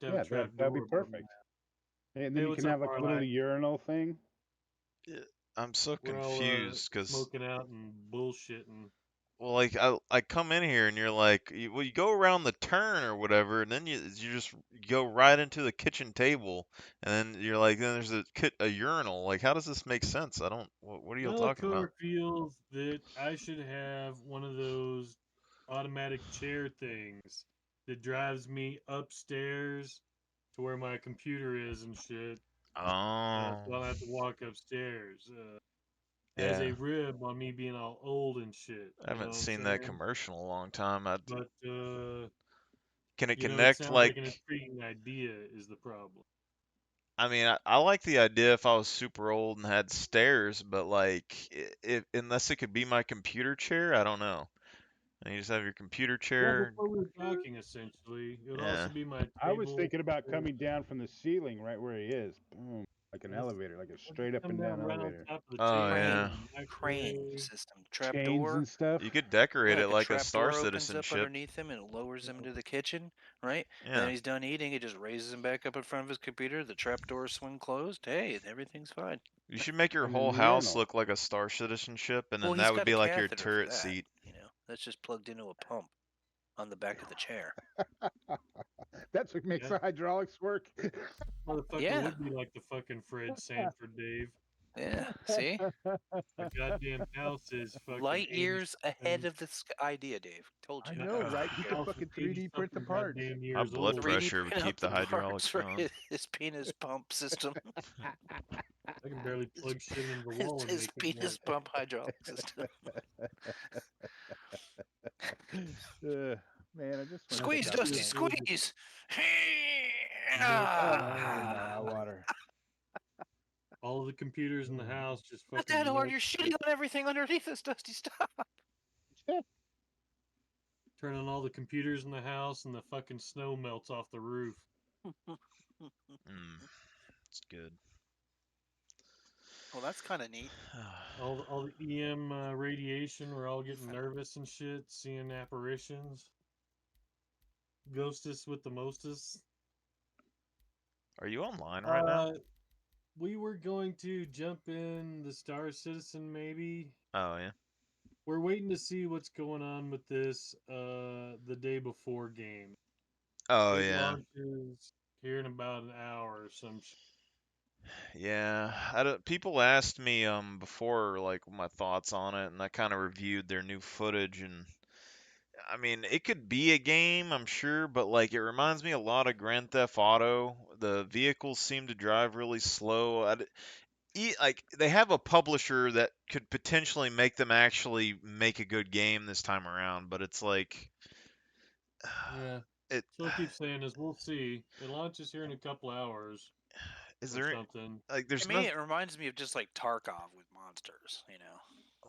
to have a trap that'd be door above my perfect. And then Hey, you what's can up, have like a little Arlight? urinal thing. Yeah, I'm so We're all confused because, smoking out and bullshitting. well, like I come in here and you're like, well, you go around the turn or whatever, and then you just go right into the kitchen table, and then you're like, then there's a urinal. Like, how does this make sense? I don't. What are y'all talking about? Bellator feels that I should have one of those automatic chair things that drives me upstairs to where my computer is and shit. So Oh, I don't have to walk upstairs. As a yeah. rib on me being all old and shit. I You know haven't what I'm seen that saying? commercial in a long time. But Can it it connect sounds like an like? intriguing idea is the problem. I mean, I like the idea if I was super old and had stairs, but like, if unless it could be my computer chair, I don't know. And you just have your computer Well, chair. before we were talking, essentially, it would also Yeah. be my I was table. thinking about coming down from the ceiling right where he is. Boom. Like an Or just, elevator, like a or just straight up come and down down right on elevator. top of the Oh table yeah. and Crane microwave. system. Chains Trapdoor. and stuff. You could decorate Yeah, it like a like a trap Star door opens Citizen up ship. underneath him and it lowers him into the kitchen, right? And then Yeah. he's done eating, it just raises him back up in front of his computer. The trap doors swing closed. Hey, everything's fine. You should make your And then whole the house urinal. look like a Star Citizen ship, and Well, then he's that would got a be like your catheter for turret that. seat. That's just plugged into a pump on the back of the chair. That's what makes Yeah, the hydraulics work. motherfucker Yeah, would be like the fucking Fred Sanford, Dave. yeah. See, My goddamn house is fucking light 80 years ahead something. of this idea, Dave. Told I you. know, My right? You could house is fucking 80 3D print the something parts. goddamn My years blood old. 3D pressure would print keep out the the parts hydraulics for going. his penis pump system. I can barely his, plug shit into the his, wall and his make it penis work. pump hydraulic system. Man, I just went to Nothing Squeeze, stop Dusty, feels sign. good as squeeze. milk Ah, and water. all of the computers in the house just Not fucking that hard. melt. You're shitting on everything underneath us, Dusty. Stop. Turn on all the computers in the house and the fucking snow melts off the roof. Mm, it's good. Well, that's kind of neat. All the EM radiation, we're all getting nervous and shit, seeing apparitions. Ghostess with the mostest. Are you online right now? Uh, we were going to jump in the Star Citizen, maybe. Oh yeah. We're waiting to see what's going on with this the day before game. Oh It yeah. launches here in about an hour or some shit. Yeah. People asked me before like my thoughts on it, and I kind of reviewed their new footage, and I mean, it could be a game, I'm sure, but like it reminds me a lot of Grand Theft Auto. The vehicles seem to drive really slow. Like they have a publisher that could potentially make them actually make a good game this time around, but it's like Yeah. it So I keep saying is we'll see. It launches here in a couple hours is or there something. like To there's me, nothing it reminds me of just like Tarkov with monsters.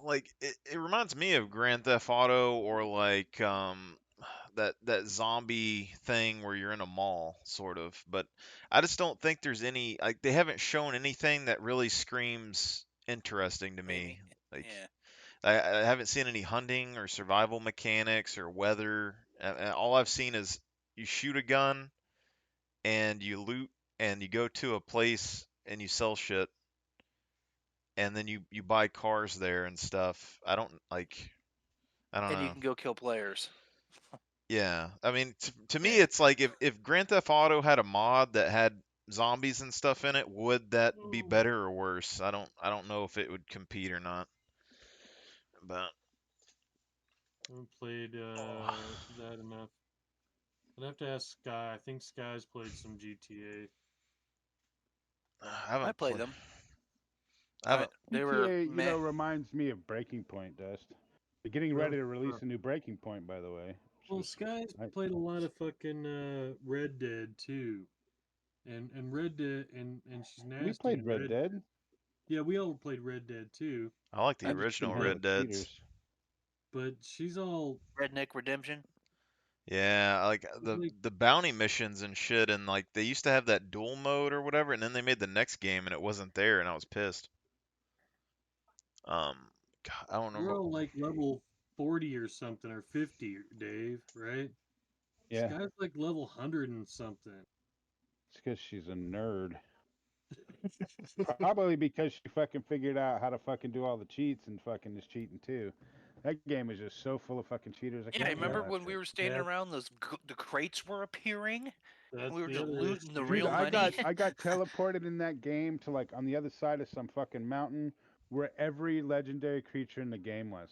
like it reminds me of Grand Theft Auto or like that zombie thing where you're in a mall sort of, but I just don't think there's any like they haven't shown anything that really screams interesting to Maybe. me. Like Yeah. I haven't seen any hunting or survival mechanics or weather. All I've seen is you shoot a gun and you loot and you go to a place and you sell shit and then you buy cars there and stuff. I don't And you know. can go kill players. Yeah. I mean to me Yeah. it's like if Grand Theft Auto had a mod that had zombies and stuff in it, would that be Oh, better or worse? I don't know if it would compete or not. But I haven't played oh, that enough. I'd have to ask Sky. I think Sky's played some GTA. I I haven't play played them. I haven't They were GTA, meh. reminds me of Breaking Point, Dust. They're getting Sure, ready to sure. release a new Breaking Point, by the way. Well, So, Sky's I, played a lot of fucking Red Dead too, and Red Dead and she's we nasty played in Red Red. Dead. Yeah, we all played Red Dead too, I like the I just original couldn't handle Red the Deads. cheaters. but she's all Redneck Redemption. Yeah, like like the bounty missions and shit, and like they used to have that dual mode or whatever, and then they made the next game and it wasn't there, and I was pissed. Um, God, I don't you're remember. all like level 40 or something or 50, Dave, right? Yeah. Sky's like level 100 and something. It's because she's a nerd. Probably because she fucking figured out how to fucking do all the cheats and fucking is cheating too. That game is just so full of fucking cheaters. I Yeah, can't remember stand that when we shit. were standing Yeah. around, the crates were appearing? That's We were the just other looting the issue. Dude, real money. I got teleported in that game to like on the other side of some fucking mountain where every legendary creature in the game was.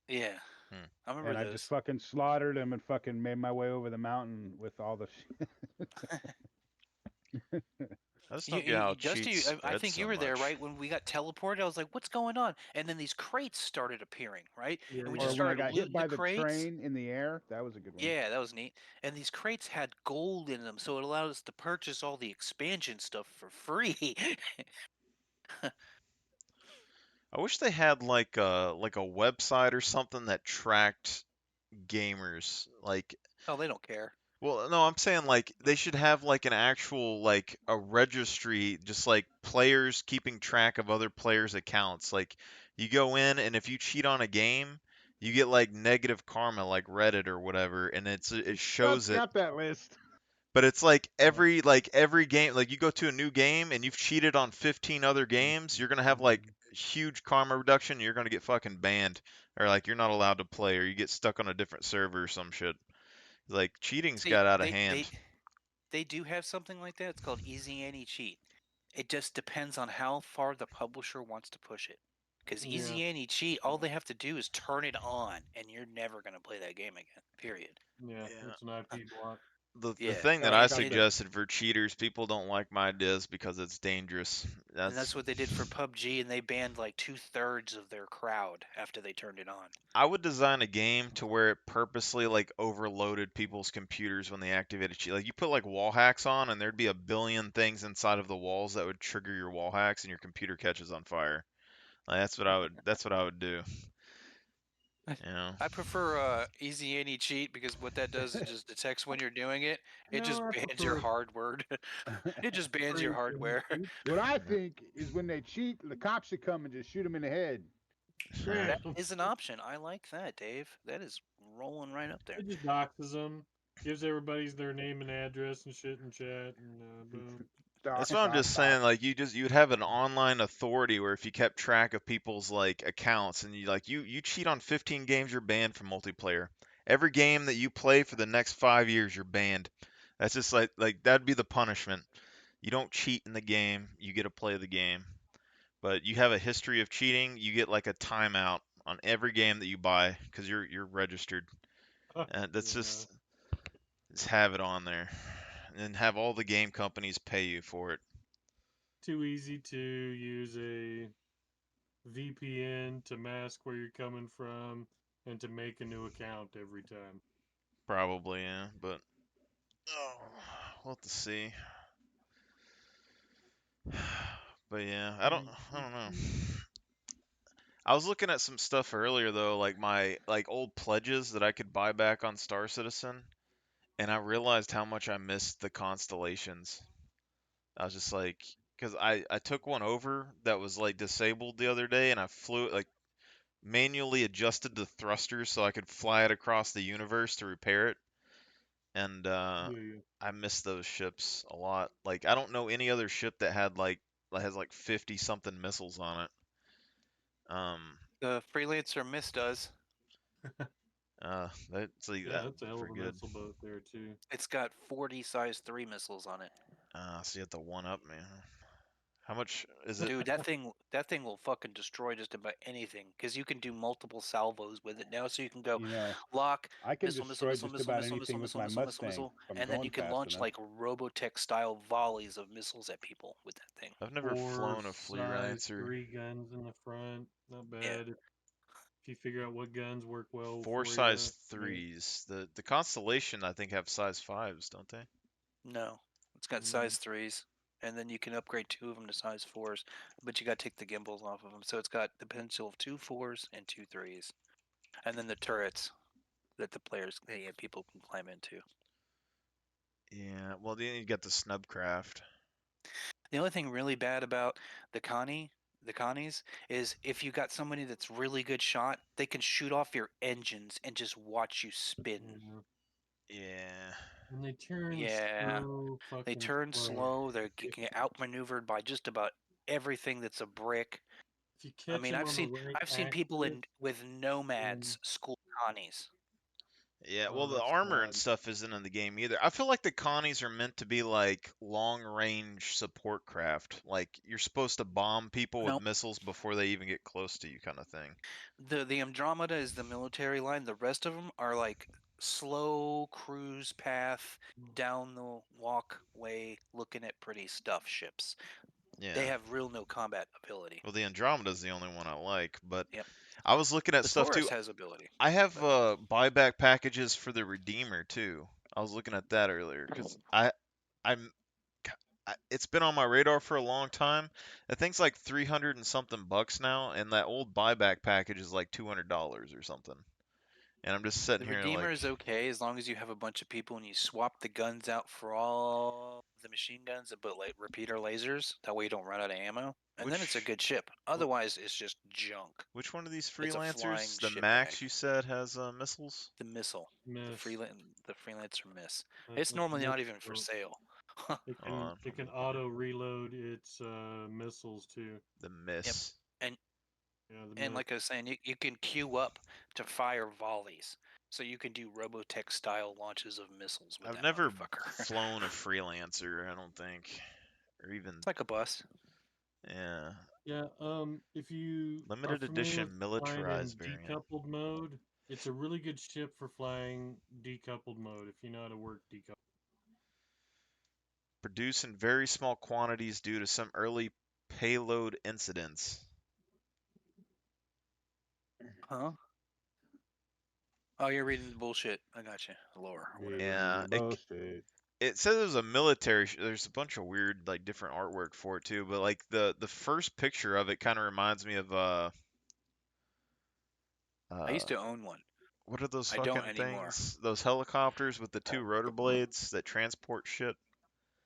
Yeah, Hmm. I remember And I just those. fucking slaughtered him and fucking made my way over the mountain with all the I just don't get how Dusty, cheats I spread think you so were there, much. right? When we got teleported, I was like, "What's going on?" And then these crates started appearing, right? Yeah, And we yeah. Or just when I started got hit looting the by the crates. train in the air, that was a good one. Yeah, that was neat. And these crates had gold in them, so it allowed us to purchase all the expansion stuff for free. I wish they had like a website or something that tracked gamers. Like, Oh, they don't care. well, no, I'm saying like they should have like an actual like a registry, just like players keeping track of other players' accounts. Like you go in and if you cheat on a game, you get like negative karma like Reddit or whatever, and it Scott's shows it. got that list. But it's like every game, like you go to a new game and you've cheated on 15 other games, you're gonna have like huge karma reduction. You're gonna get fucking banned, or like you're not allowed to play, or you get stuck on a different server or some shit. Like cheating's See, got out of they hand. they they do have something like that. It's called Easy Anti Cheat. It just depends on how far the publisher wants to push it. Because Yeah. Easy Anti Cheat, all they have to do is turn it on, and you're never going to play that game again. Period. Yeah, Yeah. it's an IP block. The Yeah, thing that Scott's I got that. suggested for cheaters, people don't like my ideas because it's dangerous. and that's what they did for PUBG, and they banned like 2/3 of their crowd after they turned it on. I would design a game to where it purposely like overloaded people's computers when they activated cheat. Like you put like wall hacks on, and there'd be a billion things inside of the walls that would trigger your wall hacks, and your computer catches on fire. Like, that's what I would. That's what I would do. You know. I prefer Easy Anti Cheat because what that does is just detects when you're doing it. It No, just I bans prefer your hardware. It just bans your hardware. What I think is when they cheat, the cops should come and just shoot them in the head. Yeah. That is an option. I like that, Dave. That is rolling right up there. It just doxes them, gives everybody their name and address and shit in chat, and boom. That's what I'm just saying. Like you'd have an online authority where if you kept track of people's like accounts and you cheat on 15 games, you're banned from multiplayer. Every game that you play for the next 5 years, you're banned. That's just like that'd be the punishment. You don't cheat in the game, you get to play the game. But you have a history of cheating, you get like a timeout on every game that you buy because you're registered. And that's Yeah. just have it on there, and have all the game companies pay you for it. Too easy to use a VPN to mask where you're coming from and to make a new account every time. Probably, yeah, but we'll have to see. But yeah, I don't know. I was looking at some stuff earlier though, like my like old pledges that I could buy back on Star Citizen, and I realized how much I missed the constellations. I was just like, because I took one over that was like disabled the other day, and I flew like manually adjusted the thrusters so I could fly it across the universe to repair it, and Yeah. I miss those ships a lot. Like I don't know any other ship that has like 50 something missiles on it. The Freelancer Mist does. That's like Yeah, that that's a hell for of a good. missile boat there too. It's got 40 size 3 missiles on it. So you have to one up me. Huh? How much is it? Dude, that thing will fucking destroy just about anything because you can do multiple salvos with it now. So you can go You know, lock I can missile, destroy missile, just missile, about missile, missile, anything with missile, my missile, missile, Mustang missile, if I'm and then going you can fast launch enough. like Robotech style volleys of missiles at people with that thing. I've never 4 flown a size Freelancer. 3 guns in the front. Not bad. Yeah. If you figure out what guns work well Four for size you. threes. The Constellation I think have size fives, don't they? No, it's got Mm. size 3s, and then you can upgrade 2 of them to size 4s, but you got to take the gimbals off of them. So it's got the potential of 2 4s and 2 3s, and then the turrets that the people can climb into. Yeah. Well, then you got the Snubcraft. The only thing really bad about the Connies, is if you got somebody that's really good shot, they can shoot off your engines and just watch you spin. Mhm. Yeah. And they turn Yeah, so they fucking turn slow. slow. They're getting outmaneuvered by just about everything that's a brick. If you I catch mean, them I've on the seen right I've seen people axis, in with nomads school Connies. Yeah, oh, well, the that's armor and bad. stuff isn't in the game either. I feel like the Connies are meant to be like long-range support craft. Like you're supposed to bomb people with No, missiles before they even get close to you, kind of thing. the Andromeda is the military line. The rest of them are like slow cruise path down the walkway, looking at pretty stuff ships. They Yeah. have real no combat ability. Well, the Andromeda's the only one I like, but Yep. I was looking at The stuff Taurus too. has ability. I have But buyback packages for the Redeemer too. I was looking at that earlier because I'm it's been on my radar for a long time. That thing's like 300 and something bucks now, and that old buyback package is like $200 or something. And I'm just sitting the here Redeemer like, is okay as long as you have a bunch of people and you swap the guns out for all the machine guns and put like repeater lasers. That way you don't run out of ammo. And then it's a which good ship. Otherwise, it's just junk. which one of these It's a flying freelancers, the shit Max bag. you said has missiles? The missile, Miss. the freelancer miss. That's It's normally not even for miss. sale. It Hold can on, it can auto reload its missiles too. the Yep. Miss. And Yeah, the and miss. like I was saying, you can queue up to fire volleys, so you can do Robotech style launches of missiles with I've that never motherfucker. flown a freelancer, I don't think, or even It's like a bus. yeah, Yeah, if you are limited familiar with edition flying in militarized variant. decoupled mode, it's a really good ship for flying decoupled mode if you know how to work decoupled. Produced in very small quantities due to some early payload incidents. Huh? Oh, you're reading the bullshit. I got you. Lore. Or whatever. Yeah, Bullshit. it says it was a military. There's a bunch of weird, like, different artwork for it too. But like the first picture of it kind of reminds me of I used uh, to own one. what are those I don't fucking anymore. things? Those helicopters with the two rotor blades that transport shit.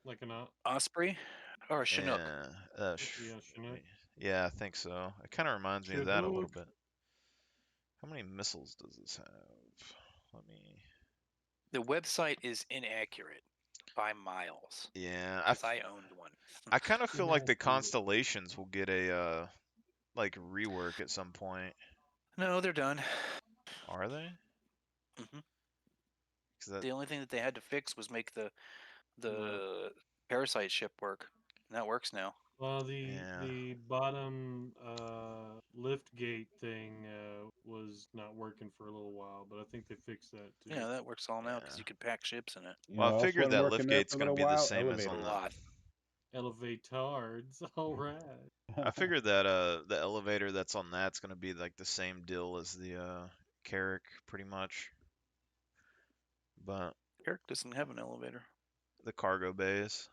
Like an Osprey or a Chinook? Yeah, yeah, Chinook. yeah, I think so. It kind of reminds me of that a little Chinook. bit. How many missiles does this have? Let me. The website is inaccurate by miles. Yeah, Because I owned one. I kind of feel like the Inaccurate. constellations will get a like rework at some point. No, they're done. Are they? hmm 'Cause that, The only thing that they had to fix was make the parasite ship work. And that works now. Well, yeah. the bottom lift gate thing was not working for a little while, but I think they fixed that too. Yeah, that works all now because Yeah. you can pack ships in it. You Well, know, I else figured wasn't that working there liftgate's for a gonna little be the while. same as on A the. lot. Elevatards, all right. I figured that the elevator that's on that's gonna be like the same deal as the Carrack, pretty much. But Eric doesn't have an elevator. the cargo bays,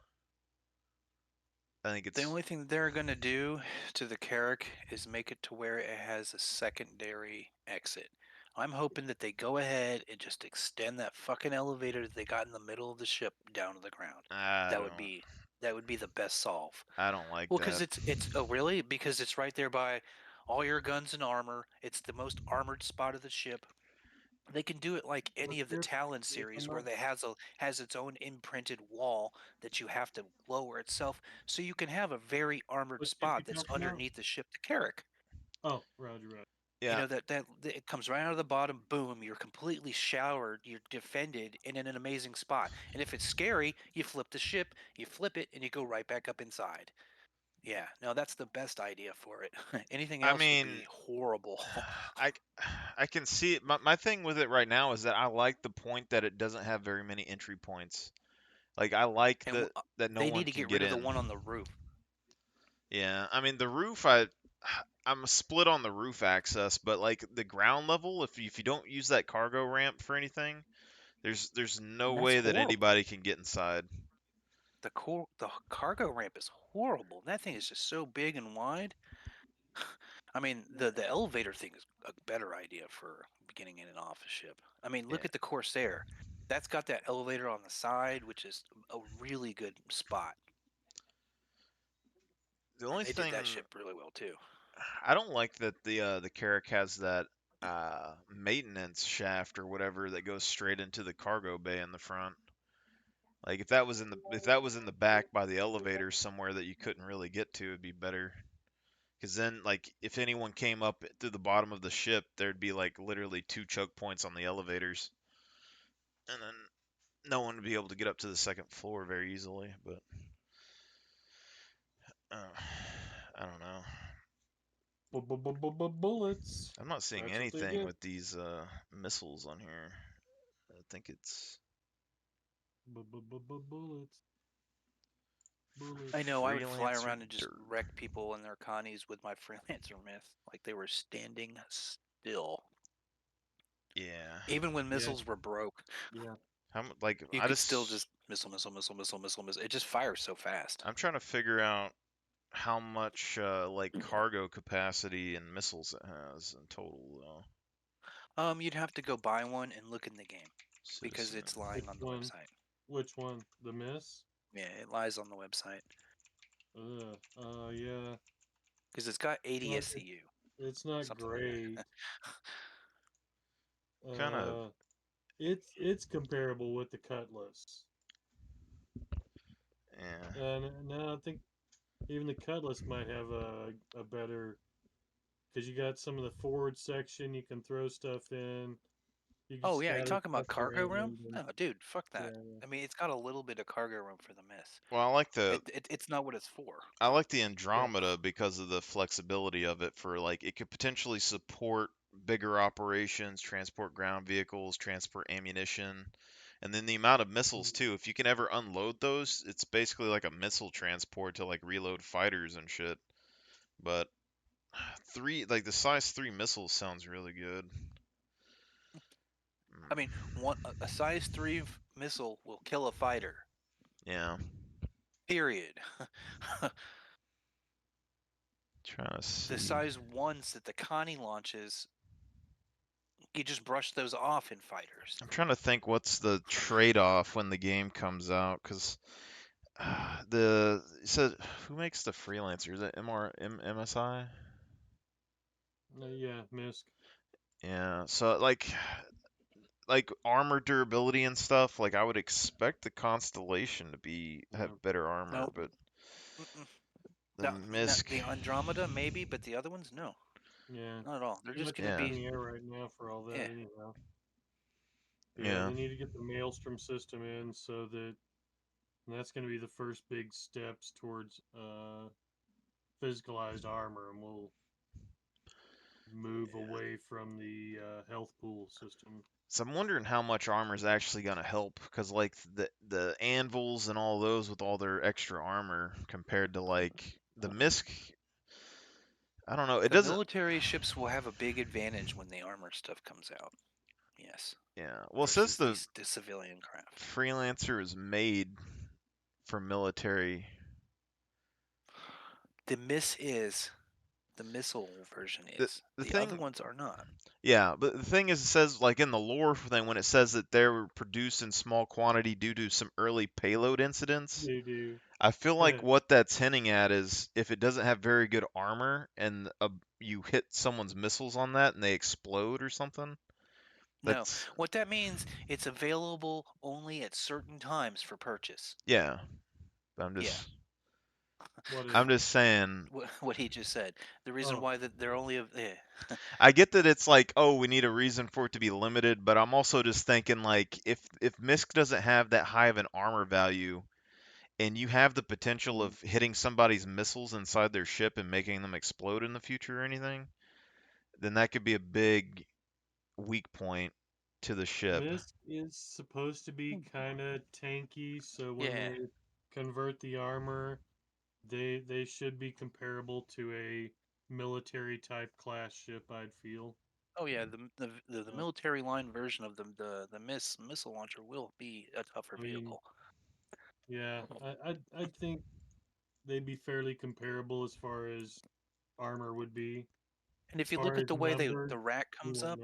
I think The it's. only thing that they're going to do to the Carrack is make it to where it has a secondary exit. I'm hoping that they go ahead and just extend that fucking elevator that they got in the middle of the ship down to the ground. I That would don't. be the best solve. I don't like Well, because that. it's oh really? Because it's right there by all your guns and armor. It's the most armored spot of the ship. They can do it like any of the Talon series where they has its own imprinted wall that you have to lower itself, so you can have a very armored What ship spot you that's talking about? underneath the ship, the Carrack. Oh, Roger, Roger. You Yeah. know that it comes right out of the bottom, boom, you're completely showered, you're defended and in an amazing spot. And if it's scary, you flip the ship, you flip it, and you go right back up inside. Yeah, no, that's the best idea for it. Anything I else would mean, be horrible. I I can see it. My thing with it right now is that I like the point that it doesn't have very many entry points. Like I like And that no they one need to can get get rid of the in. one on the roof. Yeah, I mean the roof I'm split on the roof access, but like the ground level, if you don't use that cargo ramp for anything, there's no And that's way that horrible. anybody can get inside. The cargo ramp is horrible. That thing is just so big and wide. I mean, the elevator thing is a better idea for getting in and off a ship. I mean, look Yeah. at the Corsair. That's got that elevator on the side, which is a really good spot. The only They thing did that ship really well too. I don't like that the Carrack has that maintenance shaft or whatever that goes straight into the cargo bay in the front. Like if that was in the back by the elevator somewhere that you couldn't really get to, it'd be better. Because then, like, if anyone came up through the bottom of the ship, there'd be like literally 2 choke points on the elevators, and then no one would be able to get up to the second floor very easily. But I don't know. Bullets. I'm not seeing That's what they anything get. with these missiles on here. I think it's Bullets. Bullets. I know I would fly Freelancer around and just dirt. wreck people in their connies with my freelancer myth, like they were standing still. Yeah. Even when Yeah. missiles were broke, Yeah. Like you I could still just missile. It just fires so fast. I'm trying to figure out how much like cargo capacity and missiles it has in total though. You'd have to go buy one and look in the game because Citizen. it's lying Which on the one? website. Which one? The miss? Yeah, it lies on the website Yeah. because it's got 80 Well, SCU. It's not Something like great. Kind of. It's comparable with the Cutlass. Yeah. And now I think even the Cutlass might have a better, because you got some of the forward section you can throw stuff in. You can Oh yeah, you scatter talking about stuff cargo room? around. No, dude, fuck that. Yeah. I mean, it's got a little bit of cargo room for the miss. Well, I like It's not what it's for. I like the Andromeda because of the flexibility of it for like it could potentially support bigger operations, transport ground vehicles, transport ammunition, and then the amount of missiles too. If you can ever unload those, it's basically like a missile transport to like reload fighters and shit. But the size 3 missiles sounds really good. I mean, a size 3 missile will kill a fighter. Yeah. Period. Trying to see. The size 1s that the Connie launches, you just brush those off in fighters. I'm trying to think what's the trade-off when the game comes out, because who makes the Freelancer? Is it MSI? Yeah, Misk. Yeah, so like armor durability and stuff, like I would expect the Constellation to have better armor, Nope. but the No, Misk, the Andromeda maybe, but the other ones no, Yeah. not at all. They're Too just much gonna up Yeah. in be the air right now for all that Yeah. anyhow. Yeah. They need to get the Maelstrom system in so that and that's going to be the first big steps towards physicalized armor, and we'll move away from the health pool system. So I'm wondering how much armor is actually gonna help, because like the anvils and all those with all their extra armor compared to like the Misk, I don't know. It the doesn't. military ships will have a big advantage when the armor stuff comes out. Yes. Yeah. Well, Versus since the civilian craft. Freelancer is made for military. The miss is. The missile version is. The The other thing, ones are not. yeah, but the thing is, it says like in the lore thing when it says that they were produced in small quantity due to some early payload incidents. They do. I feel like what that's hinting at is if it doesn't have very good armor and you hit someone's missiles on that and they explode or something. No, what that means, it's available only at certain times for purchase. Yeah, I'm just. Yeah. I'm just saying. What he just said. The reason why that they're only I get that it's like, oh, we need a reason for it to be limited, but I'm also just thinking like if Misk doesn't have that high of an armor value, and you have the potential of hitting somebody's missiles inside their ship and making them explode in the future or anything, then that could be a big weak point to the ship. Misk is supposed to be kind of tanky, so when they convert the armor, they should be comparable to a military type class ship, I'd feel. Oh yeah, the military line version of the missile launcher will be a tougher vehicle. Yeah, I think they'd be fairly comparable as far as armor would be. And if you look at the way the rack comes up,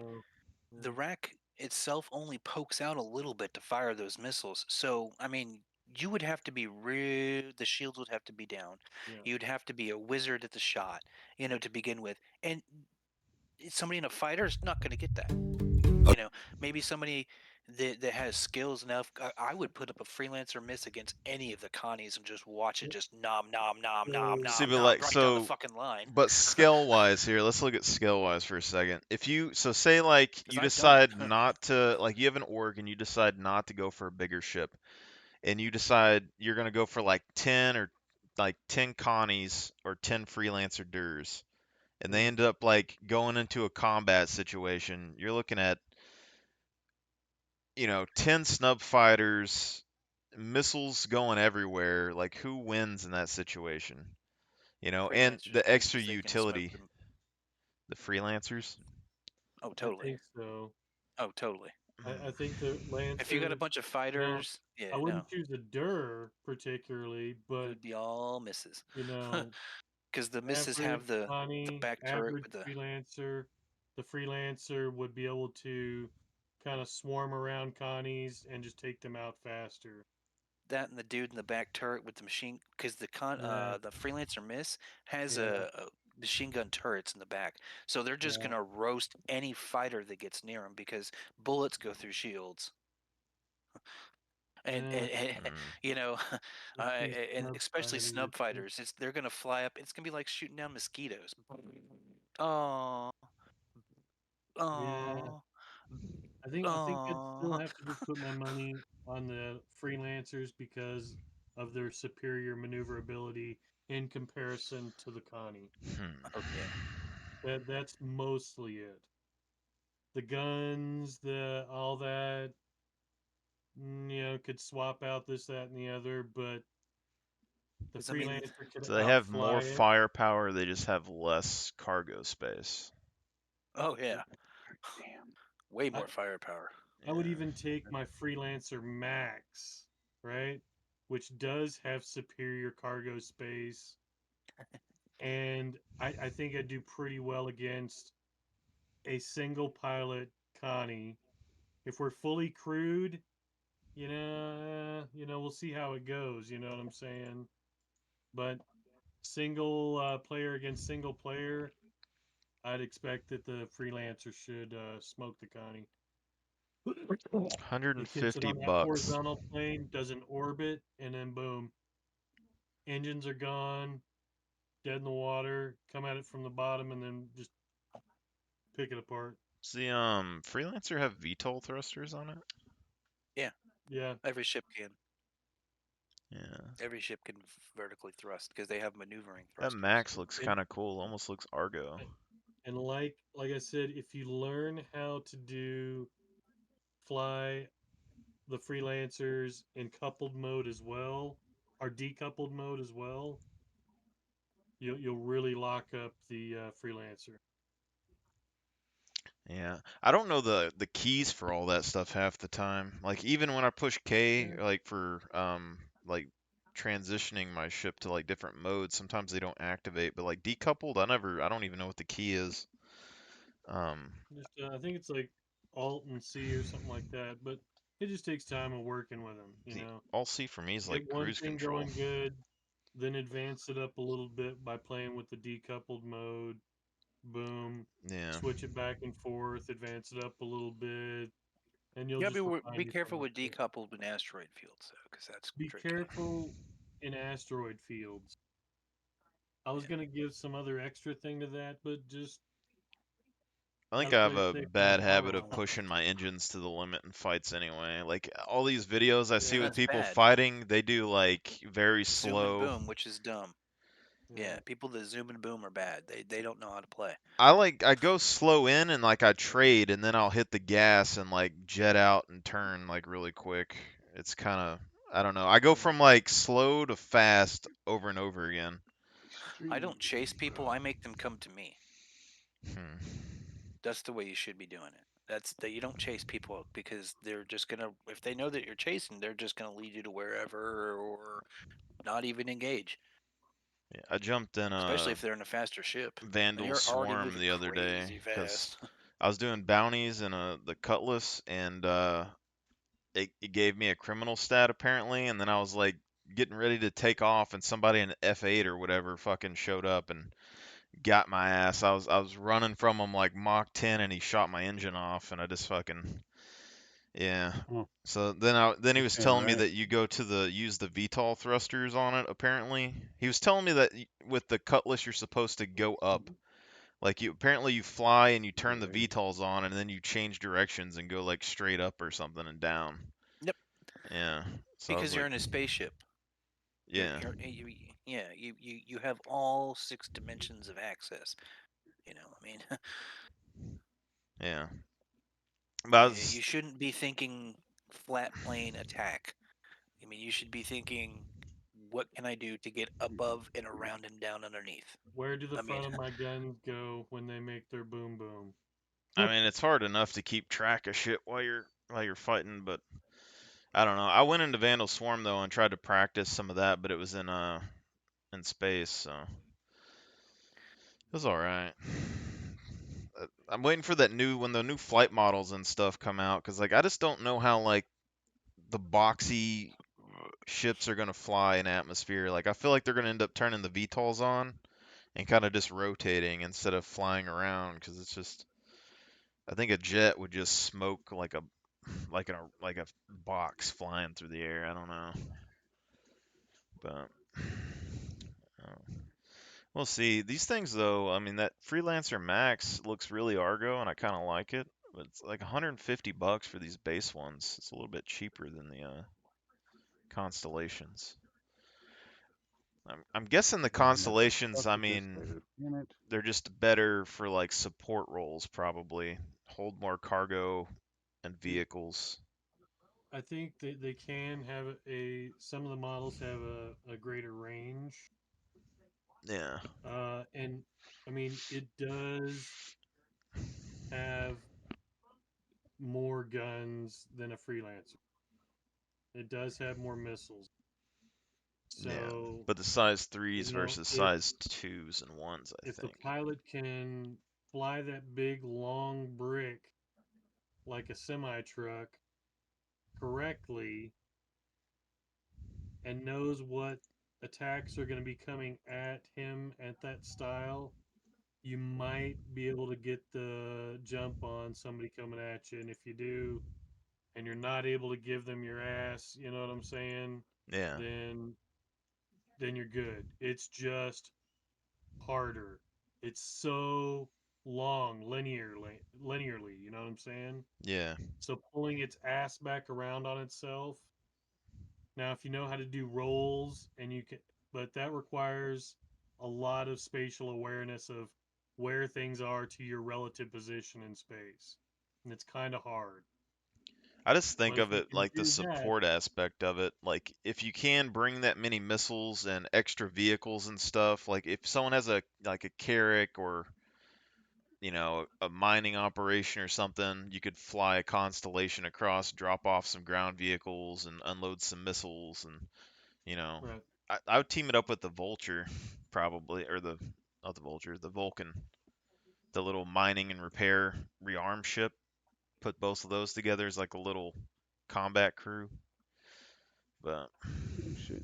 the rack itself only pokes out a little bit to fire those missiles. So I mean, you would have to be the shields would have to be down. Yeah. You'd have to be a wizard at the shot, to begin with. And somebody in a fighter is not going to get that. Maybe somebody that has skills enough. I would put up a freelancer miss against any of the Connies and just watch it just nom nom nom nom So See, nom but nom like, right down the so, fucking line. but scale wise here, let's look at scale wise for a second. If you, so say like Because you I've done it. decide not to, like you have an org and you decide not to go for a bigger ship, and you decide you're gonna go for like 10 or like 10 Connies or 10 freelancer Durs, and they end up like going into a combat situation, you're looking at, 10 snub fighters, missiles going everywhere. Like, who wins in that situation? And Freelancers the win extra because they can smoke utility, them. the freelancers. Oh, I totally. think so. Oh, totally. I think the If you got a Lancer. bunch of Now, fighters, I yeah, no, wouldn't choose a Dur particularly, it but would be all misses. you know, Because the misses average have the Connie, back turret average with the freelancer. The freelancer would be able to kind of swarm around Connies and just take them out faster. that and the dude in the back turret with the machine. Because Yeah, the freelancer miss has yeah, a machine gun turrets in the back, so they're just yeah. gonna roast any fighter that gets near them because bullets go through shields. And, Yeah, and, and Mm. you know, it's those and snub especially fighters. snub fighters, they're gonna fly up. It's gonna be like shooting down mosquitoes. Oh, Yeah, oh, I think I'd still oh. have to just put my money on the freelancers because of their superior maneuverability in comparison to the Connie. Oh yeah. That's mostly it. The guns, the all that, could swap out this, that, and the other, but the Because I mean, freelancer could So they have more outfly it. firepower, they just have less cargo space. oh yeah, Damn. way I, more firepower. I would Yeah. even take my freelancer max, right? Which does have superior cargo space. And I think I'd do pretty well against a single pilot Connie. If we're fully crewed, we'll see how it goes. You know what I'm saying? But single player against single player, I'd expect that the freelancer should smoke the Connie. It can sit 150 on that bucks. horizontal plane, does an orbit, and then boom, engines are gone, dead in the water. Come at it from the bottom, and then just pick it apart. Does the freelancer have VTOL thrusters on it? Yeah, Yeah, every ship can. Yeah. Every ship can vertically thrust because they have maneuvering That thrusters. Max looks and kind of cool. Almost looks Argo. and like I said, if you learn how to fly the freelancers in coupled mode as well, or decoupled mode as well, you'll really lock up the freelancer. Yeah, I don't know the keys for all that stuff half the time. Like even when I push K, like for like transitioning my ship to like different modes, sometimes they don't activate. But like decoupled, I don't even know what the key is. Um, Just I think it's like Alt and C or something like that, but it just takes time of working with them. the Alt C for me is Get like one cruise thing control. going good, then advance it up a little bit by playing with the decoupled mode. Boom, Yeah. switch it back and forth, advance it up a little bit, and you'll Yeah, just be refine careful yourself. with decoupled in asteroid fields though, because that's Be tricky. careful in asteroid fields. I was Yeah. gonna give some other extra thing to that, but just I think gotta I play have it a safe on the bad power habit of level. pushing my engines to the limit in fights anyway. Like all these videos I see Yeah, with That's people bad. fighting, they do like very Zoom and slow. boom, which is dumb. yeah. Yeah, people that zoom and boom are bad. They don't know how to play. I go slow in and like I trade and then I'll hit the gas and like jet out and turn like really quick. It's kind of I don't know. I go from like slow to fast over and over again. I don't chase people. I make them come to me. Hmm. That's the way you should be doing it. That's that you don't chase people because they're just gonna if they know that you're chasing, they're just gonna lead you to wherever or not even engage. Yeah, I jumped in Especially a if they're in a faster ship and Vandal you're already Swarm moving the other day crazy because fast. I was doing bounties in the Cutlass and it gave me a criminal stat apparently, and then I was like getting ready to take off, and somebody in F8 or whatever fucking showed up and got my ass. I was running from him like Mach 10, and he shot my engine off, and I just fucking Yeah. Oh, So then he you're was saying telling me right. that you go to use the VTOL thrusters on it. Apparently, he was telling me that with the Cutlass you're supposed to go up. Like you fly and you turn the Right. VTOLs on and then you change directions and go like straight up or something and down. Yep. Yeah. So I was Because you're like, in a spaceship. yeah, You have all 6 dimensions of access. I mean, yeah. But I you was, shouldn't be thinking flat plane attack. I mean, you should be thinking, what can I do to get above and around and down underneath? Where do the I mean, front of my guns go when they make their boom boom? I mean, it's hard enough to keep track of shit while you're fighting, but I don't know. I went into Vandal Swarm though and tried to practice some of that, but it was in space, so it was all right. I'm waiting for that when the new flight models and stuff come out, because like I just don't know how like the boxy ships are gonna fly in atmosphere. Like I feel like they're gonna end up turning the VTOLs on and kind of just rotating instead of flying around, because it's just I think a jet would just smoke like a box flying through the air. I don't know, but we'll see. These things though, I mean that Freelancer Max looks really Argo, and I kind of like it. But it's like 150 bucks for these base ones. It's a little bit cheaper than the Constellations. I'm guessing the Man, that Constellations, fuck I is this mean, later? Damn it. they're just better for like support roles, probably. Hold more cargo and vehicles. I think that they can have some of the models have a greater range. Yeah. And I mean, it does have more guns than a freelancer. It does have more missiles. Yeah. So, But the size 3s you know, versus size 2s and 1s, I if the think. pilot can fly that big long brick like a semi truck correctly and knows what attacks are going to be coming at him at that style, you might be able to get the jump on somebody coming at you. And if you do, and you're not able to give them your ass, you know what I'm saying? Yeah. Then you're good. It's just harder. It's so long linearly, you know what I'm saying? Yeah. So pulling its ass back around on itself. Now, if you know how to do rolls and you can, but that requires a lot of spatial awareness of where things are to your relative position in space. And it's kind of hard. I just think But if of you it can like the do that, support aspect of it. Like, if you can bring that many missiles and extra vehicles and stuff, like if someone has a Carrack or a mining operation or something, you could fly a Constellation across, drop off some ground vehicles, and unload some missiles, and you know, right. I would team it up with the Vulture, probably, or the not the Vulture, the Vulcan, the little mining and repair rearm ship. Put both of those together as like a little combat crew. But Oh, shit.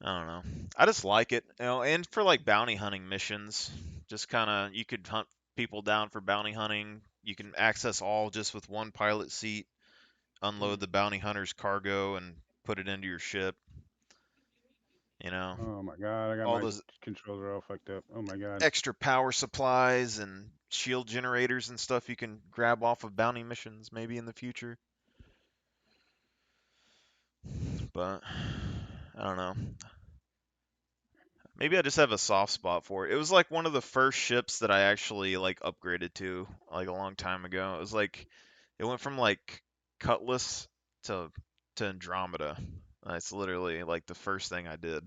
I don't know. I just like it, and for like bounty hunting missions, just kind of you could hunt people down for bounty hunting. You can access all just with one pilot seat, unload the bounty hunter's cargo, and put it into your ship. You know, Oh my god, I got all my those controls are all fucked up. Oh my god. extra power supplies and shield generators and stuff you can grab off of bounty missions maybe in the future. But I don't know. Maybe I just have a soft spot for it. It was like one of the first ships that I actually like upgraded to like a long time ago. It was like it went from like Cutlass to Andromeda. That's literally like the first thing I did.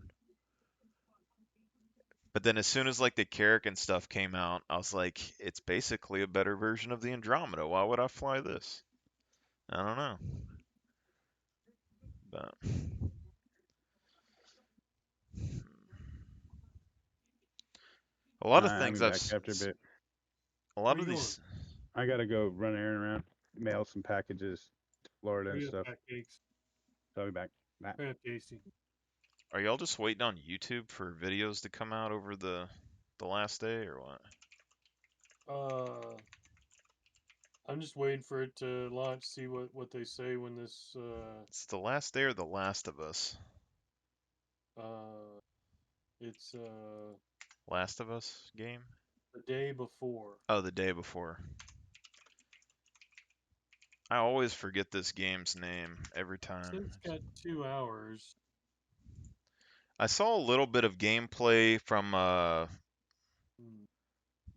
But then as soon as like the Carrack and stuff came out, I was like, it's basically a better version of the Andromeda. Why would I fly this? I don't know. But a lot of I'll things be I've back after a bit. a Where lot you of going? these. I gotta go run an errand around, mail some packages to Florida and Hurry up, stuff. cakes. So I'll be back. Bye. Hurry up, Casey. Are y'all just waiting on YouTube for videos to come out over the last day or what? Uh, I'm just waiting for it to launch. See what they say when this It's the last day or the Last of Us. it's Last of Us game? the day before. Oh, the day before. I always forget this game's name every time. It's got 2 hours. I saw a little bit of gameplay from Hmm.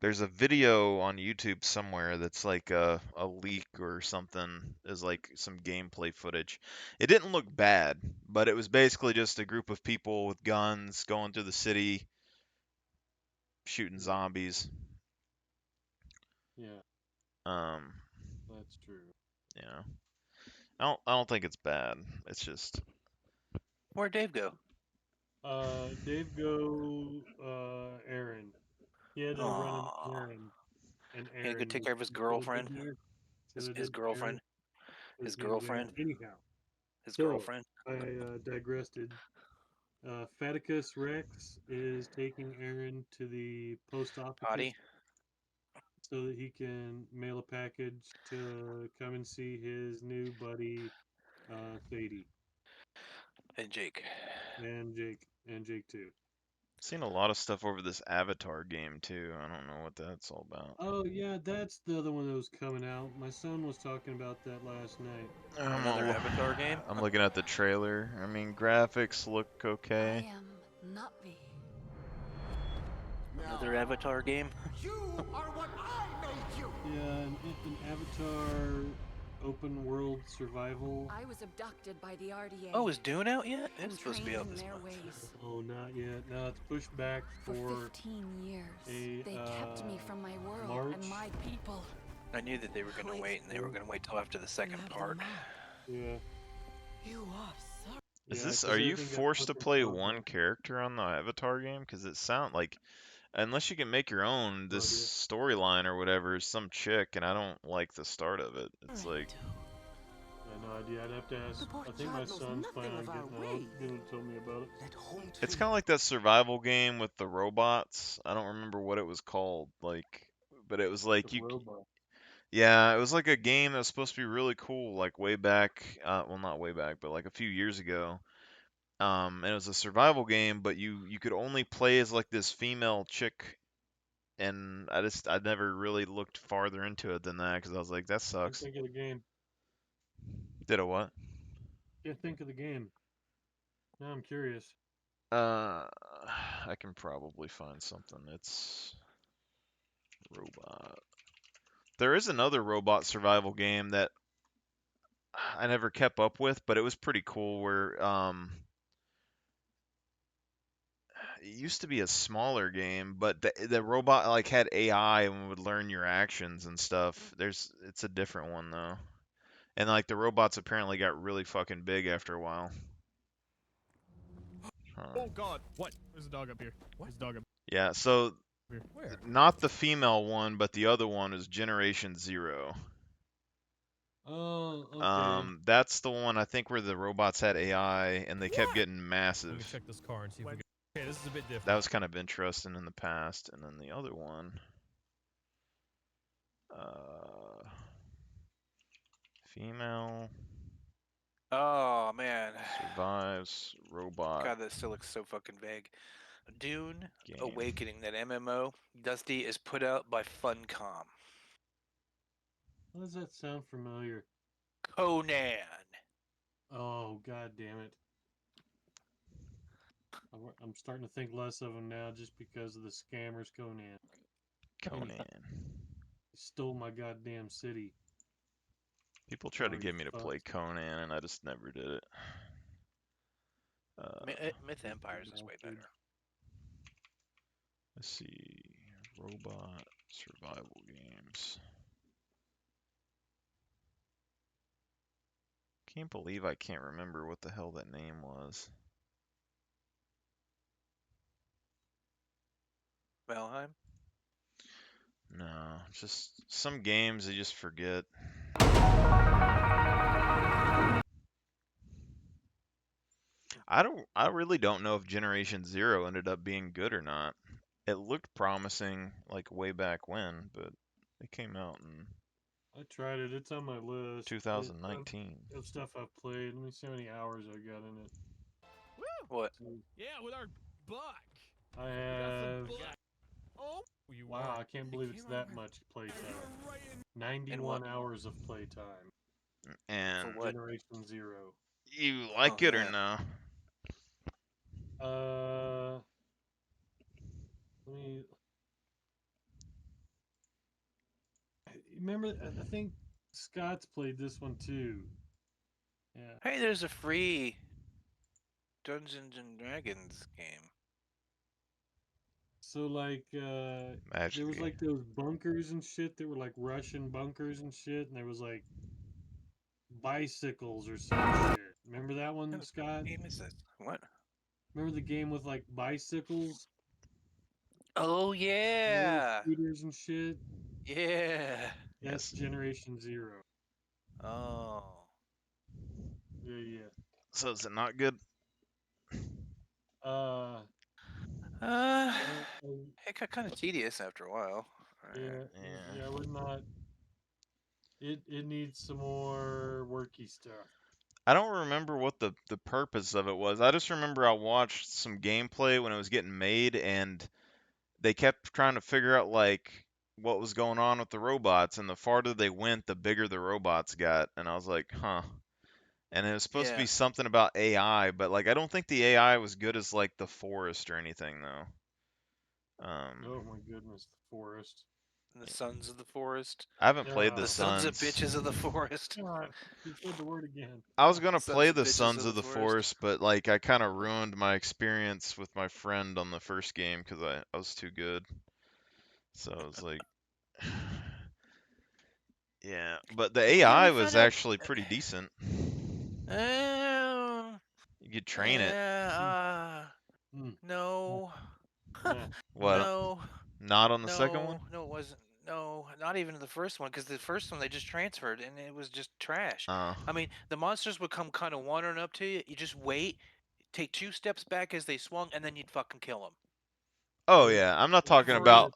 there's a video on YouTube somewhere that's like a leak or something, is like some gameplay footage. It didn't look bad, but it was basically just a group of people with guns going through the city shooting zombies. Yeah, Um, that's true. yeah. I don't think it's bad. It's just Where'd Dave go? Dave go Aaron. He had to run an Aw. errand. And He had to go Aaron take care of his girlfriend. His girlfriend. His girlfriend. Anyhow, His so girlfriend. I digressed. Faticus Rex is taking Aaron to the post office Potty. so that he can mail a package to come and see his new buddy, Thady, And Jake. and Jake too. seen a lot of stuff over this Avatar game too. I don't know what that's all about. Oh yeah, that's the other one that was coming out. My son was talking about that last night. Another Avatar game? I'm looking at the trailer. I mean, graphics look I okay. am Nutby. Another Avatar game? You are what I made you! Yeah, an Avatar open world survival. I was abducted by the RDA. Oh, is Dune out yet? and It's supposed to be trained out in this their month. ways. Oh, not yet. No, it's pushed back For for 15 years, a, they kept me from my world March. and my people. I knew that they were going to wait, and they were going to wait till after the second Left part. them all. yeah. You are sorry. Is Yeah, this? 'cause Are you everything got forced to put in play progress. one character on the Avatar game? Because it sound like, unless you can make your own, this idea. storyline or whatever is some chick, and I don't like the start of it. It's like, Yeah, no idea. I'd have to ask. The poor I think my child knows son's nothing planning on of our getting ways. Gonna tell me about it. Let home it's tree- kind of like that survival game with the robots. I don't remember what it was called, like, but it was like The you. robot. Yeah, it was like a game that was supposed to be really cool, like way back. Well, not way back, but like a few years ago. And it was a survival game, but you could only play as like this female chick, and I never really looked farther into it than that because I was like, that Can't sucks. think of the game. Did a what? Can't think of the game. Now I'm curious. I can probably find something. It's robot. There is another robot survival game that I never kept up with, but it was pretty cool where it used to be a smaller game, but the robot like had AI and would learn your actions and stuff. It's a different one though. And like the robots apparently got really fucking big after a while. Huh. Oh God! What? There's a dog up here. There's a dog up Yeah, so here. Where? not the female one, but the other one is Generation Zero. Oh, okay. That's the one I think where the robots had AI and they kept What? getting Let me massive. check this car and see if we can. Okay, this is a bit different. That was kind of interesting in the past. And then the other one, female Oh, man. survives robot God, that still looks so fucking vague. Dune game. Awakening, that MMO, Dusty, is put out by Funcom. Why does that sound familiar? Conan. Oh, god damn it. I'm starting to think less of him now just because of the scammers Conan. Conan. He stole my goddamn city. People try to Oh, get you me to fucks. play Conan, and I just never did it. Myth Empires is way Bastard. better. Let's see. Robot survival games. Can't believe I can't remember what the hell that name was. Valheim? No, just some games I just forget. I really don't know if Generation Zero ended up being good or not. It looked promising like way back when, but it came out and I tried it. It's on my list. 2019. Of stuff I've played. Let me see how many hours I got in it. Woo! What? Yeah, with our buck. I We got have. some buck. Oh, you Wow, won. I can't believe it's that much You playtime. were right in. 91 hours of playtime. And what? Generation Zero. you like it or yeah. no? Let me. Remember, I think Scott's played this one too. Yeah. Hey, there's a free Dungeons and Dragons game. So like, Magic. there was like those bunkers and shit that were like Russian bunkers and shit, and there was like bicycles or some shit. Remember that one, What Scott? game is this? What? Remember the game with like bicycles, Oh little yeah, scooters and shit? yeah. That's Yes. Generation Zero. Oh. Yeah. So is it not good? Uh, It got kind of tedious after a while. yeah, I would not. It needs some more worky stuff. I don't remember what the purpose of it was. I just remember I watched some gameplay when it was getting made, and they kept trying to figure out like what was going on with the robots, and the farther they went, the bigger the robots got, and I was like, huh. And it was supposed to be Yeah. something about AI, but like I don't think the AI was good as like the forest or anything though. Oh my goodness, the forest. The Sons of the Forest. I haven't played Yeah. the The Sons of Sons. Bitches of the Forest. God, you said the word again. I was gonna Sons play of the Bitches Sons of of the the Forest. Forest, but like I kind of ruined my experience with my friend on the first game because I was too good. So I was like, yeah. But the Did we AI ever was find out? actually pretty decent. You could train it. Hmm. No. Yeah. What? No. Not on the second one? No, it wasn't. No, not even the first one, because the first one they just transferred and it was just trash. Uh, I mean, the monsters would come kind of wandering up to you. You just wait, take 2 steps back as they swung, and then you'd fucking kill them. oh yeah. I'm not talking Every about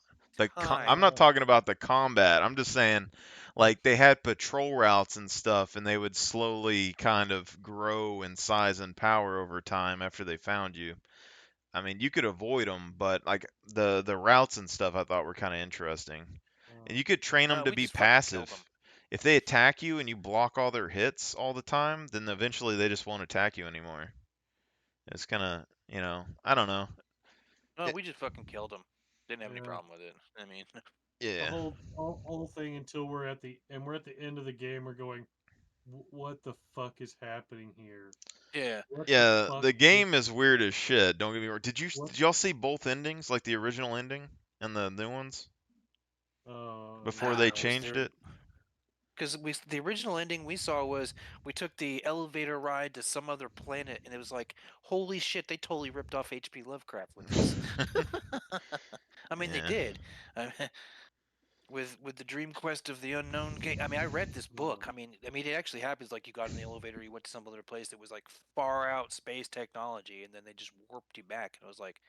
time. I'm not talking about the combat. I'm just saying like they had patrol routes and stuff, and they would slowly kind of grow in size and power over time after they found you. I mean, you could avoid them, but like the routes and stuff I thought were kind of interesting. And you could train them to We be just fucking killed passive. them. If they attack you and you block all their hits all the time, then eventually they just won't attack you anymore. It's kind of, I don't know. No, It- we just fucking killed them. Didn't have any Yeah. problem with it. I mean, The yeah. whole thing until we're at the end of the game. We're going, what the fuck is happening here? yeah. What Yeah, fuck the is- game is weird as shit. Don't get me wrong. What? Did y'all see both endings, like the original ending and the new ones before Nah, they 'cause changed they're- it? Because the original ending we saw was we took the elevator ride to some other planet, and it was like, holy shit, they totally ripped off H.P. Lovecraft with this. I mean, they Yeah. did. With the Dream Quest of the Unknown game. I mean, I read this book. I mean, it actually happens. Like you got in the elevator, you went to some other place that was like far out space technology, and then they just warped you back. And I was like,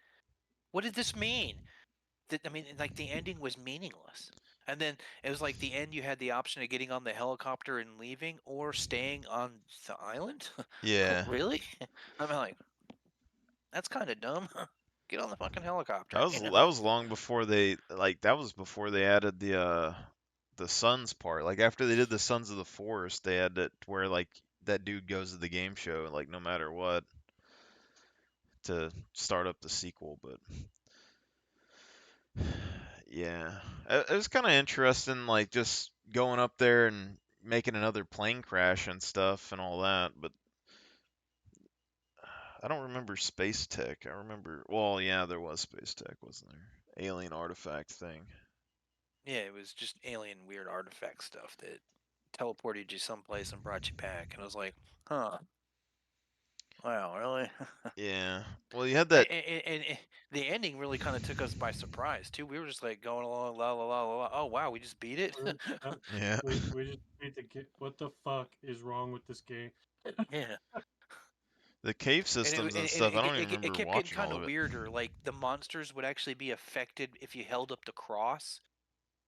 what did this mean? I mean, like the ending was meaningless. And then it was like the end. You had the option of getting on the helicopter and leaving, or staying on the island. Yeah. Really? I'm like, that's kind of dumb. Get on the fucking helicopter. That was long before they added the Sons part. Like after they did the Sons of the Forest, they had it where like that dude goes to the game show like no matter what to start up the sequel, but yeah. It was kind of interesting like just going up there and making another plane crash and stuff and all that, but I don't remember space tech. I remember, well, yeah, there was space tech, wasn't there? Alien artifact thing. Yeah, it was just alien weird artifact stuff that teleported you someplace and brought you back. And I was like, huh. Wow, really? Yeah. Well, you had that. And the ending really kind of took us by surprise, too. We were just like going along, la la la la la. Oh, wow, we just beat it? Yeah. We just beat the game. What the fuck is wrong with this game? Yeah. The cave systems and stuff. I don't even remember it kept getting watching kind all of of it. weirder. Like the monsters would actually be affected if you held up the cross.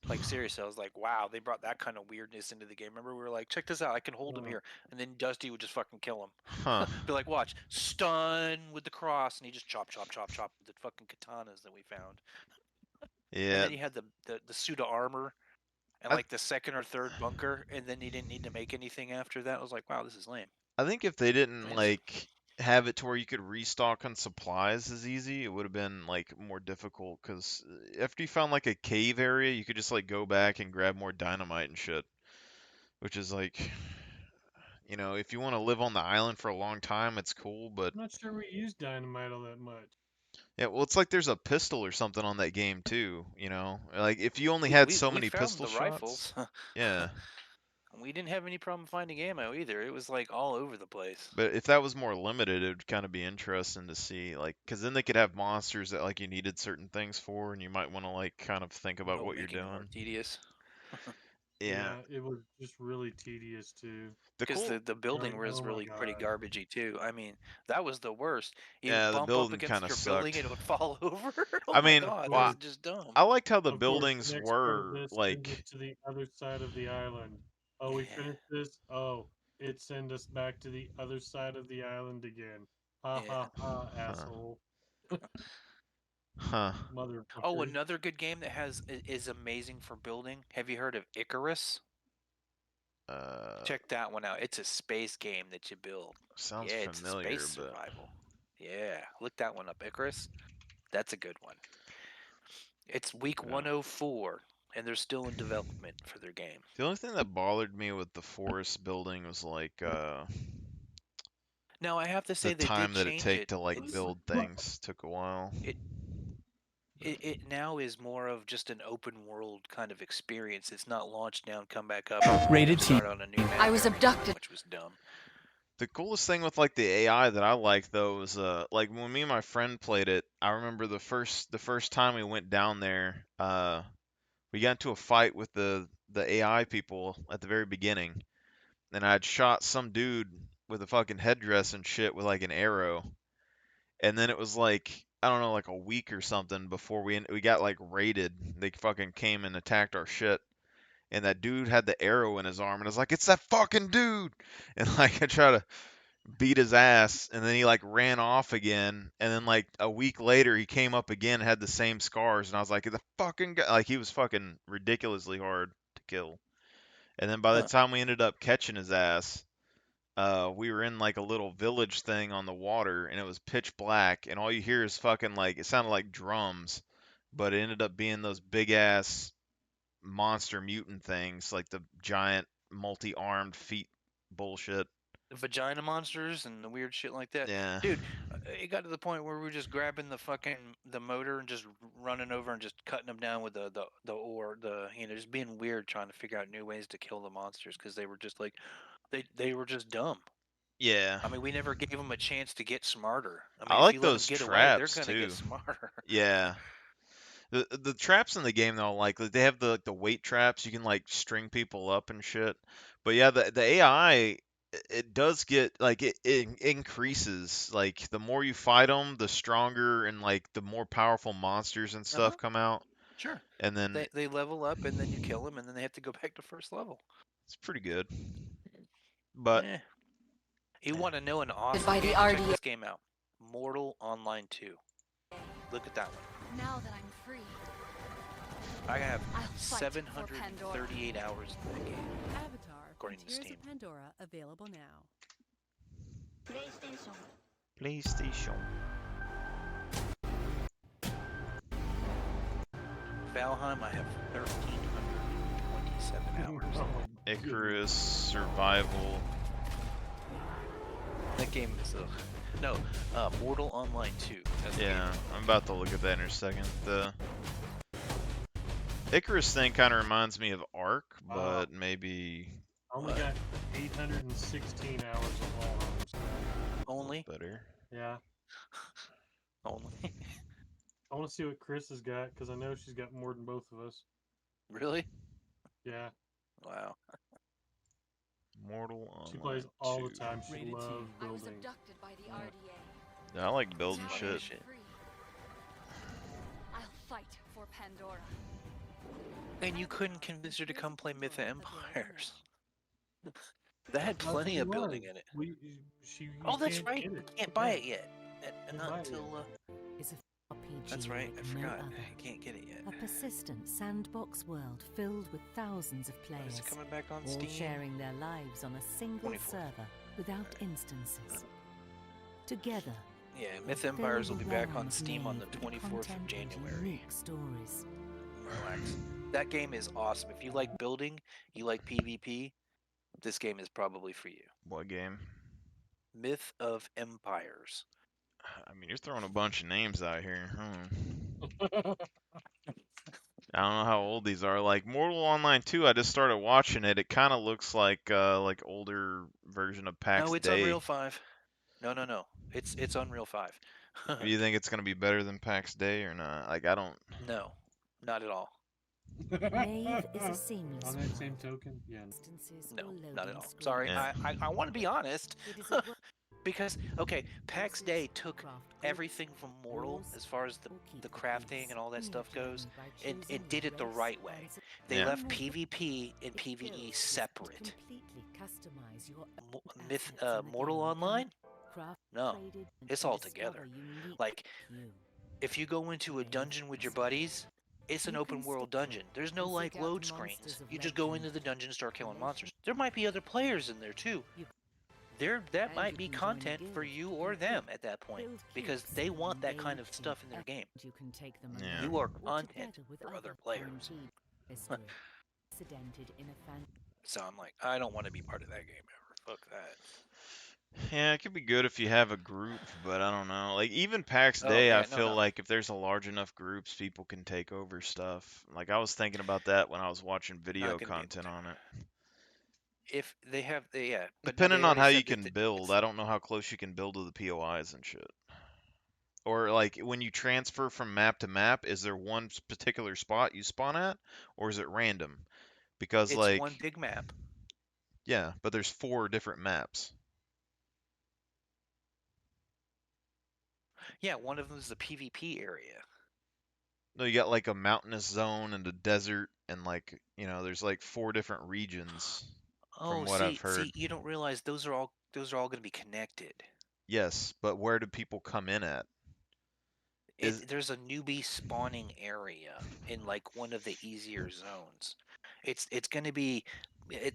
Like seriously, I was like, wow, they brought that kind of weirdness into the game. Remember, we were like, check this out, I can hold him Oh. here, and then Dusty would just fucking kill him. Huh. Be like, watch, stun with the cross, and he just chop, chop, chop, chop with the fucking katanas that we found. And Yeah. then you had the suit of armor, and I- like the second or third bunker, and then you didn't need to make anything after that. I was like, wow, this is lame. I think if they didn't Nice. like have it to where you could restock on supplies as easy, it would have been like more difficult. Because after you found like a cave area, you could just like go back and grab more dynamite and shit. Which is like, you know, if you want to live on the island for a long time, it's cool. But I'm not sure we use dynamite all that much. yeah, well, it's like there's a pistol or something on that game too. You know, like if you only We- had we- so we many found pistol the shots. rifles. Yeah. We didn't have any problem finding ammo either. It was like all over the place. But if that was more limited, it would kind of be interesting to see, like, because then they could have monsters that like you needed certain things for, and you might want to like kind of think about Oh, what you're making it more doing. tedious. Yeah. It was just really tedious too. The Because cool, the building Oh was my really pretty God. garbagey too. I mean, that was the worst. You Yeah, the bump up building against kinda your building sucked. and it would fall over. Oh I my mean, god, well, this is just dumb. I liked how the Of course, buildings the next part of were this sends like, us to the other side of the island. Oh, we Yeah. finished this. Oh, it sent us back to the other side of the island again. Ha Yeah. ha ha, asshole, huh? motherfucker. Oh, another good game that is amazing for building. Have you heard of Icarus? Check that one out. It's a space game that you build. Sounds Yeah, it's a familiar, space but survival. Yeah, look that one up, Icarus. That's a good one. It's week Yeah. 104, and they're still in development for their game. the only thing that bothered me with the forest building was like Now I have to say the they time did that it change take it. to like It's- build things took a while. It now is more of just an open world kind of experience. It's not launch down, come back up, Rated T. start on a new map. I was every time, abducted. which was dumb. The coolest thing with like the AI that I like though was like when me and my friend played it, I remember the first time we went down there, we got into a fight with the AI people at the very beginning, and I'd shot some dude with a fucking headdress and shit with like an arrow, and then it was like I don't know, like a week or something before we got like raided. They fucking came and attacked our shit. And that dude had the arrow in his arm, and I was like, "It's that fucking dude!" And like I try to beat his ass, and then he like ran off again, and then like a week later he came up again and had the same scars, and I was like, "The fucking guy!" Like he was fucking ridiculously hard to kill. And then by the Huh. time we ended up catching his ass, we were in like a little village thing on the water, and it was pitch black, and all you hear is fucking like it sounded like drums, but it ended up being those big ass monster mutant things, like the giant multi-armed feet bullshit. The vagina monsters and the weird shit like that. Yeah. Dude, it got to the point where we were just grabbing the motor and just running over and just cutting them down with the oar, just being weird, trying to figure out new ways to kill the monsters because they were just like they were just dumb. Yeah. I mean, we never gave them a chance to get smarter. I mean, I if like you let 'em those get away, traps, they're gonna too. get smarter. Yeah. The traps in the game though, like they have the weight traps, you can like string people up and shit. But yeah, the AI it does get like it increases, like the more you fight them, the stronger and like the more powerful monsters and stuff come out. Sure. And then They level up and then you kill them and then they have to go back to first level. it's pretty good. But Eh. You want to know an awesome By the game? Check RDA. this game out. Mortal Online 2. Look at that one. Now that I'm free, I have I'll fight for Pandora. 738 hours in that game. Avatar: According to Frontiers Steam. of Pandora available now. PlayStation. Valheim, I have 1,327 hours. Oh, Icarus Survival. That game is no, Mortal Online 2. That's the Yeah, game. I'm about to look at that in a second. The Icarus thing kind of reminds me of Ark, but maybe I only got 816 hours of Valheim stuff. Only? better. Yeah. Only? I want to see what Chris has got because I know she's got more than both of us. Really? Yeah. Wow. Mortal Online She plays all the 2. time. She Rated T. loves I was building. abducted by the RDA. Yeah, I like building Now shit. I'm free. I'll fight for Pandora. And you couldn't convince her to come play Myth of Available Empires. now. That had That's plenty of why. building in it. You Oh, that's can't right. get You it. can't buy Yeah, it yet. can't Not buy it until. yet. Is a RPG That's right. I like no forgot. other. You can't get it yet. A persistent sandbox world filled with thousands of When is players, it coming back on all Steam? sharing their lives on a single 24th. server without instances. Together, Yeah, they Myth fill Empires will the be back on realms Steam on made the with 24th of content and January. unique stories. Relax. That game is awesome. If you like building, you like PvP, this game is probably for you. What game? Myth of Empires. I mean, you're throwing a bunch of names out here. I don't know how old these are. Like Mortal Online 2, I just started watching it. It kind of looks like older version of PAX No, it's Day. Unreal 5. No. It's Unreal 5. Do you think it's gonna be better than PAX Day or not? Like I don't. No, not at all. Maeve is a seamless On that same world. token, yeah. Instances No, or not at loading all. screens. Sorry, Yeah. I want to be honest. It is a world Because, okay, PAX Day took craft everything from Mortal, rules, as far as or keep the the crafting peace. and all that In stuff your goes, journey by and choosing it did it the race right way. and They Yeah. left success. PvP and It PvE builds and separate. completely customize your Myth, assets in the Mortal game. Online? Craft, No, traded, it's and all discover together. unique Like, you. if you go into a dungeon with your buddies, it's an You open can world skip dungeon. it There's no and like seek out load monsters screens. of You just go legend, into the dungeon and start killing relation, monsters. There might be other players in there too. You- That and might you be can join a content for guild you to or them complete, at that point, build because keeps, they want that kind engage of stuff in their effort. game. You can take them Yeah. alone You are or content together with for other other players. guaranteed history. Precedented in a fan. So I'm like, I don't want to be part of that game ever. Fuck that. Yeah, it could be good if you have a group, but I don't know. Like even PAX Oh, Day, I man, no, feel no. like if there's a large enough groups, people can take over stuff. Like I was thinking about that when I was watching video Not gonna be able content to. on it. If they have, yeah. But no, Depending they on already how said you that can build, I don't know how close you can build to the POIs and shit. Or like when you transfer from map to map, is there one particular spot you spawn at, or is it random? Because it's like, one big map. yeah, but there's 4 different maps. Yeah, one of them is the PvP area. No, you got like a mountainous zone and a desert, and like there's like 4 different regions. Oh, From what I've heard. see, you don't realize those are all going to be connected. Yes, but where do people come in at? There's a newbie spawning area in like one of the easier zones. It's going to be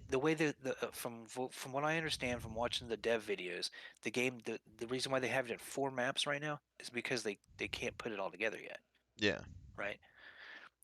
the way that from what I understand from watching the dev videos, the game the reason why they have it in 4 maps right now is because they can't put it all together yet, Yeah. right?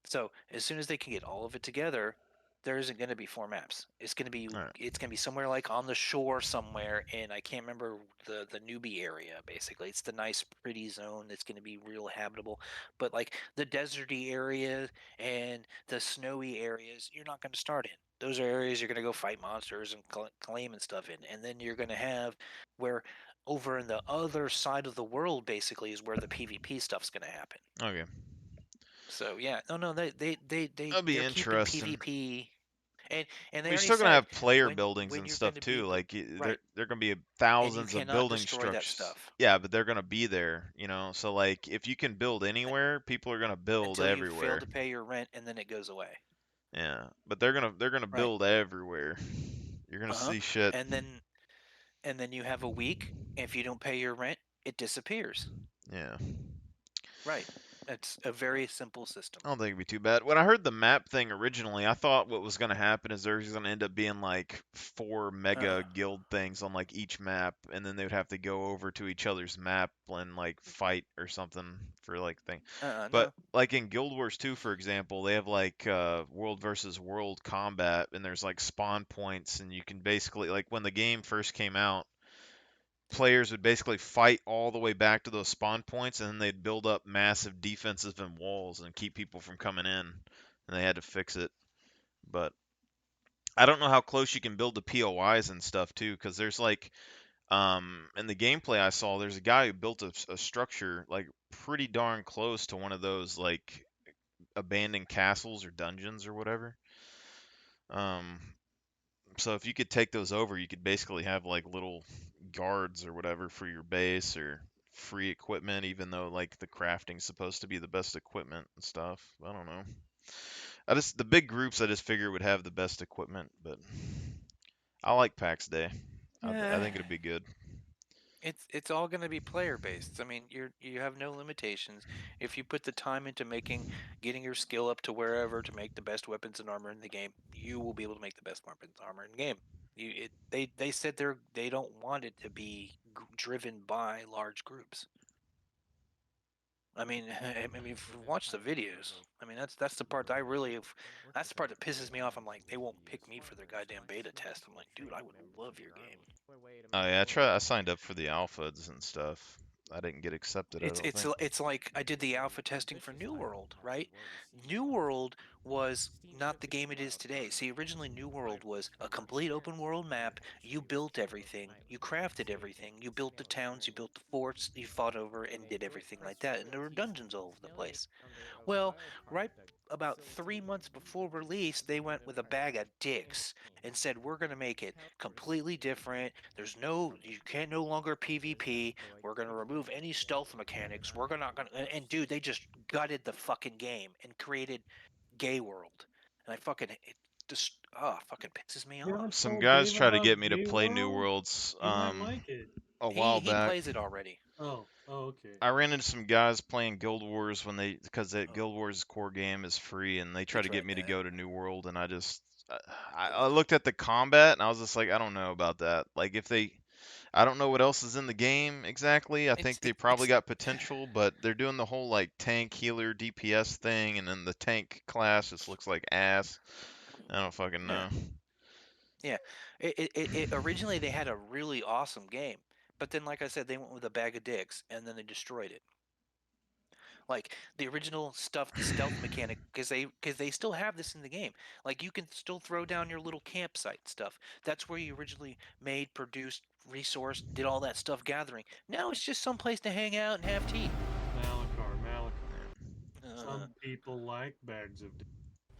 So as soon as they can get all of it together, there isn't going to be 4 maps. It's going to be Alright. it's going to be somewhere like on the shore somewhere, and I can't remember the newbie area. Basically, it's the nice, pretty zone that's going to be real habitable. But like the deserty area and the snowy areas, you're not going to start in. Those are areas you're going to go fight monsters and claim and stuff in, and then you're going to have where over in the other side of the world, basically, is where the PvP stuff's going to happen. Okay. So yeah, no, they're That'd be keeping interesting. PvP, and they You're already still gonna said have player when buildings when and you're stuff going to too. be Like right, they're gonna be and you thousands of cannot building destroy that structures. stuff Yeah, but they're gonna be there. So like if you can build anywhere, people are gonna build until you fail everywhere. to pay your rent, and then it goes away. Yeah, but they're gonna Right. build everywhere. You're gonna see shit. And then you have a week. If you don't pay your rent, it disappears. Yeah. Right. It's a very simple system. I don't think it'd be too bad. When I heard the map thing originally, I thought what was going to happen is there's going to end up being like 4 mega guild things on like each map, and then they would have to go over to each other's map and like fight or something for like thing. But No. like in Guild Wars 2, for example, they have like world versus world combat, and there's like spawn points, and you can basically like when the game first came out, players would basically fight all the way back to those spawn points, and then they'd build up massive defenses and walls and keep people from coming in, and they had to fix it. But I don't know how close you can build the POIs and stuff too, because there's like in the gameplay I saw, there's a guy who built a structure like pretty darn close to one of those like abandoned castles or dungeons or whatever. So if you could take those over, you could basically have like little guards or whatever for your base or free equipment, even though like the crafting's supposed to be the best equipment and stuff. I don't know. the big groups I just figure would have the best equipment, but I like PAX Day. I think it'd be good. It's all going to be player based. I mean, you have no limitations. If you put the time into getting your skill up to wherever to make the best weapons and armor in the game, you will be able to make the best weapons and armor in the game. They said they don't want it to be driven by large groups. I mean, if you watch the videos, I mean that's the part that that's the part that pisses me off. I'm like, they won't pick me for their goddamn beta test. I'm like, dude, I would love your game. Oh yeah, I signed up for the alphas and stuff. I didn't get accepted. I don't think. It's like I did the alpha testing for New World, right? New World was not the game it is today. See, originally New World was a complete open world map. You built everything, you crafted everything, you built the towns, you built the forts, you fought over and did everything like that, and there were dungeons all over the place. Well, right about 3 months before release, they went with a bag of dicks and said, we're going to make it completely different. You can't no longer PvP. We're going to remove any stealth mechanics. We're not going to, and dude, they just gutted the fucking game and created Gay World. And it just, fucking pisses me You haven't off. Some told guys Dave try to about get me to Gay play New World? Worlds He might like it. a while He back. plays it already. Oh, okay. I ran into some guys playing Guild Wars because that Guild Wars core game is free, and they tried to That's get right, me to yeah. go to New World, and I looked at the combat and I was just like, I don't know about that. Like I don't know what else is in the game exactly. I think they probably got potential, but they're doing the whole like tank healer DPS thing, and then the tank class just looks like ass. I don't fucking know. Yeah, it originally they had a really awesome game, but then, like I said, they went with a bag of dicks, and then they destroyed it. Like the original stuff, the stealth mechanic, because they still have this in the game. Like you can still throw down your little campsite stuff. That's where you originally made, produced, resourced, did all that stuff gathering. Now it's just some place to hang out and have tea. Malachar. Some people like bags of dicks.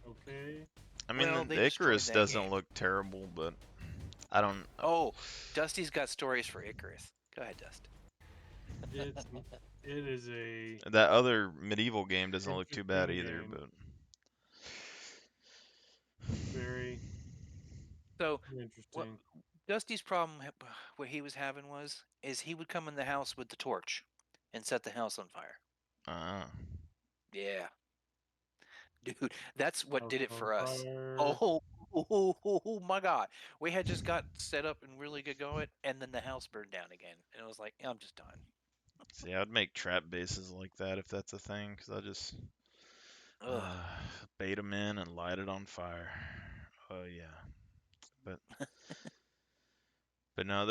Okay. I mean, Well, they the destroyed Icarus that doesn't game. look terrible, but I don't. Oh, Dusty's got stories for Icarus. Go ahead, Dust. It is a That other medieval game doesn't look too bad interesting either, game. but very So interesting. Dusty's problem, what he was having is he would come in the house with the torch and set the house on fire. Yeah. Dude, that's what did it for us. Oh my God. We had just got set up and really good going, and then the house burned down again. And it was like, I'm just done. see, I'd make trap bases like that if that's a thing, because I just bait them in and light it on fire. Oh yeah, but no,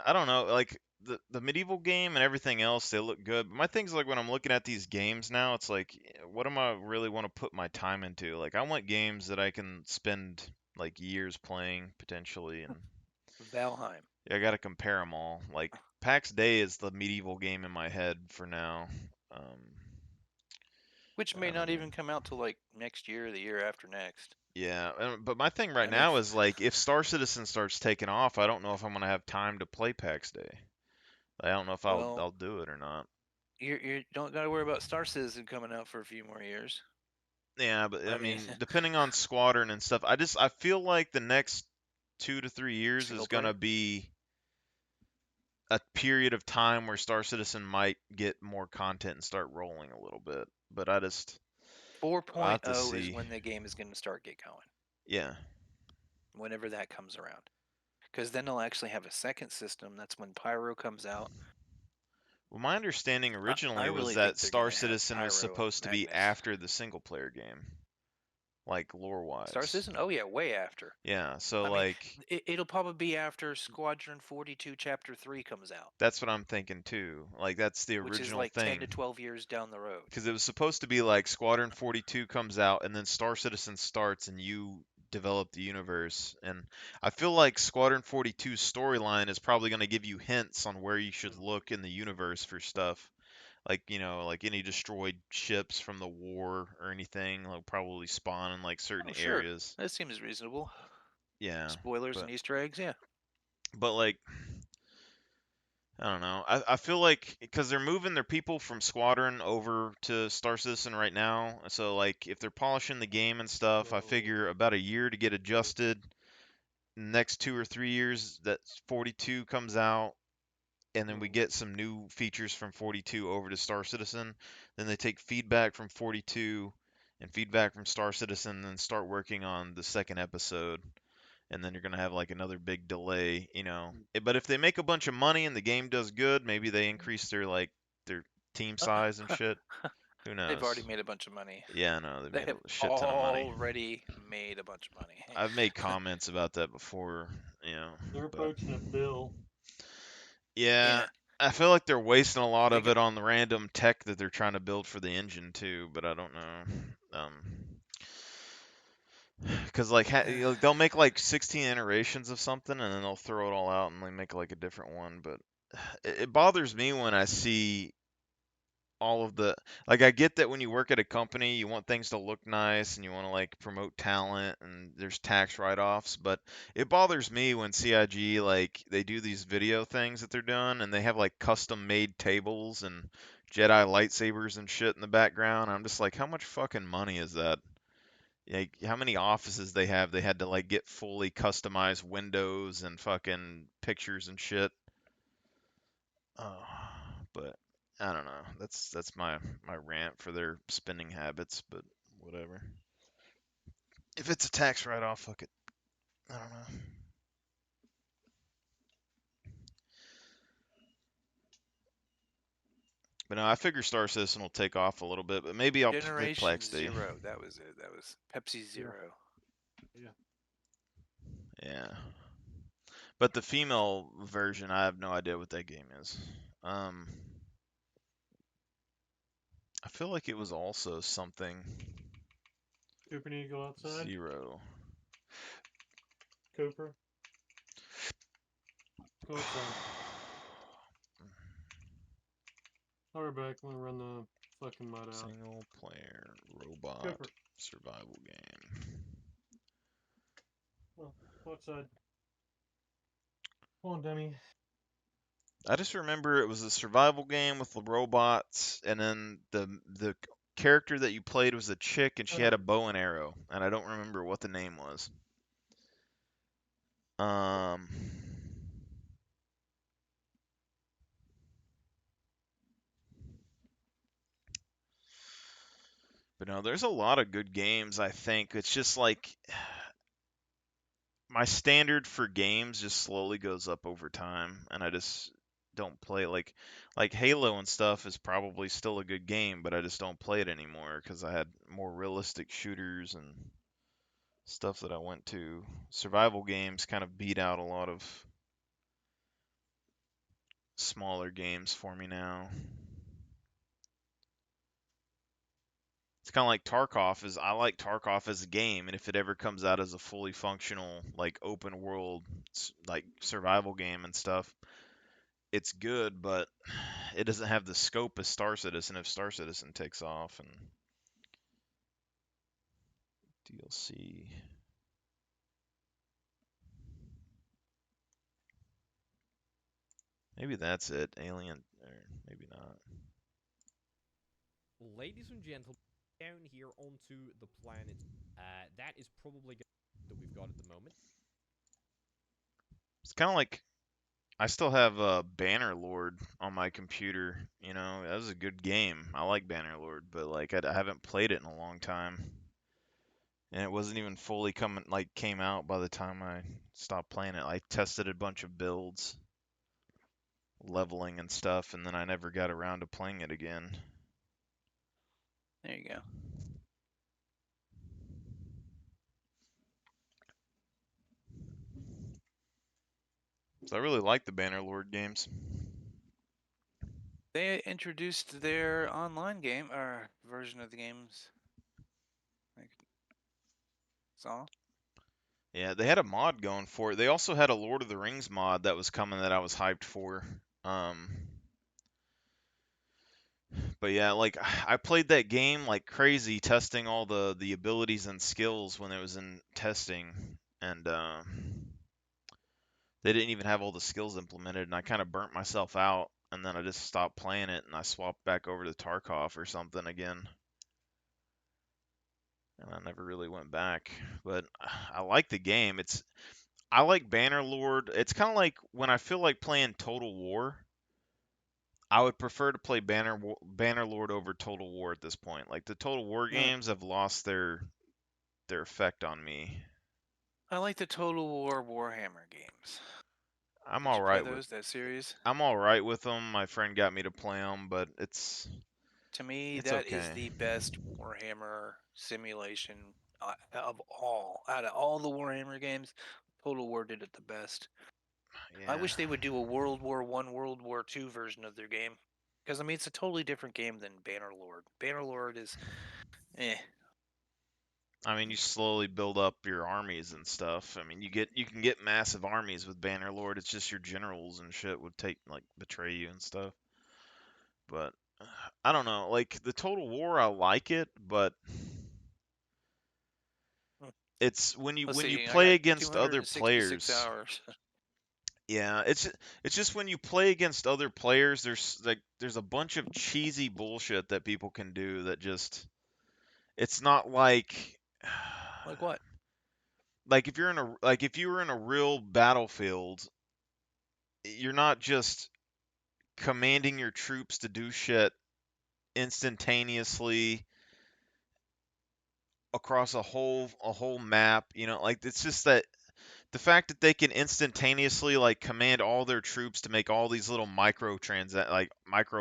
I don't know, like the medieval game and everything else, they look good. But my thing's like when I'm looking at these games now, it's like, what am I really want to put my time into? Like I want games that I can spend like years playing potentially, and Valheim. yeah, I got to compare them all. Like PAX Day is the medieval game in my head for now. Which may not even come out till like next year or the year after next. Yeah, but my thing right now is like if Star Citizen starts taking off, I don't know if I'm gonna have time to play PAX Day. I don't know if I'll do it or not. You don't gotta worry about Star Citizen coming out for a few more years. Yeah, but I mean, depending on Squadron and stuff, I feel like the next 2 to 3 years is gonna be a period of time where Star Citizen might get more content and start rolling a little bit. But I just 4.0 is when the game is gonna start get going. Yeah. Whenever that comes around. Because then they'll actually have a second system. That's when Pyro comes out. Well, my understanding originally was that Star Citizen was supposed to be after the single player game, like lore-wise. Star Citizen? Oh yeah, way after. Yeah, so it'll probably be after Squadron 42 Chapter 3 comes out. That's what I'm thinking too. Like that's the original which is like thing. 10 to 12 years down the road. Because it was supposed to be like Squadron 42 comes out and then Star Citizen starts and you develop the universe. And I feel like Squadron 42's storyline is probably going to give you hints on where you should look in the universe for stuff. Like, like any destroyed ships from the war or anything, like probably spawn in like certain areas. That seems reasonable. Yeah. Spoilers and Easter eggs, yeah. But like I don't know. I feel like because they're moving their people from Squadron over to Star Citizen right now, so like if they're polishing the game and stuff, I figure about a year to get adjusted. Next 2 or 3 years, that 42 comes out, and then we get some new features from 42 over to Star Citizen. Then they take feedback from 42 and feedback from Star Citizen, and then start working on the second episode. And then you're gonna have like another big delay, you know. But if they make a bunch of money and the game does good, maybe they increase their team size and shit. Who knows? They've already made a bunch of money. Yeah, no, they've They made have a shit ton of money. already made a bunch of money. I've made comments about that before, you know. They're but- approaching a bill. Yeah, I feel like they're wasting a lot They of it on the random tech that they're trying to build for the engine too, but I don't know. Because like they'll make like 16 iterations of something and then they'll throw it all out and like make like a different one. But it bothers me when I see all of the like I get that when you work at a company you want things to look nice and you want to like promote talent and there's tax write-offs, but it bothers me when CIG like they do these video things that they're doing and they have like custom made tables and Jedi lightsabers and shit in the background. I'm just like, how much fucking money is that? Like how many offices they have, they had to like get fully customized windows and fucking pictures and shit. Oh, but I don't know. That's my rant for their spending habits, but whatever. If it's a tax write-off, fuck it. I don't know. But no, I figure Star Citizen will take off a little bit, but maybe I'll pick Generation Plague State. Zero. That was it. That was Pepsi Zero. Yeah. But the female version, I have no idea what that game is. I feel like it was also something Cooper, need to go outside. Zero. Cooper, go outside. I'll be back. I'm gonna run the fucking mud out. Single player robot Cooper, survival game. go outside. Come on, dummy. I just remember it was a survival game with the robots, and then the character that you played was a chick, and she had a bow and arrow, and I don't remember what the name was. But no, there's a lot of good games, I think. It's just like my standard for games just slowly goes up over time, and I just don't play like Halo and stuff is probably still a good game, but I just don't play it anymore because I had more realistic shooters and stuff that I went to. Survival games kind of beat out a lot of smaller games for me now. It's kind of like Tarkov is I like Tarkov as a game, and if it ever comes out as a fully functional like open world like survival game and stuff, it's good, but it doesn't have the scope of Star Citizen if Star Citizen takes off. And DLC. Maybe that's it. Alien, or maybe not. Ladies and gentlemen, down here onto the planet. That is probably that we've got at the moment. It's kind of like I still have Bannerlord on my computer. You know, that was a good game. I like Bannerlord, but like I haven't played it in a long time, and it wasn't even fully came out by the time I stopped playing it. I tested a bunch of builds, leveling and stuff, and then I never got around to playing it again. There you go. So I really like the Bannerlord games. They introduced their online game or version of the games. Like, saw. Yeah, they had a mod going for it. They also had a Lord of the Rings mod that was coming that I was hyped for. But yeah, like I played that game like crazy, testing all the abilities and skills when it was in testing, and they didn't even have all the skills implemented, and I kind of burnt myself out, and then I just stopped playing it, and I swapped back over to Tarkov or something again. And I never really went back, but I like the game. I like Bannerlord. It's kind of like when I feel like playing Total War, I would prefer to play Bannerlord over Total War at this point. Like the Total War games have lost their effect on me. I like the Total War Warhammer games. I'm Did all you right play with those, that series? I'm all right with them. My friend got me to play them, but it's To me, it's that is okay. the best Warhammer simulation of all. Out of all the Warhammer games, Total War did it the best. I Yeah. wish they would do a World War I, World War II version of their game. Because, I mean, it's a totally different game than Bannerlord. Bannerlord is, eh. I mean, you slowly build up your armies and stuff. I mean, you can get massive armies with Bannerlord. It's just your generals and shit would betray you and stuff. But I don't know. Like the Total War, I like it, but it's when you Let's see, I play got against other 266 players. hours. Yeah, it's just when you play against other players, there's a bunch of cheesy bullshit that people can do that just it's not like Like what? like if you were in a real battlefield, you're not just commanding your troops to do shit instantaneously across a whole map, like it's just that the fact that they can instantaneously like command all their troops to make all these little micro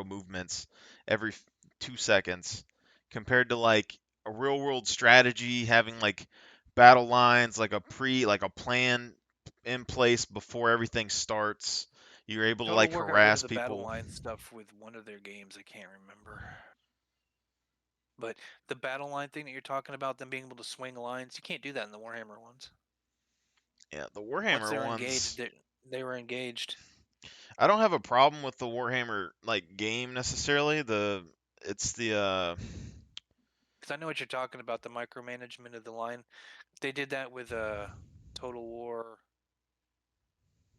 movements every 2 seconds compared to like a real world strategy having like battle lines like a plan in place before everything starts. You're able to Total like War got rid of harass the battle people. line stuff with one of their games. I can't remember. But the battle line thing that you're talking about, them being able to swing lines, you can't do that in the Warhammer ones. Yeah, the Once Warhammer they're ones. engaged, they were engaged. I don't have a problem with the Warhammer like game necessarily. It's the Because I know what you're talking about, the micromanagement of the line. They did that with Total War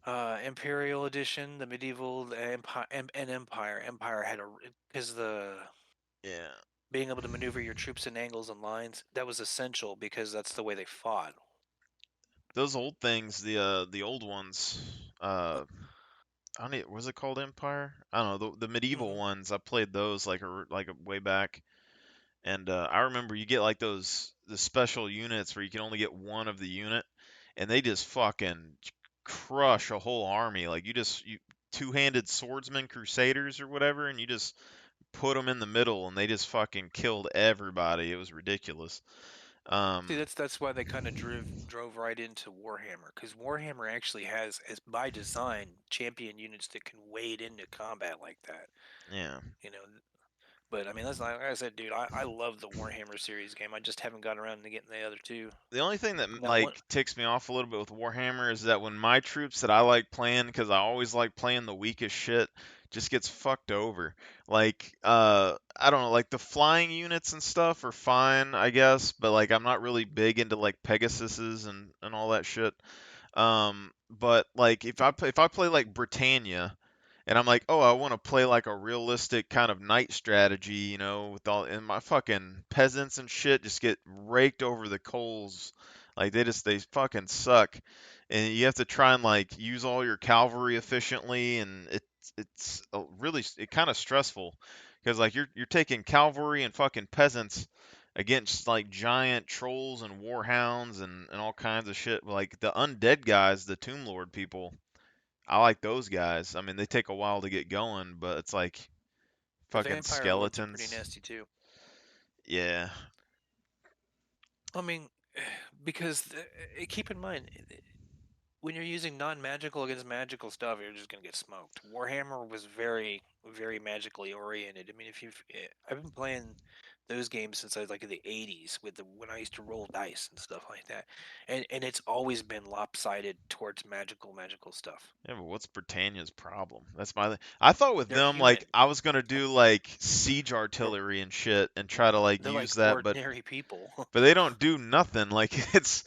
Imperial Edition, the medieval the Empire, and Empire. Empire had because yeah. being able to maneuver your troops in angles and lines, that was essential because that's the way they fought. Those old things, the old ones, I don't know, was it called Empire? I don't know, the medieval ones. I played those like a way back, and I remember you get like the special units where you can only get one of the unit, and they just fucking crush a whole army. Like you two-handed swordsmen, crusaders or whatever, and you just put them in the middle, and they just fucking killed everybody. It was ridiculous. See, that's why they kind of drove right into Warhammer, because Warhammer actually has, as by design, champion units that can wade into combat like that. Yeah. You know, but I mean, that's like I said, dude. I love the Warhammer series game. I just haven't gotten around to getting the other two. The only thing that Now, like ticks me off a little bit with Warhammer is that when my troops that I like playing, because I always like playing the weakest shit, just gets fucked over. Like, I don't know, like the flying units and stuff are fine, I guess, but like I'm not really big into like Pegasuses and all that shit. But like if I play like Britannia, and I'm like, oh, I want to play like a realistic kind of knight strategy, with and my fucking peasants and shit just get raked over the coals. Like they fucking suck. And you have to try and like use all your cavalry efficiently, and it's really it kind of stressful because like you're taking cavalry and fucking peasants against like giant trolls and warhounds and all kinds of shit. Like the undead guys, the Tomb Lord people, I like those guys. I mean, they take a while to get going, but it's like the fucking Vampire Lords are pretty skeletons. nasty too. Yeah. I mean, because keep in mind, when you're using non-magical against magical stuff, you're just gonna get smoked. Warhammer was very, very magically oriented. I mean, I've been playing those games since I was like in the '80s when I used to roll dice and stuff like that, and it's always been lopsided towards magical stuff. Yeah, but what's Britannia's problem? That's my. I thought with They're them, human. like I was gonna do like siege artillery and shit, and try to like They're use like that, but ordinary people. but they don't do nothing. Like it's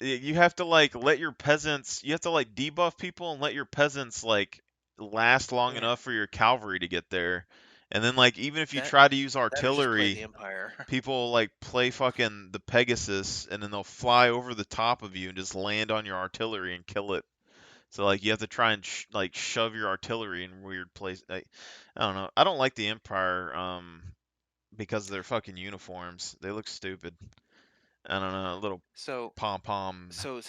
You have to like let your peasants. You have to like debuff people and let your peasants like last long Yeah. enough for your cavalry to get there. And then like even if you That- try to use That or just play artillery, the Empire. people like play fucking the Pegasus and then they'll fly over the top of you and just land on your artillery and kill it. So like you have to try and like shove your artillery in weird places. I don't know. I don't like the Empire because of their fucking uniforms. They look stupid. I don't know, a little So pom pom. So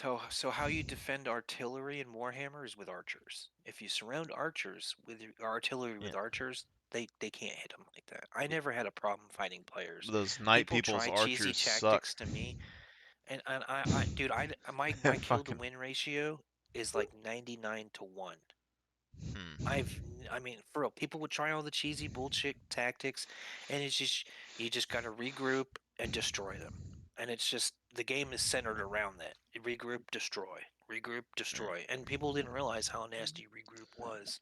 how you defend artillery in Warhammer is with archers. If you surround archers with artillery with Yeah. archers, they can't hit them like that. I never had a problem fighting players. Those night People people's try cheesy archers suck. tactics to me, and dude, my kill to Fucking- win ratio is like 99 to 1. Hmm. I mean, for real, people would try all the cheesy bullshit tactics, and it's just you just gotta regroup and destroy them. And it's just the game is centered around that. Regroup, destroy. And people didn't realize how nasty regroup was,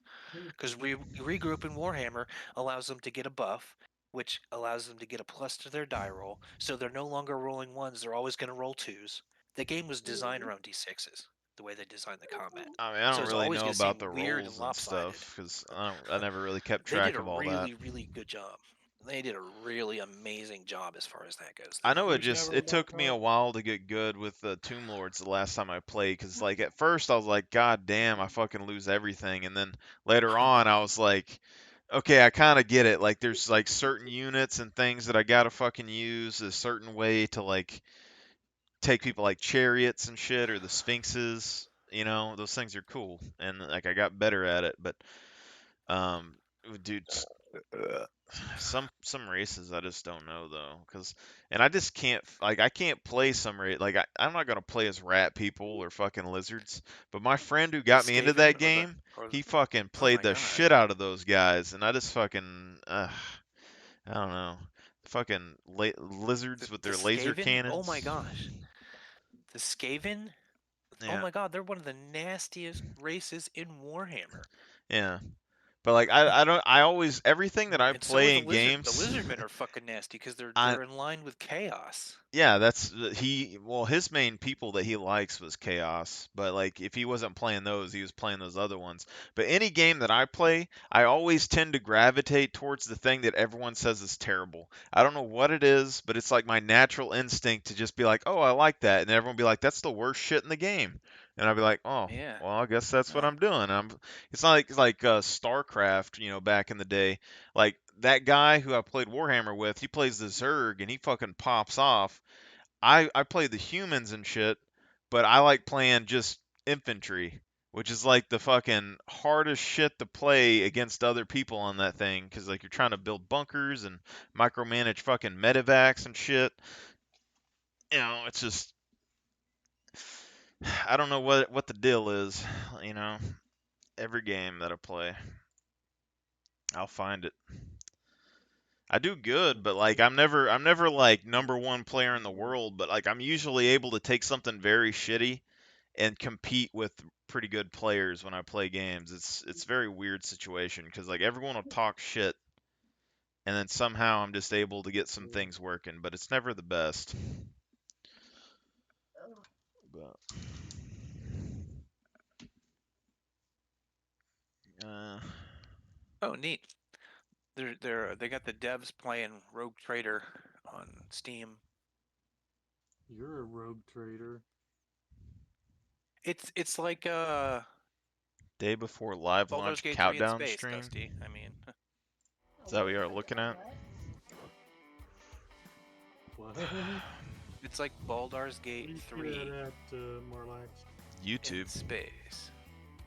because regroup in Warhammer allows them to get a buff, which allows them to get a plus to their die roll. So they're no longer rolling ones; they're always going to roll twos. The game was designed around d6s, the way they designed the combat. I mean, I So don't it's really always know gonna about seem the weird rolls and and stuff because I never really kept They track did a of all that. really good job. They did a really amazing job as far as that goes. I know Which it took me a while to get good with the Tomb Lords the last time I played because like at first I was like, God damn, I fucking lose everything, and then later on I was like, okay, I kind of get it. Like there's like certain units and things that I gotta fucking use a certain way to like take people like chariots and shit or the sphinxes. You know, those things are cool, and like I got better at it. But um, dude, some races I just don't know though, and I just can't like I can't play some race like I'm not gonna play as rat people or fucking lizards. But my friend who got me into that game, he fucking played the shit out of those guys, and I just fucking I don't know, fucking lizards with their laser Skaven? cannons. Oh my gosh, the Skaven! Yeah. Oh my god, they're one of the nastiest races in Warhammer. Yeah. But like I always everything that I And so play are in games. The lizardmen are fucking nasty because they're in line with chaos. Yeah, that's his main people that he likes was Chaos, but like if he wasn't playing those, he was playing those other ones. But any game that I play, I always tend to gravitate towards the thing that everyone says is terrible. I don't know what it is, but it's like my natural instinct to just be like, "Oh, I like that." And everyone be like, "That's the worst shit in the game." And I'd be like, "Oh, Yeah. well, I guess that's what I'm doing." It's not like StarCraft, back in the day. Like that guy who I played Warhammer with, he plays the Zerg and he fucking pops off. I play the humans and shit, but I like playing just infantry, which is like the fucking hardest shit to play against other people on that thing, because like you're trying to build bunkers and micromanage fucking medevacs and shit. It's just I don't know what the deal is. Every game that I play, I'll find it. I do good, but like I'm never like number one player in the world, but like I'm usually able to take something very shitty and compete with pretty good players when I play games. It's a very weird situation because like everyone will talk shit, and then somehow I'm just able to get some things working, but it's never the best. But Oh, neat. They got the devs playing Rogue Trader on Steam. You're a rogue trader. It's like day before live Baldur's launch Gate 3 in countdown space, stream. Dusty. I mean, Is that what you're looking at? What? it's like Baldur's Gate 3 at Marlax? YouTube. in space.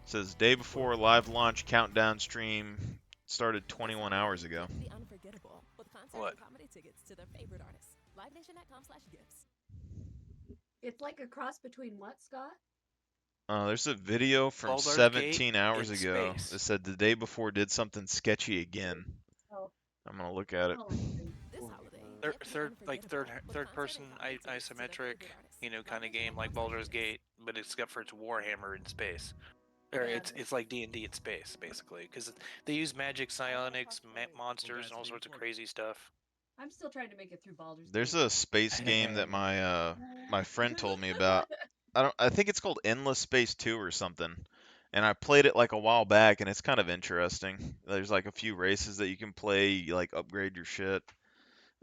Says day before live launch countdown stream started 21 hours ago. The unforgettable with concert What? and comedy tickets to their favorite artists. LiveNation.com/gifts. It's like a cross between what, Scott? There's a video from Baldur's 17 Gate hours in ago space. that said the day before did something sketchy again. Oh. I'm gonna look at it. This holiday, Third person isometric, kind of game like Baldur's Gate, but except for it's Warhammer in space. Or it's like D&D in space, basically, because they use magic, psionics, monsters, and all sorts of crazy stuff. I'm still trying to make it through Baldur's There's Gate. a space game that my friend told me about. I think it's called Endless Space 2 or something. And I played it like a while back, and it's kind of interesting. There's like a few races that you can play, you like upgrade your shit.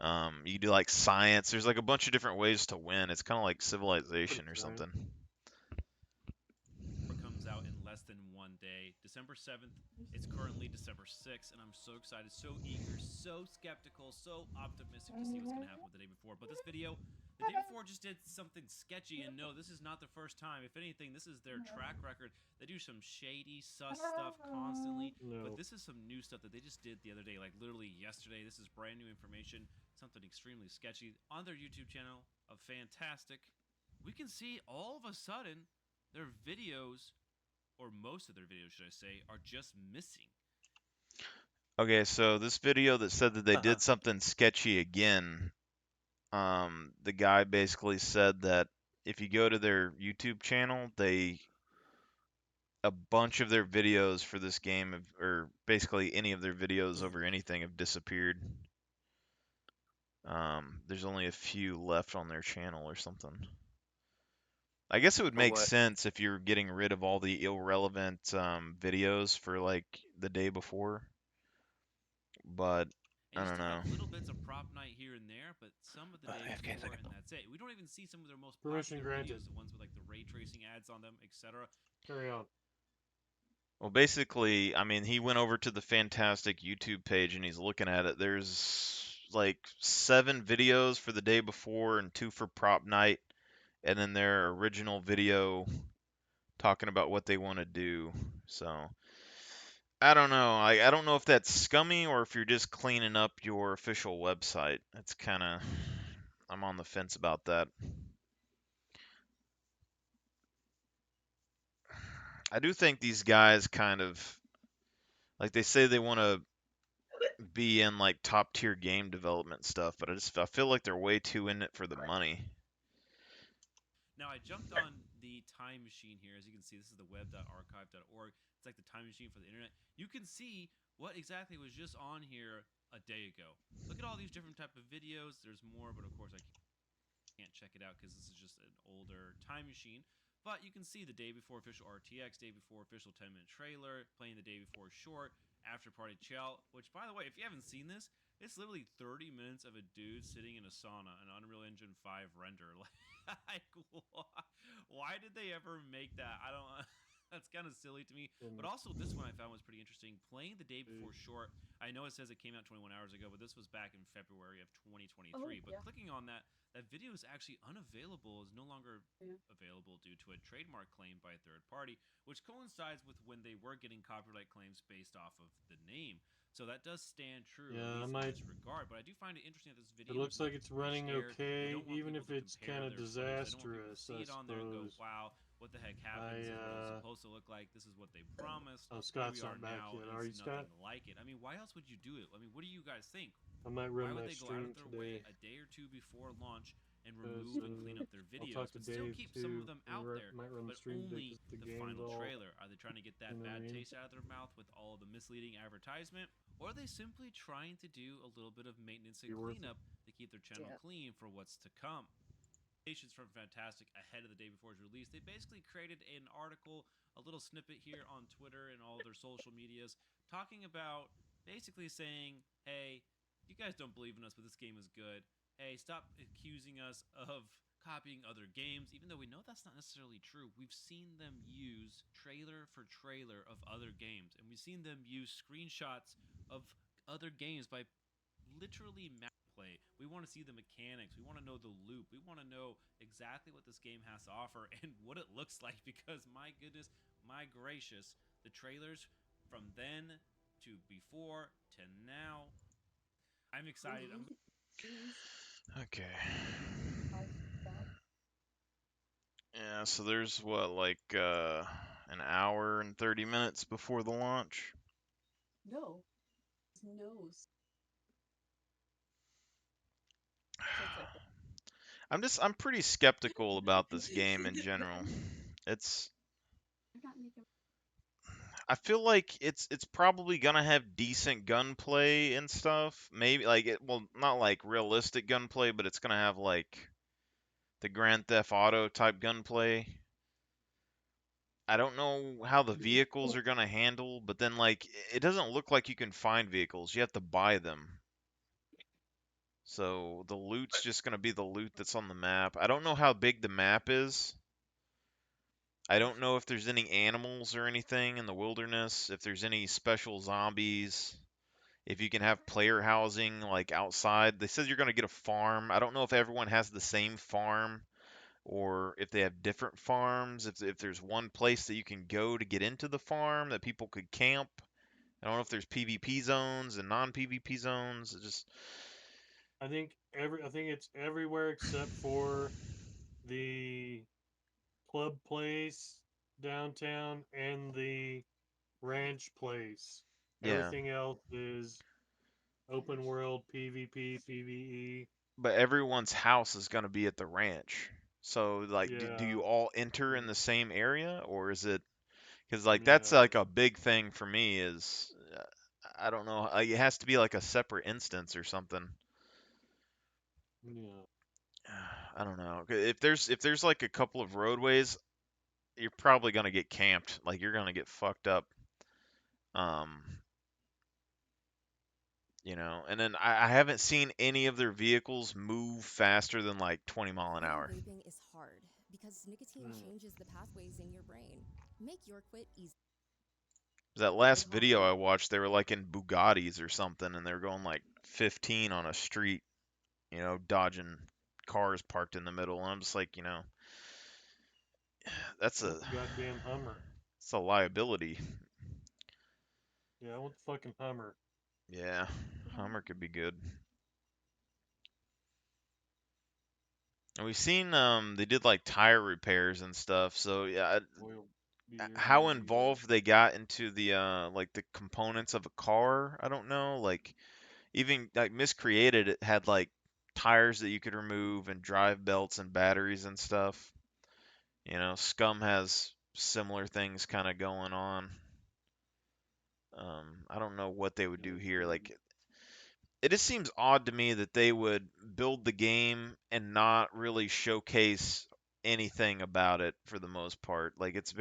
You do like science. There's like a bunch of different ways to win. It's kind of like Civilization or something. Comes out in less than 1 day, December 7th. It's currently December 6th, and I'm so excited, so eager, so skeptical, so optimistic to see what's gonna happen with the day before. But this video, the day before just did something sketchy, and no, this is not the first time. If anything, this is their track record. They do some shady, sus stuff constantly, but this is some new stuff that they just did the other day, like literally yesterday. This is brand new information, something extremely sketchy on their YouTube channel of Fantastic. We can see all of a sudden their videos, or most of their videos, should I say, are just missing. Okay, so this video that said that they did something sketchy again, the guy basically said that if you go to their YouTube channel, a bunch of their videos for this game, or basically any of their videos over anything, have disappeared. There's only a few left on their channel or something. I guess it would make sense if you're getting rid of all the irrelevant videos for like the day before, but I don't know. Little bits of prop night here and there, but some of the days before, and that's it. We don't even see some of their most popular videos, the ones with like the ray tracing ads on them, etc. Carry on. Well, basically, I mean, he went over to the Fantastic YouTube page and he's looking at it. There's like 7 videos for the day before and 2 for prop night, and then their original video talking about what they want to do. So I don't know. I don't know if that's scummy or if you're just cleaning up your official website. It's kind of, I'm on the fence about that. I do think these guys kind of, like, they say they want to be in like top tier game development stuff, but I feel like they're way too in it for the money. Now I jumped on the time machine here. As you can see, this is the web.archive.org. It's like the time machine for the internet. You can see what exactly was just on here a day ago. Look at all these different type of videos. There's more, but of course I can't check it out because this is just an older time machine. But you can see the day before official RTX, day before official 10-minute trailer, playing the day before short, after party chill, which, by the way, if you haven't seen this, it's literally 30 minutes of a dude sitting in a sauna, an Unreal Engine 5 render. Like, why did they ever make that? I don't. That's kind of silly to me. But also, this one I found was pretty interesting. Playing the day before short. I know it says it came out 21 hours ago, but this was back in February of 2023. But clicking on that video is actually unavailable. Is no longer available due to a trademark claim by a third party, which coincides with when they were getting copyright claims based off of the name. So that does stand true. Yeah, in this regard, but I do find it interesting that this video. It looks like it's running okay, even if it's kind of disastrous. See it on there and go, wow, what the heck happened? This is what it's supposed to look like. This is what they promised. Oh, Scott's not back yet. Are you, Scott? Like it. I mean, why else would you do it? I mean, what do you guys think? I might run my Why would they go out stream of their today. way a day or two before launch and remove and clean up their videos, but still keep some of them out there, but only the final trailer? Are they trying to get that bad taste out of their mouth with all the misleading advertisement, or are they simply trying to do a little bit of maintenance and cleanup to keep their channel clean for what's to come? From Fantastic ahead of the day before its release, they basically created an article, a little snippet here on Twitter and all their social medias, talking about basically saying, hey, you guys don't believe in us, but this game is good. Hey, stop accusing us of copying other games, even though we know that's not necessarily true. We've seen them use trailer for trailer of other games, and we've seen them use screenshots of other games by literally map play. We want to see the mechanics. We want to know the loop. We want to know exactly what this game has to offer and what it looks like, because my goodness, my gracious, the trailers from then to before to now, I'm excited. Okay. Yeah, so there's what, like an hour and 30 minutes before the launch? No. His nose. I'm pretty skeptical about this game in general. I feel like it's probably gonna have decent gunplay and stuff. Maybe like well, not like realistic gunplay, but it's gonna have like the Grand Theft Auto type gunplay. I don't know how the vehicles are gonna handle, but then like it doesn't look like you can find vehicles. You have to buy them. So the loot's just gonna be the loot that's on the map. I don't know how big the map is. I don't know if there's any animals or anything in the wilderness, if there's any special zombies, if you can have player housing like outside. They said you're gonna get a farm. I don't know if everyone has the same farm or if they have different farms, if there's one place that you can go to get into the farm that people could camp. I don't know if there's PvP zones and non-PvP zones. It just I think it's everywhere except for the club place downtown and the ranch place. yeah. Everything else is open world PvP, PvE. But everyone's house is gonna be at the ranch. So like, do you Yeah. all enter in the same area, or is it? Because like that's No. like a big thing for me. Is I don't know. It has to be like a separate instance or something. Yeah. I don't know. If there's like a couple of roadways, you're probably gonna get camped. Like you're gonna get fucked up. Um, and then I haven't seen any of their vehicles move faster than like 20 mile an hour. Vaping is hard because nicotine changes the pathways in your brain. Make your quit easy. That last video I watched, they were like in Bugattis or something, and they were going like 15 on a street, dodging cars parked in the middle. And I'm just like, that's a goddamn Hummer. It's a liability. Yeah, I want the fucking Hummer. Yeah, Hummer could be good. And we've seen they did like tire repairs and stuff. So yeah, how involved they got into the like the components of a car, I don't know. Like even like Miscreated, it had like tires that you could remove and drive belts and batteries and stuff. Scum has similar things kind of going on. I don't know what they would do here. Like it just seems odd to me that they would build the game and not really showcase anything about it for the most part. Like it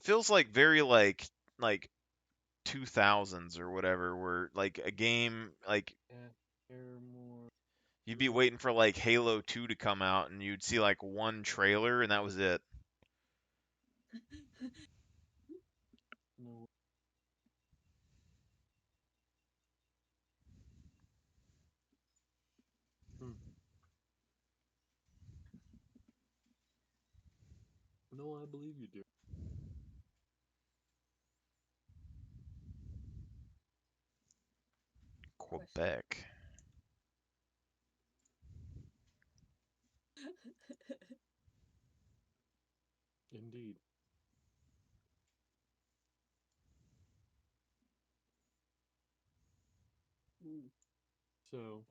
feels like very like 2000s or whatever, where like a game like you'd be waiting for like Halo 2 to come out and you'd see like one trailer and that was it. No. No, I believe you do. Quebec. Indeed. So.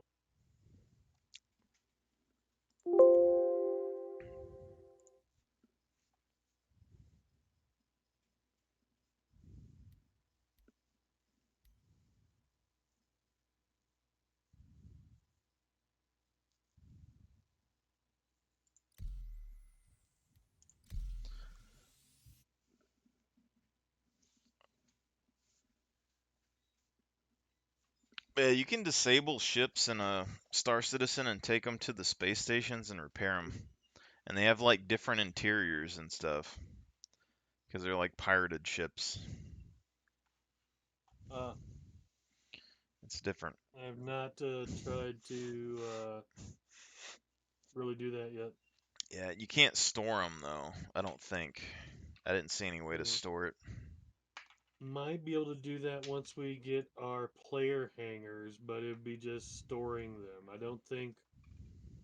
Yeah, you can disable ships in a Star Citizen and take them to the space stations and repair them. And they have like different interiors and stuff. Because they're like pirated ships. It's different. I have not tried to really do that yet. Yeah, you can't store them though, I don't think. I didn't see any way to store it. Might be able to do that once we get our player hangers, but it'd be just storing them. I don't think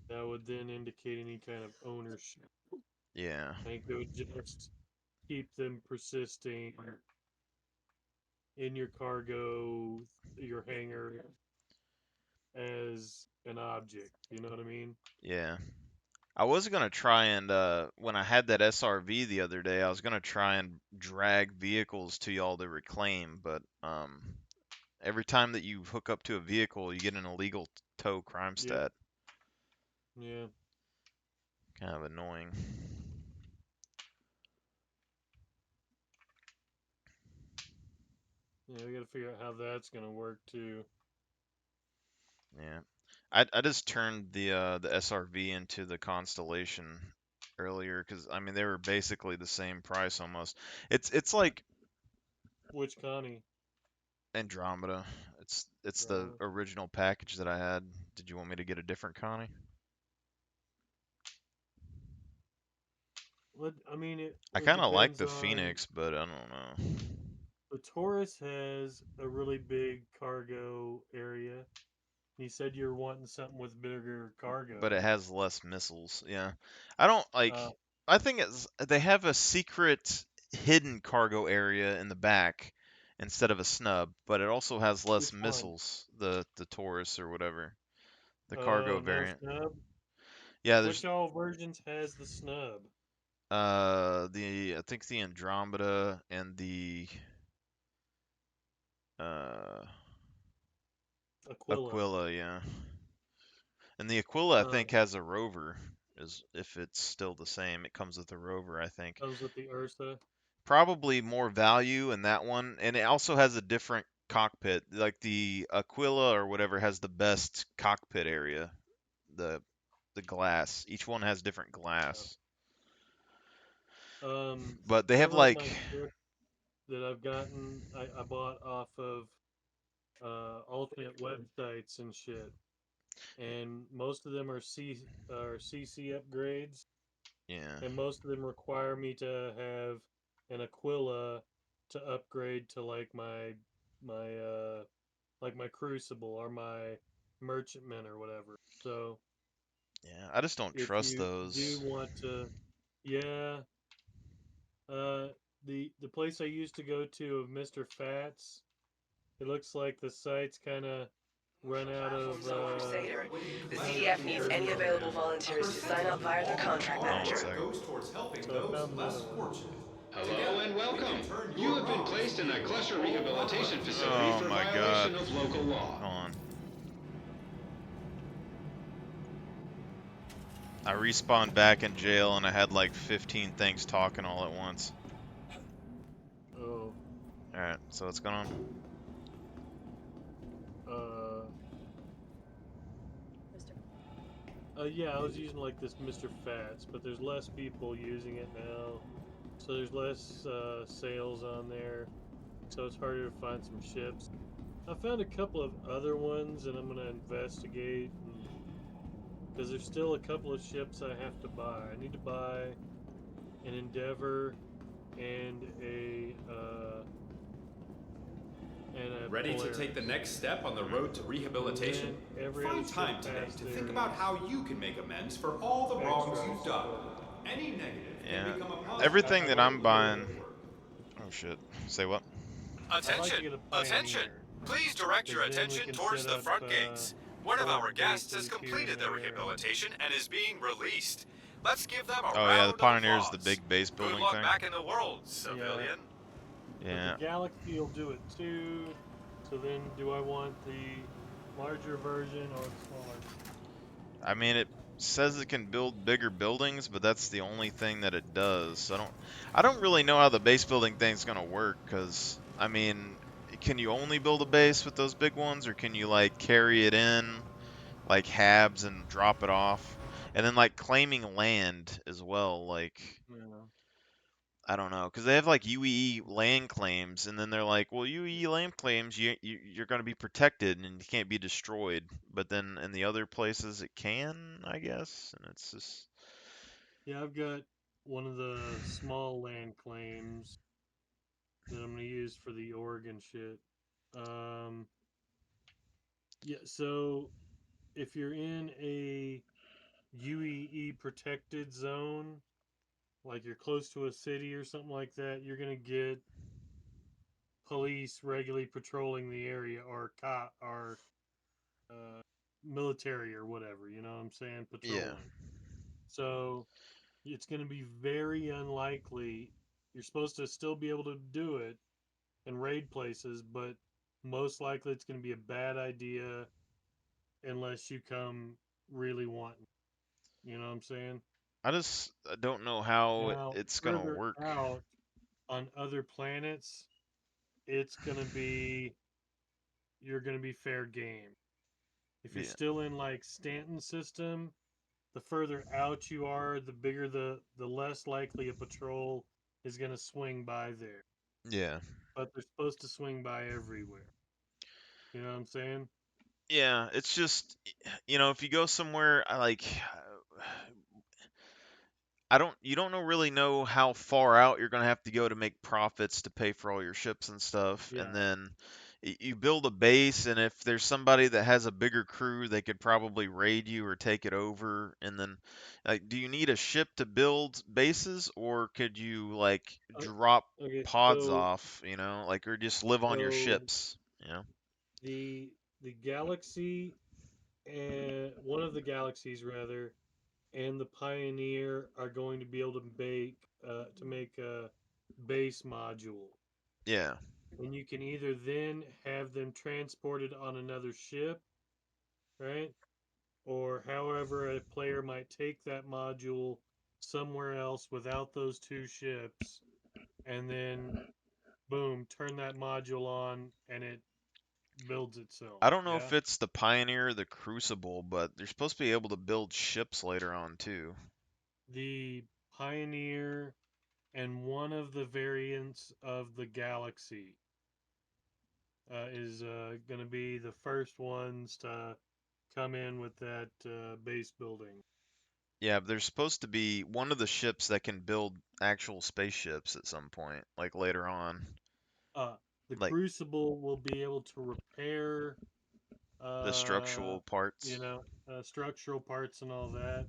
that would then indicate any kind of ownership. Yeah. I think it would just keep them persisting in your cargo, your hangar, as an object. You know what I mean? Yeah. I was gonna try and when I had that SRV the other day, I was gonna try and drag vehicles to y'all to reclaim, but every time that you hook up to a vehicle, you get an illegal tow crime stat. Yeah. Kind of annoying. Yeah, we gotta figure out how that's gonna work too. Yeah. I just turned the SRV into the Constellation earlier because I mean they were basically the same price almost. It's like Which Connie? Andromeda. It's the original package that I had. Did you want me to get a different Connie? What I mean, I it kind of like depends the on. Phoenix, but I don't know. The Taurus has a really big cargo area. You said you were wanting something with bigger cargo. But it has less missiles. Yeah. I don't like. I think they have a secret hidden cargo area in the back instead of a snub, but it also has less Which one? missiles. The Taurus or whatever, the cargo No variant. snub? Yeah, there's Which all versions has the snub? I think the Andromeda and the Aquila, yeah. And the Aquila, I think, has a rover. Is if it's still the same, it comes with a rover, I think. Comes with the Ursa. Probably more value in that one, and it also has a different cockpit. Like the Aquila or whatever has the best cockpit area. The glass. Each one has different glass. But they have Several of like my ships that I've gotten, I bought off of alternate websites and shit, and most of them are CC upgrades. Yeah. And most of them require me to have an Aquila to upgrade to like my Crucible or my Merchantman or whatever. So yeah, I just don't if trust you those. do want to, yeah, the place I used to go to of Mr. Fats, it looks like the site's kind of run out of. The CDF needs any available volunteers to sign up via their contract manager. So I found another one. Hello and welcome. You have been placed in a cluster rehabilitation facility for violation of local law. Hold on. I respawned back in jail and I had like 15 things talking all at once. Oh. Alright, so what's going on? Yeah, I was using like this Mr. Fats, but there's less people using it now. So there's less sales on there. So it's harder to find some ships. I found a couple of other ones and I'm going to investigate. Because there's still a couple of ships I have to buy. I need to buy an Endeavor and a Ready to take the next step on the road to rehabilitation? Find time today to think about how you can make amends for all the wrongs you've done. Any negative can become a positive. Everything that I'm buying. Oh shit. Say what? Attention! Attention! Please direct your attention towards the front gates. One of our guests has completed their rehabilitation and is being released. Let's give them a round Oh yeah, the Pioneer of is the big base building Good luck thing. back in the world, civilian. Yeah. But the Galaxy will do it too. So then, do I want the larger version or the smaller? I mean, it says it can build bigger buildings, but that's the only thing that it does. So I don't really know how the base building thing's gonna work, because I mean, can you only build a base with those big ones, or can you like carry it in like halves and drop it off, and then like claiming land as well, like. Yeah. I don't know, because they have like UEE land claims, and then they're like, well, UEE land claims, you're going to be protected and you can't be destroyed. But then in the other places it can, I guess, and it's just. Yeah, I've got one of the small land claims that I'm going to use for the Oregon shit. Yeah, so if you're in a UEE protected zone, like you're close to a city or something like that, you're going to get police regularly patrolling the area or military or whatever, you know what I'm saying? Patrolling. So it's going to be very unlikely. You're supposed to still be able to do it and raid places, but most likely it's going to be a bad idea unless you come really wanting. You know what I'm saying? I don't know how Now, it's gonna further work. out on other planets, it's going to be, you're going to be fair game. If you're Yeah. still in like Stanton system, the further out you are, the bigger the less likely a patrol is going to swing by there. Yeah. But they're supposed to swing by everywhere. You know what I'm saying? Yeah, it's just, if you go somewhere, you don't really know how far out you're going to have to go to make profits to pay for all your ships and stuff. Yeah. And then you build a base, and if there's somebody that has a bigger crew, they could probably raid you or take it over. And then, do you need a ship to build bases, or could you drop Okay, pods so off, or just live on your So- ships, the galaxy and one of the galaxies rather and the Pioneer are going to be able to make a base module. Yeah. And you can either then have them transported on another ship, right? Or however a player might take that module somewhere else without those two ships, and then boom, turn that module on and it builds itself. I don't know Yeah? if it's the Pioneer or the Crucible, but they're supposed to be able to build ships later on too. The Pioneer and one of the variants of the Galaxy is going to be the first ones to come in with that base building. Yeah, but there's supposed to be one of the ships that can build actual spaceships at some point, like later on. The Like- Crucible will be able to repair The structural parts. structural parts and all that.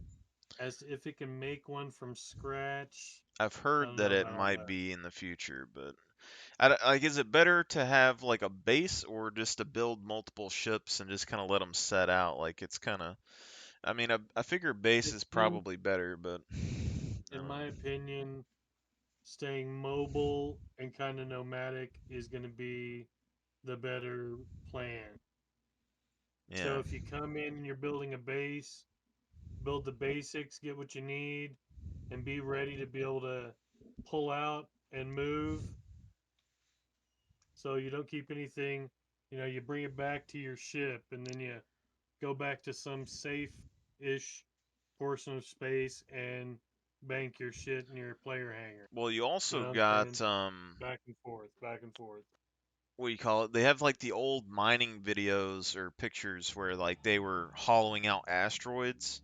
As if it can make one from scratch. I've I heard don't that know it about might that. be in the future, but is it better to have like a base or just to build multiple ships and just kind of let them set out? Like it's kind of, I figure base is probably better, but In my opinion, staying mobile and kind of nomadic is going to be the better plan. Yeah. So if you come in and you're building a base, build the basics, get what you need, and be ready to be able to pull out and move. So you don't keep anything, you bring it back to your ship and then you go back to some safe-ish portion of space and bank your shit in your player hangar. Well, you also know what I'm got saying? Back and forth. what do you call it? They have like the old mining videos or pictures where like they were hollowing out asteroids.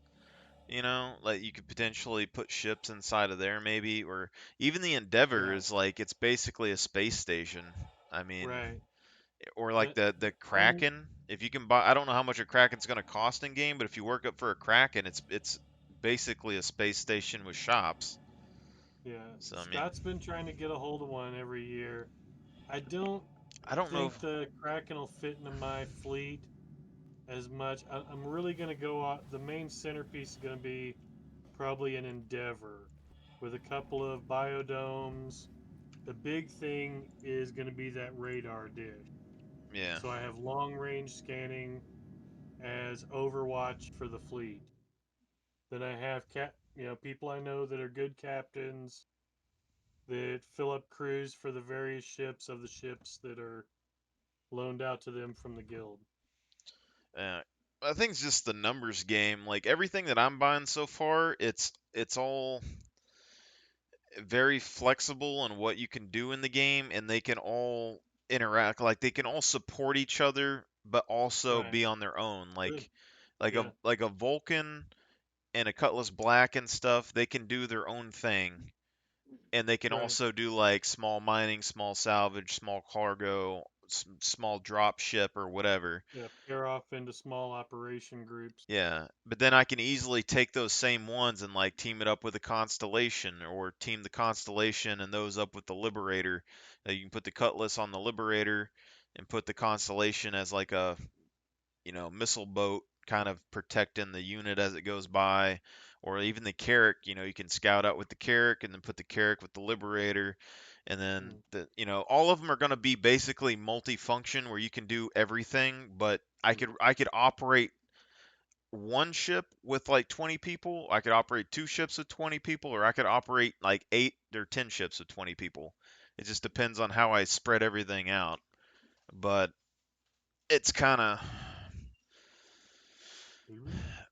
Like you could potentially put ships inside of there maybe, or even the Endeavor is like it's basically a space station. Right. Or like the Kraken. If you can buy, I don't know how much a Kraken's going to cost in game, but if you work up for a Kraken, it's basically a space station with shops. Yeah. So Scott's been trying to get a hold of one every year. I don't know think the Kraken will fit into my fleet as much. I'm really going to go out. The main centerpiece is going to be probably an Endeavor with a couple of biodomes. The big thing is going to be that radar dish. Yeah. So I have long range scanning as Overwatch for the fleet. Then I have people I know that are good captains that fill up crews for the various ships of the ships that are loaned out to them from the guild. I think it's just the numbers game. Like everything that I'm buying so far, it's all very flexible on what you can do in the game, and they can all interact. Like they can all support each other, but also be on their own. Like a Vulcan and a Cutlass Black and stuff, they can do their own thing. And they can also do like small mining, small salvage, small cargo, small drop ship or whatever. Yeah, pair off into small operation groups. Yeah, but then I can easily take those same ones and like team it up with a Constellation, or team the Constellation and those up with the Liberator. You can put the Cutlass on the Liberator and put the Constellation as like a missile boat kind of protecting the unit as it goes by, or even the Carrack. You can scout out with the Carrack and then put the Carrack with the Liberator, and then all of them are going to be basically multifunction where you can do everything. But I could operate one ship with like 20 people. I could operate 2 ships with 20 people, or I could operate like 8 or 10 ships with 20 people. It just depends on how I spread everything out. But it's kind of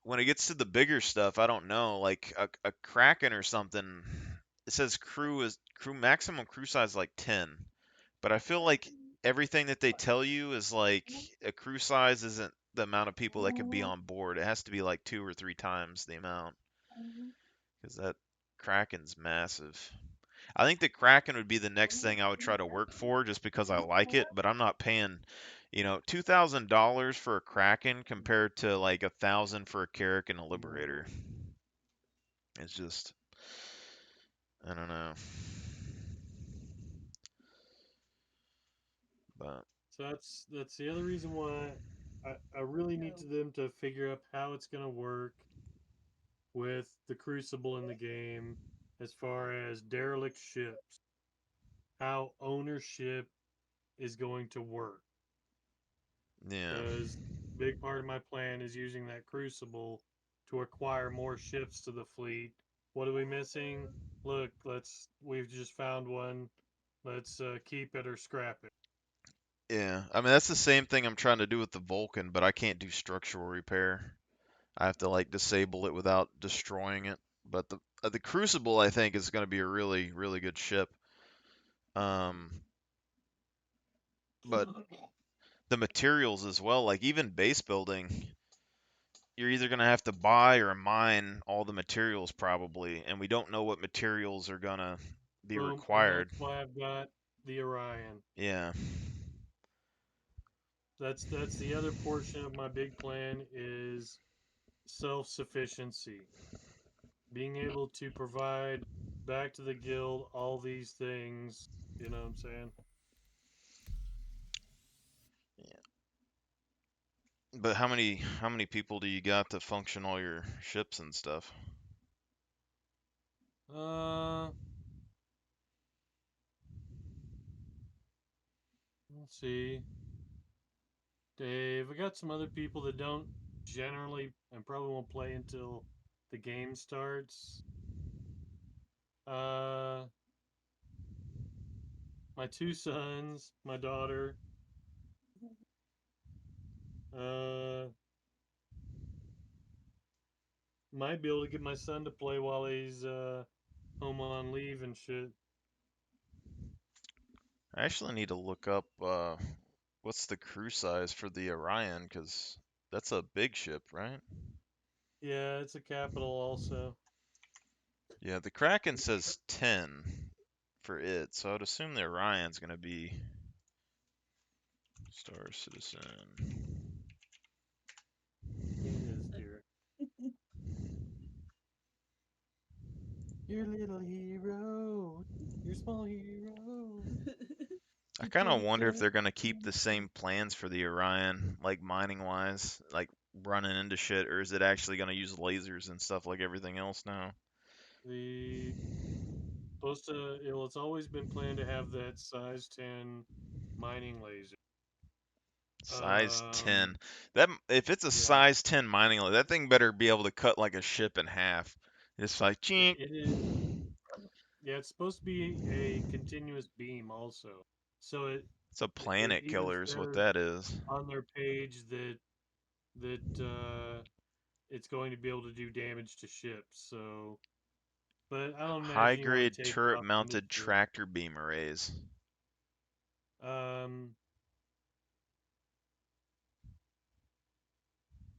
when it gets to the bigger stuff, I don't know, like a Kraken or something. It says crew maximum crew size like 10, but I feel like everything that they tell you is like a crew size isn't the amount of people that could be on board. It has to be like 2 or 3 times the amount, because that Kraken's massive. I think the Kraken would be the next thing I would try to work for, just because I like it, but I'm not paying, $2,000 for a Kraken compared to like $1,000 for a Carrack and a Liberator. It's just, I don't know. But so that's the other reason why I really need them to figure out how it's gonna work with the Crucible in the game, as far as derelict ships, how ownership is going to work. Yeah. Because big part of my plan is using that Crucible to acquire more ships to the fleet. What are we missing? Look, we've just found one. Let's keep it or scrap it. Yeah, I mean that's the same thing I'm trying to do with the Vulcan, but I can't do structural repair. I have to like disable it without destroying it. But the Crucible, I think, is going to be a really, really good ship. But the materials as well, like even base building, you're either going to have to buy or mine all the materials probably, and we don't know what materials are going to be required. That's why I've got the Orion. Yeah. That's the other portion of my big plan is self-sufficiency. Being able to provide back to the guild all these things, you know what I'm saying? Yeah. But how many people do you got to function all your ships and stuff? Let's see. Dave, I got some other people that don't generally and probably won't play until the game starts. My 2 sons, my daughter. Might be able to get my son to play while he's home on leave and shit. I actually need to look up what's the crew size for the Orion, because that's a big ship, right? Yeah, it's a capital also. Yeah, the Kraken says 10 for it, so I'd assume the Orion's going to be Star Citizen. It is, dear. Your little hero, your small hero. I kind of wonder if they're going to keep the same plans for the Orion, like mining-wise, like running into shit, or is it actually going to use lasers and stuff like everything else now? It's always been planned to have that size 10 mining laser. Size 10. That if it's a size 10 mining laser, that thing better be able to cut like a ship in half. It's like chink. It is. Yeah, it's supposed to be a continuous beam also. So it's a planet killer is what that is. On their page that it's going to be able to do damage to ships. So, but I don't know. High grade turret mounted tractor beam arrays.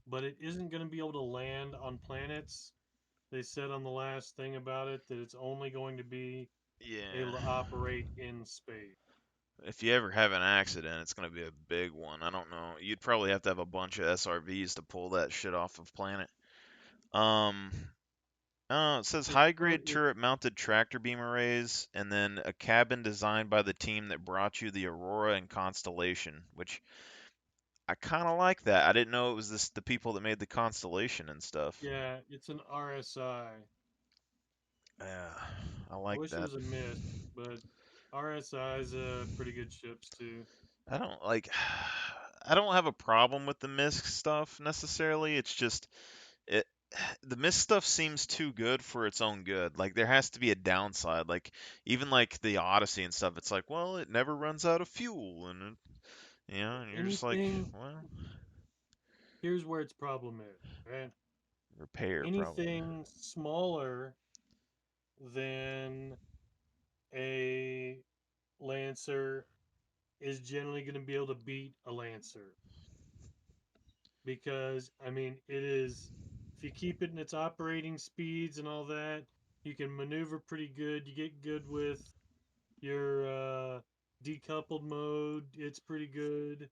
But it isn't going to be able to land on planets. They said on the last thing about it that it's only going to be able to operate in space. If you ever have an accident, it's going to be a big one. I don't know. You'd probably have to have a bunch of SRVs to pull that shit off of planet. It says high-grade turret-mounted tractor beam arrays, and then a cabin designed by the team that brought you the Aurora and Constellation, which I kind of like that. I didn't know it was the people that made the Constellation and stuff. Yeah, it's an RSI. Yeah, I like I wish that. it was a MISC, but RSI's pretty good ships too. I don't like. I don't have a problem with the MISC stuff necessarily. It's just it. The MISC stuff seems too good for its own good. Like there has to be a downside. Like even like the Odyssey and stuff. It's like, well, it never runs out of fuel, and it, and you're just like, well, here's where its problem is, right? Repair anything smaller than a Lancer is generally going to be able to beat a Lancer. Because, I mean, it is, if you keep it in its operating speeds and all that, you can maneuver pretty good. You get good with your decoupled mode. It's pretty good.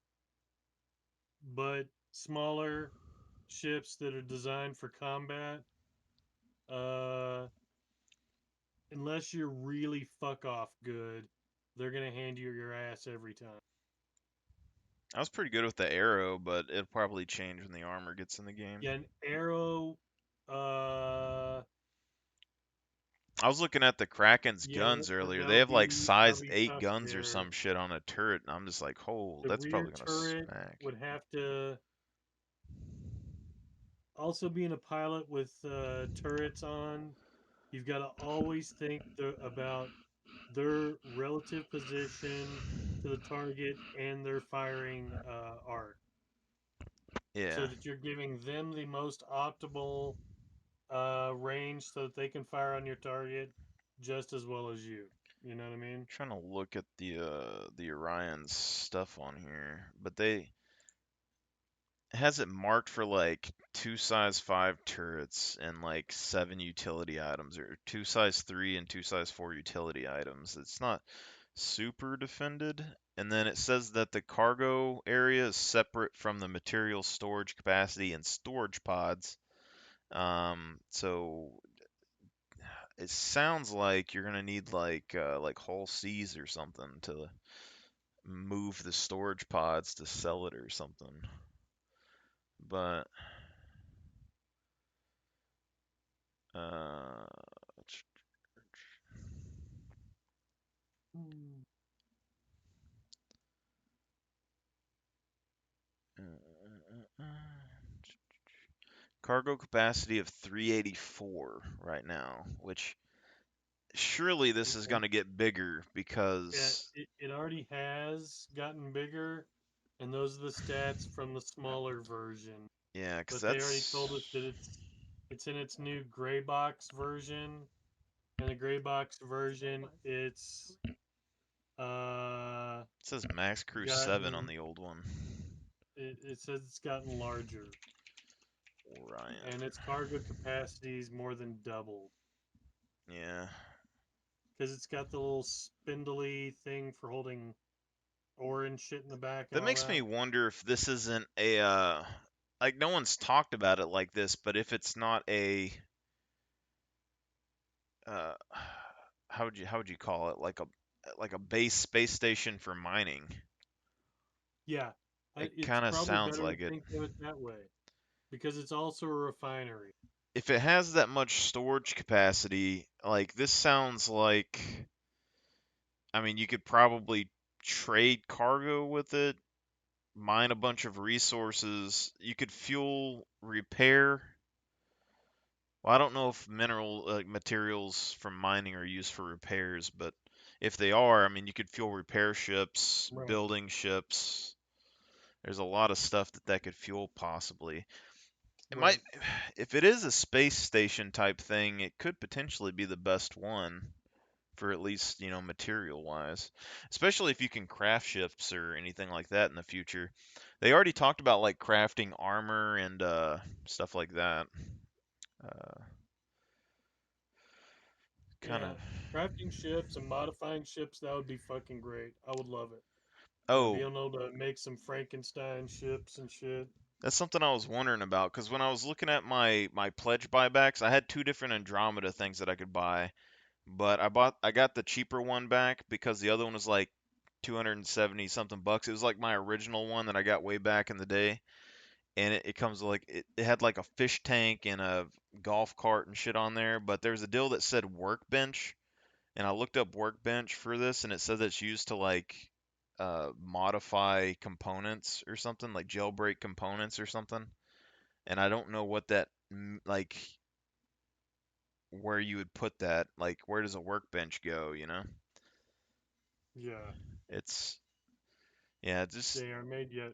But smaller ships that are designed for combat, unless you're really fuck off good, they're going to hand you your ass every time. I was pretty good with the arrow, but it'll probably change when the armor gets in the game. Yeah, an arrow. I was looking at the Kraken's guns earlier. They have like size 8 guns or some shit on a turret, and I'm just like, oh, that's probably gonna smack. Would have to. Also, being a pilot with turrets on, you've got to always think about their relative position to the target and their firing arc. Yeah. So that you're giving them the most optimal range so that they can fire on your target just as well as you. You know what I mean? I'm trying to look at the Orion's stuff on here, but it has it marked for like 2 size 5 turrets and like 7 utility items, or 2 size 3 and 2 size 4 utility items. It's not super defended. And then it says that the cargo area is separate from the material storage capacity and storage pods. So it sounds like you're gonna need like Hull C's or something to move the storage pods to sell it or something. But cargo capacity of 384 right now, which surely this is going to get bigger because it already has gotten bigger, and those are the stats from the smaller version. Yeah, because they already told us that it's in its new gray box version, and the gray box version it says Max Crew 7 on the old one. It says it's gotten larger. Orion. And its cargo capacity is more than doubled. Yeah. Because it's got the little spindly thing for holding ore and shit in the back. That makes me wonder if this isn't a like no one's talked about it like this, but if it's not a how would you call it, like a base space station for mining? Yeah, it kind of sounds like it. Think of it that way, because it's also a refinery. If it has that much storage capacity, like this sounds like, I mean, you could probably trade cargo with it, mine a bunch of resources. You could fuel repair. Well, I don't know if materials from mining are used for repairs, but if they are, I mean, you could fuel repair ships, Right. building ships. There's a lot of stuff that could fuel possibly. It might, if it is a space station type thing, it could potentially be the best one for at least, material wise, especially if you can craft ships or anything like that in the future. They already talked about like crafting armor and stuff like that. Kind of crafting ships and modifying ships, that would be fucking great. I would love it. Oh, being able to make some Frankenstein ships and shit. That's something I was wondering about, because when I was looking at my pledge buybacks, I had 2 different Andromeda things that I could buy, but I got the cheaper one back because the other one was like 270 something bucks. It was like my original one that I got way back in the day, and it comes like it had like a fish tank and a golf cart and shit on there. But there's a deal that said workbench, and I looked up workbench for this, and it says it's used to like modify components or something, like jailbreak components or something. And I don't know what that like where you would put that. Like, where does a workbench go? You know? Yeah. It's just they aren't made yet.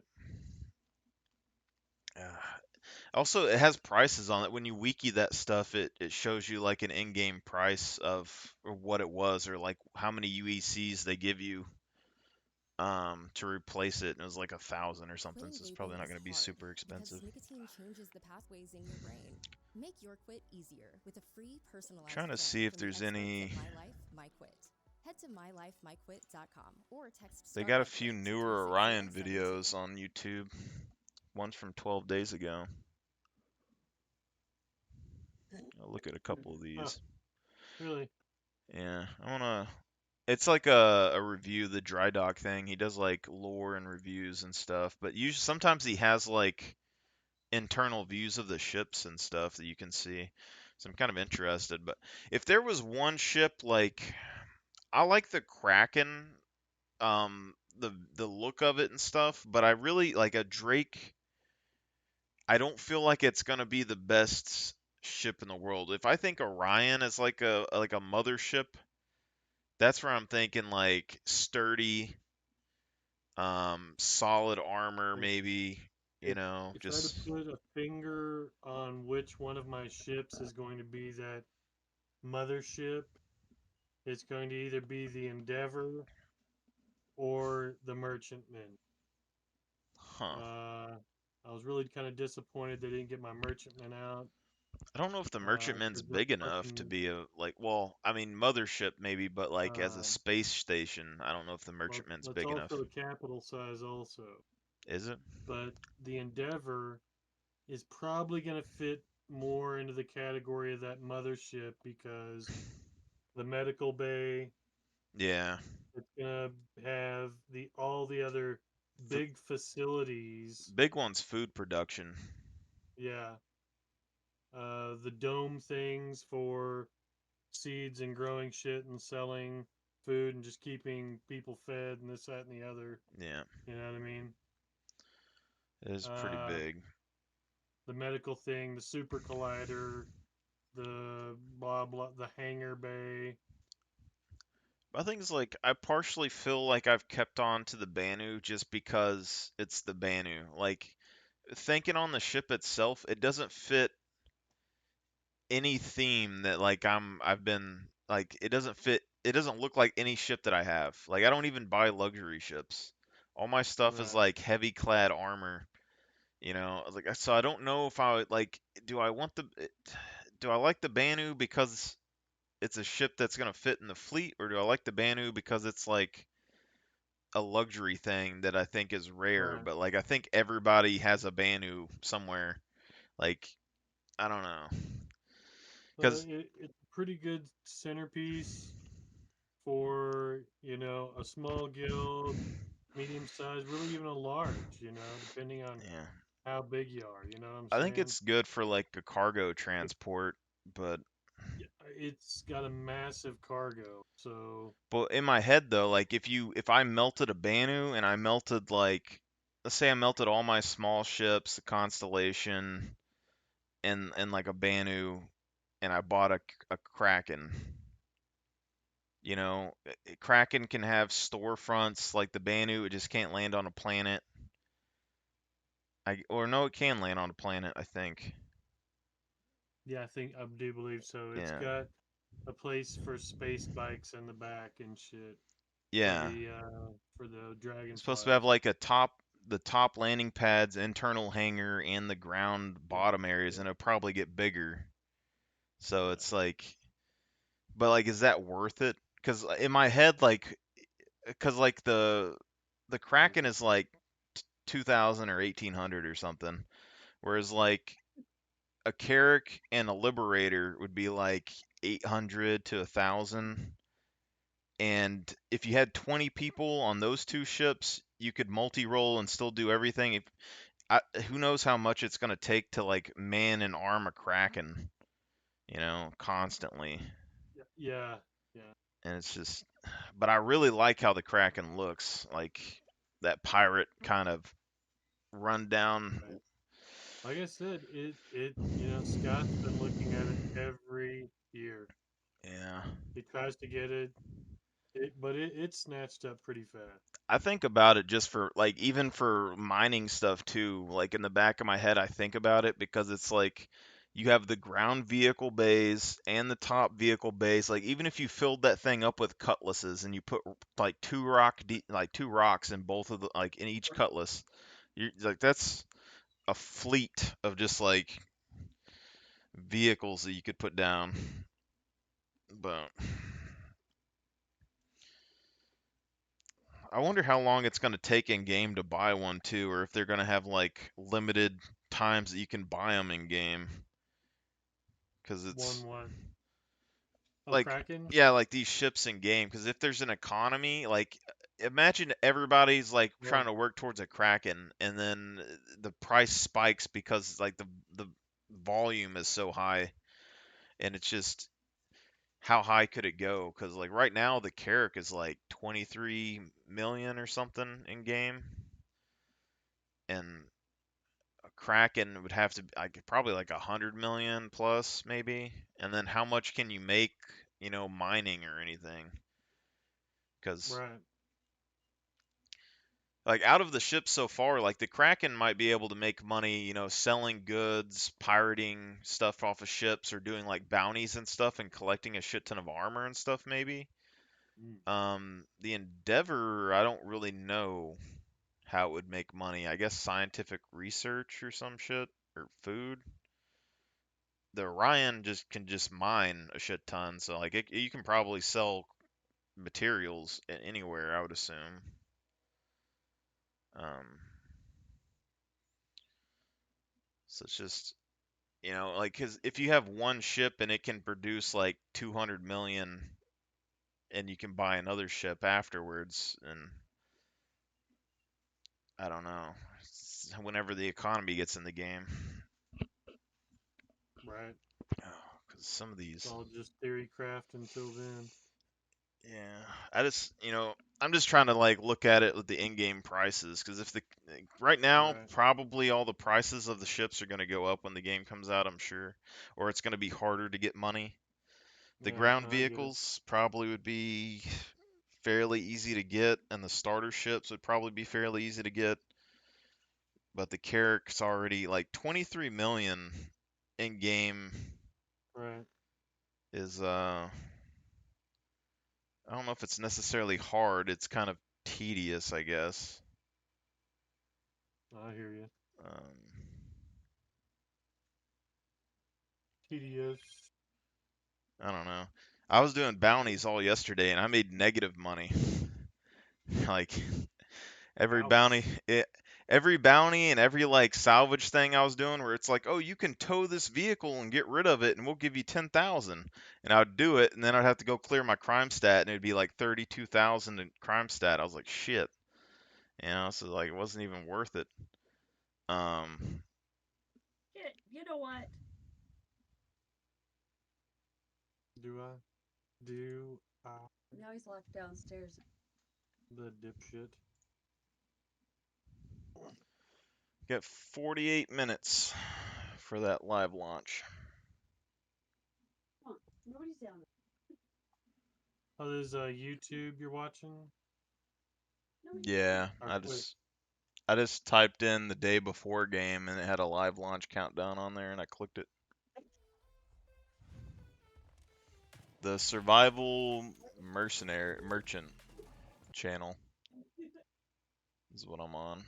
Also, it has prices on it. When you wiki that stuff, it shows you like an in-game price of or what it was, or like how many UECs they give you to replace it. And it was like 1,000 or something, so it's probably not going to be super expensive. Nicotine changes the pathways in your brain. Make your quit easier with a free personalized Trying to plan see if from the there's experts any. at My Life, My Quit. Head to mylifemyquit.com or text They START got a MyQuit few to newer 360-700. Orion videos on YouTube. One's from 12 days ago. I'll look at a couple of these. Really? Yeah, I wanna. It's like a review, the dry dock thing. He does like lore and reviews and stuff, but usually sometimes he has like internal views of the ships and stuff that you can see. So I'm kind of interested. But if there was one ship like, I like the Kraken, the look of it and stuff, but I really like a Drake. I don't feel like it's gonna be the best ship in the world. If I think Orion is like a mothership, that's where I'm thinking like sturdy, solid armor, maybe. You know, if just. I had to put a finger on which one of my ships is going to be that mothership, it's going to either be the Endeavor or the Merchantman. Huh. I was really kind of disappointed they didn't get my Merchantman out. I don't know if the Merchantman's big enough to be a like. Well, I mean, mothership maybe, but like as a space station, I don't know if the Merchantman's well, big enough. It's also a capital size, also. Is it? But the Endeavor is probably going to fit more into the category of that mothership because the medical bay. Yeah. It's gonna have all the other big facilities. Big one's food production. Yeah. The dome things for seeds and growing shit and selling food and just keeping people fed and this, that, and the other. Yeah. You know what I mean? It is pretty big. The medical thing, the super collider, the blah blah, the hangar bay. I think it's like I partially feel like I've kept on to the Banu just because it's the Banu. Like thinking on the ship itself, it doesn't fit any theme that like I've been like it doesn't fit. It doesn't look like any ship that I have. Like I don't even buy luxury ships. All my stuff is like heavy clad armor. You know, like so I don't know if I would like. Do I like the Banu because it's a ship that's gonna fit in the fleet, or do I like the Banu because it's like a luxury thing that I think is rare? Right. But like I think everybody has a Banu somewhere. Like I don't know. Because it's a pretty good centerpiece for a small guild, medium size, really even a large. Depending on how big you are. You know what I'm saying? I think it's good for like a cargo transport, but it's got a massive cargo. So. But in my head though, like if I melted a Banu and I melted like, let's say I melted all my small ships, the Constellation, and like a Banu, and I bought a Kraken. You know, Kraken can have storefronts like the Banu. It just can't land on a planet. Or no, it can land on a planet, I think. Yeah, I do believe so. It's got a place for space bikes in the back and shit. Yeah. For the Dragonfly. It's supposed to have like the top landing pads, internal hangar, and the ground bottom areas, and it'll probably get bigger. So it's like, but like, is that worth it? Because in my head, like, because like the Kraken is like 2,000 or 1,800 or something, whereas like a Carrack and a Liberator would be like 800 to 1,000. And if you had 20 people on those two ships, you could multi-roll and still do everything. Who knows how much it's going to take to like man and arm a Kraken, constantly. Yeah. And it's just, but I really like how the Kraken looks, like that pirate kind of rundown. Like I said, Scott's been looking at it every year. Yeah. He tries to get it, but it's snatched up pretty fast. I think about it just for like even for mining stuff too. Like in the back of my head, I think about it because it's like you have the ground vehicle bays and the top vehicle bays. Like even if you filled that thing up with cutlasses and you put like two rocks in both of the like in each cutlass, you're like that's a fleet of just like vehicles that you could put down. But I wonder how long it's going to take in game to buy one too, or if they're going to have like limited times that you can buy them in game. Because it's like Kraken? Yeah, like these ships in game. Because if there's an economy, like imagine everybody's like trying to work towards a Kraken, and then the price spikes because like the volume is so high, and it's just how high could it go? Because like right now the Carrack is like 23 million or something in game, and a Kraken would have to like probably like 100 million plus maybe. And then how much can you make, mining or anything? Because like out of the ships so far, like the Kraken might be able to make money, selling goods, pirating stuff off of ships, or doing like bounties and stuff, and collecting a shit ton of armor and stuff maybe. The Endeavor, I don't really know how it would make money. I guess scientific research or some shit, or food. The Orion can just mine a shit ton, so like you can probably sell materials anywhere, I would assume. So it's just, like, because if you have one ship and it can produce like 200 million, and you can buy another ship afterwards, and I don't know, whenever the economy gets in the game. Right. Because some of these. It's all just theory craft until then. Yeah, I'm just trying to like look at it with the in-game prices, because if right now probably all the prices of the ships are going to go up when the game comes out, I'm sure, or it's going to be harder to get money. The ground vehicles probably would be fairly easy to get, and the starter ships would probably be fairly easy to get. But the Carrack's already like 23 million in game. Right. Is I don't know if it's necessarily hard. It's kind of tedious, I guess. I hear you. Tedious. I don't know. I was doing bounties all yesterday, and I made negative money. Like every bounty, every bounty and every like salvage thing I was doing, where it's like, oh, you can tow this vehicle and get rid of it, and we'll give you 10,000. And I would do it, and then I'd have to go clear my crime stat, and it'd be like 32,000 in crime stat. I was like, shit, so like it wasn't even worth it. You know what? Do I? Now he's locked downstairs. The dipshit. Got 48 minutes for that live launch. Come on, nobody's down there. Oh, there's YouTube you're watching? Yeah, I just typed in the day before game, and it had a live launch countdown on there, and I clicked it. The Survival Merchant channel is what I'm on.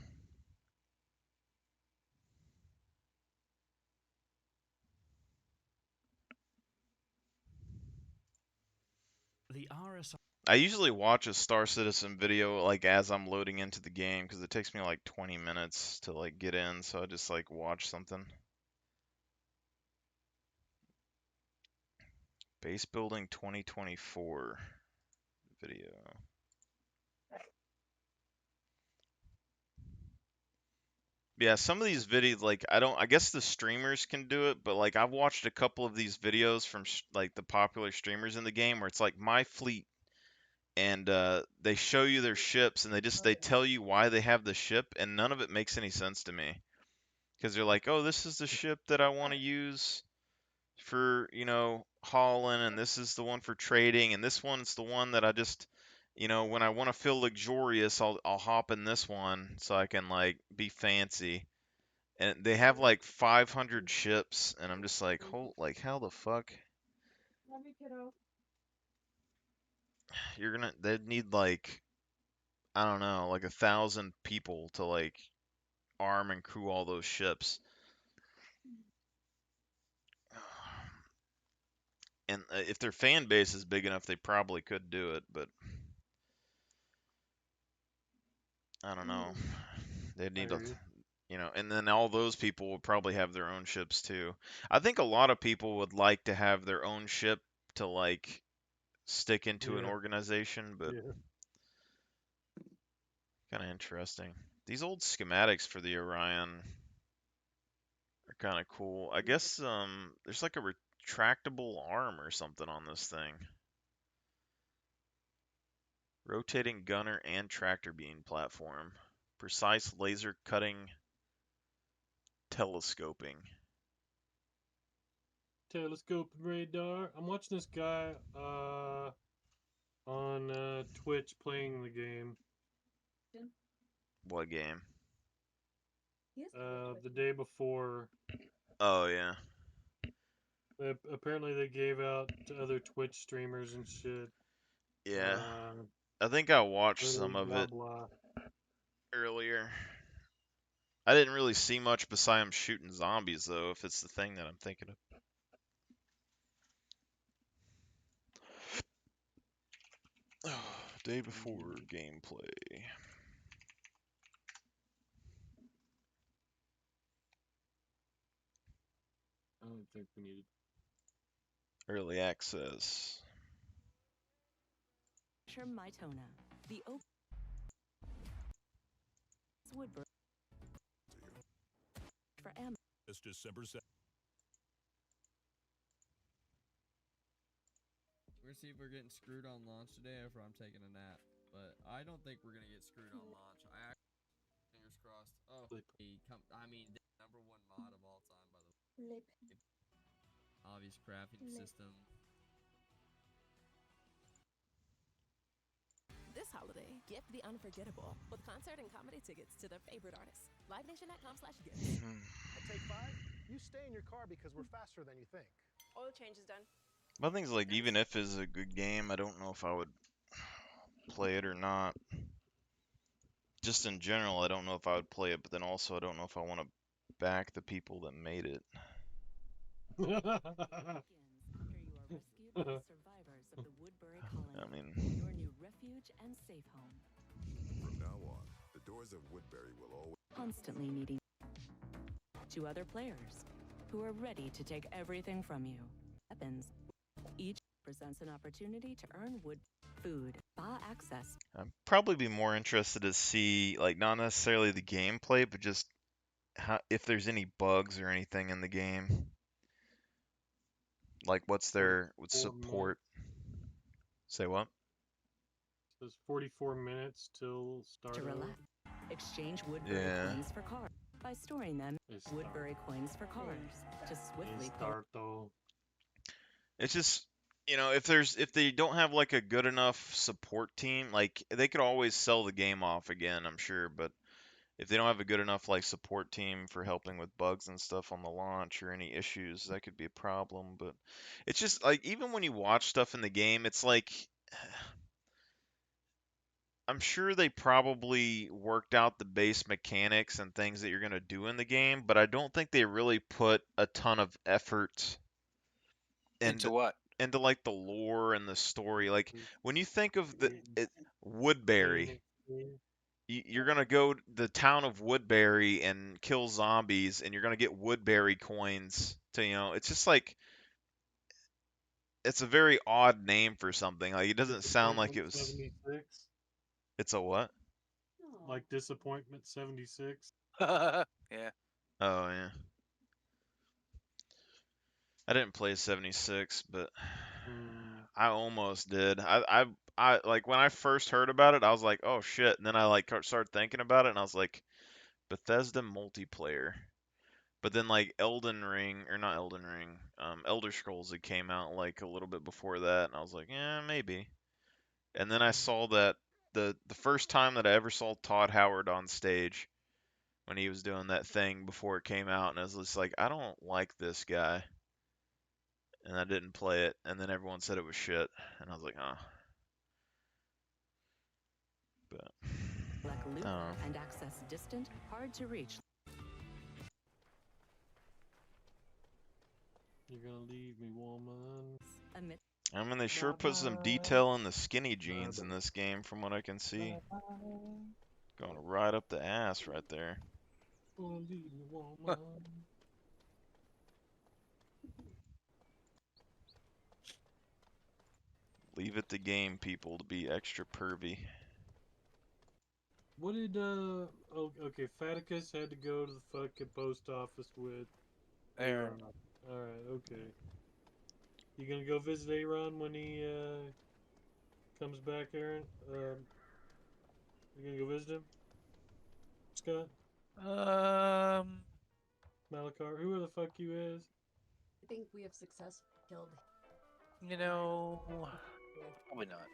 The RSI. I usually watch a Star Citizen video like as I'm loading into the game, because it takes me like 20 minutes to like get in, so I just like watch something. Base building 2024 video. Yeah, some of these videos, like, I guess the streamers can do it, but like I've watched a couple of these videos from like the popular streamers in the game where it's like my fleet, and they show you their ships and they tell you why they have the ship, and none of it makes any sense to me. Because they're like, oh, this is the ship that I want to use for, hauling, and this is the one for trading, and this one's the one that I just, when I want to feel luxurious, I'll hop in this one so I can like be fancy. And they have like 500 ships, and I'm just like, how the fuck? Love you, kiddo. They'd need like, I don't know, like 1,000 people to like arm and crew all those ships. And if their fan base is big enough, they probably could do it, but I don't know. They'd need and then all those people would probably have their own ships too. I think a lot of people would like to have their own ship to like stick into an organization, but kind of interesting. These old schematics for the Orion are kind of cool. I guess there's like a retractable arm or something on this thing. Rotating gunner and tractor beam platform. Precise laser cutting telescoping. Telescope radar. I'm watching this guy on Twitch playing the game. What game? The day before. Oh yeah. Apparently they gave out to other Twitch streamers and shit. Yeah. I think I watched some of it blah. earlier. I didn't really see much besides him shooting zombies, though, if it's the thing that I'm thinking of. Day before gameplay. I don't think we need early access. Mytona, the open Woodbury for Am. It's December 7th. We're see if we're getting screwed on launch today or if I'm taking a nap. But I don't think we're gonna get screwed on launch. Fingers crossed. Oh, the number one mod of all time, by the way. Obvious crafting system. This holiday, gift the unforgettable with concert and comedy tickets to their favorite artists. LiveNation.com/gifts. At Take 5, you stay in your car because we're faster than you think. Oil change is done. My thing's like, even if it's a good game, I don't know if I would play it or not. Just in general, I don't know if I would play it, but then also I don't know if I want to back the people that made it. I mean, your new refuge and safe home. From now on, the doors of Woodbury will always Constantly needing to other players who are ready to take everything from you. Weapons. Each presents an opportunity to earn wood, food, spa access. I'd probably be more interested to see, like, not necessarily the gameplay, but just if there's any bugs or anything in the game. Like, what's their support? Say what? It says 44 minutes till start. To relax. Exchange Woodbury coins for cars by storing them. Woodbury coins for cars to swiftly start though. It's just, if they don't have like a good enough support team, like they could always sell the game off again, I'm sure, but if they don't have a good enough like support team for helping with bugs and stuff on the launch or any issues, that could be a problem. But it's just like, even when you watch stuff in the game, it's like, I'm sure they probably worked out the base mechanics and things that you're going to do in the game, but I don't think they really put a ton of effort into what? Into like the lore and the story. Like when you think of Woodbury, you're going to go to the town of Woodbury and kill zombies, and you're going to get Woodbury coins to, it's just like, it's a very odd name for something. Like it doesn't sound like it was. 76? It's a what? Like Disappointment 76? Yeah. Oh yeah. I didn't play 76, but I almost did. I like when I first heard about it, I was like, oh shit, and then I like started thinking about it, and I was like, Bethesda multiplayer. But then like Elden Ring, or not Elden Ring, Elder Scrolls had came out like a little bit before that, and I was like, yeah, maybe. And then I saw that the first time that I ever saw Todd Howard on stage when he was doing that thing before it came out, and I was just like, I don't like this guy. And I didn't play it, and then everyone said it was shit, and I was like, huh. But Like loot and access distant, hard to reach. You're gonna leave me, woman. I mean, they sure put some detail in the skinny jeans in this game, from what I can see. Going right up the ass right there. Leave me, woman. Leave it to game people to be extra pervy. What did oh, okay, Faticus had to go to the fucking post office with Aaron. Alright, okay. You gonna go visit Aaron when he comes back, Aaron? You gonna go visit him? Scott? Malakar, who the fuck you is? I think we have successfully killed. You know, probably not.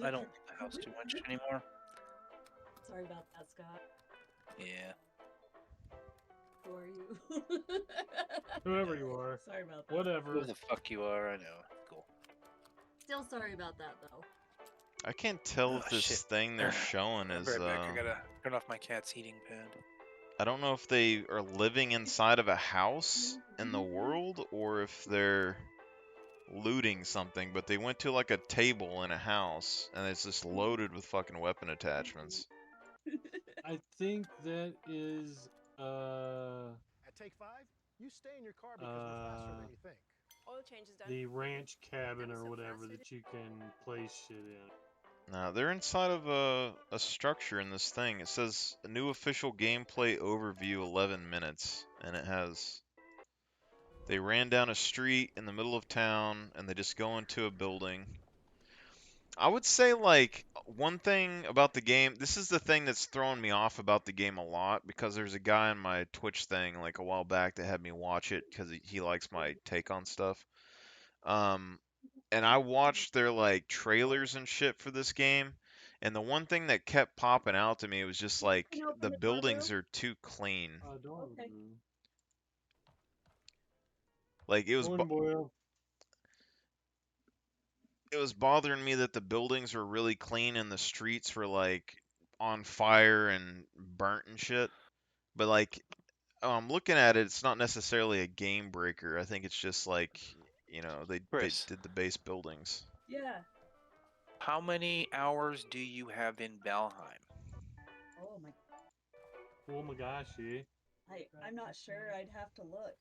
I don't leave the house too much anymore. Sorry about that, Scott. Yeah. Who are you? Whoever you are. Sorry about that. Whatever. Who the fuck you are, I know. Cool. Still sorry about that, though. I can't tell if this thing they're showing is. Right back. I gotta turn off my cat's heating pad. I don't know if they are living inside of a house in the world or if they're looting something, but they went to like a table in a house and it's just loaded with fucking weapon attachments. I think that is At Take 5, you stay in your car because we're faster than you think. Oil change is done. the ranch cabin or whatever that you can place shit in. Now, they're inside of a structure in this thing. It says a new official gameplay overview 11 minutes, and it has. They ran down a street in the middle of town, and they just go into a building. I would say, like, one thing about the game, this is the thing that's throwing me off about the game a lot, because there's a guy on my Twitch thing, like, a while back that had me watch it, because he likes my take on stuff. And I watched their, like, trailers and shit for this game, and the one thing that kept popping out to me was just, like, the buildings are too clean. Okay. Like, it was bothering me that the buildings were really clean and the streets were like on fire and burnt and shit. But like, looking at it, it's not necessarily a game breaker. I think it's just like, you know, they did the base buildings. Yeah. How many hours do you have in Valheim? Oh my. Oh my gosh, yeah. I'm not sure. I'd have to look.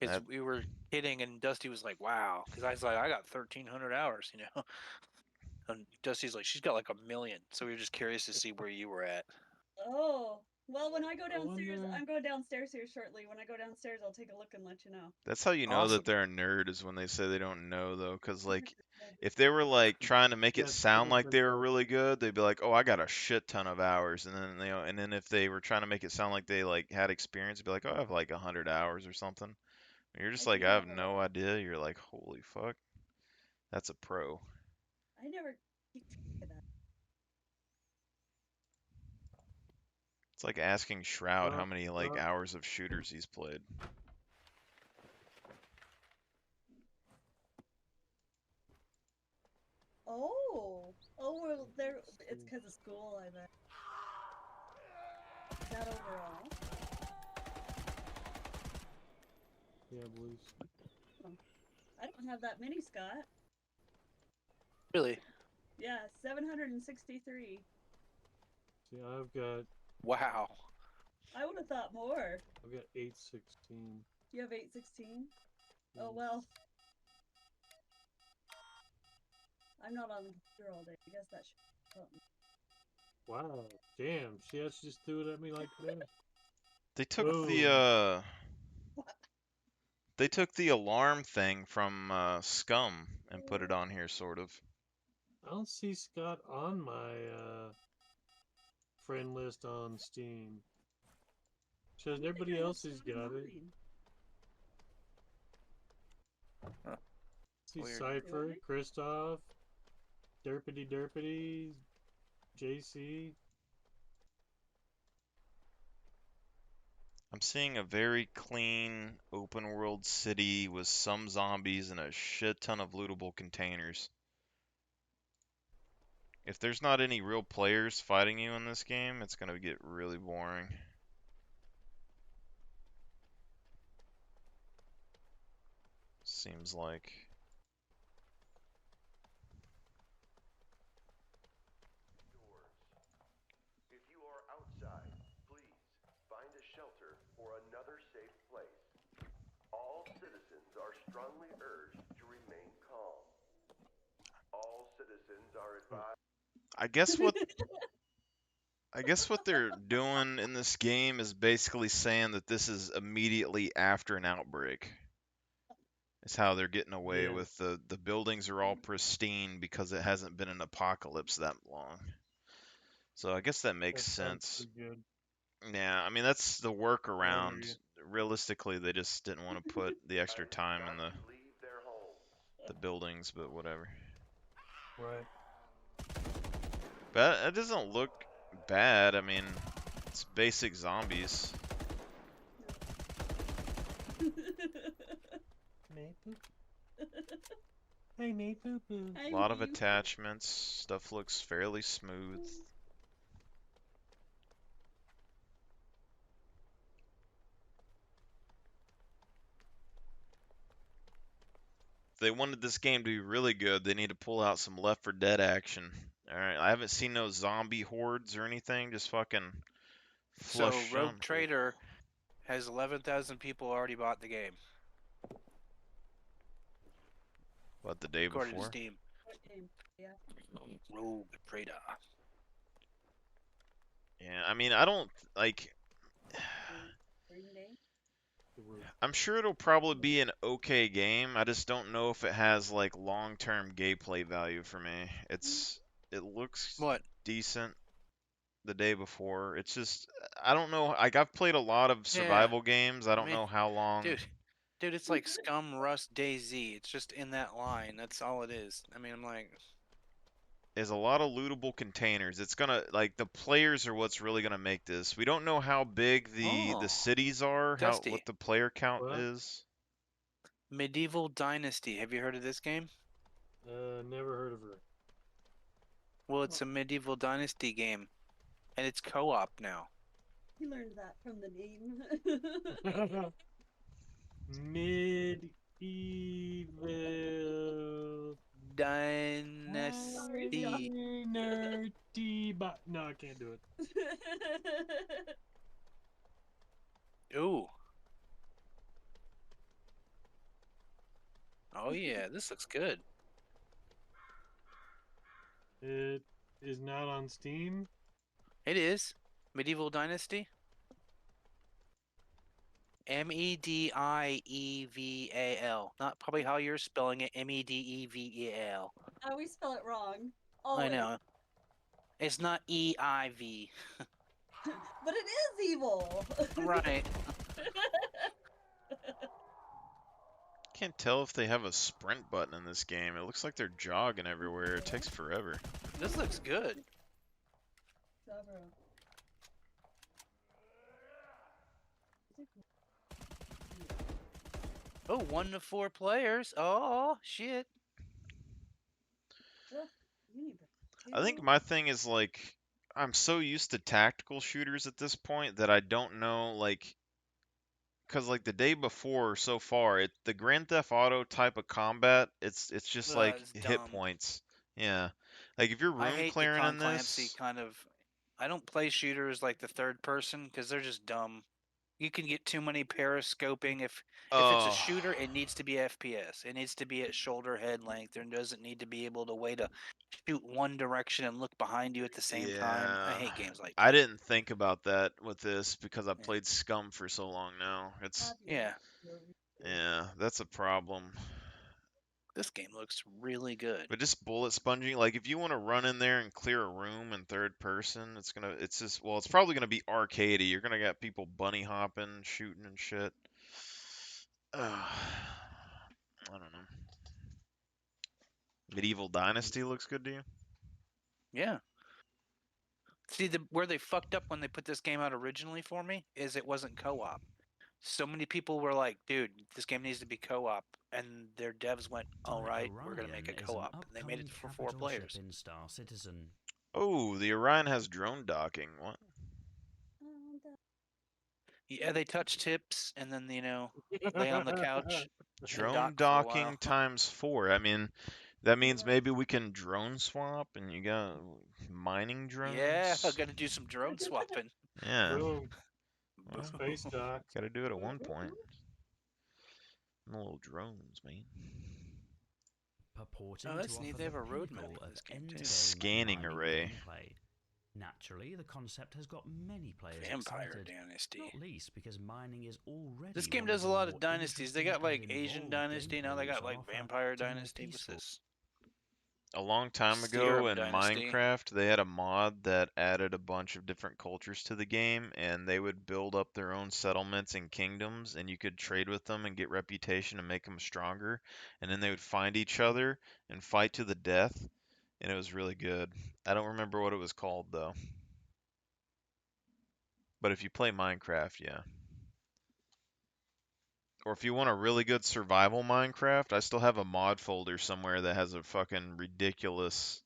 Because we were kidding, and Dusty was like, "Wow," because I was like, "I got 1,300 hours," you know. And Dusty's like, "She's got like 1,000,000." So we were just curious to see where you were at. Oh, well, when I go downstairs, I'm going downstairs here shortly. When I go downstairs, I'll take a look and let you know. That's how you know that they're a nerd, is when they say they don't know, though. Because, like, if they were, like, trying to make it sound like they were really good, they'd be like, oh, I got a shit ton of hours. And then, you know, and then if they were trying to make it sound like they, like, had experience, they'd be like, oh, I have, like, 100 hours or something. And you're just like, I have no idea. You're like, holy fuck. That's a pro. I never keep track of that. It's like asking Shroud how many, like, hours of shooters he's played. Oh, well, there. It's because of school, I bet. Is that overall? Yeah, boys. I don't have that many, Scott. Really? Yeah, 763. See, I've got. Wow. I would have thought more. I've got 816. You have 816? Oh well. I'm not on the computer all day. I guess that should help me. Wow, damn, she actually just threw it at me like that. They took Boom. they took the alarm thing from Scum and put it on here, sort of. I don't see Scott on my friend list on Steam. Shows everybody else has got it. Huh. See Weird. Cypher, Kristoff, Derpity, JC. I'm seeing a very clean open world city with some zombies and a shit ton of lootable containers. If there's not any real players fighting you in this game, it's gonna get really boring. Seems like. If you are outside, please find a shelter or another safe place. All citizens are strongly urged to remain calm. All citizens are advised. I guess what they're doing in this game is basically saying that this is immediately after an outbreak. Is how they're getting away Yeah. with the buildings are all pristine because it hasn't been an apocalypse that long. So I guess that makes That sounds sense. pretty good. Yeah, I mean that's the workaround. you. Realistically, they just didn't want to put the extra time in the buildings, but whatever. Right. But it doesn't look bad. I mean, it's basic zombies. I made poo poo. A lot of attachments. Stuff looks fairly smooth. If they wanted this game to be really good, they need to pull out some Left 4 Dead action. Alright, I haven't seen no zombie hordes or anything, just fucking So flush Rogue them. Trader has 11,000 people already bought the game. What, the day According before? to Steam. Yeah. Rogue Trader. Yeah, I mean, I don't, like... I'm sure it'll probably be an okay game. I just don't know if it has like long-term gameplay value for me. It looks decent the day before. It's just I don't know. Like I've played a lot of survival games. I don't know how long. Dude, it's like Scum, Rust, DayZ. It's just in that line. That's all it is. I mean, I'm like, There's a lot of lootable containers. It's gonna like the players are what's really gonna make this. We don't know how big the cities are, Dusty. what the player count is. Medieval Dynasty. Have you heard of this game? Never heard of her. Well, it's a Medieval Dynasty game, and it's co-op now. You learned that from the name. Medieval Dynasty. No, I can't do it. Ooh. Oh yeah, this looks good. It is not on Steam. It is. Medieval Dynasty. Medieval. Not probably how you're spelling it. Medieval. I always spell it wrong. I Always. know. It's not EIV. But it is evil. Right. Can't tell if they have a sprint button in this game. It looks like they're jogging everywhere. It takes forever. This looks good. Oh, 1 to 4 players. Oh, shit. I think my thing is like I'm so used to tactical shooters at this point that I don't know like because like the day before so far the Grand Theft Auto type of combat it's just like it's hit dumb. points. Yeah, like if you're I room hate clearing the in Clancy this, kind of. I don't play shooters like the third person because they're just dumb. You can get too many periscoping. If it's a shooter, it needs to be FPS. It needs to be at shoulder head length. There doesn't need to be able to way to shoot one direction and look behind you at the same time. I hate games like that. I didn't think about that with this because I played Scum for so long now. It's yeah, that's a problem. This game looks really good. But just bullet sponging, like if you want to run in there and clear a room in third person, it's probably gonna be arcadey. You're gonna get people bunny hopping, shooting and shit. I don't know. Medieval Dynasty looks good to you? Yeah. See, where they fucked up when they put this game out originally for me is it wasn't co-op. So many people were like, dude, this game needs to be co-op. And their devs went, all right, we're going to make it co-op. And they made it for 4 players. In Star Citizen. Oh, the Orion has drone docking. What? Yeah, they touch tips and then, lay on the couch. Drone docking times 4. I mean, that means maybe we can drone swap and you got mining drones? Yeah, I got to do some drone swapping. Yeah. Boom. Space dock. Got to do it at one point. Little drones, man. Purporting that's to neat. offer They have the a roadmap pinnacle for of this game, too. end-to-end Scanning mining array. gameplay. Naturally, the concept has got many players Vampire excited, Dynasty. not least because mining is already This game one does a the lot of more dynasties. They got interesting like and Asian involved Dynasty. Now they got gameplays like on offer Vampire to more Dynasty. What's peaceful this? A long time ago Syrup in Dynasty. Minecraft, they had a mod that added a bunch of different cultures to the game, and they would build up their own settlements and kingdoms, and you could trade with them and get reputation and make them stronger. And then they would find each other and fight to the death, and it was really good. I don't remember what it was called, though. But if you play Minecraft, yeah. Or if you want a really good survival Minecraft, I still have a mod folder somewhere that has a fucking ridiculous,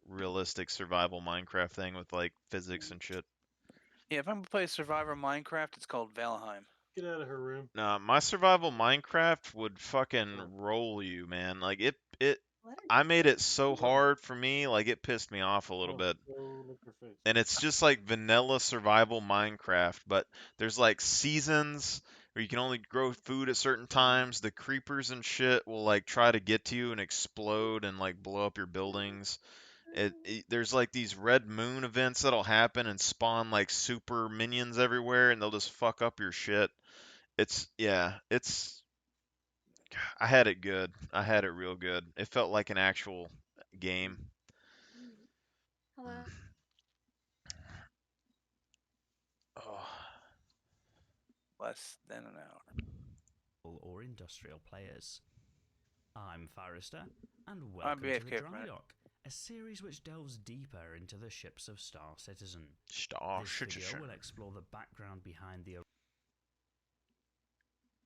realistic survival Minecraft thing with like physics and shit. Yeah, if I'm gonna play Survivor Minecraft, it's called Valheim. Get out of her room. Nah, my survival Minecraft would fucking roll you, man. Like I made it so hard for me, like it pissed me off a little bit. And it's just like vanilla survival Minecraft, but there's like seasons where you can only grow food at certain times. The creepers and shit will like try to get to you and explode and like blow up your buildings. There's like these red moon events that'll happen and spawn like super minions everywhere, and they'll just fuck up your shit. I had it good. I had it real good. It felt like an actual game. Hello. Oh. Less than an hour. Or industrial players. I'm Forrester, and I'm welcome to BFK the for a Dry minute. Dock, a series which delves deeper into the ships of Star Citizen. Star This video Citizen. will explore the background behind the.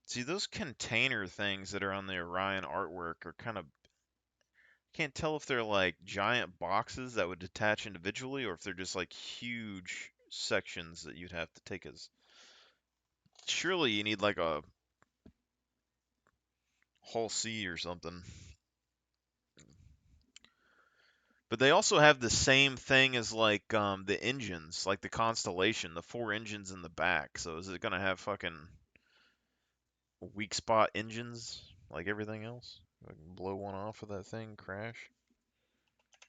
See, those container things that are on the Orion artwork are kind of... Can't tell if they're like giant boxes that would detach individually or if they're just like huge sections that you'd have to take as... Surely you need like a whole C or something. But they also have the same thing as like the engines, like the Constellation, the 4 engines in the back. So is it gonna have fucking weak spot engines like everything else? I can blow one off of that thing, crash.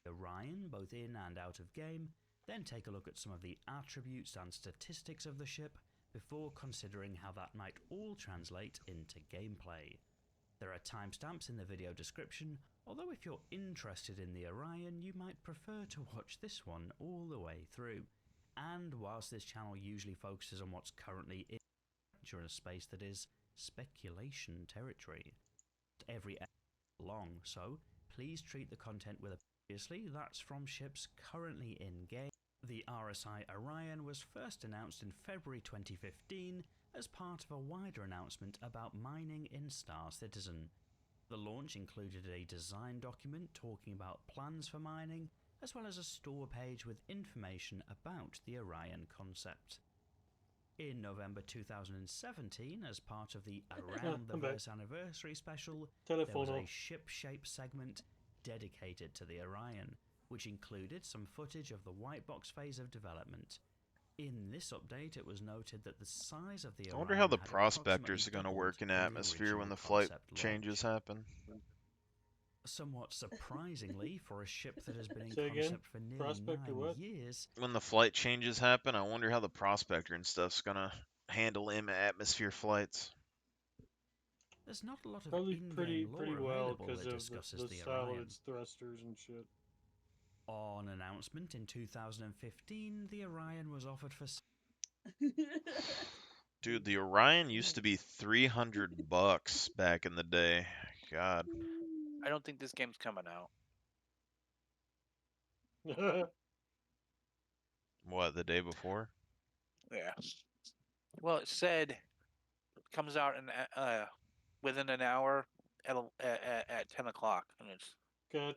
Orion, both in and out of game, then take a look at some of the attributes and statistics of the ship before considering how that might all translate into gameplay. There are timestamps in the video description, although if you're interested in the Orion, you might prefer to watch this one all the way through. And whilst this channel usually focuses on what's currently in a space that is speculation territory, every episode long, so please treat the content with a previously. That's from ships currently in game. The RSI Orion was first announced in February 2015 as part of a wider announcement about mining in Star Citizen. The launch included a design document talking about plans for mining, as well as a store page with information about the Orion concept. In November 2017, as part of the Around the Verse Anniversary special, there was a ship shape segment dedicated to the Orion, which included some footage of the white box phase of development. In this update, it was noted that the size of the I wonder how Orion the had prospectors are approximately going to doubled work in from the atmosphere when original the flight concept changes launch. happen. Somewhat surprisingly, for a ship that has been in Say again? concept for nearly Prospector 9 what? years, When the flight changes happen, I wonder how the prospector and stuff's going to handle atmosphere flights. there's not a lot of Probably in-game pretty lore well available because that of discusses the the style of Orion. its thrusters and shit. On announcement in 2015, the Orion was offered for Dude, the Orion used to be $300 back in the day. God. I don't think this game's coming out. What, the day before? Yeah. Well, it said it comes out in within an hour at 10 o'clock, and it's Got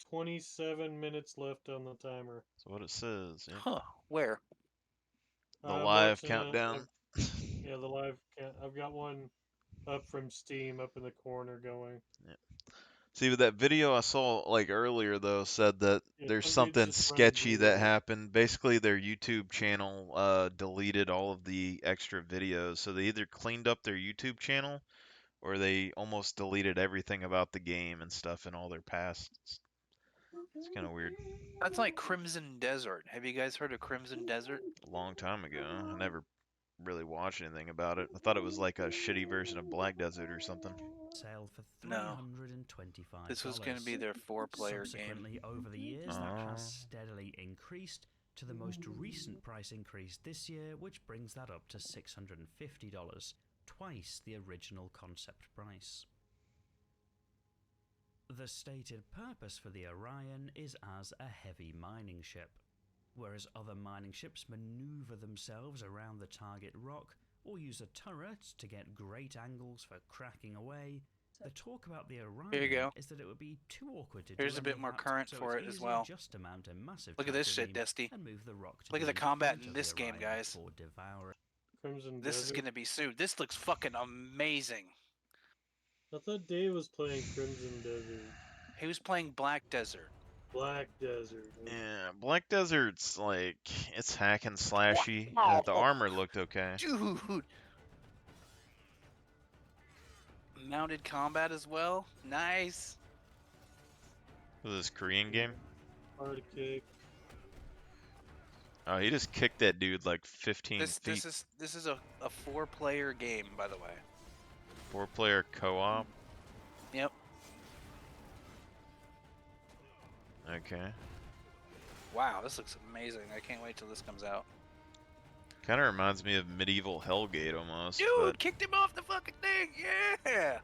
27 minutes left on the timer. That's what it says. Yeah. Huh? Where? The I'm live watching countdown. Yeah, the live count. I've got one up from Steam up in the corner going. Yeah. See, with that video I saw like earlier though said that Yeah, there's it's something just running sketchy blue that light. happened. Basically, their YouTube channel deleted all of the extra videos. So they either cleaned up their YouTube channel or they almost deleted everything about the game and stuff in all their past. It's kind of weird. That's like Crimson Desert. Have you guys heard of Crimson Desert? A long time ago. I never really watched anything about it. I thought it was like a shitty version of Black Desert or something. sale for No. $325. This was going to be their 4-player game. Subsequently, over the years, that has steadily increased to the most recent price increase this year, which brings that up to $650, twice the original concept price. The stated purpose for the Orion is as a heavy mining ship. Whereas other mining ships maneuver themselves around the target rock or use a turret to get great angles for cracking away, the talk about the Orion Here you go. is that it would be too awkward to Here's do a bit any more of that, current so for it's it as easier well. just to mount a massive Look at this shit, tractor Dusty. beam and move the rock to Look at the in combat front in of this the game, Orion guys. for devouring. Crimson This is Desert. going to be soon. This looks fucking amazing. I thought Dave was playing Crimson Desert. He was playing Black Desert. Black Desert. Yeah, Black Desert's like, it's hack and slashy. Wow. The armor looked okay. Dude! Mounted combat as well. Nice. Was this Korean game? Hard kick. Oh, he just kicked that dude like 15 feet. This is a 4-player game, by the way. 4-player co-op. Yep. Okay. Wow, this looks amazing. I can't wait till this comes out. Kind of reminds me of Medieval Hellgate almost. Dude, but kicked him off the fucking thing. Yeah.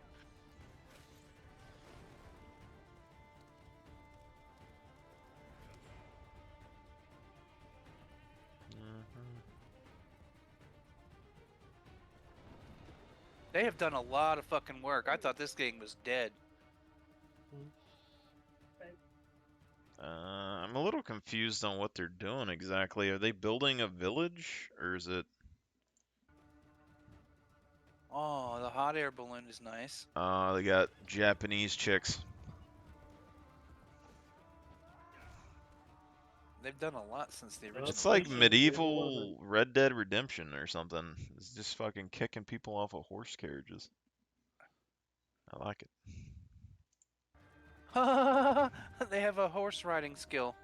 They have done a lot of fucking work. I thought this game was dead. I'm a little confused on what they're doing exactly. Are they building a village, or is it? Oh, the hot air balloon is nice. They got Japanese chicks. They've done a lot since the original. It's like medieval Red Dead Redemption or something. It's just fucking kicking people off of horse carriages. I like it. They have a horse riding skill.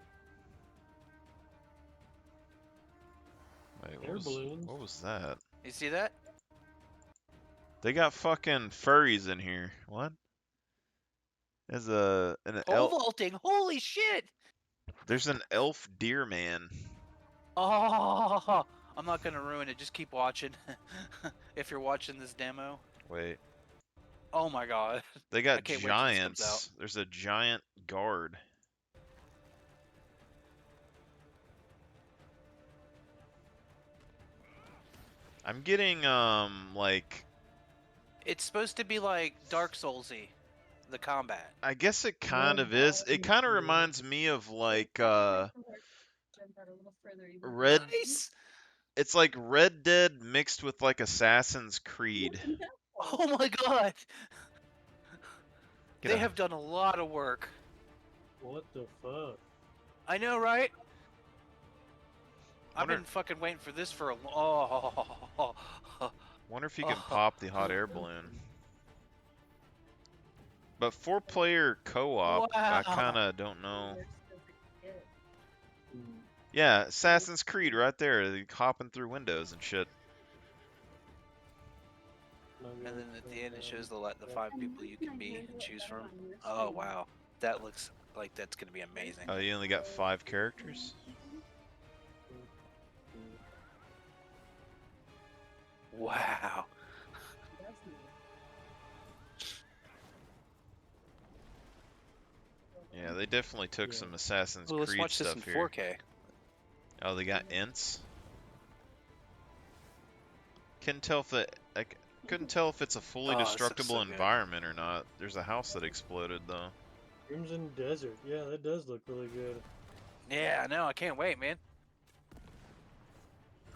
Wait, Air balloons. what was that? You see that? They got fucking furries in here. What? There's an Pole vaulting. Holy shit! There's an elf deer man. Oh, I'm not gonna ruin it. Just keep watching. If you're watching this demo. Wait. Oh my god. They I got can't wait till this comes giants. There's a giant guard. I'm getting like, It's supposed to be like Dark Soulsy, the combat. I guess it kind of is. It kind of reminds me of like Red. Nice. It's like Red Dead mixed with like Assassin's Creed. Oh my god. Get They out. have done a lot of work. What the fuck? I know, right? I've been fucking waiting for this for a long. Wonder if you can pop the hot air balloon. But 4-player co-op, I kind of don't know. Yeah, Assassin's Creed right there, hopping through windows and shit. And then at the end it shows the 5 people you can be and choose from. Oh wow, that looks like that's gonna be amazing. Oh, you only got 5 characters? Wow. Yeah, they definitely took some Assassin's Well, let's Creed watch this stuff in here. 4K. Oh, they got ints. Couldn't tell if it's a fully destructible environment or not. There's a house that exploded though. Crimson Desert. Yeah, that does look really good. Yeah, I know. I can't wait, man.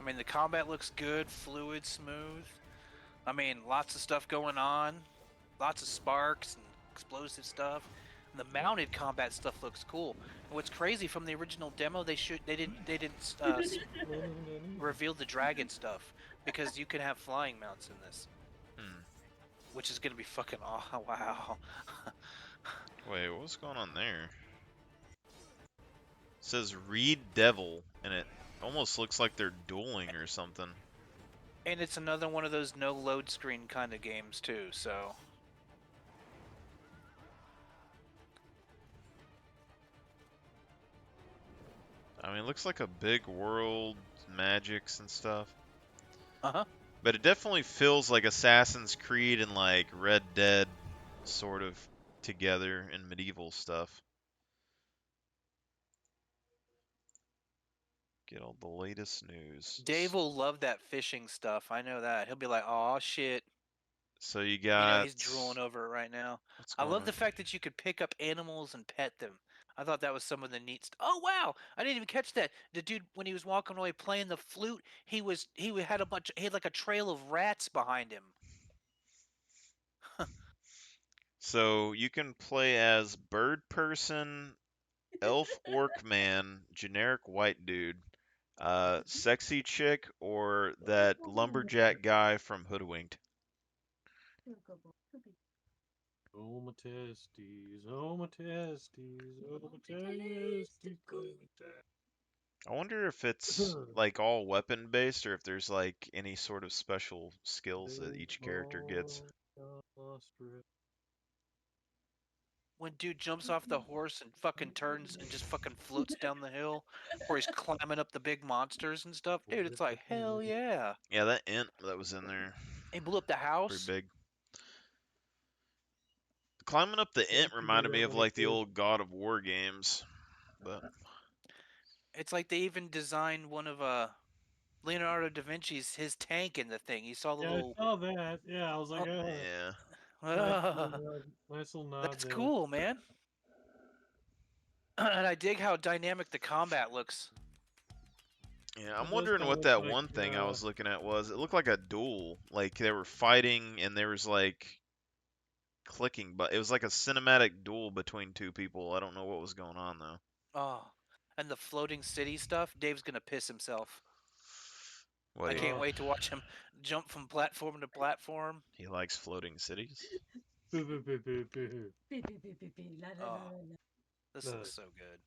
I mean, the combat looks good, fluid, smooth. I mean, lots of stuff going on, lots of sparks and explosive stuff. And the mounted combat stuff looks cool. And what's crazy from the original demo, they didn't reveal the dragon stuff because you can have flying mounts in this, which is gonna be fucking wow. Wait, what's going on there? It says Reed Devil, and it almost looks like they're dueling or something. And it's another one of those no load screen kind of games too, so. I mean, it looks like a big world, magics and stuff. Uh-huh. But it definitely feels like Assassin's Creed and like Red Dead sort of together in medieval stuff. Get all the latest news. Dave will love that fishing stuff. I know that. He'll be like, "Oh shit." So you got. He's drooling over it right now. What's I going love on? the fact that you could pick up animals and pet them. I thought that was some of the neat stuff. Oh wow! I didn't even catch that. The dude, when he was walking away playing the flute, he had like a trail of rats behind him. So you can play as bird person, elf orc man, generic white dude, sexy chick, or that lumberjack guy from Hoodwinked. Oh my testes, oh my testes, oh my testes. I wonder if it's like all weapon based or if there's like any sort of special skills that each character gets. When dude jumps off the horse and fucking turns and just fucking floats down the hill, or he's climbing up the big monsters and stuff, dude, it's like hell yeah. Yeah, that int that was in there. He blew up the house. Pretty big. Climbing up the int reminded me of like the old God of War games, but it's like they even designed one of Leonardo da Vinci's his tank in the thing. You saw the little. I saw that. Yeah, I was like, yeah. Nice little nod. That's cool, man. And I dig how dynamic the combat looks. Yeah, I'm wondering what that one thing I was looking at was. It looked like a duel. Like they were fighting and there was like clicking, but it was like a cinematic duel between two people. I don't know what was going on though. Oh, and the floating city stuff. Dave's gonna piss himself. What, I can't wait to watch him jump from platform to platform. He likes floating cities. Oh, this looks so good.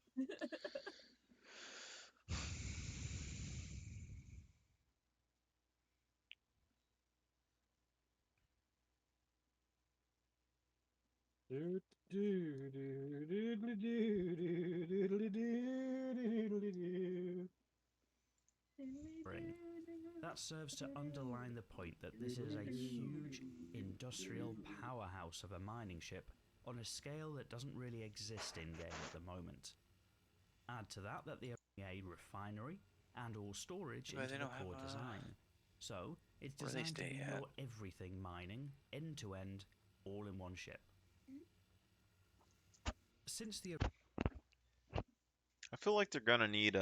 That serves to underline the point that this is a huge industrial powerhouse of a mining ship on a scale that doesn't really exist in-game at the moment. Add to that the a refinery and all storage into the core design. So, it's designed to handle everything mining, end to end, all in one ship. Since the I feel like they're gonna need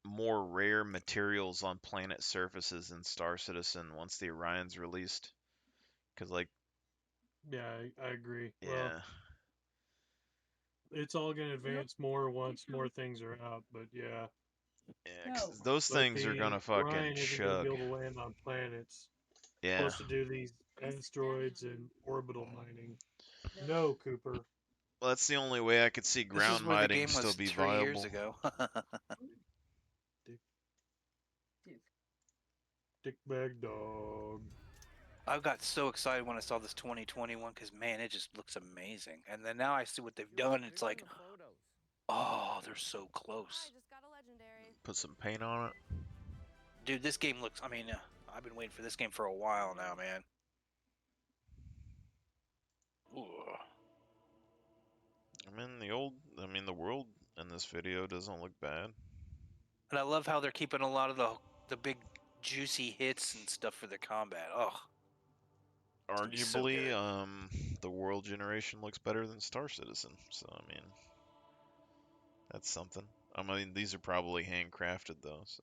more rare materials on planet surfaces in Star Citizen once the Orion's released. Cause like, yeah, I agree. Yeah, well, it's all gonna advance more once more things are out. But yeah, Yeah, 'cause those things are gonna fucking Ryan isn't gonna chug. be able to land on planets. Yeah. Supposed to do these asteroids and orbital mining. No, Cooper. Well, that's the only way I could see This ground is where the mining game still was be 3 viable. years ago. Dickbag dog. I got so excited when I saw this 2021 because man, it just looks amazing. And then now I see what they've done. It's like, oh, they're so close. Put some paint on it. Dude, this game looks. I mean, I've been waiting for this game for a while now, man. Ooh. I mean, the world in this video doesn't look bad. And I love how they're keeping a lot of the big juicy hits and stuff for the combat. Oh. Arguably, the world generation looks better than Star Citizen. So I mean, that's something. I mean, these are probably handcrafted though. So.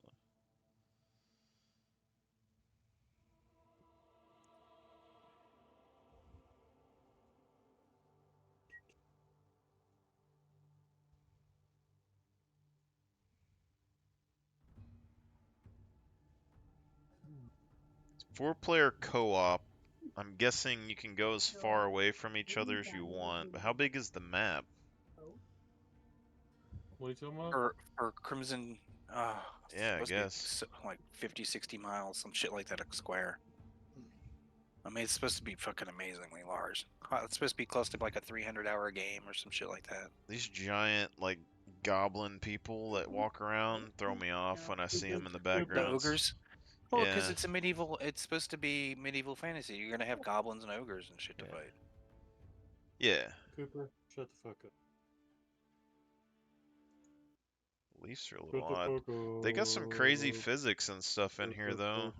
Four-player co-op. I'm guessing you can go as far away from each other as you want, but how big is the map? What are you talking about? For Crimson, yeah, I guess. Like 50, 60 miles, some shit like that, a square. I mean, it's supposed to be fucking amazingly large. It's supposed to be close to like a 300-hour game or some shit like that. These giant, like, goblin people that walk around throw me off when I see them in the background. The ogres? Well, because yeah. it's it's supposed to be medieval fantasy. You're gonna have goblins and ogres and shit to fight. Yeah. Cooper, shut the fuck up. Leafs are a little odd. They got some crazy physics and stuff in here, though.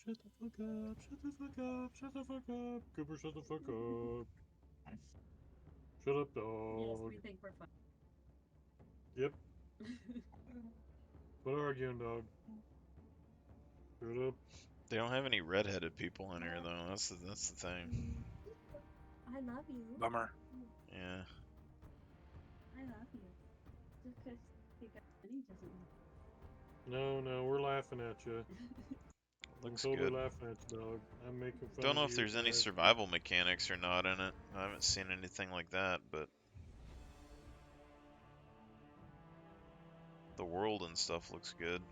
Shut the fuck up, shut the fuck up, shut the fuck up. Cooper, shut the fuck up. Shut up, dog. Yes, we think we're fun. Yep. Quit arguing, dog. Shut up. They don't have any redheaded people in here, though. That's the thing. I love you. Bummer. Yeah. I love you. Just because you got money doesn't No, we're laughing at you. Looks I'm totally good. laughing at you, dog. I'm making fun Don't know of if you, there's any guys. survival mechanics or not in it. I haven't seen anything like that, but the world and stuff looks good.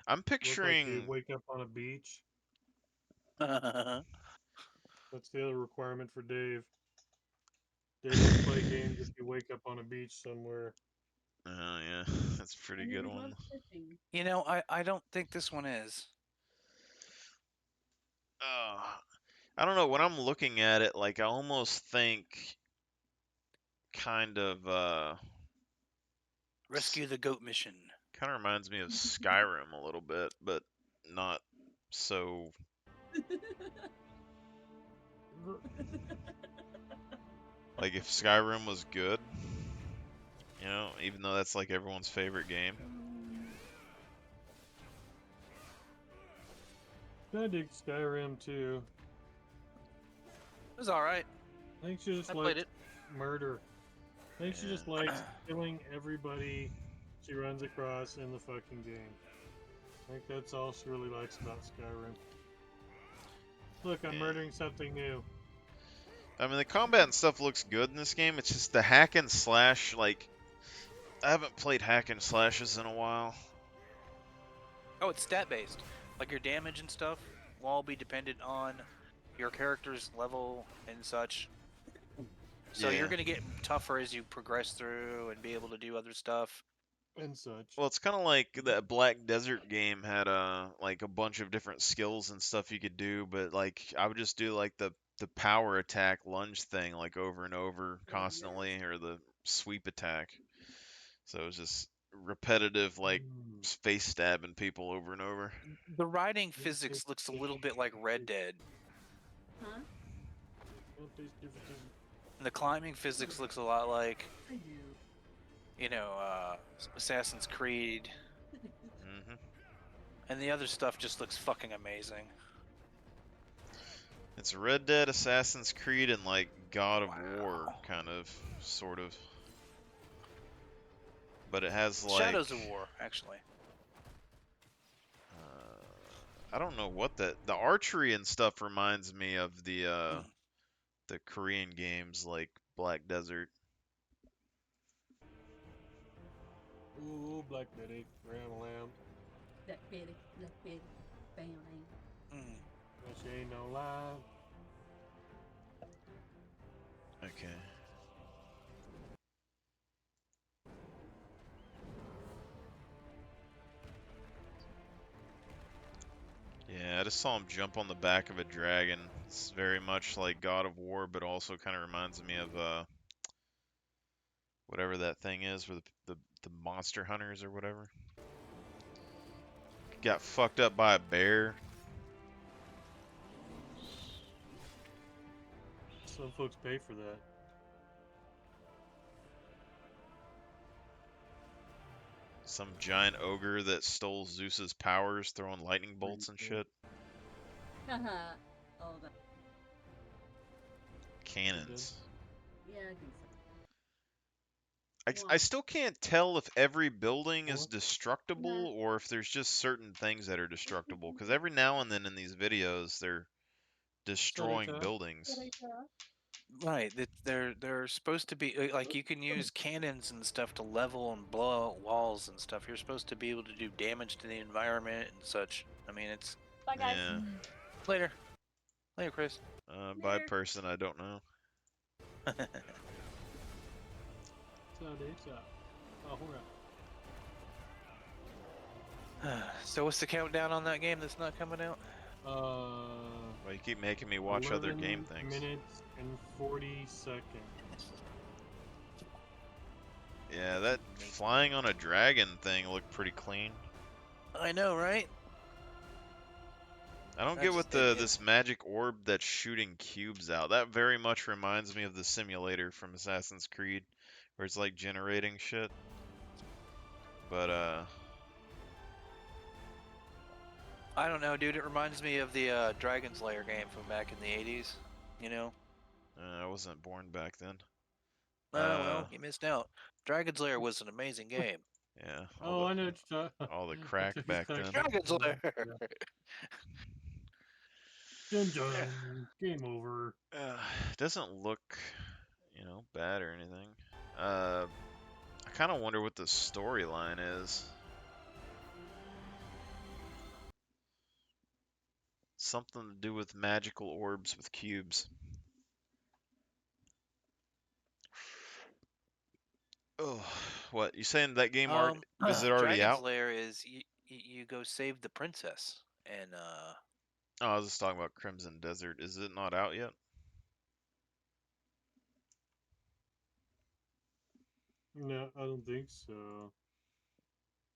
I'm picturing. Look like you wake up on a beach. That's the other requirement for Dave. Dave will play games if you wake up on a beach somewhere. Oh yeah, that's a pretty good one. You know, I don't think this one is. I don't know. When I'm looking at it, like I almost think, kind of Rescue the goat mission. Kind of reminds me of Skyrim a little bit, but not so. Like if Skyrim was good, you know, even though that's like everyone's favorite game. I dig Skyrim too. It was alright. I think she just I played likes murder. I think she just likes killing everybody she runs across in the fucking game. I think that's all she really likes about Skyrim. Look, I'm murdering something new. I mean, the combat and stuff looks good in this game. It's just the hack and slash, like, I haven't played hack and slashes in a while. Oh, it's stat-based. Like your damage and stuff will all be dependent on your character's level and such. So you're going to get tougher as you progress through and be able to do other stuff. And such. Well, it's kind of like that Black Desert game had like a bunch of different skills and stuff you could do, but like I would just do like the power attack lunge thing like over and over constantly, or the sweep attack. So it was just repetitive, like face stabbing people over and over. The riding physics looks a little bit like Red Dead. Huh? And the climbing physics looks a lot like, you know, Assassin's Creed. Mm-hmm. And the other stuff just looks fucking amazing. It's Red Dead, Assassin's Creed, and like God of War, kind of, sort of. but it has like Shadows of War, actually. I don't know what the archery and stuff reminds me of the Korean games like Black Desert. Ooh, Black Betty, Ram Lamb. Black Betty, bam, bam. That ain't no lie. Okay. Yeah, I just saw him jump on the back of a dragon. It's very much like God of War, but also kind of reminds me of whatever that thing is, where the monster hunters or whatever. Got fucked up by a bear. Some folks pay for that. Some giant ogre that stole Zeus's powers, throwing lightning bolts and shit. Haha. All that. Cannons. Yeah, I still can't tell if every building is destructible or if there's just certain things that are destructible. Because every now and then in these videos, they're destroying buildings. Right, they're supposed to be like you can use cannons and stuff to level and blow out walls and stuff. You're supposed to be able to do damage to the environment and such. I mean, it's. Bye guys. Yeah. Later, Chris. By person, I don't know. So what's the countdown on that game that's not coming out? Well, you keep making me watch other game things. 11 minutes and 40 seconds. Yeah, that flying on a dragon thing looked pretty clean. I know, right? I don't get what this magic orb that's shooting cubes out. That very much reminds me of the simulator from Assassin's Creed, where it's like generating shit. But I don't know, dude. It reminds me of the Dragon's Lair game from back in the 80s. You know? I wasn't born back then. Oh, well, you missed out. Dragon's Lair was an amazing game. Yeah. Oh, I know what you're talking. All the crack back then. Dragon's Lair. Dun dun. Game over. It doesn't look, bad or anything. I kind of wonder what the storyline is. Something to do with magical orbs with cubes. Oh, what? You saying that game is it already Dragon's out? Lair is you go save the princess and Oh, I was just talking about Crimson Desert. Is it not out yet? No, I don't think so.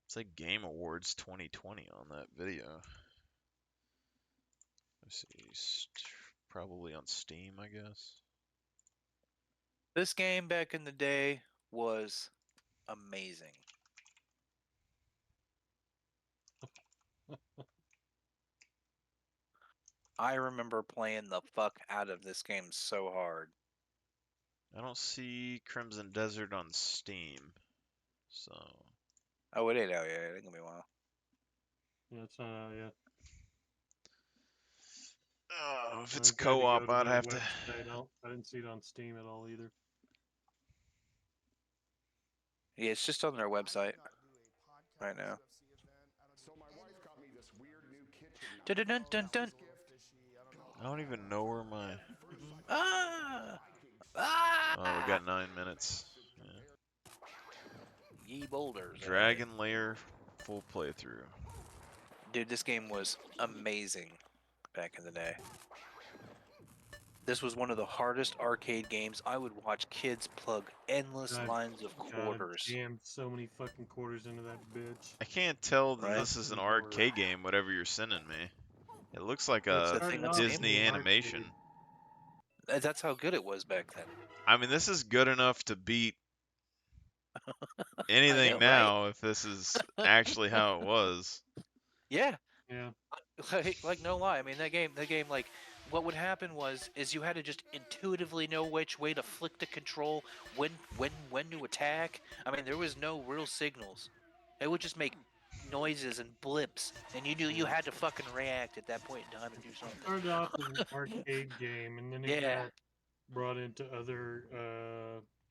It's like Game Awards 2020 on that video. Let's see, probably on Steam, I guess. this game back in the day was amazing. I remember playing the fuck out of this game so hard. I don't see Crimson Desert on Steam, so. Oh, it ain't out yet. It ain't gonna be a while. Yeah, it's not out yet. Oh, if it's co-op, I'd have to. I didn't see it on Steam at all either. Yeah, it's just on their website right now. Dun dun dun dun. I don't even know where my. Ah! Oh, we got 9 minutes. Yeah. Ye boulders. Dragon Lair full playthrough. Dude, this game was amazing back in the day. This was one of the hardest arcade games. I would watch kids plug endless lines of quarters. Jammed so many fucking quarters into that bitch. I can't tell that this is an arcade game, whatever you're sending me. It looks like a Disney animation. That's how good it was back then. I mean, this is good enough to beat anything now if this is actually how it was. Yeah. Yeah. Like no lie. I mean, that game, like what would happen is you had to just intuitively know which way to flick the control, when to attack. I mean, there was no real signals. It would just make noises and blips, and you knew you had to fucking react at that point in time to do something. It started off as an arcade game, and then it got brought into other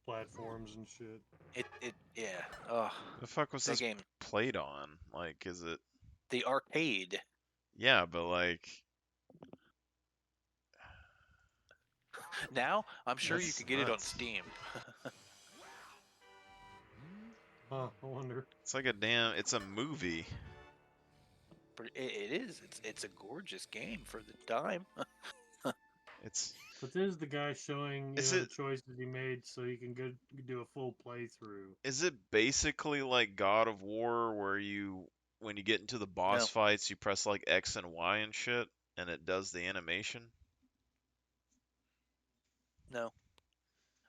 platforms and shit. Yeah. Oh. The fuck was this game played on? Like, is it the arcade? Yeah, but like. Now, I'm sure you could get it on Steam. I wonder. It's like it's a movie. It is. It's a gorgeous game for the time. But this is the guy showing the choices he made, so you can go do a full playthrough. Is it basically like God of War, where when you get into the boss fights, you press like X and Y and shit, and it does the animation? No,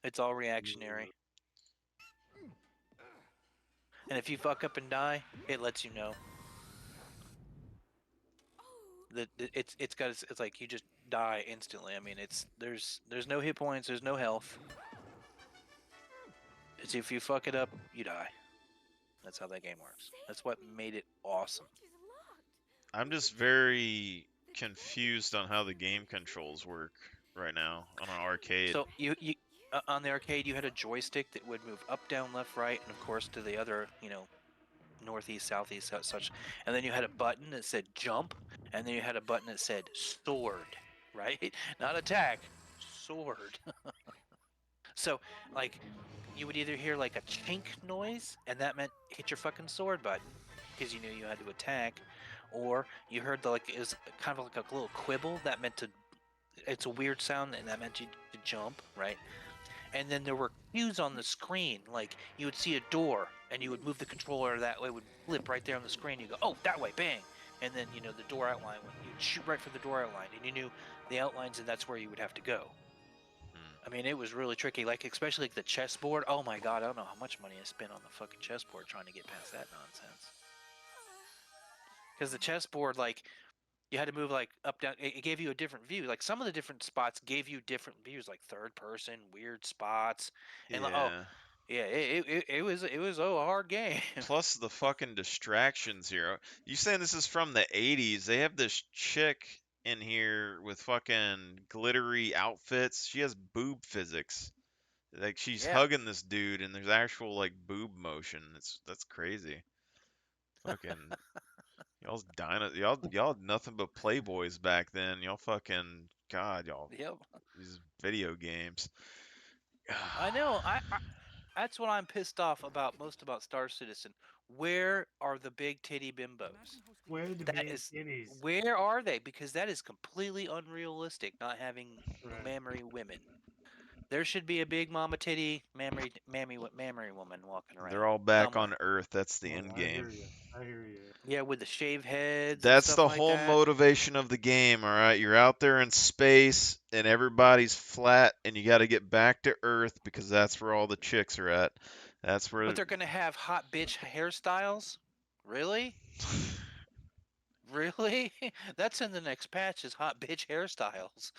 it's all reactionary. And if you fuck up and die, it lets you know. It's like you just die instantly. I mean, there's no hit points, there's no health. It's if you fuck it up, you die. That's how that game works. That's what made it awesome. I'm just very confused on how the game controls work right now on an arcade. So you on the arcade, you had a joystick that would move up, down, left, right, and of course to the other, northeast, southeast, such. And then you had a button that said jump, and then you had a button that said sword, right? Not attack, sword. So, like, you would either hear like a chink noise, and that meant hit your fucking sword button, because you knew you had to attack, or you heard it was kind of like a little quibble that meant it's a weird sound, and that meant you to jump, right? And then there were cues on the screen, like you would see a door, and you would move the controller that way, it would flip right there on the screen. You go, oh, that way, bang, and then the door outline, you'd shoot right for the door outline, and you knew the outlines, and that's where you would have to go. I mean, it was really tricky, like especially like the chessboard. Oh my god, I don't know how much money I spent on the fucking chessboard trying to get past that nonsense. Because the chessboard, like, you had to move like up, down. It gave you a different view. Like some of the different spots gave you different views, like third person, weird spots, and it was a hard game. Plus the fucking distractions here. You saying this is from the 80s? They have this chick in here with fucking glittery outfits. She has boob physics. Like she's hugging this dude, and there's actual like boob motion. That's crazy. Fucking. Y'all's dying. Y'all had nothing but Playboys back then. Y'all fucking y'all. Yep. These video games. I know. I that's what I'm pissed off about most about Star Citizen. Where are the big titty bimbos? Where are the big titties? Where are they? Because that is completely unrealistic. Not having mammy women. There should be a big mama titty, mammy woman walking around. They're all back on Earth. That's the end game. I hear you. Yeah, with the shaved heads. That's the whole motivation of the game, all right? You're out there in space, and everybody's flat, and you got to get back to Earth because that's where all the chicks are at. That's where. But they're gonna have hot bitch hairstyles. Really? Really? That's in the next patch. Is hot bitch hairstyles.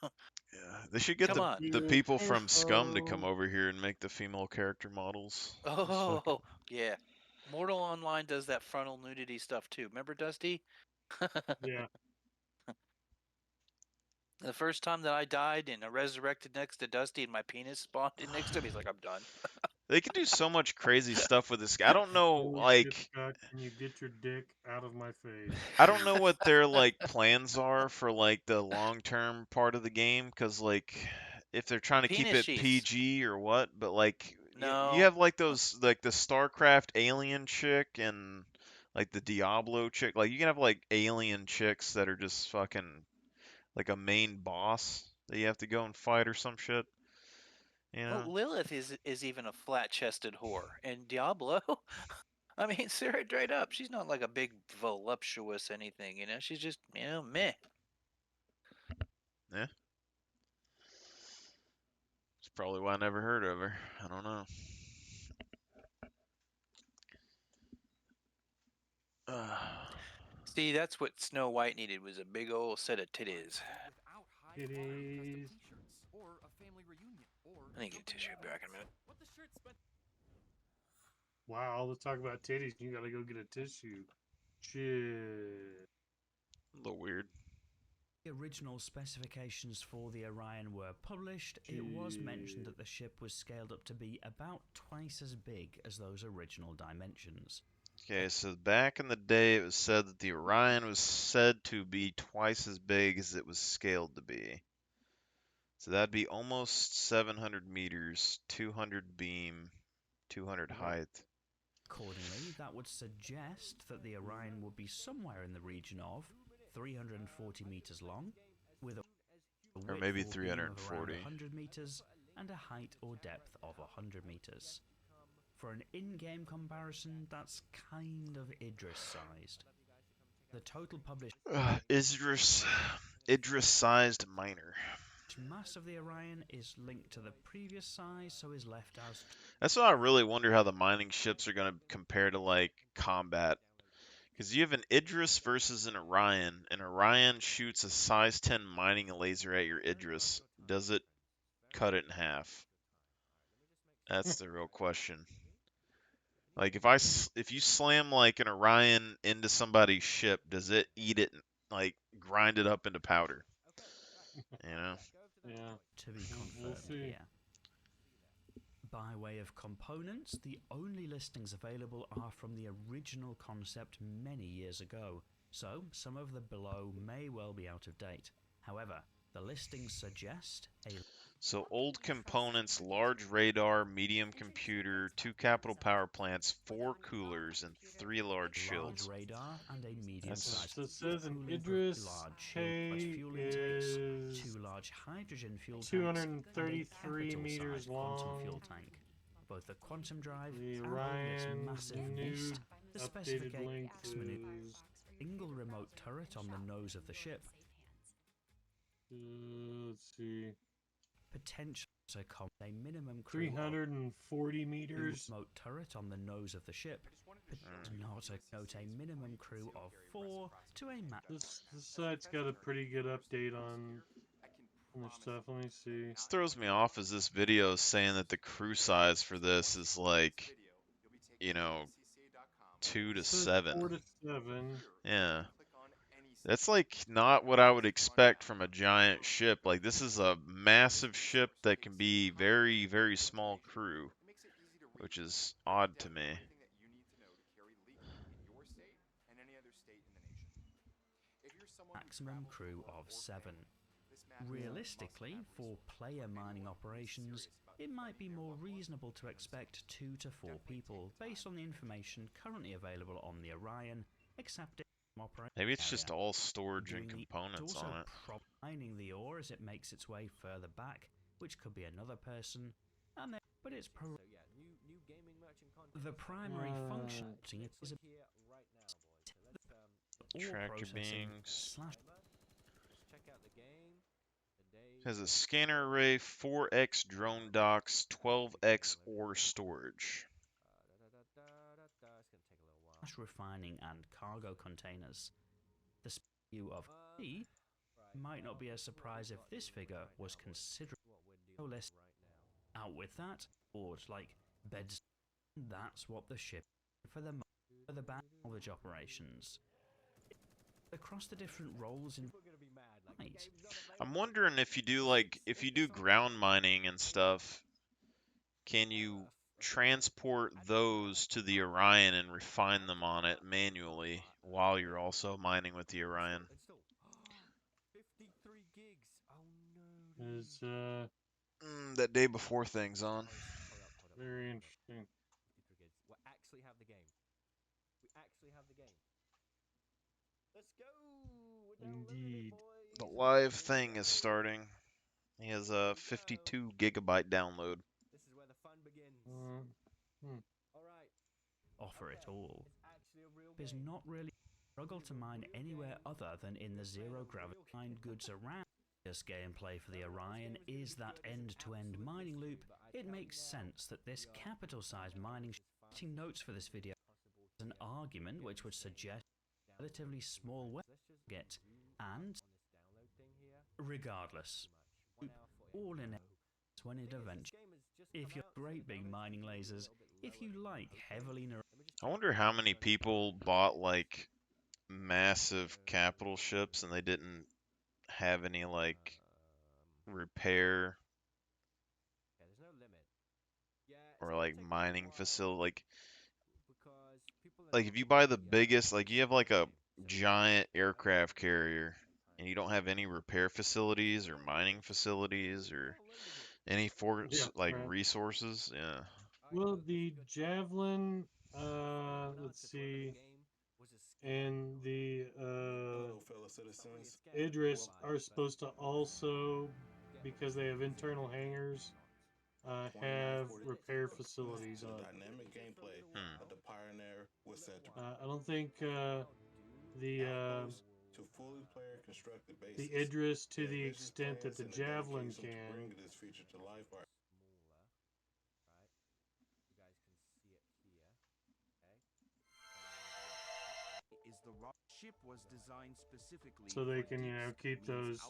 Yeah, they should get the people from Scum to come over here and make the female character models. Oh, yeah. Mortal Online does that frontal nudity stuff too. Remember, Dusty? Yeah. The first time that I died and I resurrected next to Dusty and my penis spawned in next to him, he's like, I'm done. They can do so much crazy stuff with this guy. I don't know, like... Can you get your dick out of my face? I don't know what their, like, plans are for, like, the long-term part of the game, because, like, if they're trying to keep it PG or what, but, like, no. You have, like, those, like, the StarCraft alien chick and, like, the Diablo chick. Like, you can have, like, alien chicks that are just fucking, like, a main boss that you have to go and fight or some shit. You know? Well, Lilith is even a flat-chested whore, and Diablo, I mean, straight up, she's not like a big voluptuous anything, She's just, meh. Yeah. That's probably why I never heard of her. I don't know. See, that's what Snow White needed, was a big old set of titties. Titties. Or a family reunion, or I need to get a tissue back in a minute. what the shirt spent. Wow, all the talk about titties, you gotta go get a tissue. Shit. A little weird. The original specifications for the Orion were published, it was mentioned that the ship was scaled up to be about twice as big as those original dimensions. Okay, so back in the day, it was said that the Orion was said to be twice as big as it was scaled to be. So that'd be almost 700 meters, 200 beam, 200 height. Accordingly, that would suggest that the Orion would be somewhere in the region of 340 meters long, with a Or width maybe or beam of around 340. 100 meters and a height or depth of 100 meters. For an in-game comparison, that's kind of Idris-sized. The total published Idris-sized miner. mass of the Orion is linked to the previous size, so is left as... That's why I really wonder how the mining ships are going to compare to, like, combat. Because you have an Idris versus an Orion. An Orion shoots a size 10 mining laser at your Idris. Does it cut it in half? That's the real question. Like, if you slam, like, an Orion into somebody's ship, does it eat it, like, grind it up into powder? You know? Yeah. To be confirmed here. By way of components, the only listings available are from the original concept many years ago, so some of the below may well be out of date. However, the listings suggest a... So old components, large radar, medium computer, 2 capital power plants, 4 coolers, and 3 large shields. Large radar and a medium-sized... So it says an Idris K is 2 large hydrogen fuel 233 meters long. Quantum fuel tank. Both the quantum drive The and Orion this massive new beast, the updated specification link is... single remote turret on the nose of the ship. Let's see. Potential to a minimum crew 340 meters. Remote turret on the nose of the ship. Not note a minimum crew of 4 to a max. This site's got a pretty good update on this stuff. Let me see. This throws me off as this video is saying that the crew size for this is like, you know, 2 to 7. 4 to 7. Yeah. That's like not what I would expect from a giant ship. Like this is a massive ship that can be very, very small crew, which is odd to me. Maximum crew of 7. Realistically, for player mining operations, it might be more reasonable to expect 2 to 4 people based on the information currently available on the Orion, except maybe it's just all storage and components on it. Mining the ore as it makes its way further back, which could be another person, and then, but it's the primary function is Tractor beings. Has a scanner array, 4x drone docks, 12x ore storage. Refining and cargo containers. The SPU of C might not be a surprise if this figure was considerably less. Out with that, or like beds. That's what the ship for the salvage operations. Across the different roles in. I'm wondering if you do ground mining and stuff, can you transport those to the Orion and refine them on it manually while you're also mining with the Orion? Is that day before thing's on. Very interesting. We actually have the game. Let's go. Indeed. The live thing is starting. He has a 52 gigabyte download. This is where the fun begins. Offer it all. Is not really struggle to mine anywhere other than in the zero gravity mine goods around. This gameplay for the Orion is that end-to-end mining loop. It makes sense that this capital-sized mining notes for this video is an argument which would suggest relatively small way to get and Regardless, all in it when it eventually. If you're great big mining lasers, if you like heavily. I wonder how many people bought like massive capital ships and they didn't have any like repair or like mining facility. Like if you buy the biggest, like you have like a giant aircraft carrier and you don't have any repair facilities or mining facilities or any resources. Yeah. Well, the Javelin, let's see, and the Idris are supposed to also, because they have internal hangars, have repair facilities on. I don't think the Idris, to the extent that the Javelin can. So they can, keep those,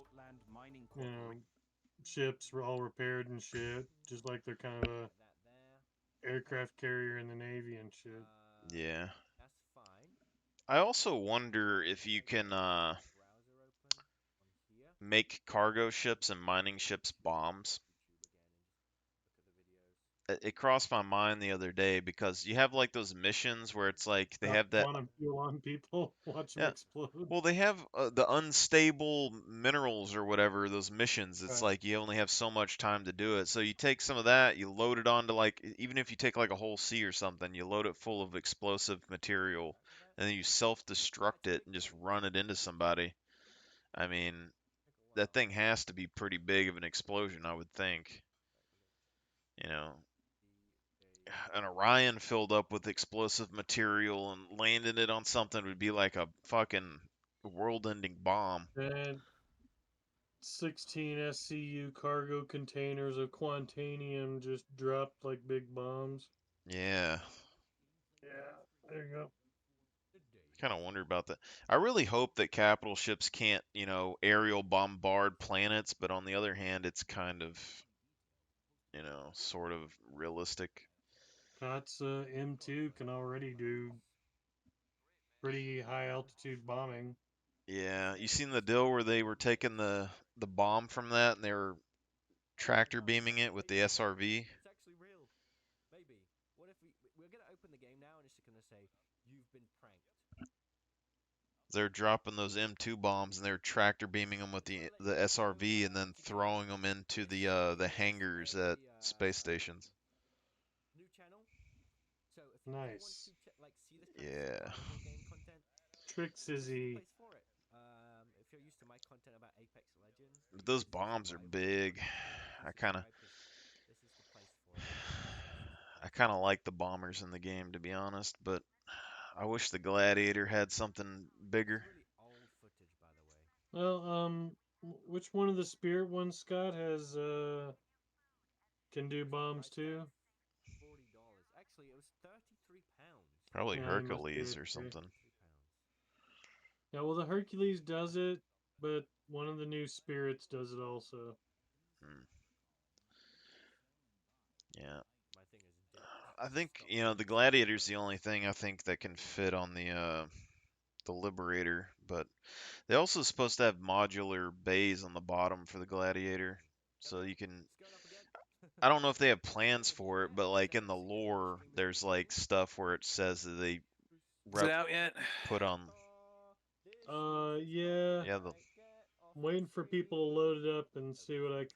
ships all repaired and shit, just like they're kind of a aircraft carrier in the Navy and shit. Yeah. I also wonder if you can make cargo ships and mining ships bombs. It crossed my mind the other day because you have like those missions where it's like they have that. Want to fuel on people, watch them explode. Well, they have the unstable minerals or whatever, those missions. It's like you only have so much time to do it. So you take some of that, you load it onto like, even if you take like a whole sea or something, you load it full of explosive material and then you self-destruct it and just run it into somebody. I mean, that thing has to be pretty big of an explosion, I would think. An Orion filled up with explosive material and landing it on something would be like a fucking world-ending bomb. And 16 SCU cargo containers of Quantanium just dropped like big bombs. Yeah. Yeah, there you go. Kind of wonder about that. I really hope that capital ships can't, aerial bombard planets, but on the other hand, it's kind of, sort of realistic. COTS M2 can already do pretty high altitude bombing. Yeah, you seen the deal where they were taking the bomb from that and they were tractor beaming it with the SRV? It's actually real. Maybe. What if we're going to open the game now and it's just going to say, you've been pranked. They're dropping those M2 bombs and they're tractor beaming them with the SRV and then throwing them into the hangars at space stations. New channel. So if nice. Want to see this yeah. Game content, Trixizzy. If you're used to my content about Apex Legends. Those bombs are big. I kind of like the bombers in the game, to be honest, but I wish the Gladiator had something bigger. Well, which one of the Spirit ones, Scott, has can do bombs too? $40. Actually, it was £33. Probably Hercules or something. Yeah, well, the Hercules does it, but one of the new Spirits does it also. Yeah. I think, the Gladiator's the only thing I think that can fit on the Liberator, but they're also supposed to have modular bays on the bottom for the Gladiator, so you can. I don't know if they have plans for it, but like in the lore, there's like stuff where it says that they Is it out yet? put on. Yeah. Yeah. I'm waiting for people to load it up and see what I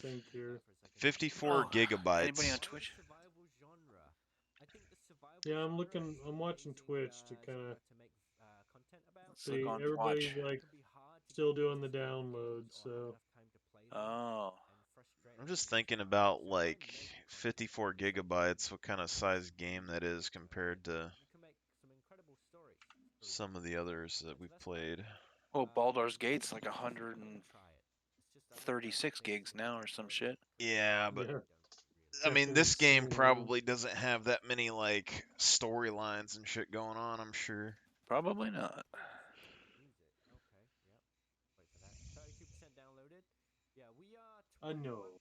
think here. 54 gigabytes. Anybody on Twitch? Yeah, I'm watching Twitch to kind of see. On Everybody's watch. like still doing the download, so. Oh. I'm just thinking about like 54 gigabytes, what kind of size game that is compared to some of the others that we've played. Well, Baldur's Gate's like 136 gigs now or some shit. Yeah, but I mean, this game probably doesn't have that many like storylines and shit going on, I'm sure. Probably not. Yeah, we are I know. 21%,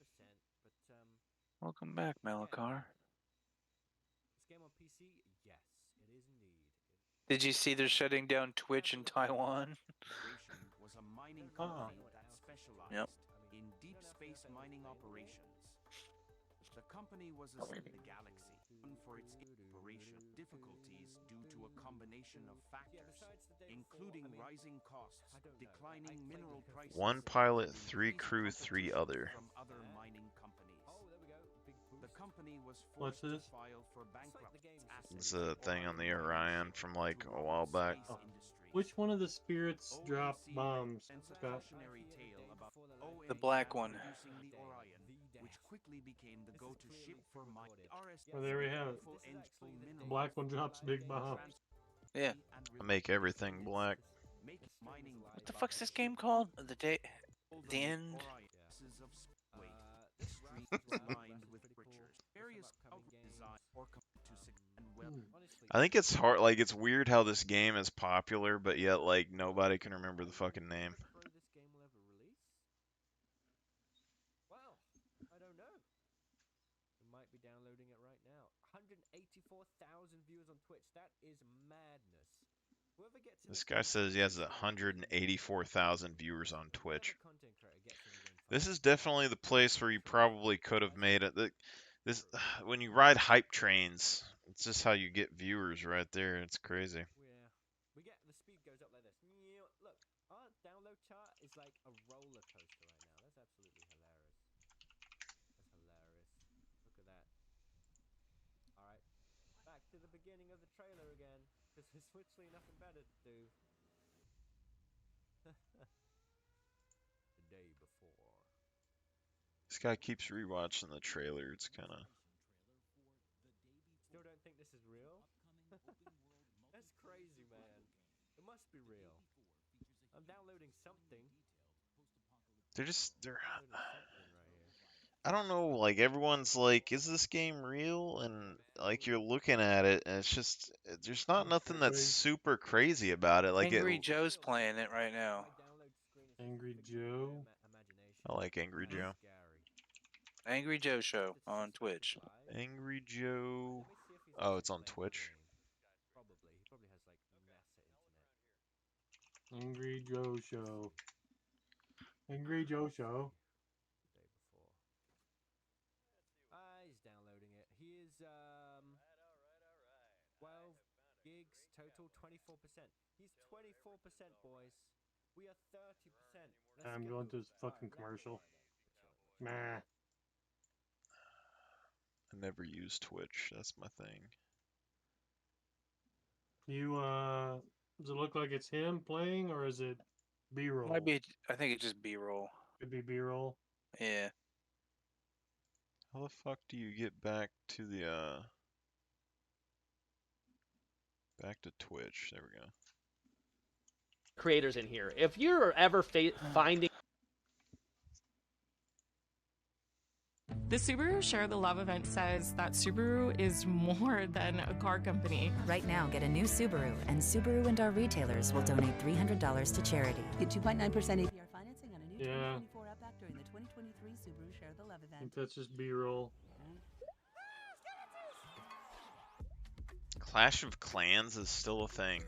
but Welcome back, Malakar. this game on PC, yes, it is indeed. Did you see they're shutting down Twitch in Taiwan? Was a mining Oh. company that specialized Yep. in deep space mining operations. The company was a in the galaxy, known for its exploration difficulties due to a combination of factors, including rising costs, declining mineral prices. 1 pilot, 3 crew, 3 other. From other mining companies. The company was What's forced to this? file for bankruptcy. It's a thing on the Orion from like a while back. Oh. Which one of the spirits dropped bombs, Scott? The black one. Which quickly became the go-to ship for Well, there we have it. The black one drops big bombs. Yeah. I make everything black. What the fuck's this game called? The end? I think it's hard, like, it's weird how this game is popular, but yet, like, nobody can remember the fucking name. Well, I don't know. We might be downloading it right now. 184,000 viewers on Twitch. That is madness. Whoever gets This guy says he has 184,000 viewers on Twitch. This is definitely the place where you probably could have made it. This, when you ride hype trains, it's just how you get viewers right there. It's crazy. Yeah. We get the speed goes up like this. Look, our download chart is like a roller coaster right now. That's absolutely hilarious. That's hilarious. Look at that. All right, back to the beginning of the trailer again, because there's literally nothing better to do. The day before. This guy keeps rewatching the trailer. It's kind of... Still don't think this is real? That's crazy, man. It must be real. I'm downloading something. They're I don't know, like, everyone's like, is this game real? And, like, you're looking at it, and it's just, there's not nothing that's super crazy about it. Like, Angry Joe's playing it right now. Angry Joe? I like Angry Joe. Angry Joe Show on Twitch. Angry Joe... Oh, it's on Twitch. Angry Joe Show. Angry Joe Show. He's downloading it. He is 12 gigs total, 24%. He's 24%, boys. We are 30%. I'm going to this fucking commercial. Nah. I never use Twitch. That's my thing. You, does it look like it's him playing, or is it B-roll? Might be. I think it's just B-roll. Could be B-roll. Yeah. How the fuck do you get back to the, back to Twitch? There we go. Creators in here. If you're ever finding... The Subaru Share the Love event says that Subaru is more than a car company. Right now, get a new Subaru, and Subaru and our retailers will donate $300 to charity. Get 2.9% APR financing on a new 2024 Outback during the 2023 Subaru Share the Love I event. think that's just B-roll. Clash of Clans is still a thing.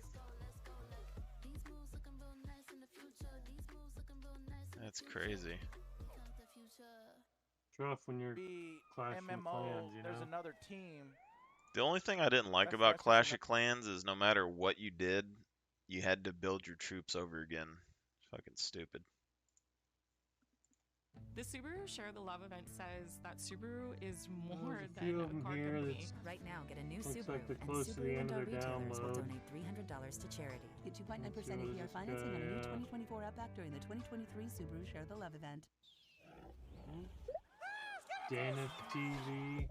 That's crazy. Rough when you're Clash of MMO, Clans, you know? there's another team. The only thing I didn't like about Clash of Clans is no matter what you did, you had to build your troops over again. Fucking stupid. The Subaru Share the Love event says that Subaru is more There's a few than of a them car here company. that's Right now, get a new looks Subaru, like they're and close to the Subaru end and of our their retailers will download. donate $300 to charity. Get 2.9% Let's see, what is APR this financing on a new guy? 2024 Outback during the 2023 Subaru Share the Love event. Dana TV.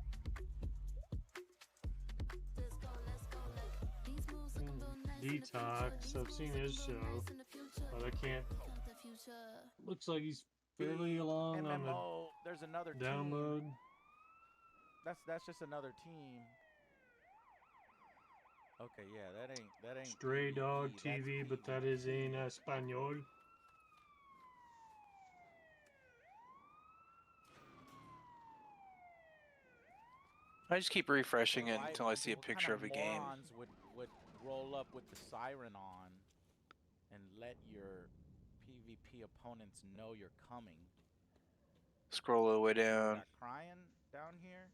Detox. I've seen his show, but I can't. Looks like he's fairly along on MMO, there's another the download. team. That's just another team. Okay, yeah, that ain't Stray Dog PvE, that's TV, but that is in Espanol. I just keep refreshing it Why- until I see a what picture kind of a game. morons would roll up with the siren on and let your PvP opponents know you're coming. Scroll all the way down. Got crying down here.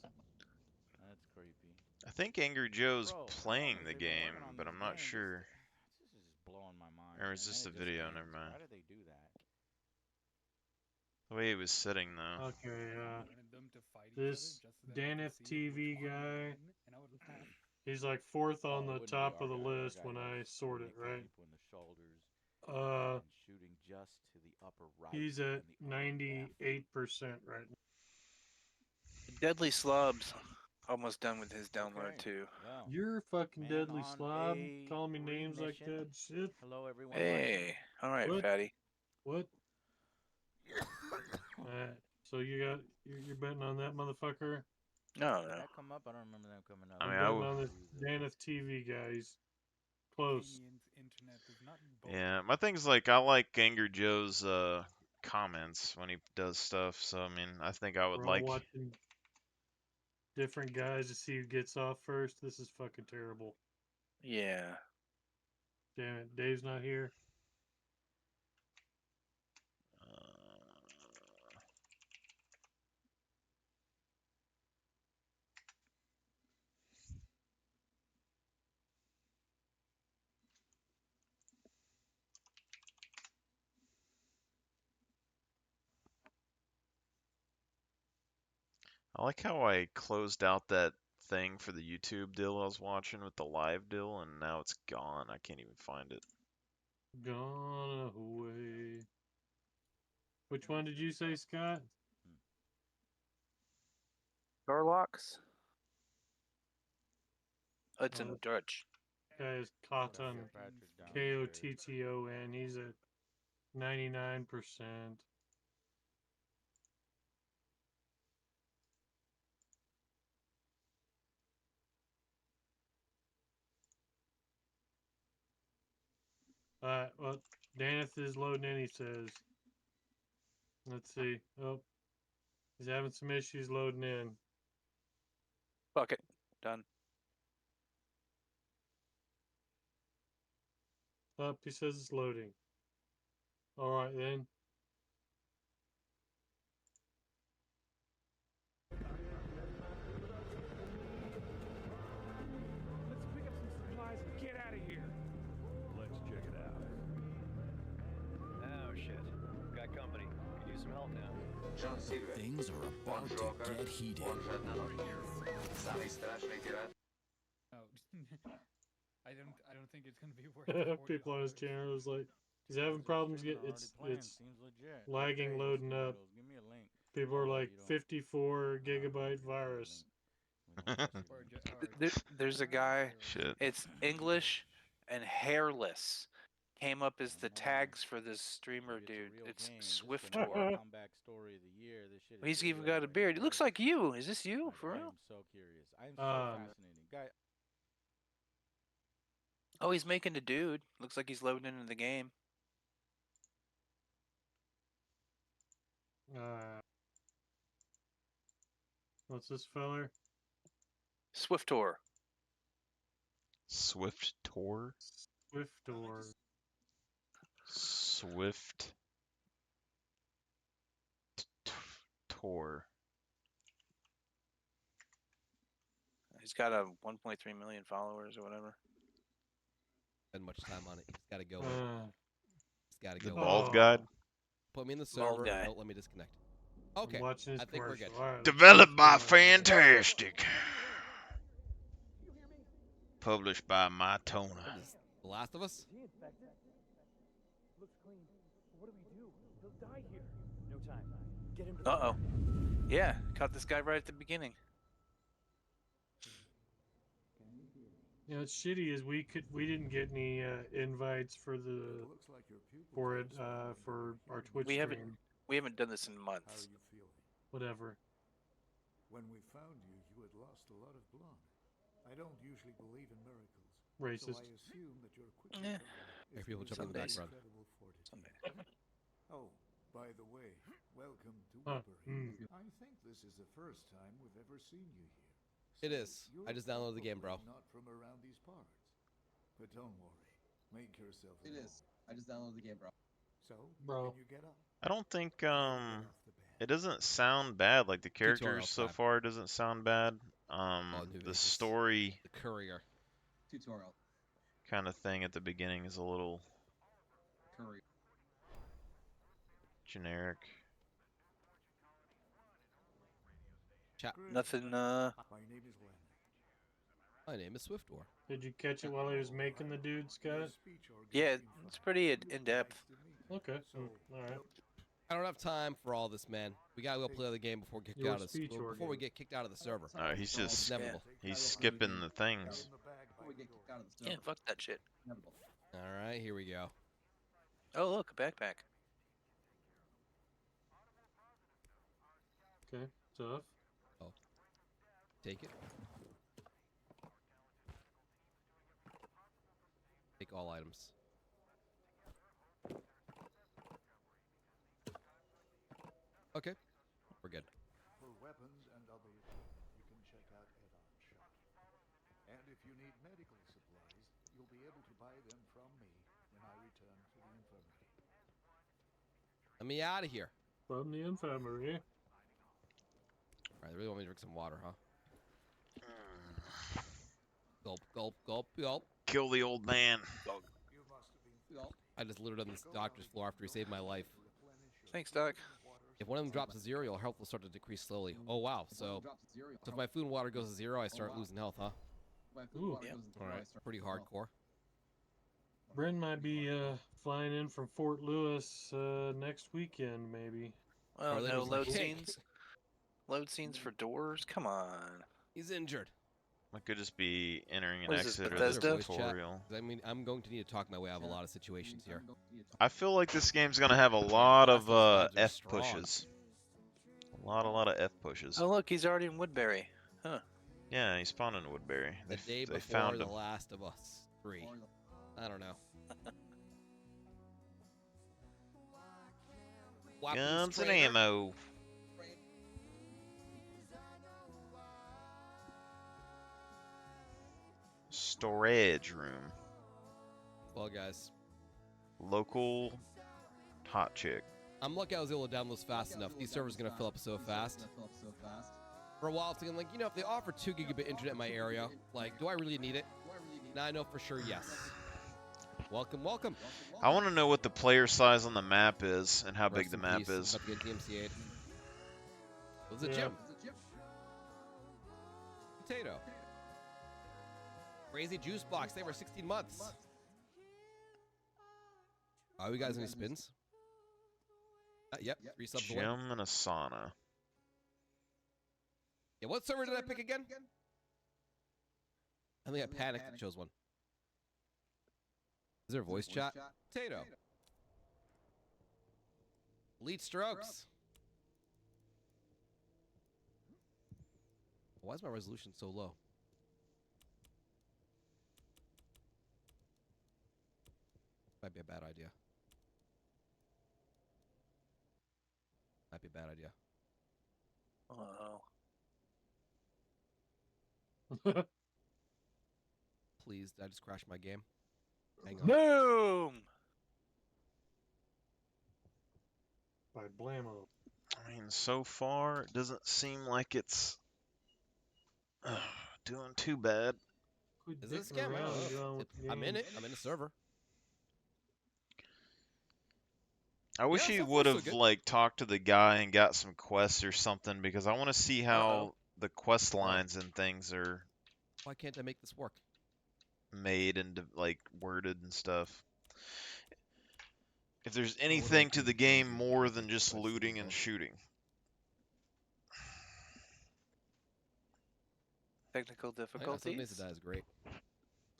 That's creepy. I think Angry Joe's Bro, playing as the they've been game, working on but these I'm not games, sure. This is just blowing my mind. Or is man. this And a it just video? ends. Never mind. Why did they do that? The way it was sitting though. Okay, wanted them to fight each this other just so that we Daneth could see TV which one would guy, win, and I would laugh. he's like fourth Oh, on it the wouldn't be top our of the guy. Our list guy when I loves sort it, nicking right? people in the shoulders Uh, and shooting just to the upper right. he's at and the upper left. 98% right now. Deadly Slob's almost done with his download Okay. too. Well, You're fucking man deadly on slob. a Calling me names like remission. that. Shit. Hello, everyone. Hey, all right, What? fatty. What? Alright, so you're betting on that motherfucker? No, Did no. that come up? I don't remember that coming up. I I'm mean, betting on this Daneth TV guy. He's close. Kenyan's internet is not Yeah, my thing's like I like Angry Joe's comments when he does stuff. So I mean, I think I would We're all like. watching different guys to see who gets off first. This is fucking terrible. Yeah. Damn it, Dave's not here. I like how I closed out that thing for the YouTube deal I was watching with the live deal, and now it's gone. I can't even find it. Gone away. Which one did you say, Scott? Garlox? Oh, it's in Dutch. Guy is Cotton. K-O-T-T-O-N. He's at 99%. Alright, well, Daneth is loading in, he says. Let's see. Oh, he's having some issues loading in. Fuck it. Done. Up, he says it's loading. Alright then. Let's pick up some supplies and get out of here. Let's check it out. Oh shit. Got company. Could use some help now. Things are about to get heated. Oh, I don't think it's gonna be worth it. People on his channel is like, he's having problems get it's lagging loading up. Give me a link. People are like 54 gigabyte virus. There's a guy. Shit. It's English and hairless. Came up as the tags for this streamer dude. It's Swiftor. Comeback story of the year. This shit is He's really even got a like beard. He looks like you. Is this you for I real? am so curious. I am so fascinating. Guy. Oh, he's making a dude. Looks like he's loading into the game. What's this feller? Swiftor. Swift Tour? Swiftor. Swift Tour. He's got a 1.3 million followers or whatever. Spend much time on it. He's got to go. He's got to The go. bald guy? Put me in the Bald server. guy. Don't let me disconnect. Okay. watching his I think we're good. commercial. Alright, Developed by Fantastic. Published by Mytona. The Last of Us? Looks clean. What do we do? He'll die here. No time. Get him. Uh-oh. Yeah, caught this guy right at the beginning. You know, what's shitty is we didn't get any invites for our Twitch We stream. haven't done this in months. Whatever. When we found you, you had lost a lot of blood. I don't usually believe in miracles. Racist. So I assume that you're quick. Yeah. Hey, people jumping in the background. Oh, by By the way, welcome to Huh. Woodbury. I think this is the first time we've ever seen you here. It is. I just downloaded the game, bro. Probably not from around these parts. But don't worry. Make yourself It at is. I just downloaded the game, bro. So, Bro. can you get up? I don't think it doesn't sound bad. Like the Tutorial characters so time. far doesn't sound bad. New The Vegas. story The courier. Tutorial. kind of thing at the beginning is a little Courier. generic. Chat. Nothing. My name is Len. My name is Swiftwar. Did you catch it while he was making the dude, Scott? Yeah, it's pretty in depth. Okay. All right. I don't have time for all this, man. We gotta go play the game before we get kicked Your out of speech before we get kicked out of the server. He's It's just inevitable. he's skipping the things. Before we get kicked out of the Yeah, server. fuck that shit. Inevitable. All right, here we go. Oh, look, a backpack. Okay. Tough. Oh, take it. Take all items. Okay, we're good. For weapons and other, you can check out Edon's shop. And if you need medical supplies, you'll be able to buy them from me when I return to the infirmary. Let me out of here. From the infirmary. All right, they really want me to drink some water, huh? Gulp, gulp, gulp, gulp. Kill the old man. Gulp. I just littered on this doctor's floor after he saved my life. Thanks, Doc. If one of them drops to 0, your health will start to decrease slowly. Oh wow, so if my food and water goes to 0, I start losing health, huh? Ooh. Alright, pretty hardcore. Bryn might be flying in from Fort Lewis next weekend, maybe. Well, Or they no was load like, "Hey." scenes. Load scenes for doors. Come on. He's injured. I could just be entering an What is it, exit or the Bethesda? Voice chat. tutorial. I mean, I'm going to need to talk my way out of a lot of situations here. I feel like this game's gonna have a lot of Last F is strong. pushes. A lot of F pushes. Oh, look, he's already in Woodbury. Huh. Yeah, he spawned in Woodbury. The day They before found The him. Last of Us 3. I don't know. Guns and ammo. Storage room. Well, guys, Local hot chick. I'm lucky I was able to download this fast enough. These servers are going to fill up so fast. For a while, I was thinking, like, you know, if they offer 2 gigabit internet in my area, like, do I really need it? Now I know for sure, yes. Welcome, welcome. I want to know what the player size on the map is and how big Rest the in map peace. is. About to get DMCA'd. It was a Yeah. gym. Potato. Crazy juice box. They were 16 months. Are you guys any spins? Yep. 3 subs away. Gym and a sauna. Yeah, what server did I pick again? I think I panicked and chose one. Is there a voice chat? Potato. Elite strokes. Why is my resolution so low? Might be a bad idea. Might be a bad idea. Oh. Please, did I just crash my game? Hang on. Boom! By Blammo. I mean, so far, it doesn't seem like it's doing too bad. Quit Is this a dicking scam? I around don't and get know. on with the I'm in game. it. I'm in the server. I wish Yeah, he so far would so have good. like talked to the guy and got some quests or something because I want to see how the quest lines and things are Why can't I make this work? made and like worded and stuff. If there's anything to the game more than just looting and shooting. Technical I know, some difficulties. days that is great.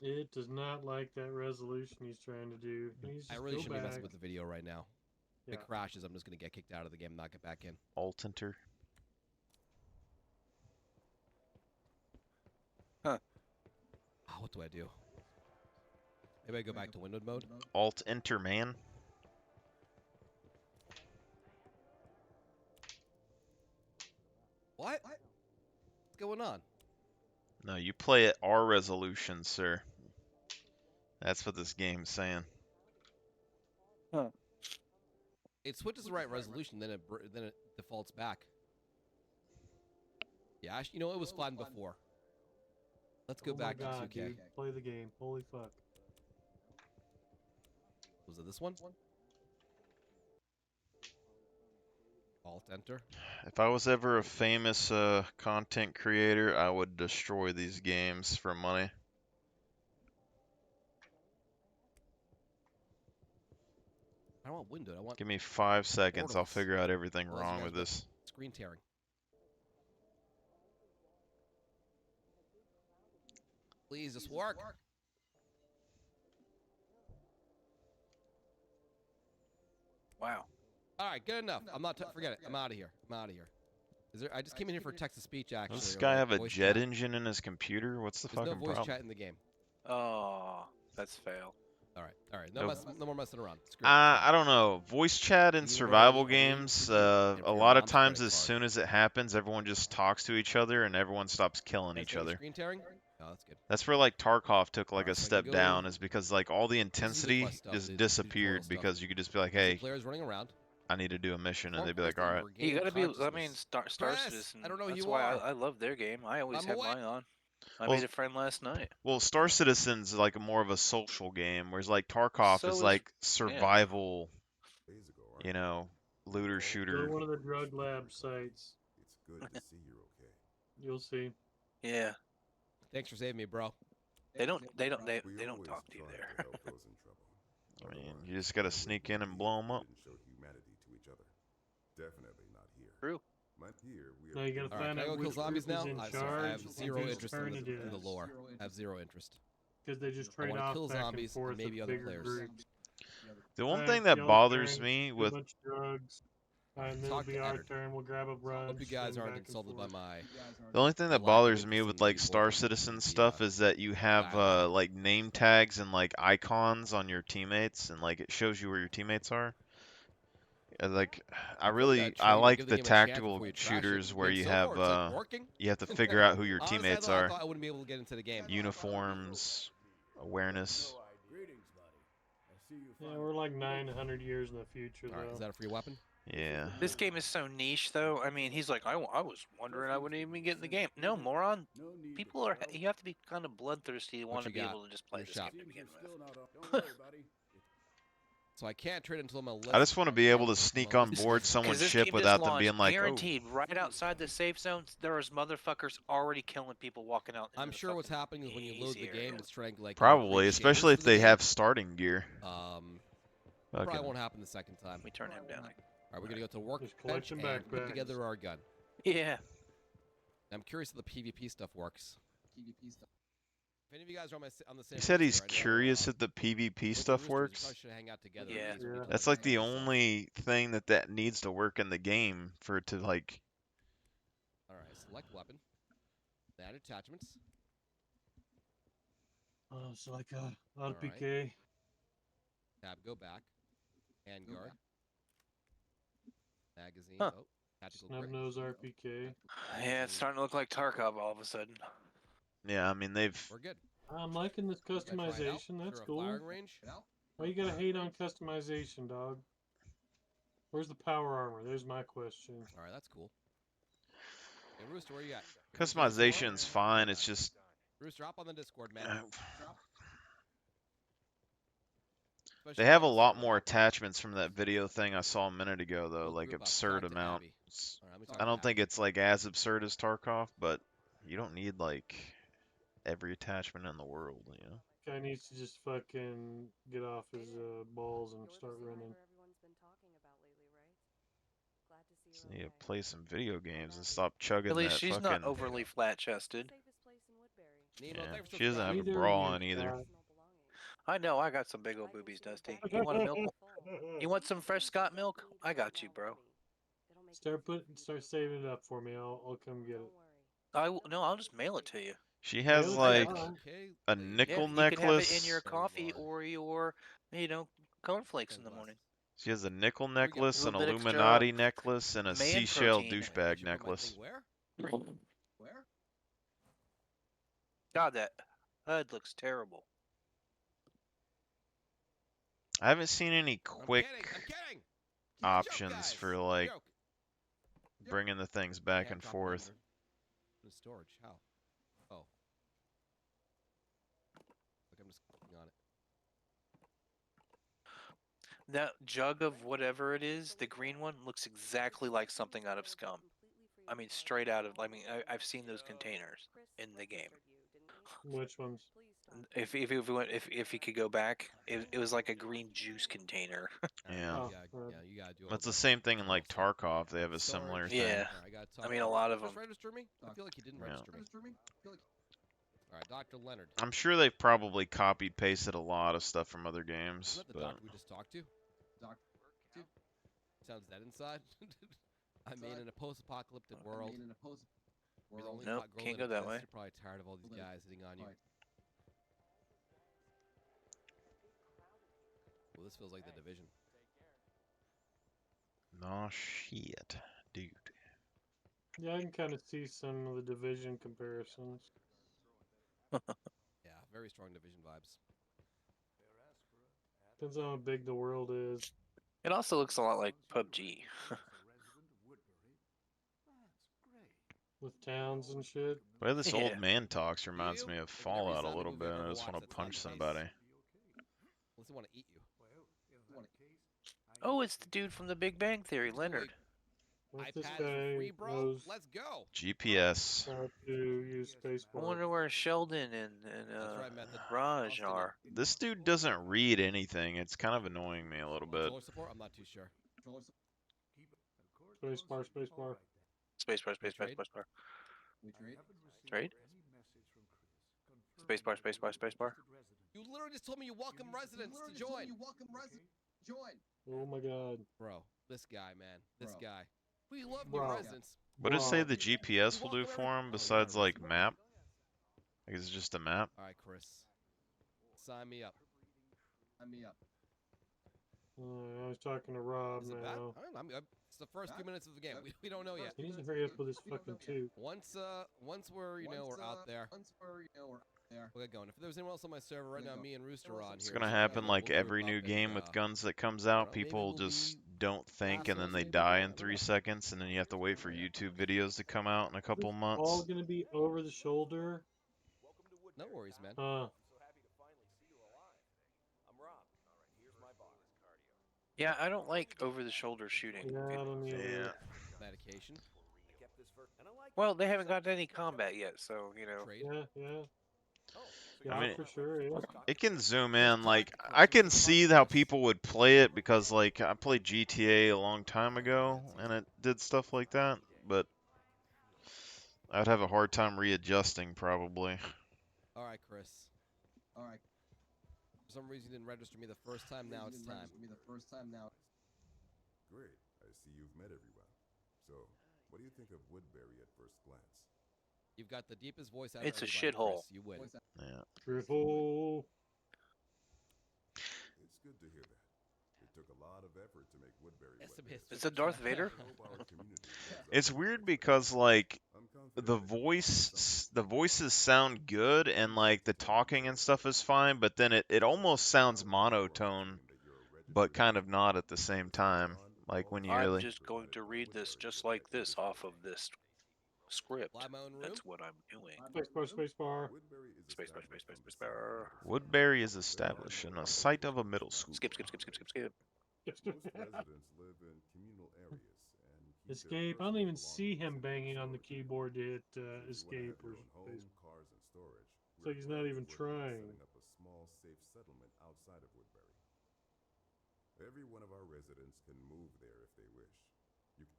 It does not like that resolution he's trying to do. He needs to I really go shouldn't be messing back. with the video right now. If Yeah. it crashes, I'm just going to get kicked out of the game and not get back in. Alt enter. Oh, what do I do? Maybe I go back to windowed mode? Alt enter, man. What? What's going on? No, you play at our resolution, sir. That's what this game's saying. Huh. It switches the right resolution, then it defaults back. Yeah, you know, it was fun before. Let's go back my God, to 2K. dude. Play the game. Holy fuck. Was it this one? Alt enter. If I was ever a famous content creator, I would destroy these games for money. I don't want windowed. I want. Give me 5 seconds. I'll Borderless. figure out everything Unless you wrong guys with want this. Screen tearing. Please, just work. Wow. All right, good enough. I'm not. Forget it. I'm out of here. I'm out of here. Is there? I just came in here for text to speech. Actually, Does this or guy like have a voice jet chat. engine in his computer? What's the There's fucking no voice problem? chat in the game. Oh, that's fail. All right, all right. No, Nope. no more messing around. Screw it. I don't know. Voice chat in You survival roll a week games, and a your lot of mom's times credit as card. soon as it happens, everyone just talks to each other and everyone stops killing That's each good. other. Screen tearing. Oh, that's good. That's where like Tarkov took like Alright, a so I step can go- down, is because like all the the intensity quest stuff, just the disappeared tutorial stuff. because you could just be like, There's the hey, players running around. I need to do a mission, and Perform they'd be like, quests all and right. regain You gotta be. I mean, consciousness. Star Chris, Citizen. I don't know who That's you why are. I love their game. I always I'm have away. mine on. I Well, made a friend last night. Well, Star Citizen's like more of a social game, whereas like Tarkov So is is- like yeah. survival, you know, looter Go to shooter. one of the drug lab sites. It's good to see you're okay. You'll see. Yeah. Thanks for saving me, bro. They don't We talk to you always there. try to help those in trouble. I mean, Otherwise, you just gotta sneak in and blow them up. we didn't show humanity to each other. Definitely not here. True. Here we Now you gotta All right, find can I out go kill which zombies group now? is in I charge have and zero whose interest turn in it the is. lore. I have zero interest. Because they just I trade wanna off kill back zombies and and forth maybe with other bigger players. groups. The one Alright, thing it's that y'all's bothers turn. me Do a with bunch of drugs. And then Talk it'll be to our Eddard. turn. We'll grab a brunch. Hope you guys and aren't back and insulted by forth. my. the only thing my that lack of bothers me interest with in like the Star lore Citizen the, stuff is that you have dialogue. like name tags and like icons on your teammates, and like it shows you where your teammates are. Like I like give the the game a chance tactical before you trash it. shooters I where mean, you so have far it's, like, working. you have to figure out who your Honestly, teammates I are. thought I wouldn't be able to get into the game. Uniforms, awareness. Yeah, we're like 900 years in the future, All right, though. is that a free weapon? Yeah. This game is so niche, though. I mean, he's like, I was wondering I wouldn't even get in the game. No, moron. People are. You have to be kind of bloodthirsty to What want to you be got? able to just play Your this shot. game to begin with. So I can't trade until I'm a I just want to be able to sneak on board someone's this ship game just without them launched, being like, oh. guaranteed, right outside the safe zone, there is motherfuckers already killing people walking out. I'm sure what's happening is when you load the game, it's trying to like Probably, create especially chambers if for the they game. have starting gear. Probably Fucking- won't happen the second time. We turn him down. All right, we're gonna go to work Just collect some and put backpacks. together our gun. Yeah. I'm curious how the PvP stuff works. PvP stuff. If any of you guys are on the same. He said he's server right now, curious if the PvP stuff Roosters, we works. probably should hang out together. Yeah. These would be cool. That's like the only thing that needs to work in the game for it to like. All right, select weapon. Add attachments. Oh, it's like a Alright. RPK. Tab, go back. Handguard. Magazine. Huh. Oh, tactical Snub grip. nose RPK. Yeah, it's starting to look like Tarkov all of a sudden. Yeah, I mean they've. We're good. I'm liking this Should I try it out? customization. That's Is there a cool. firing range? Why you gotta hate on customization, dog? Where's the power armor? There's my question. All right, that's cool. Hey, Rooster, where you at? Customization's fine. It's just Rooster, hop on the Discord, man. they have a lot more attachments from that video thing I saw a minute ago, though. We'll Like group up. absurd Talk to amount. Abby. All right, let me talk I to don't think Abby. it's like as absurd as Tarkov, but you don't need like every attachment in the world, you know. Guy needs to just fucking get off his balls and start running. So you need to play some video games and stop chugging At least that she's fucking. not overly flat-chested. Nemo, Yeah, thanks for she doesn't have a Neither bra are you, on either. Scott. I know, I got some big old boobies, Dusty. You want a milk? You want some fresh Scott milk? I got you, bro. Start saving it up for me. I'll come get it. No, I'll just mail it to you. She has Really? like Okay. a Yeah, nickel you could have it necklace. in your coffee or your, cornflakes in the morning. She has a nickel necklace, an little bit extra Illuminati necklace, and a man seashell protein. douchebag Should put my necklace. thing where? Where? God, that HUD looks terrible. I haven't seen any quick kidding. options for like bringing the things back and forth. In storage. How? Oh. Look, I'm just clicking on it. That jug of whatever it is, the green one, looks exactly like something out of Scum. I mean, straight out of. I mean, I've seen those containers in the game. Which ones? If he could go back, it was like a green juice container. Yeah. Oh, you gotta do That's the same thing in like Tarkov. They have a similar thing. Yeah. I mean, a lot of them. Just register me? I feel like he didn't register me. All right, Dr. Leonard. I'm sure they've probably copied pasted a lot of stuff from other games, Isn't that the but doctor we just talked to? Sounds dead inside. I mean, in a post-apocalyptic world. You're the only Nope, hot girl can't that go that exists, way. You're probably tired of all these guys hitting on you. Well, this feels like the Division. no shit, dude. Yeah, I can kind of see some of the Division comparisons. Yeah, very strong Division vibes. Depends on how big the world is. It also looks a lot like PUBG. With towns and shit. The way this Yeah. old man talks reminds me of Fallout a little bit. I just want to punch somebody. Unless they want to eat you. Oh, it's the dude from The Big Bang Theory, Leonard. What's this iPad guy for free, bro. knows Let's go. GPS. how to use I Spacebar? wonder where Sheldon and where I met the Raj are. This dude doesn't read anything. It's kind of annoying me a little bit. Controller support? I'm not too sure. Spacebar, spacebar. Spacebar, spacebar, Trade? spacebar. Trade? Spacebar, spacebar, spacebar. You literally just told me you welcome residents to join. Oh my god. Bro, this guy, man. This guy. We love Bro. new residents. What does it say Bro. the GPS will do for him besides like map? Like, is it just a map? All right, Chris. Sign me up. I was talking to Rob Is it bad? now. I don't know. I mean, it's the first few minutes of the game. We don't know yet. He needs to hurry up with his fucking tube. Once we're we're out there, we'll get going. If there's anyone else on my server right now, me and Rooster are on It's here. gonna so happen we'll like do it every up new and, game with guns that comes out. People just don't think, and then they die in 3 seconds, and then you have to wait for YouTube videos to come out in a couple All months. gonna be over the shoulder. No worries, man. Yeah, I don't like over-the-shoulder shooting. Yeah, I don't either. Medication. Well, they haven't got any combat yet, so, you know. Yeah, yeah. Yeah, I mean, for sure, yeah. it can zoom in. Like, I can see how people would play it because, like, I played GTA a long time ago, and it did stuff like that, but I'd have a hard time readjusting, probably. All right, Chris. For some reason, you didn't register me the first time. Now it's time. Great. I see you've met everyone. So, what do you think of Woodbury at first glance? You've got the deepest voice out It's of a everybody, shithole. Chris. You win. Yeah. Triple. It's good to hear that. It took a lot of effort to make Woodbury what it is. Is it Darth Vader? It's weird because, like, the voices sound good, and, like, the talking and stuff is fine, but then it almost sounds monotone, but kind of not at the same time. Like, when you I'm really... just going to read this just like this off of this script. Fly my own room? That's what I'm doing. Spacebar, spacebar. Spacebar, spacebar, spacebar. Woodbury is established in a site of a middle school. Skip, skip, skip, skip, skip, skip. Residents live in communal areas and keep Escape. I don't even see him banging on the keyboard to hit escape or space. cars and storage. It's like he's not even trying. Setting up a small, safe settlement outside of Woodbury. Every one of our residents can move there if they wish.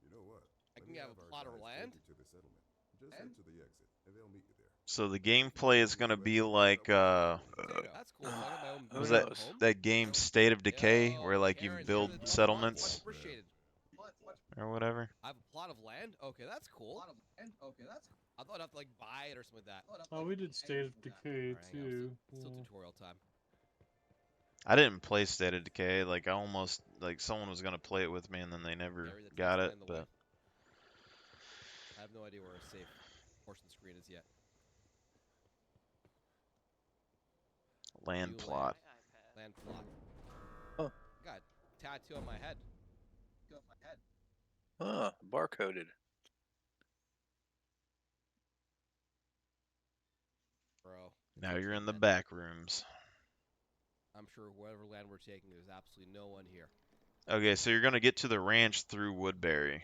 You know what? I can have a plot of land. To the settlement. Just head to the exit, and they'll meet you there. So the gameplay is gonna be like, That's cool. I got my own was home. that game State of Decay, where like you Aaron, build much settlements appreciated. or whatever? I have a plot of land. Okay, that's cool. I thought I'd have to like buy it or something like that. Oh, we did State of Decay too. Still Yeah. tutorial time. I didn't play State of Decay. Like, I almost, like, someone was gonna play it with me, and then they never got it. But I have no idea where a safe portion screen is yet. Land View plot. Land plot. Huh. Got a tattoo on my head. Huh, barcoded. Bro. Now you're in the back rooms. I'm sure whatever land we're taking, there's absolutely no one here. Okay, so you're gonna get to the ranch through Woodbury.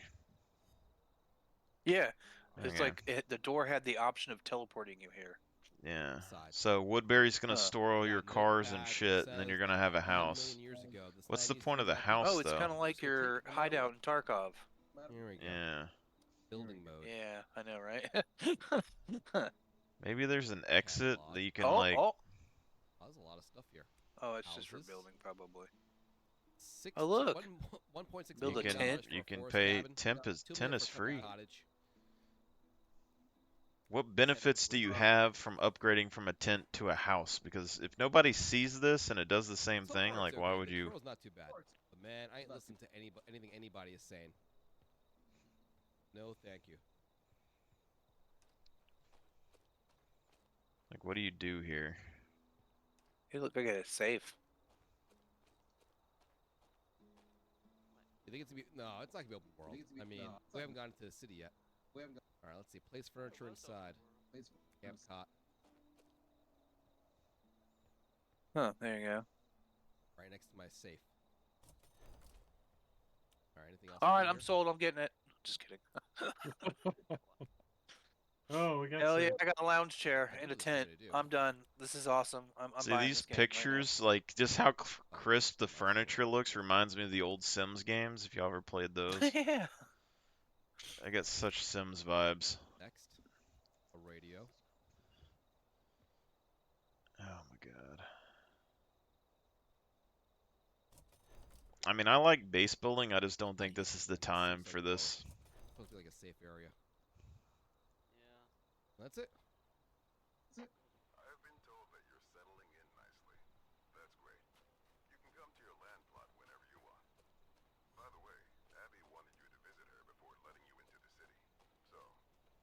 Yeah, it's Okay. like the door had the option of teleporting you here. Yeah. So Woodbury's gonna store all your cars and notepad shit, and then you're gonna have a 1 house. million years ago, this What's land the used to point be of the like- house, Oh, it's though? kind of like your hideout in Tarkov. Here we go. Yeah. Building mode. Yeah, I know, right? Maybe there's an exit that you can oh, like. oh, There's a lot of stuff here. oh, it's just for Houses. building, probably. Six, Oh, look. 1.6 Build a million tent. dollars for You a can forest pay cabin, 10 $2 million is for a covered free. cottage. What benefits do you have from upgrading from a tent to a house? Because if nobody sees this and it does the same So thing, far like it's why okay. would The you? tutorial's not too bad. But man, I ain't listening to anything anybody is saying. No, thank you. Like, what do you do here? You look like it's safe. You think it's gonna be? No, it's not gonna be open world. I mean, we haven't gotten to the city yet. All right, let's see. Place furniture inside. Camp cot. Huh, there you go. Right next to my safe. All right, anything else? All right, in I'm here? sold. I'm getting it. Just kidding. Oh, we got Hell yeah, some- I got a lounge chair and a What does it tent. do? I'm done. This is awesome. I'm See buying these this game right now. pictures, like just how crisp the furniture looks, reminds me of the old Sims games. If y'all ever played those, Yeah. I got such Sims vibes. Next, a radio. Oh my god. I mean, I like base building. I just don't think this is the time for this. Supposed to be like a safe area. Yeah. That's it. I've been told that you're settling in nicely. That's great. You can come to your land plot whenever you want. By the way, Abby wanted you to visit her before letting you into the city. So,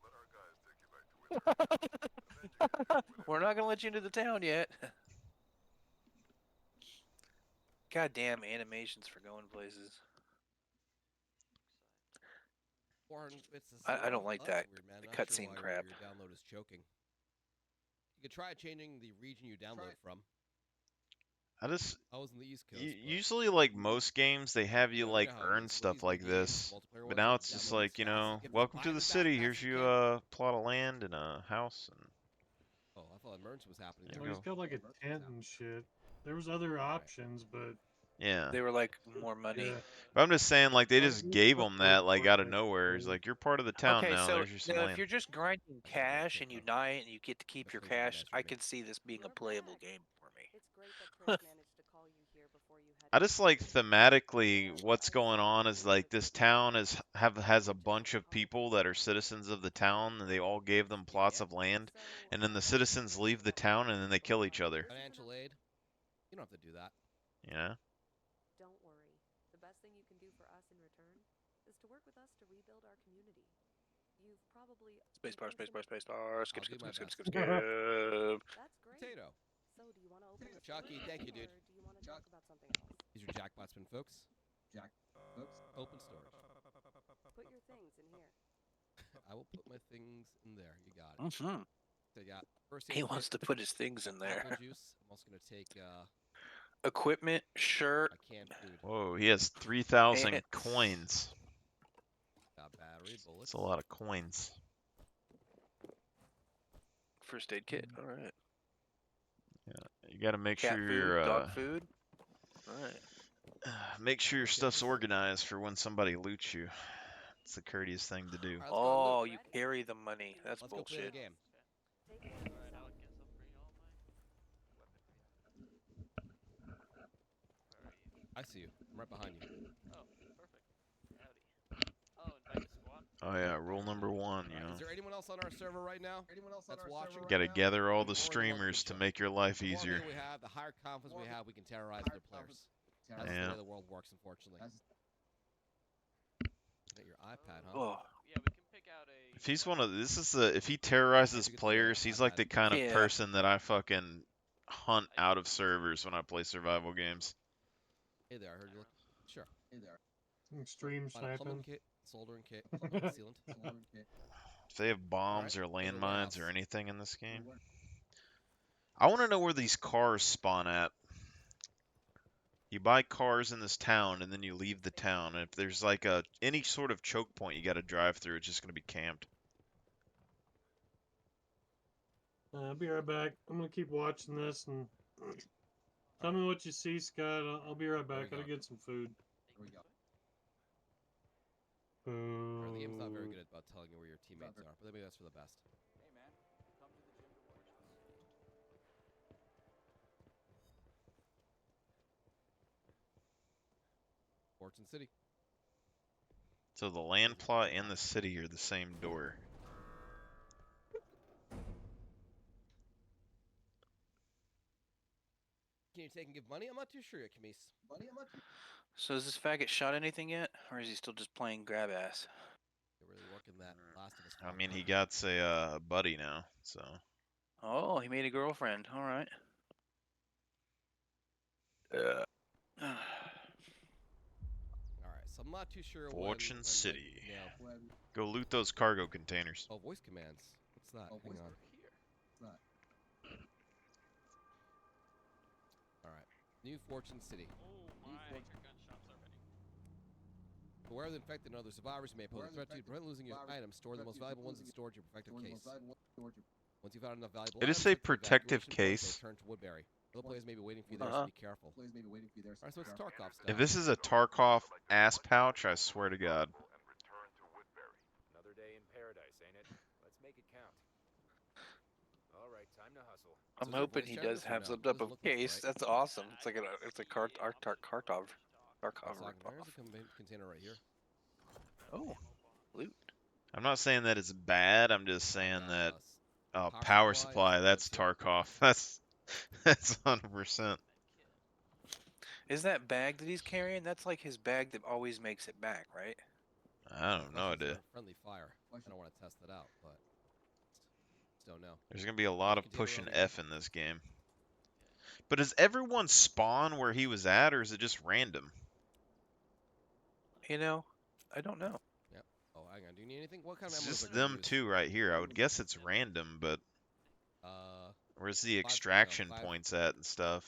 let our guys take you back to Woodbury. We're not gonna let you into the town yet. Goddamn animations for going places. I don't like Oh, that that's weird, man. the Not sure cutscene why crap. Your download is choking. You could try changing the region you download from. I just I was in the East Coast. usually like most games they have you like how it earn is. stuff With like these big games, this, multiplayer but ones, now you it's just download like, as you fast as know, you can. welcome to Buy the it as city. fast Here's as you you can. a plot of land and a house. And Oh, I thought emergency was happening. There Well, you he's go. got like a tent and shit. There was other options, but yeah. They were like more money. yeah. But I'm just saying, like they Well, just you gave put them that like out of Fortnite nowhere. It's in. like you're part of the town Okay, now. so There's your some now if land. you're just grinding cash and you die and you get to keep your That's really cash, nice I with me. can see this being a playable game for me. It's great that Chris managed to call you here before you had I just like thematically what's going on is like this town has a bunch of people that are citizens of the town, and they all gave them plots of land, and then the citizens leave the town and then they kill each other. Financial aid. You don't have to do that. Yeah. Don't worry. The best thing you can do for us in return is to work with us to rebuild our community. You've probably Spacebar, spacebar, spacebar. Skip, I'll skip, do my skip, skip, best. skip, skip. That's great. Potato. So do you want to open the Chucky, store thank you, dude. or do you want to talk about something else? These are Jackbotsman, folks. Open storage. Put your things in here. I will put my things in there. You got it. Mhm. So I got first He aid wants kit, to put his things in there. apple juice. I'm also gonna take Equipment, shirt, a canned food. Whoa, he has 3,000 Pants. coins. Got battery, bullets. That's a lot of coins. first aid kit. All right. You got to make Cat sure food, your dog food. All right. make sure your stuff's organized for when somebody loots you. It's the courteous thing to do. All right, let's go Oh, loot. you carry the money. That's Let's go play the bullshit. game. I see you. I'm right behind you. Oh yeah, rule number 1, you know. Is there anyone else on our server right now? Anyone else that's watching? Got to gather all the Or streamers to make your life The more easier. we have, the higher confidence we have, we can terrorize their players. That's the Yeah. way the world works, unfortunately. Got your iPad, huh? Oh. Yeah, we can pick out a If he's one of if he terrorizes players, he's like the kind of Yeah. person that I fucking hunt out of servers when I play survival games. Hey there, I heard you look. Sure. Hey there. Extreme Find a plumbing sniping. kit, soldering kit, sealant. If they have bombs or Alright, go to the landmines warehouse. or anything in this game. I want to know where these cars spawn at. You buy cars in this town and then you leave the town. And if there's like any sort of choke point you got to drive through, it's just going to be camped. I'll be right back. I'm gonna keep watching this and tell me what you see, Scott. I'll be right back. Gotta get some food. There we go. The game's not very good about telling you where your teammates are, but maybe that's for the best. Hey man, come to the gym to watch this. Fortune City. So the land plot and the city are the same door. Can you take and give money? I'm not too sure yet, Camise. Money? I'm not too So has this faggot shot anything yet, or is he still just playing grab ass? You're really working that Last of Us. I mean, he got a buddy now, so. Oh, he made a girlfriend. All right. Alright, so I'm not too sure Fortune when, City. yeah. Go loot those cargo containers. Oh, voice commands. What's that? Hang on. Alright. New Fortune City. Oh my, I hear gunshots already. Beware of the infected and other survivors who may pose a threat to you. To prevent losing your items, store the most valuable ones in storage your protective case. Once you've found enough valuable It items, is a head to protective evacuation point case. and return to Woodbury. Other players may be waiting for you there, so be careful. Alright, so it's Tarkov stuff. If this is a Tarkov ass pouch, I swear to God. Another day in paradise, ain't it? Let's make it count. All right, time to hustle. I'm hoping he does have some type of case. That's awesome. It's like it's a Tarkov ripoff. There's a container right here. Oh, loot. I'm not saying that it's bad. I'm just saying that power supply. That's Tarkov. That's 100%. Is that bag that he's carrying? That's like his bag that always makes it back, right? I don't know, dude. Friendly fire. I don't want to test it out, but don't know. There's gonna be a lot of pushing F in this game. But does everyone spawn where he was at, or is it just random? You know, I don't know. Yep. Oh, hang on. Do you need anything? What kind of It's ammo? just them two right here. I would guess it's random, but where's the extraction points at and stuff?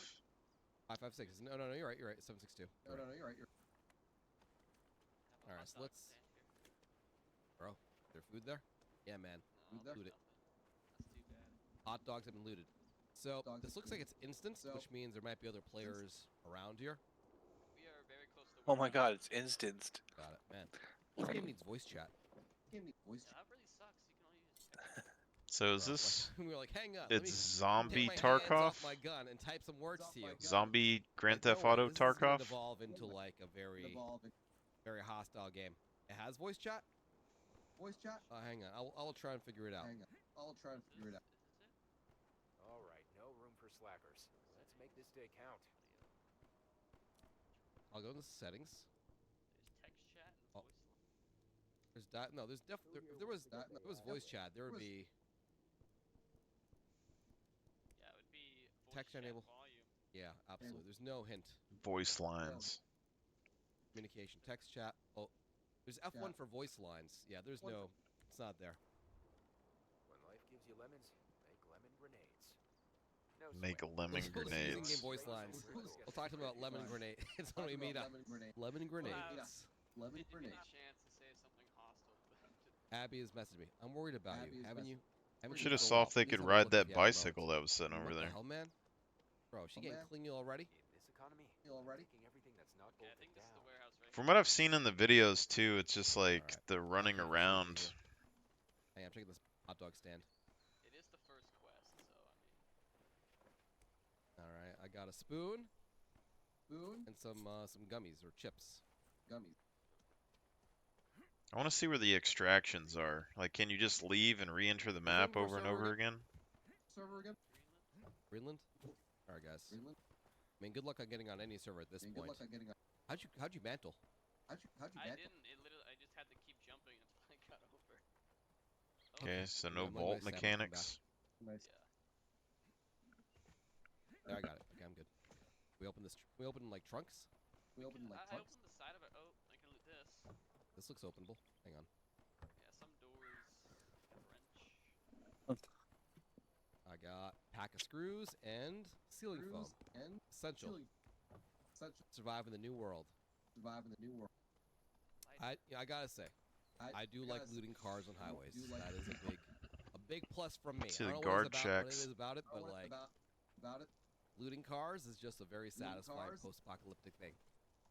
556. No, you're right. You're right. 762. No, you're right. All right, so let's. Bro, is there food there? Yeah, man. Loot it. Hot dogs have been looted. So this looks like it's instant, which means there might be other players around here. We are very close to. Oh my God, it's instanced. Got it, man. This game needs voice chat. That really sucks. You can only use. So is this? We were like, hang on. It's zombie take my hands Tarkov. off my gun and type some words to you. Zombie Grand Like, Theft no way, Auto this is gonna Tarkov. Devolve into like a very hostile game. It has voice chat. Voice chat. Hang on. I'll try and figure it out. Hang on. I'll try and figure it out. All right, no room for slackers. Let's make this day count. I'll go into settings. There's text chat and voice line. There's that. No, there's definitely. If there was voice chat, there would be Yeah, it would be voice text chat enable. volume. Yeah, absolutely. There's no hint. Voice lines. Communication, text chat. Oh, there's F1 for voice lines. Yeah, there's no. It's not there. When life gives you lemons, make lemon grenades. No Make sweat. lemon We'll just use grenades. in-game voice lines. We'll talk to them about lemon grenade. It's when we meet up. Lemon grenades. Lemon Didn't give me grenades. the chance to say something hostile. Abby has messaged me. I'm worried about you. Haven't you? Should have saw if they could ride that bicycle that was sitting over What there. the hell, man? Bro, she getting clingy already? This economy, making everything that's not Yeah, I bolted think this is down. the warehouse right From what I've seen in the videos too, it's just like the running around. Hey, I'm checking this hot dog stand. here. It is the first quest, so I mean. All right, I got a spoon, and some gummies or chips. Gummies. I want to see where the extractions are. Like, can you just leave and re-enter the map over and over again? Server again? Greenland. All right, guys. Greenland. I mean, good luck on getting on any server at this point. How'd you mantle? How'd you I mantle? didn't. It literally, I just had to keep jumping until I got over. Okay, so no I'm letting vault my stamina come back. mechanics. Nice. There, I got it. Okay, I'm good. We open this. We open like trunks. I opened the side of it. Oh, I can loot this. This looks openable. Hang on. Yeah, some doors. Wrench. I got pack of screws and ceiling foam. Essential. Survive in the new world. I gotta say, I do like looting cars on highways. That is a big plus from me. See I the don't know guard what it checks. is about it, but like looting cars is just a very satisfying post-apocalyptic thing.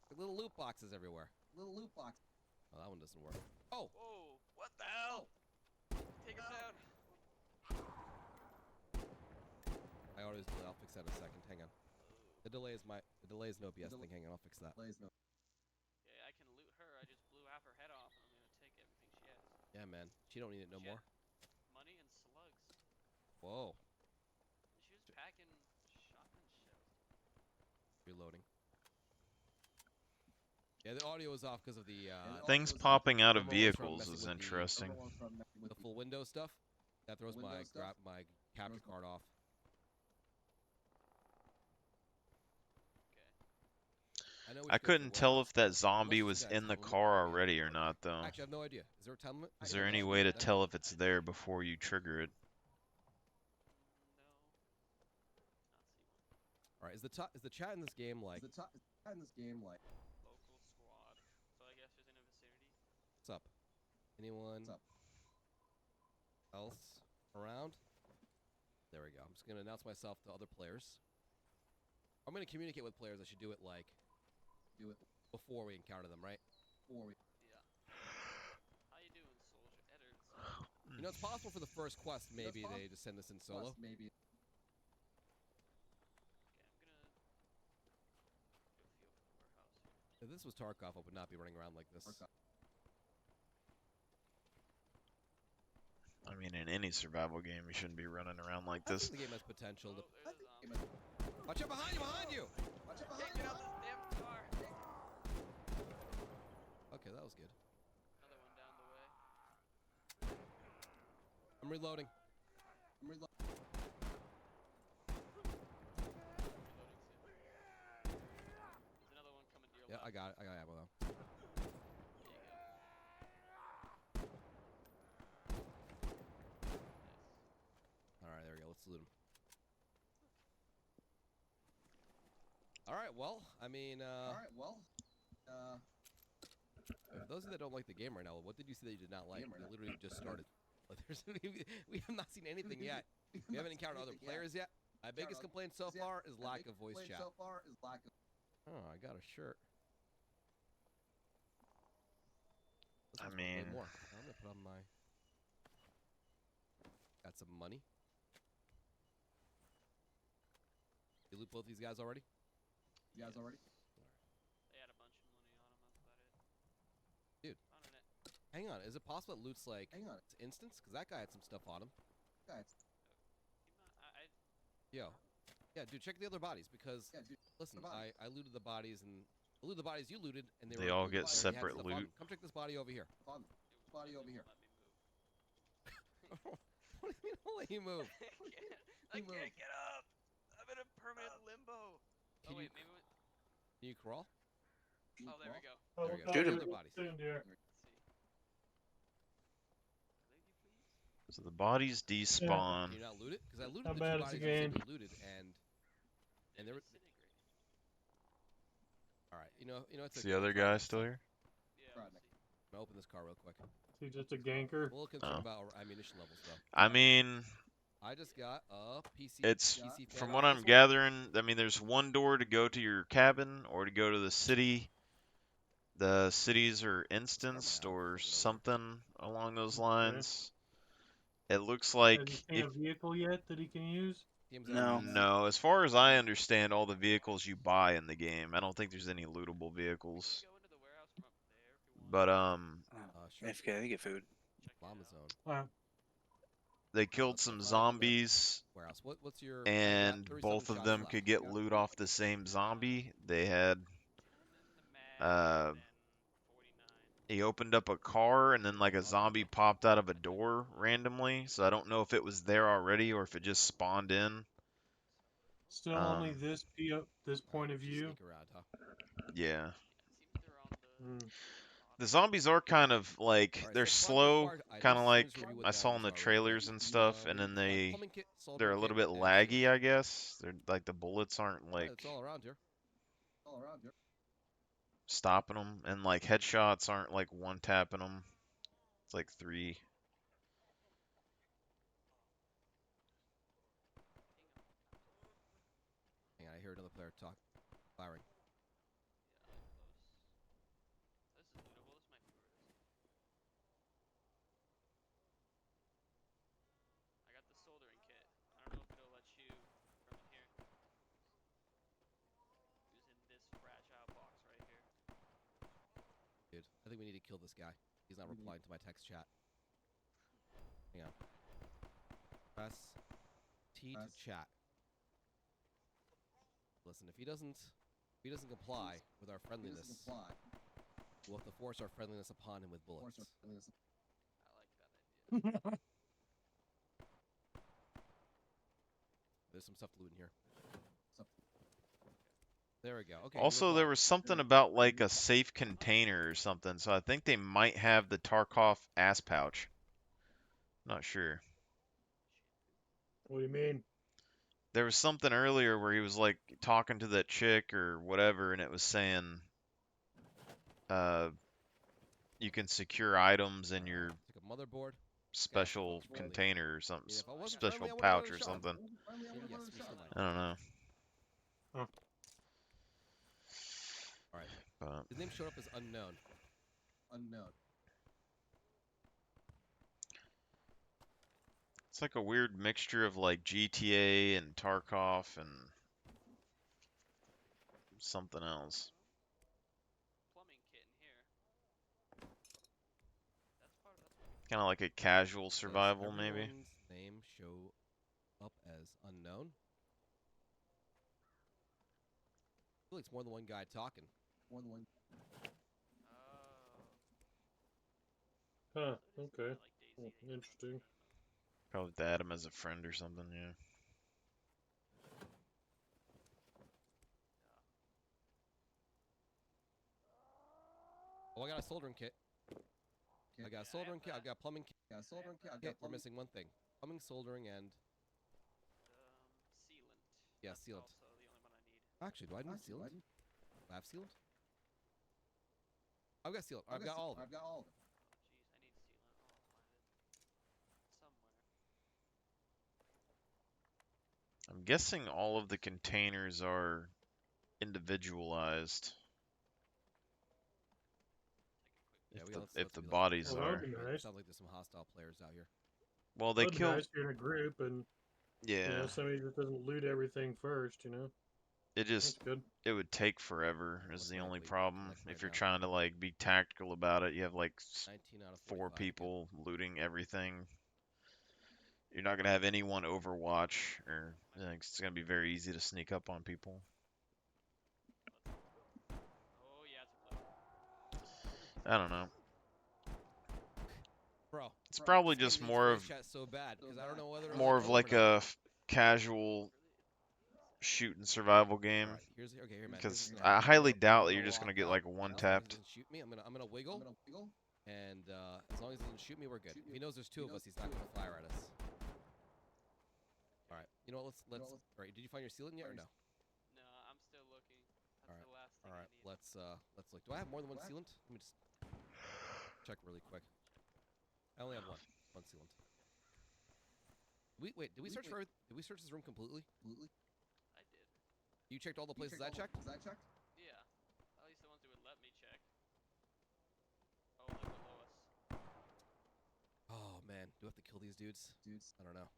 Like little loot boxes everywhere. Oh, that one doesn't work. Oh, Whoa! What the hell? Take him down. I always delay. I'll fix that in a second. Hang on. The delay is no BS thing. Hang on, I'll fix that. Yeah, I can loot her. I just blew half her head off, and I'm gonna take everything she has. Yeah, man. She don't need it no She more. had money and slugs. Whoa. She was packing shotgun shells. Reloading. Yeah, the audio is off because of the Things popping out of remember when I was vehicles is messing with interesting. the full window stuff. That throws my capture card off. know which I goes to couldn't the tell warehouse, if that but zombie unless was you guys in the tell me, car already or not, though. Actually, I have no idea. Is there a time limit? Is there any way to tell if it's there before you trigger it? All right, is the chat in this game like? Local squad. So I guess who's in the vicinity? What's up? Anyone else around? There we go. I'm just gonna announce myself to other players. I'm gonna communicate with players. I should do it like before we encounter them, right? Yeah. How you doing, soldier? Eddard. You know, it's possible for the first quest, maybe they just send us in solo. If this was Tarkov, I would not be running around like this. I mean, in any survival game, you shouldn't be running around like I this. think the game has potential to... Watch out behind you! Behind you! Get out this damn car. Okay, that was good. Another one down the way. I'm reloading. There's another one coming to your Yeah, left. I got it. I got ammo though. All right, there we go. Let's loot him. All right, well, I mean, for those of you that don't like the game right now, what did you see that you did not like? It literally just started. Like, we have not seen anything yet. We haven't encountered other players yet. My biggest complaint so far is lack of voice chat. Oh, I got a shirt. I mean, more. I'm gonna put on my. Got some money. You loot both these guys already? They had a bunch of money on them. That's about it. Dude, hang on. Is it possible that loot's like instance? Because that guy had some stuff on him. Yo. Yeah, dude, check the other bodies because listen, I looted the bodies and I looted the bodies you looted and they all get they had separate stuff on loot. them. Come check this body over here. What do you mean I'll let you move? I can't get up. I'm in a permanent limbo. Oh wait, maybe. Can you crawl? Oh, there we go. There we go. Shoot Check him. the other bodies. So the bodies despawn. Can you not loot it? Because I looted Not the bad, two it's a bodies you said game. you looted, and there were. All right, you know it's. Is the other guy still here? I'm gonna open this car real quick. Is he just a ganker? I'm a little concerned Oh. about our ammunition levels, though. I mean, I just got a PC. it's PC fan from off what this I'm one. gathering. I mean, there's one door to go to your cabin or to go to the city. The cities are instanced or something along those lines. It looks like Has he seen a vehicle yet that he can use? No, as far as I understand, all the vehicles you buy in the game. I don't think there's any lootable vehicles. But If you get food. Llama zone. they killed some zombies, Warehouse. What's your? and both of them could get loot off the same zombie. They had he opened up a car and then like a zombie popped out of a door randomly. So I don't know if it was there already or if it just spawned in. Still only this point of view. Sneak around, huh? Yeah. Mm. The zombies are kind of like Alright, they're so climate slow, required items. kind of Let me like just review what I the saw in items the are real quick. trailers and stuff, and then Plumbing kit, they're soldering a little kit, bit and laggy, I guess. They're like the bullets aren't Yeah, like it's all around here. stopping them, and like headshots aren't like one tapping them. It's like 3. Hang on, I hear another player talk. Firing. I got the soldering kit. I don't know if it'll let you from in here. Using this fragile box right here. Dude, I think we need to kill this guy. He's not replying to my text chat. Hang on. Press T to chat. Listen, if he doesn't comply with our friendliness, we'll have to force our friendliness upon him with bullets. I like that idea. There's some stuff to loot in here. There we go. Okay. Also, there was something about like a safe container or something, so I think they might have the Tarkov ass pouch. Not sure. What do you mean? There was something earlier where he was like talking to that chick or whatever, and it was saying, you can secure items in your Like a motherboard. special container or something, Yeah, if I wasn't special friendly, I would've pouch ordered or a shot. something. Yes, we still might. I don't know. Alright. But His name showed up as unknown. it's like a weird mixture of like GTA and Tarkov and something else. Plumbing kit in here. Kind of like a casual Does survival, maybe. everyone's name show up as unknown? I feel like it's more than one guy talking. Huh, okay. Well, interesting. Probably to add him as a friend or something, yeah. Oh, I got a soldering kit. I got a soldering kit. I got a plumbing kit. We're missing one thing: plumbing, soldering, and Sealant. yeah, That's sealant. also the only one I need. Actually, do I need sealant? Do I have sealant? I've got sealant. I've got all of them. Oh, jeez, I need sealant. Oh, I'll find it. Somewhere. I'm guessing all of the containers are individualized. Yeah, If the bodies Well, are. that'd be nice. Sounds like there's some hostile players out here. Well, they That'd be killed. nice if you're in a group and Yeah. you know, somebody just doesn't loot everything first, you know. It just That's good. it would take forever is the only problem. like If right you're now. trying to like be tactical about it, you have like 19 out of 4 45. people looting everything. You're not gonna have anyone overwatch, or like, it's gonna be very easy to sneak up on people. Oh, yeah, it's a blue. I don't know. Bro, It's probably this just game more needs of voice chat so bad because I don't know whether more of like a casual shoot and survival game. Alright, here's okay, here, man. Because Here's I highly doubt that you're I'll just gonna walk get up. like one As long as he tapped. doesn't shoot me, I'm gonna wiggle. And as long as he doesn't shoot me, we're good. If he knows there's 2 of us, he's not gonna fire at us. All right, you know what? Let's. All right, did you find your sealant yet or no? No, I'm still looking. That's All right. the last thing All right. I need. Let's look. Do I have more than one sealant? Let me just check really quick. I only have one sealant. Wait, did we search for? Did we search this room completely? I did. You checked all the places I checked? Yeah. At least the ones that would let me check. Oh, like below us. Oh man, do I have to kill these dudes? I don't know.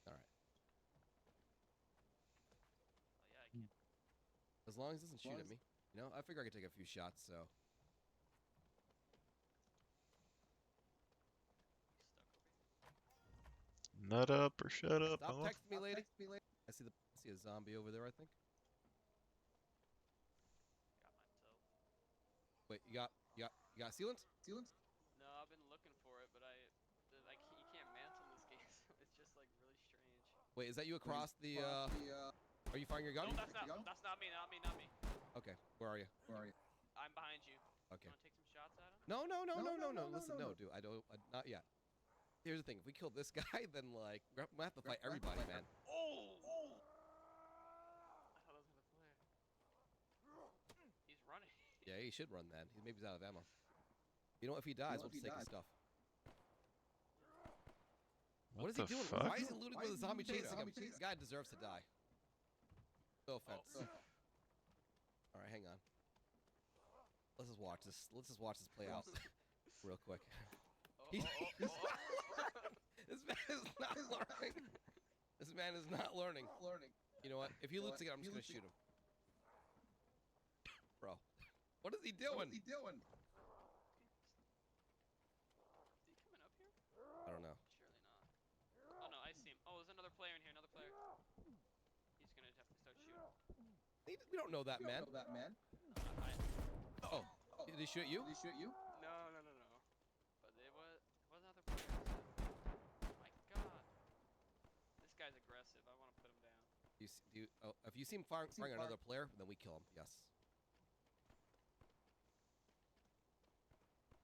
All right. Oh yeah, I can. As long as it doesn't shoot at me. You know, I figure I could take a few shots, so. Nut up or shut up. Stop huh? texting me, lady. I see a zombie over there, I think. Wait, you got sealant? Sealant? No, I've been looking for it, but you can't mantle in this game, so it's just like really strange. Wait, is that you across the? Are you firing your gun? No, that's not me. Not me. Okay, where are you? I'm behind you. Okay. Want to take some shots at him? No. Listen, no, dude. I don't. Not yet. Here's the thing. If we kill this guy, then like we're gonna have to fight everybody, man. Oh! I thought that was another player. He's running. Yeah, he should run, man. Maybe he's out of ammo. You know, if he dies, we'll just take his stuff. What is he doing? fuck? Why is he looting with a zombie chasing him? This guy deserves to die. No offense. All right, hang on. Let's just watch this. Let's just watch this play out real quick. This man is not learning. This man is not learning. You know what? If he looks again, I'm just gonna shoot him. Bro, what is he doing? Is he coming up here? I don't know. Surely not. Oh no, I see him. Oh, there's another player in here. Another player. He's gonna have to start shooting. We don't know that man. Oh, did he shoot you? No. But there was another player. Oh my god. This guy's aggressive. I want to put him down. If you see him firing another player, then we kill him. Yes.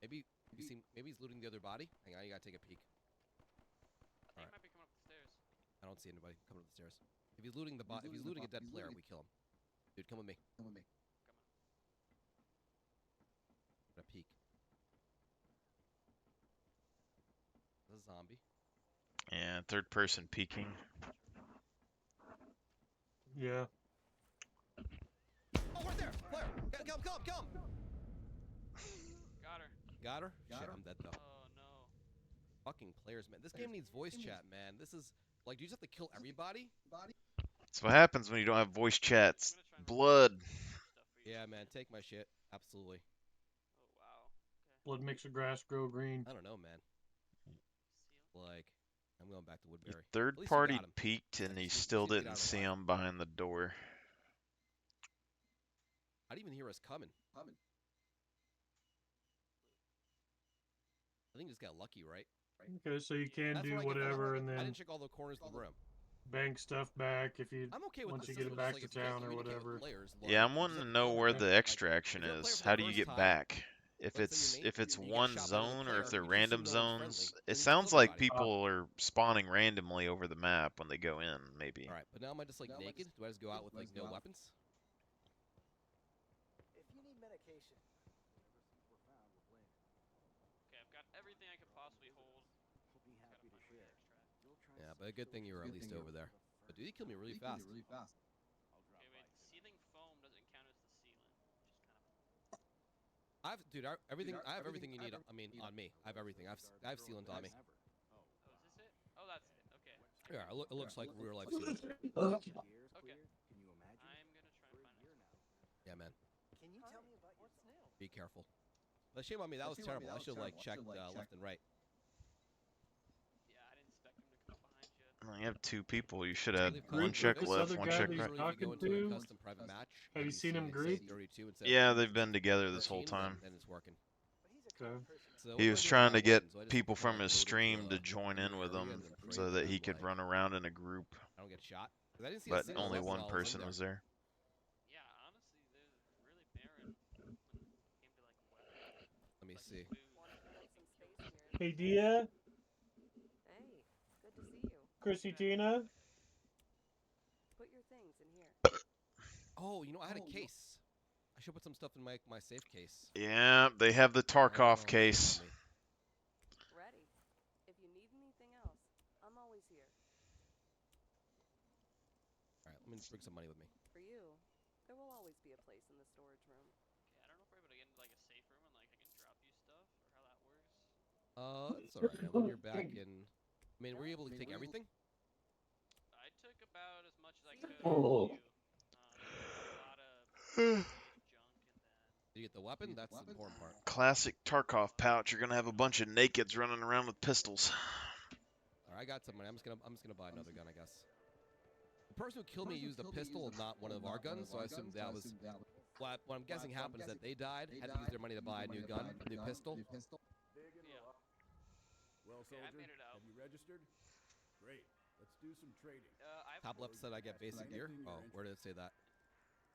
Maybe he's looting the other body. Hang on, you gotta take a peek. I think he might be coming up the stairs. I don't see anybody coming up the stairs. If he's looting if he's looting a dead player, we kill him. Dude, come with me. Coming. Got a peek. There's a zombie. Yeah, third person peeking. Yeah. Oh, right there! Player! Come! Got her. Shit, I'm dead though. Oh no. Fucking players, man. This game needs voice chat, man. This is like, do you just have to kill everybody? That's what happens when you don't have voice chats. Blood. Yeah, man. Take my shit. Absolutely. Oh wow. Blood makes the grass grow green. I don't know, man. Like, I'm going back to Woodbury. Third At least we party got him. peeked and he still get out didn't of see the way. him behind the door. I didn't even hear us coming. I think we just got lucky, right? Okay, so you can That's do what I get. whatever and I then didn't check all the corners of the room. bank stuff back if you I'm okay with once the you get system, it back just like to if you can't town or communicate with whatever. players, Yeah, like, I'm you wanting just to have know to where know, the like, extraction if you're a is. player for How the do you first get time, back? If let's say it's your name, if it's and you get one shot by another zone or player, if they're you just assume random no one's zones, friendly, it then you just sounds kill like everybody. people are spawning randomly over the map when they go in. Maybe. All right, but now am I just like naked? Do I just go out with like no weapons? If you need medication. Okay, I've got everything I could possibly hold. We'll be happy to share. Yeah, but a good thing you were at least over there. But dude, he killed me really fast. Okay, wait. Seething foam doesn't count as the sealant, which is kind of. I have everything you need. I mean, on me. I have everything. I have sealant on me. Oh, is this it? Oh, that's it. Okay. Yeah, it looks like real life sealant. Okay. Can you imagine? I'm gonna try and find it. Yeah, man. Can you tell me about what's new? Be careful. But shame on me. That was terrible. I should have like checked left and right. Yeah, I didn't expect him to come up behind you. Well, you have two people. You should have Really one group check with this left, other one guy check that right. he's Literally, if you go talking into a to? custom private match, Have and you seen him say group? 32 instead of Yeah, they've been together this whole 13, time. Then it's working. Okay. So what He do I was do trying with to my get weapons? Do I just people kinda, from like, his load into stream a to join in with area him and then pray so that he like, could run around in a group. I don't get shot. 'Cause I didn't see But a single only weapon one while I was in person there. was there. Yeah, honestly, they're really barren when it came to like weapons. Let me see. Hey Dia, Hey, good to see you. Chrissy Tina. Put your things in here. Oh, you know, I had a case. I should put some stuff in my safe case. Yeah, they have the Tarkov Oh, case. shit on me. Ready. If you need anything else, I'm always here. All right, let me just bring some money with me. For you, there will always be a place in the storage room. Okay, I don't know if we're able to get into like a safe room and like I can drop you stuff or how that works. It's all right, man. When you're back in, I mean, were you able to take everything? I took about as much as I could. Oh. Of you. A lot of Did you get the weapon? That's the important part. Classic Tarkov pouch. You're gonna have a bunch of nakeds running around with pistols. All All right, I got some money. I'm just gonna buy another gun, I guess. The person who killed me used a pistol, not one of our guns, so I assumed that was. What I'm guessing happened is that they died, had to use their money to buy a new gun, a new pistol. Well, Okay, I soldier, made it out. have you registered? Great. Let's do some trading. I have Top left said I get basic gear. Oh, where did it say that?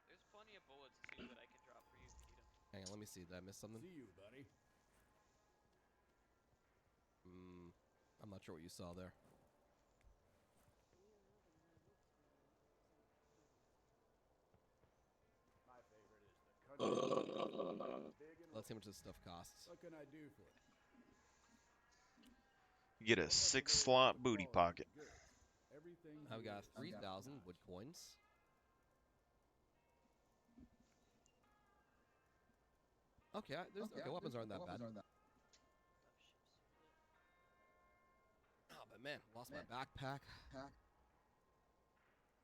There's plenty of bullets too that I can drop for you if you need them. Hang on, let me see. Did I miss something? See you, buddy. I'm not sure what you saw there. My favorite is the country. Let's see how much this stuff costs. What can I do for you? You get a 6-slot booty pocket. I've got 3,000 wood coins. Okay, weapons aren't that bad. Oh, but man, lost my backpack.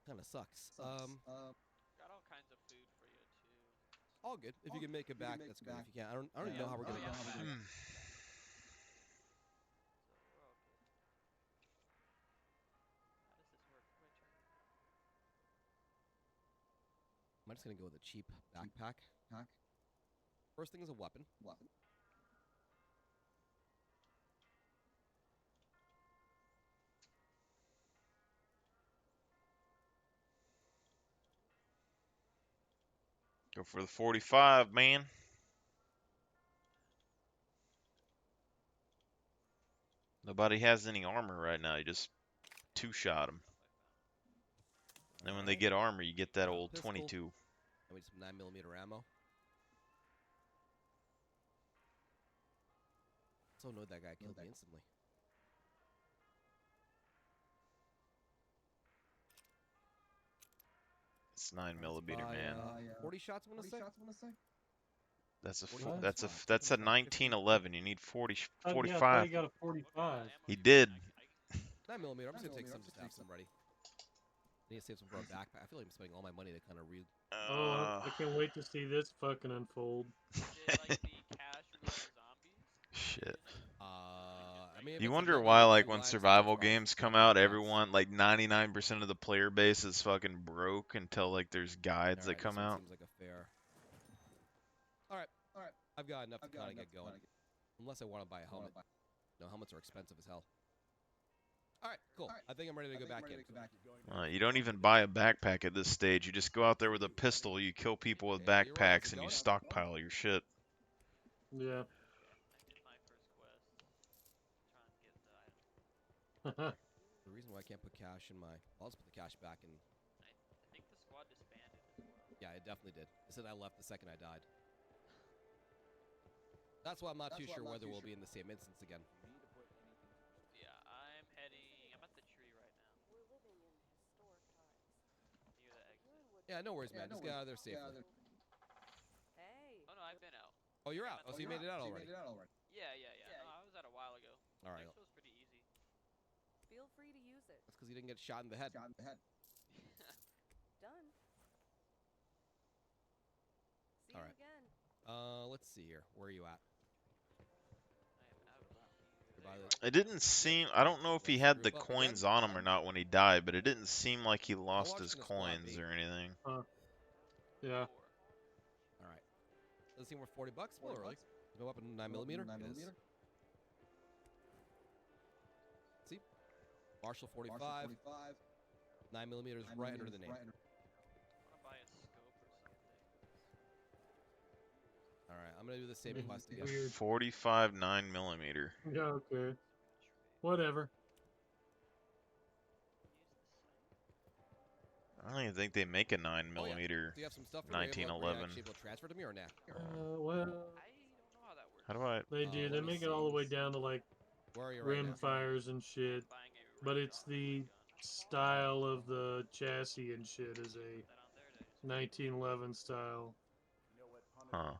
Kind of sucks. Got all kinds of food for you too. All good. If you can make it back, that's good. If you can't, I don't even know how we're gonna. I'm just gonna go with a cheap backpack. First thing is a weapon. Go for the 45, man. Nobody has any armor right now. You just two-shot them. And when they get armor, you get that old Pistol. 22. I need some 9mm ammo. So annoyed that guy killed me instantly. It's 9mm, man. 40 shots, I want to say. That's a 45? that's a 1911. You need 40 Yeah, I 45. thought he got a 45. He did. 9mm. I'm just gonna take some just to have some ready. I need to save some for a backpack. I feel like I'm spending all my money to kind of read. Oh, I can't wait to see this fucking unfold. Shit. I mean, if You it's a wonder double why, with like, two when lines, survival games come out, everyone, like, 99% of the player base is fucking broke until, like, there's guides that come out. Seems like a fair. All right. I've got enough to kind of get going. Unless I want to buy a helmet. No, helmets are expensive as hell. All right, cool. I think I'm ready to go back in. You don't even buy a backpack at this stage. You just go out there with a pistol, you kill people with backpacks, and you stockpile your shit. Yeah. The reason why I can't put cash in my... I'll just put the cash back in... I think the squad disbanded as well. Yeah, it definitely did. It said I left the second I died. That's why I'm not too sure whether we'll be in the same instance again. Yeah, I'm at the tree right now. We're living in historic times. Near the exit. Yeah, no worries, man. Just get out of there safely. Hey. Oh no, I've been out. Oh, you're out. Oh, so you made it out already. Yeah. No, I was out a while ago. All right. Next was pretty easy. Feel free to use it. That's because you didn't get shot in the head. Done. See All you right. again. Let's see here. Where are you at? It didn't seem... I don't know if he had the coins on him or not when he died, but it didn't seem like he lost his coins or anything. Yeah. All right. Doesn't seem worth $40. A little early. No weapon 9mm. It is. See? Marshall 45. 9mm is right under the name. All right, I'm gonna do the same quest again. 45 9mm. Yeah, okay. Whatever. I don't even think they make a 9mm Do you have some stuff for 1911. actually able to transfer to me or nah? Well, How do I... they do. They make it all the way down to like Where are you right rim now? fires and shit. But it's the style of the chassis and shit is a 1911 style. Huh.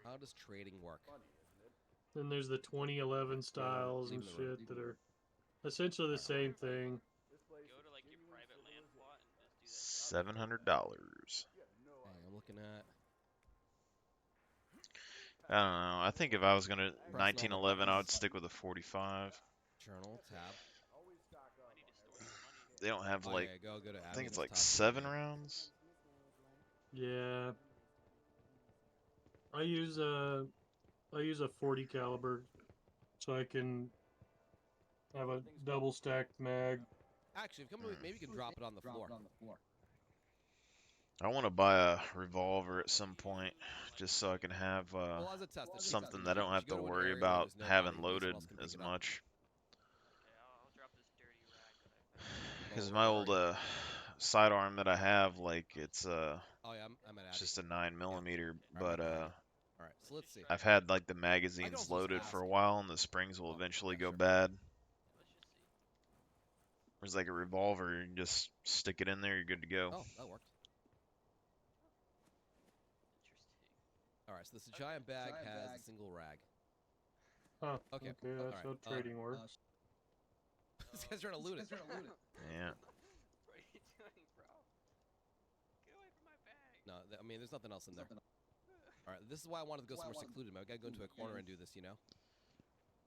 How does trading work? Then there's the 2011 styles and shit that are essentially the same thing. $700. I'm looking at. I don't know. I think if I was gonna 1911, I would stick with a 45. Journal tab. They don't have Oh, like, yeah, go to I think it's Abby's like top 7 3. rounds. Yeah. I use a 40 caliber, so I can have a double stacked mag. Actually, if you come to maybe you can drop it on the floor. I want to buy a revolver at some point, just so I can have Well, as a test, it's something you that I don't should have go to to an worry area where about there's having nobody, and loaded someone else can pick as it up. much. I'll drop this dirty rag that I found. Because Oh, my where old are you? sidearm that I have, like it's Oh yeah, I'm at it's Abby. just a 9mm, Alright, but All right, so let's see. I've had like the I can magazines also just loaded ask for a him. while, and the springs will eventually yeah, go sure. bad. Whereas like a revolver, you can just stick it in there, you're good to go. Oh, that worked. All right, so this giant bag has a single rag. Huh. Okay. That's how trading works. This guy's trying to loot it. Yeah. What are you doing, bro? Get away from my bag. No, I mean, there's nothing else in there. All right, this is why I wanted to go somewhere secluded, man. We gotta go into a corner and do this, you know?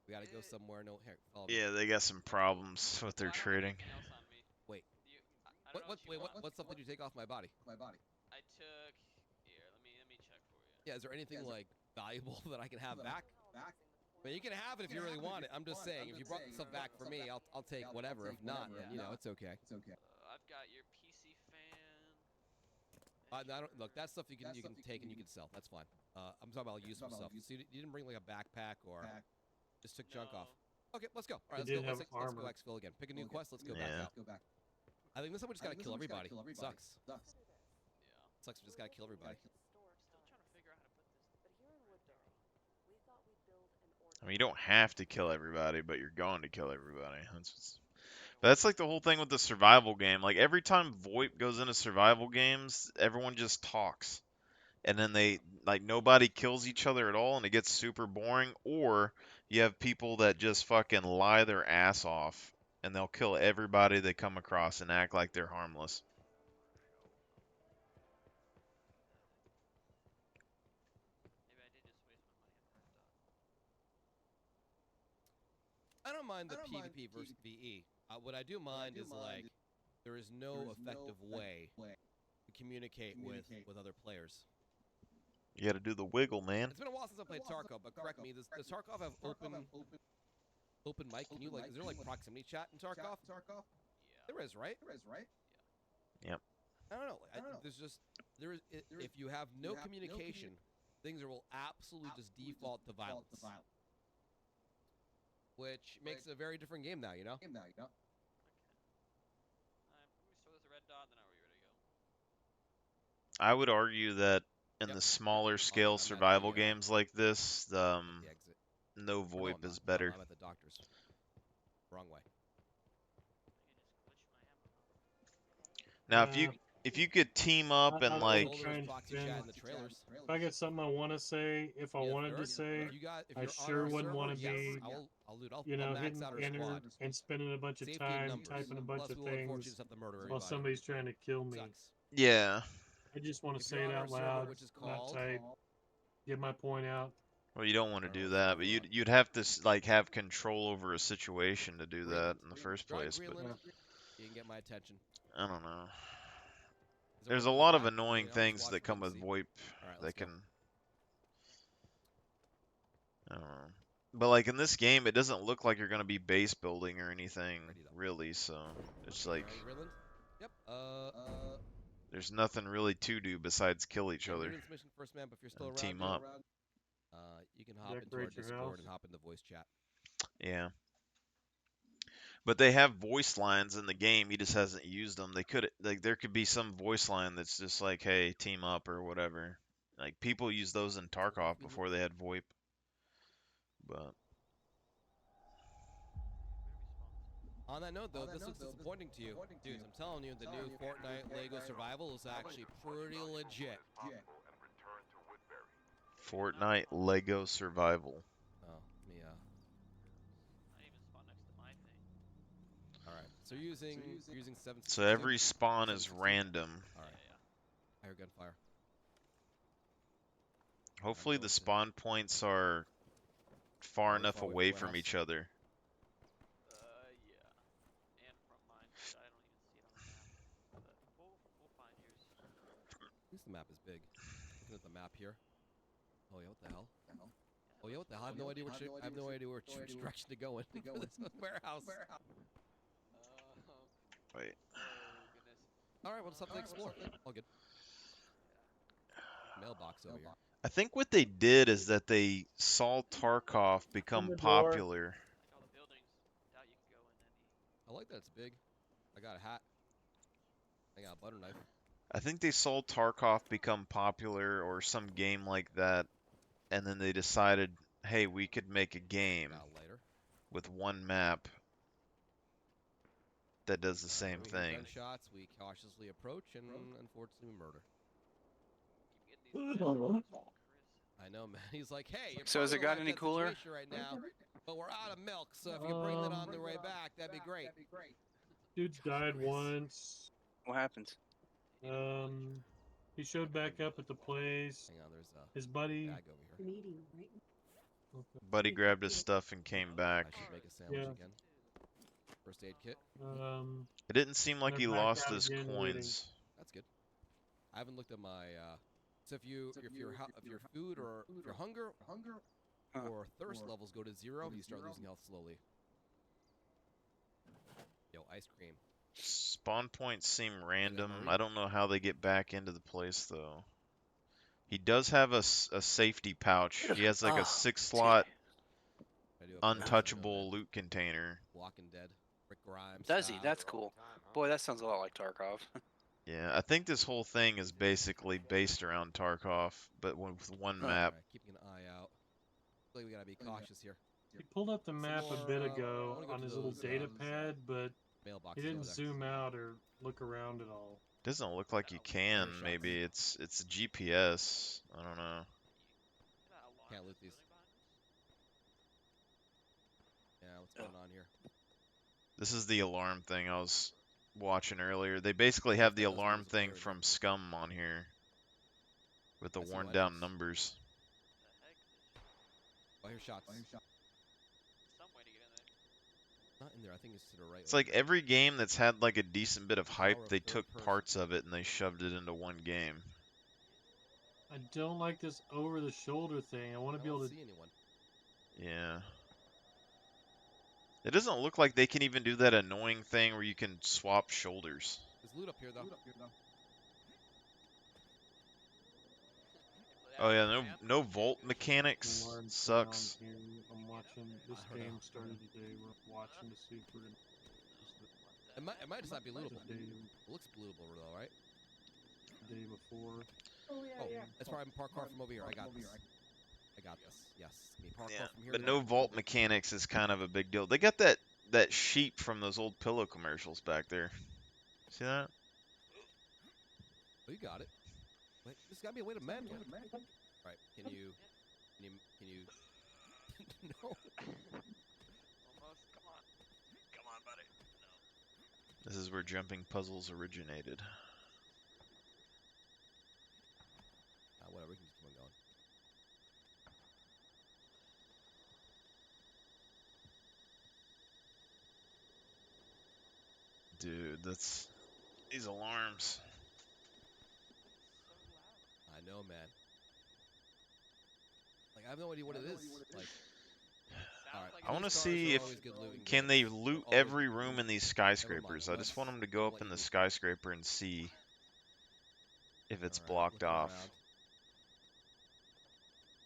We gotta go somewhere. No, here, follow me. Yeah, they got some problems with their trading. Wait. I don't know what you want. What stuff did you take off my body? I took. Here, let me check for you. Yeah, is there anything like valuable that I can have back? I mean, you can have it if you really want it. I'm just saying, if you brought stuff back for me, I'll take whatever. If not, then, you know, it's okay. I've got your PC fan. I don't, look, that stuff you can take and you can sell. That's fine. I'm talking about useful stuff. So you didn't bring like a backpack or just took junk off. Okay, let's go. All right, let's go. Let's go exfil again. Pick a new quest. Let's go back out. I think this time we just gotta kill everybody. Sucks. Yeah. Sucks. We just gotta kill everybody. Still trying to figure out how to put this. But here in Woodbury, we thought we'd build an I mean, you don't have to kill everybody, but you're going to kill everybody. That's like the whole thing with the survival game. Like every time VoIP goes into survival games, everyone just talks. And then nobody kills each other at all, and it gets super boring. Or you have people that just fucking lie their ass off, and they'll kill everybody they come across and act like they're harmless. Maybe I did just waste my money on the red dot. I don't mind the PvP versus VE. What I do mind is like there is no effective way to communicate with other players. You got to do the wiggle, man. It's been a while since I played Tarkov, but correct me. Does Tarkov have open mic? Can you is there like proximity chat in Tarkov? Yeah. There is, right? Yep. I don't know. If you have no communication, things will absolutely just default to violence. Which makes it a very different game now, you know? Let me store this red dot, then are we ready to go? I would argue that in the smaller scale survival games like this, no VoIP is better. I'm at the doctor's. Wrong way. Now, if you could team up and like, if I get something I want to say, if I wanted to say, I sure wouldn't want to be, you know, hitting enter and spending a bunch of time typing a bunch of things while somebody's trying to kill me. yeah. I just want to say it out loud, not type, get my point out. Well, you don't want to do that, but you'd have to like have control over a situation to do that in the first place. But you can get my attention. I don't know. There's a lot of annoying things that come with VoIP that can. I don't know. But like in this game, it doesn't look like you're gonna be base building or anything really. So it's like Yep. there's nothing really to do besides kill each other First man, but if you're still and around, team up. You can hop into our Discord and hop into voice chat. Yeah. But they have voice lines in the game. He just hasn't used them. They could like there could be some voice line that's just like, "Hey, team up" or whatever. Like people use those in Tarkov before they had VoIP. But on that note, though, this looks disappointing to you, dudes. I'm telling you, the new Fortnite Lego Survival is actually pretty legit. Fortnite Lego Survival. Oh, let me Not even spawn next to my thing. All right, so you're using 7. So every spawn is random. All right. I hear gunfire. Hopefully the spawn points are far enough away from each other. guess the map is big. Looking at the map here. Oh yeah, what the hell? Oh yeah, what the hell? I have no idea which direction to go in for this warehouse. Wait. All right, well, it's something to explore. All good. Mailbox over here. I think what they did is that they saw Tarkov become popular. I like that it's big. I got a hat. I got a butter knife. I think they saw Tarkov become popular or some game like that, and then they decided, hey, we could make a game with one map that does the same We hear thing. Gunshots. We cautiously approach, and unfortunately, murder. I know, man. He's like, hey. You're So has it probably got like any that cooler? situation right now, but we're out of milk. So if you could bring that on the way back, that'd be great. Dude's died once. What happens? He showed back up at the place. Hang on, there's his buddy. bag over here. Buddy grabbed his stuff and came back. I should make a sandwich again. First aid kit. It didn't seem like he they're back lost out his again coins. That's good. I haven't looked at my. So if your food or if your hunger or thirst levels go to 0, you start losing health slowly. Yo, ice cream. Spawn points seem random. I don't know how they get back into the place though. He does have a safety pouch. He has like a 6-slot untouchable loot container. Walking Dead. Rick Grimes. Does he? That's cool. Boy, that sounds a lot like Tarkov. Yeah, I think this whole thing is basically based around Tarkov, but with one map. Right, keeping an eye out. I feel like we gotta be cautious here. He pulled up the map a bit ago I wanna go on to his little those, data pad, but mailboxes he didn't over there. zoom out or look around at all. Doesn't look like you can. Maybe it's GPS. I don't know. Can't loot these. Yeah, what's going on here? This is the alarm thing I was watching earlier. They basically have the alarm thing from Scum on here with the worn down numbers. I hear shots. Not in there. I think it's to the right. It's like every game that's had like a decent bit of hype, they took parts of it and they shoved it into one game. I don't like this over-the-shoulder thing. I want to be able to see anyone. Yeah. It doesn't look like they can even do that annoying thing where you can swap shoulders. There's loot up here though. Oh yeah, no vault mechanics. Sucks. I'm watching this game started today. We're watching to see if we're gonna. It might just not be lootable. It looks lootable though, right? The day before. Oh, that's why I'm park car from over here. I got this. I got this. Yes. Can you park car from here? But no vault mechanics is kind of a big deal. They got that sheep from those old pillow commercials back there. See that? Oh, you got it. Wait, there's gotta be a way to manual. Right? Can you? No. Almost. Come on, buddy. This is where jumping puzzles originated. Whatever. We can just keep on going. Dude, that's these alarms. I know, man. Like I have no idea what it is. Like, all right. I want to see if can they loot every room in these skyscrapers. I just want them to go up in the skyscraper and see if it's blocked off.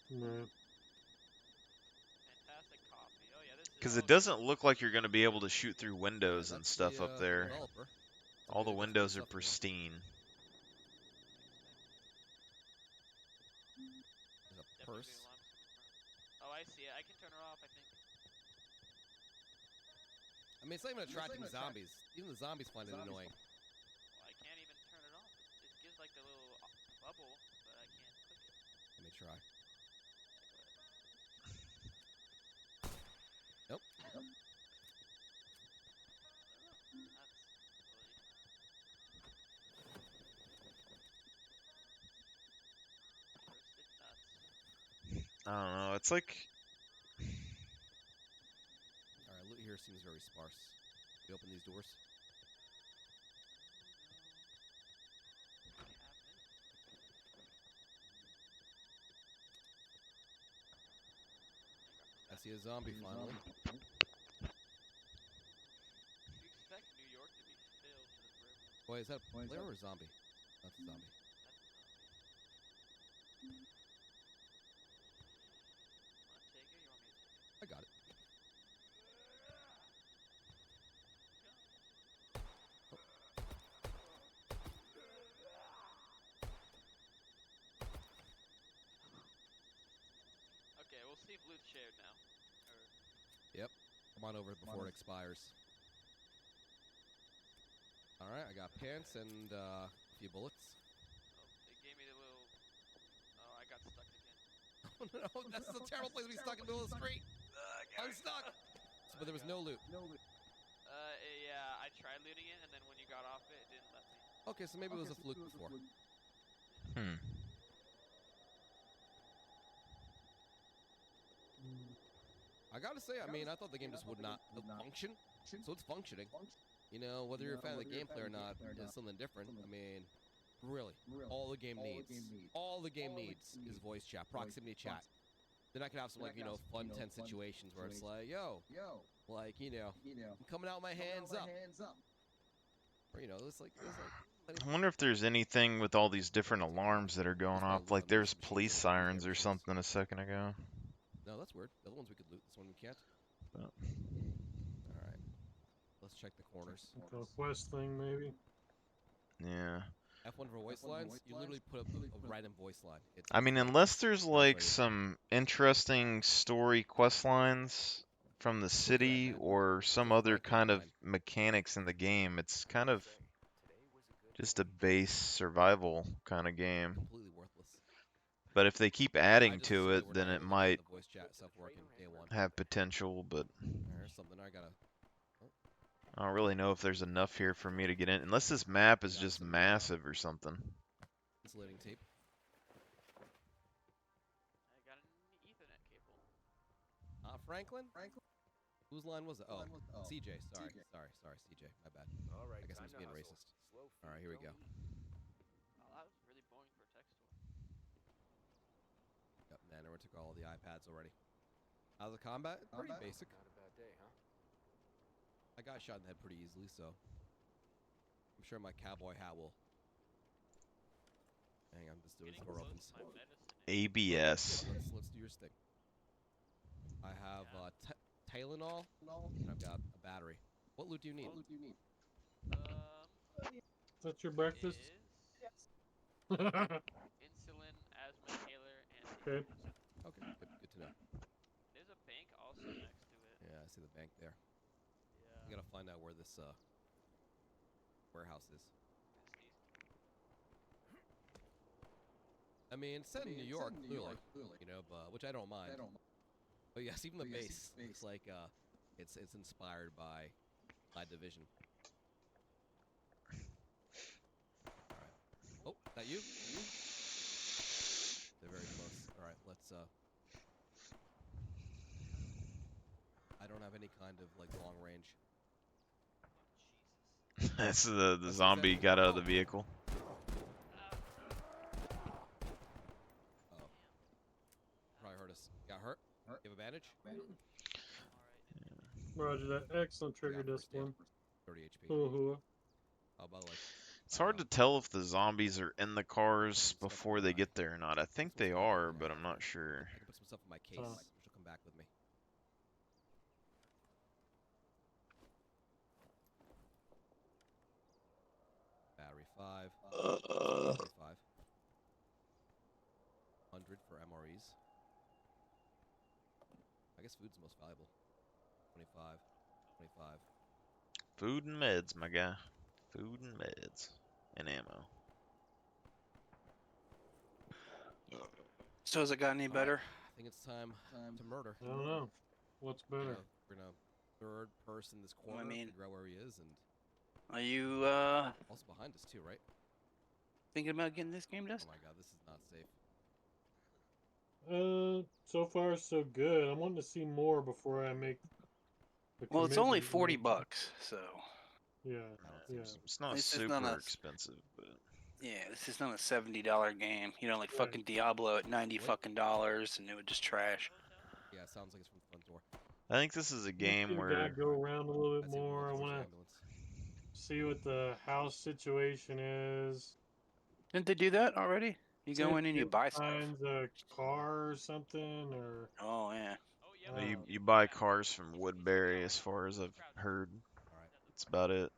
No. Fantastic coffee. Oh yeah, this is. Because it doesn't look like you're going to be able to shoot through windows and stuff up there. All the windows are pristine. There's a purse. Oh, I see it. I can turn her off, I think. I mean, it's not even attracting zombies. Even the zombies find it annoying. Well, I can't even turn it off. It gives like the little bubble, but I can't click it. Let me try. Nope. I don't know. It's like Alright, loot here seems very sparse. We open these doors. see a zombie finally. You expect New York to be filled to the brim. Boy, is that a player or a zombie? That's a zombie. Wanna take it? You want me to take it? I got it. Okay, we'll see if loot's shared now. Or Yep. Come on over before it expires. Alright, I got pants and a few bullets. it gave me the little. Oh, I got stuck again. Oh no, that's a terrible place to be stuck in the middle of the street. I'm stuck. But there was no loot. Yeah, I tried looting it, and then when you got off it, it didn't let me. Okay, so maybe it was a fluke before. I gotta say, I mean, I thought the game just would not function. So it's functioning. You know, whether you're a fan of the gameplay or not is something different. I mean, really, all the game needs is voice chat, proximity chat. Then I could have some, like, you know, fun, tense situations where it's like, yo, like, you know, I'm coming out with my hands up. Or, you know, it's like I wonder if there's anything with all these different alarms that are going off. Like there's police sirens or something a second ago. No, that's weird. The other ones we could loot. This one we can't. Oh. All right. Let's check the corners. Like a quest thing, maybe. Yeah. F1 for voice lines. You literally put up a random voice line. I mean, unless there's like some interesting story quest lines from the city or some other kind of mechanics in the game, it's kind of just a base survival kind of game. Completely worthless. But if they keep adding to it, then it might The voice chat stuff working day one. have potential, but There's something I gotta. I don't really know if there's enough here for me to get in. Unless this map is just massive or something. Insulating tape. I got an Ethernet cable. Franklin? Whose line was it? Oh, CJ. Sorry, CJ. My bad. All right, I guess I'm time just being to racist. hustle. Slow All right, feed, here we no go. Oh, that was really boring for a tech store. Yep, man, everyone took all the iPads already. How's the combat? Pretty basic. Not a bad day, huh? I got shot in the head pretty easily, so I'm sure my cowboy hat will. Hang on, this Getting door close opens. to my medicine. ABS. Let's do your stick. I have Tylenol, and I've got a battery. What loot do you need? Is that your breakfast? Insulin, asthma inhaler, and Okay. Okay, good to know. There's a bank also next to it. Yeah, I see the bank there. Yeah. We gotta find out where this warehouse is. I mean, it's set in New York, clearly, you know, but which I don't mind. But yes, even the base looks like it's inspired by Division. All right. Oh, that you? They're very close. All right, let's. I don't have any kind of like long range. That's the zombie got out of the vehicle. Oh. Probably hurt us. Got hurt? You have a bandage? Roger that. Excellent trigger discipline. 30 HP. Hoo-hoo. Oh, by the way. It's hard to tell if the zombies are in the cars before they get there or not. I think they are, but I'm not sure. I can put some stuff in my case, which will come back with me. Battery 5. 35. 100 for MREs. I guess food's the most valuable. 25. 25. Food and meds, my guy. Food and meds. And ammo. So has it got any better? I think it's time to murder. I don't know. What's better? We're gonna third person this corner, figure out where he is, and Are you also behind us too, right? thinking about getting this game, Oh Dust? my god, this is not safe. So far so good. I'm wanting to see more before I make. The Well, it's only commitment. $40, so Yeah. Yeah. It's not This is super not a- expensive, but yeah, this is not a $70 game. You know, like fucking Diablo at $90 fucking dollars, and it would just trash. Yeah, sounds like it's from the front door. I think this is a game Gotta where go around a little bit That's even more. I more towards the want to ambulance. see what the house situation is. Didn't they do that already? You See go if in and you it buy stuff. finds a car or something, or Oh yeah. you buy cars from Woodbury, as far as I've heard. That's about it.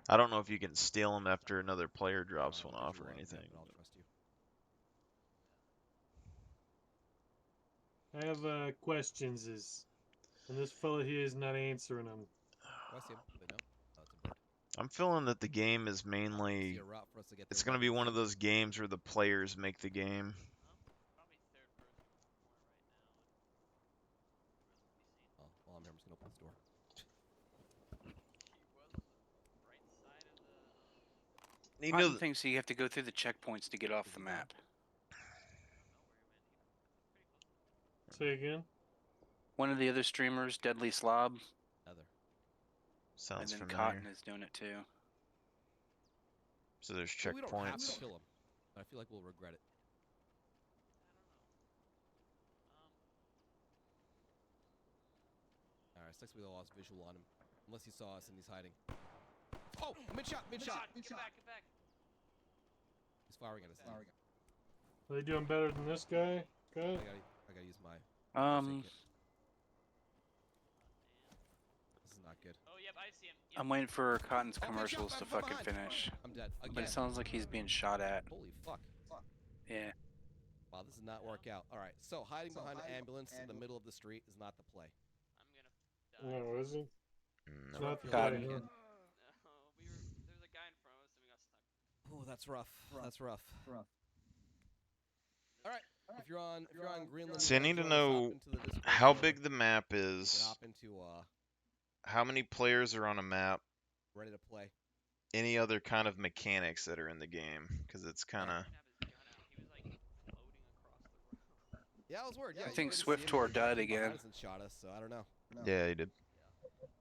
I don't know if you can steal them after another player drops one off or anything. But I'll trust you. I have questions, and this fella here is not answering them. Oh, I see him. They know. Oh, it's a bird. I'm feeling that the game is See mainly. a route for us to get It's there going to be without one of losing. those games where the players make the game. Oh, while I'm here, I'm just gonna open this door. You One know, of the things you have to go through the checkpoints to get off the map. Say again. One of the other streamers, Deadly Slob, Heather. sounds and then familiar. Cotton is doing it too. So there's Well, we don't have to checkpoints. kill him, but I feel like we'll regret it. Alright, sucks we lost visual on him. Unless he saw us and he's hiding. Oh! Mid-shot! Mid-shot! Get back, get back. He's firing at us. Are they doing better than this guy? Good. I gotta use my... This is not good. Oh, yep, I see him. I'm waiting for Cotton's commercials to fucking finish. I'm dead. But Again. it sounds like he's being shot at. Holy fuck. Yeah. Wow, this did not work out. Alright, so hiding behind an ambulance in the middle of the street is not the play. No, is he? No. It's not the Cotton. guy, huh? There's a guy in front of us and we got stuck. Oh, that's rough. That's rough. Alright, if you're on Greenland... See, I need to know how big the map is, hop into, how many players are on a map, ready to play. any other kind of mechanics that are in the game, because it's kind of... Yeah, I was worried. Yeah, I you think couldn't see Swift him, Tour he got died from behind again. us and shot us, so I don't know. Yeah, he did.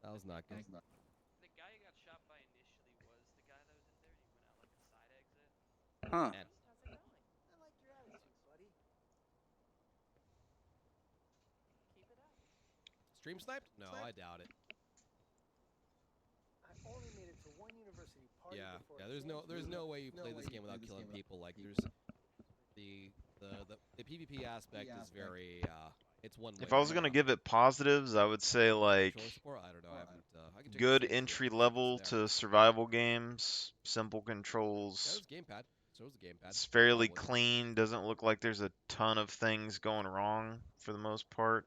That was not good. The guy who got shot by initially was the guy that was in there, and he went out like a side exit. Huh. Man. I like your attitude, buddy. Keep it up. Stream sniped? No, I doubt it. I only made it to one university party Yeah, before yeah. exams. There's no way you play this game without killing people. Like there's the PvP aspect is very it's one. If I was gonna give it positives, I would say like support? I don't know. I haven't. I can check good the stats, entry see level what's there. to survival games, simple Yeah, controls. there's gamepad. So there's a gamepad. It's fairly clean. Doesn't look like there's a ton of things going wrong for the most part.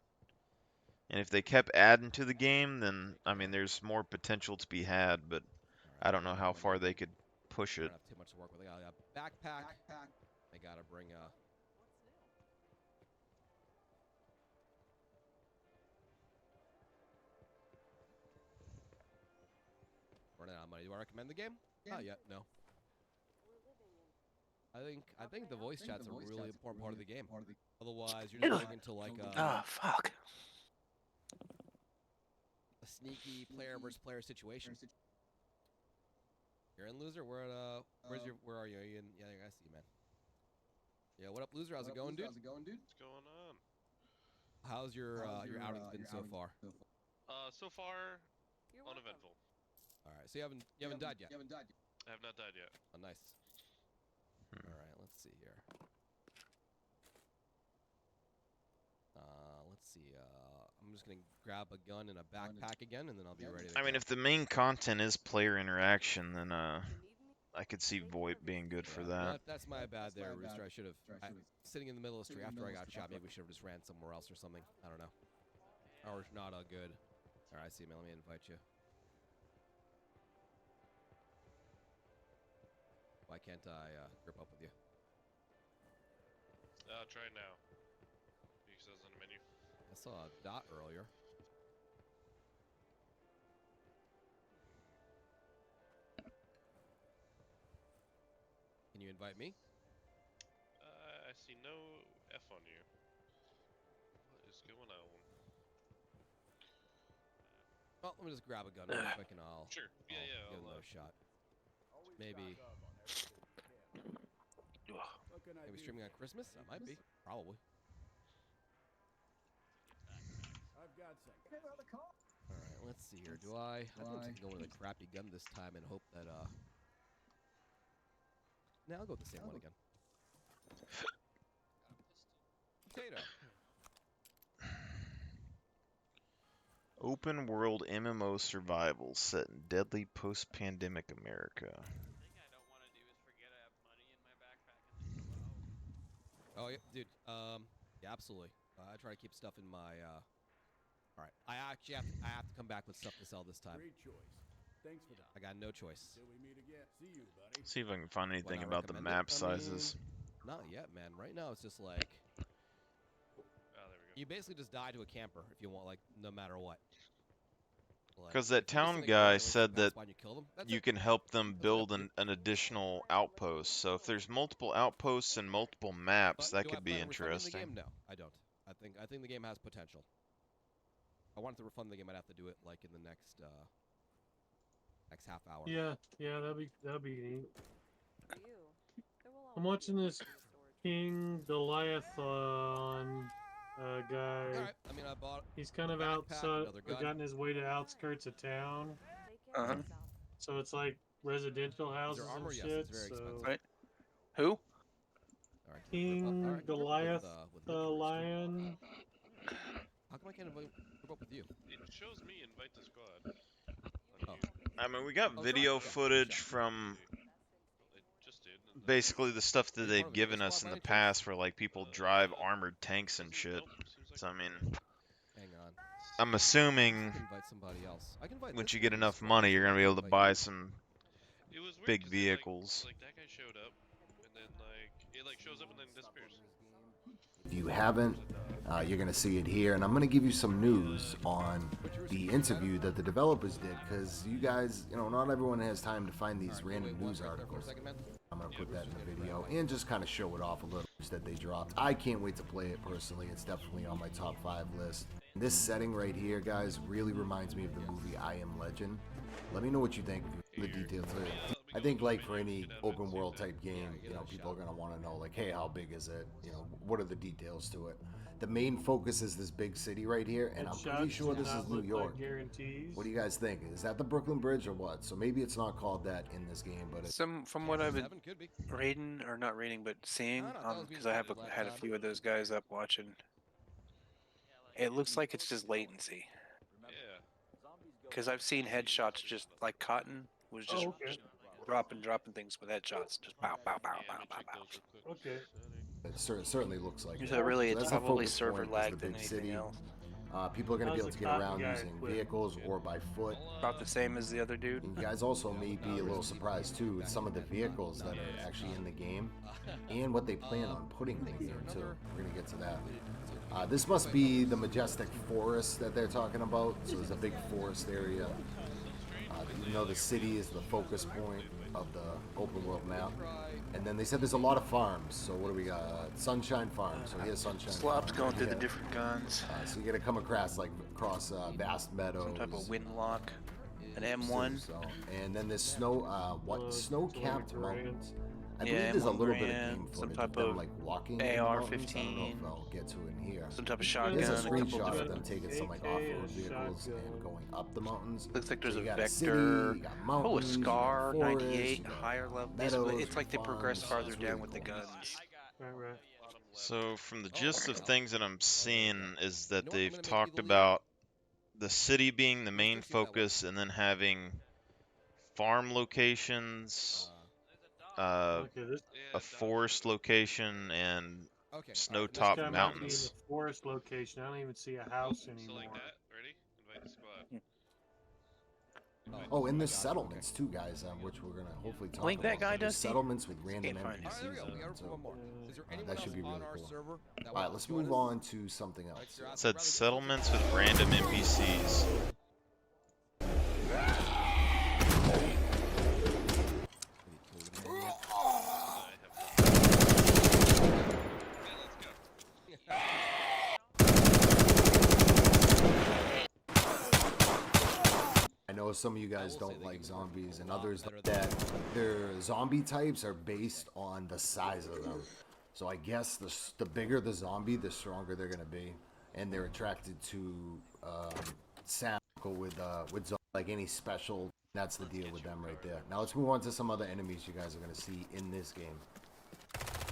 And if they kept adding to the game, then I mean, there's more potential to be had. But I don't know how far they could push Don't it. have too much to work with. They got a backpack. They gotta bring a. Running out of money. Do I recommend the game? Not yet. No. I think the voice chat's a really important part of the game. Otherwise, you're just going into like fuck. a sneaky player versus player situation. You're in, loser. Where where are you? Are you in? Yeah, I see you, man. Yeah, what up, loser? How's it going, dude? What's going on? How's your outing been so far? So far, uneventful. All right, so you haven't died yet. I have not died yet. Oh, nice. All right, let's see here. Let's see. I'm just gonna grab a gun and a backpack again, and then I'll be ready. To I mean, go. if the main content is player interaction, then I could see VoIP being good for that. That's my bad there, Rooster. I should have. Sitting in the middle of the street after I got shot, maybe we should have just ran somewhere else or something. I don't know. Or not good. All right, see, man. Let me invite you. Why can't I grip up with you? Try it now. It says on the menu. I saw a dot earlier. Can you invite me? I see no F on you. What is going on? Well, let me just grab a gun real quick and I'll Sure. Yeah, give it another shot. Maybe. Maybe streaming on Christmas? I might be. Probably. All right, let's see here. Do I think I'm just going with a crappy gun this time and hope that Nah, I'll go with the same one again. Potato. Open world MMO survival set in deadly post-pandemic America. Oh yeah, dude. Yeah, absolutely. I try to keep stuff in my. All right, I have to come back with stuff to sell this time. Great choice. Thanks for that. I got no choice. Till we meet again. See you, buddy. See if I can find Would anything I about the recommend it? map I mean, sizes. Not yet, man. Right now, it's just like you basically just die to a camper if you want, like, no matter what. Because that if you're just town in a guy camper, said pass that by and you kill them, that's you it. can help them build an additional outpost. So if there's multiple outposts and multiple maps, But that do I could be plan on refunding interesting. The game? No, I don't. I think the game has potential. If I wanted to refund the game, I'd have to do it like in the next half hour. Yeah, that'd be neat. I'm watching this King Goliathon guy. Alright, I mean, I bought. He's kind of backpack, outside, another gun. gotten his way to outskirts of town. Uh-huh. So it's like residential houses armor? and Yes, shit. it's very so expensive. Right. Who? King Goliath Lion. How come I can't group up with you? It shows me invite to squad. Oh. I mean, we got Oh, video sorry. Yeah, footage yeah. from It just did. basically the stuff that You're they've part of the given Ghost us in Squad the by any chance? past where like people drive armored tanks and shit. So I mean, Hang on. I'm assuming I can invite somebody else. I can invite once this you guy get to enough squad, money, so you're I gonna be can able to invite buy you. some It was weird big 'cause vehicles. Like that guy showed up, and then it shows up and then disappears. If you haven't, you're going to see it here. And I'm going to give you some news on the interview that the developers did, because you guys, not everyone has time to find these random news articles. I'm going to put that in the video and just kind of show it off a little that they dropped. I can't wait to play it personally. It's definitely on my top 5 list. This setting right here, guys, really reminds me of the movie I Am Legend. Let me know what you think of the details of it. I think, like, for any open world type game, people are going to want to know, like, hey, how big is it? What are the details to it? The main focus is this big city right here, and I'm pretty sure this is New York. What do you guys think? Is that the Brooklyn Bridge or what? So maybe it's not called that in this game, but it's... From what I've been reading, or not reading, but seeing, because I have had a few of those guys up watching, it looks like it's just latency. Because I've seen headshots just like Cotton was just dropping things with headshots, just pow, pow, pow, pow, pow, pow. Okay. It certainly looks like So really, So it's that's the probably focus server point, is lag the than big anything city. else. People are going to be able How's to the get cotton around guy using equipped? vehicles or by foot. About the same as the other dude. You guys also may be a little surprised too with some of the vehicles that are actually in the game and what they plan on putting in there too. We're going to get to that. This must be the majestic forest that they're talking about. So there's a big forest area. Even though the city is the focus point of the open world map. And then they said there's a lot of farms. So what do we got? Sunshine Farm. So here's Sunshine Slop's Farm. going through the Yeah. different guns. So you got to come across vast meadows. Some type of windlock. An M1. So, and then there's snow-capped mountains. I Yeah, believe there's a M1 little bit of Garand, game some footage type of them of like walking in the mountains. I don't know AR-15. if I'll get to it in here. Some type of There's shotgun. a a couple screenshot of different- them taking some like AK, off-road a vehicles shotgun. and going up the mountains. Looks like there's So a you got Vector. city, you got Oh, a mountains, you got Scar forest, 98, you got higher level. meadows, It's like they progress farms. farther It's down really with the cool. guns. Right. So from the gist of things that I'm seeing is that they've talked about the city being the main focus and then having farm locations, a forest location, and snow-topped This guy might be in mountains. a forest location. I don't even see a house anymore. Ready? Invite the squad. Oh, and there's settlements too, guys, which we're gonna hopefully talk Link about. that guy, There's Dusty? settlements with random Can't find it. NPCs in them, too. anyone That should else be really on our cool. server that All right, wants let's to join move us? on to something else. It said settlements with random NPCs. I know some of you guys don't like zombies, and others that their zombie types are based on the size of them. So I guess the bigger the zombie, the stronger they're gonna be. and they're attracted to sound with like any special. That's the deal with them right there. Now let's move on to some other enemies you guys are gonna see in this game.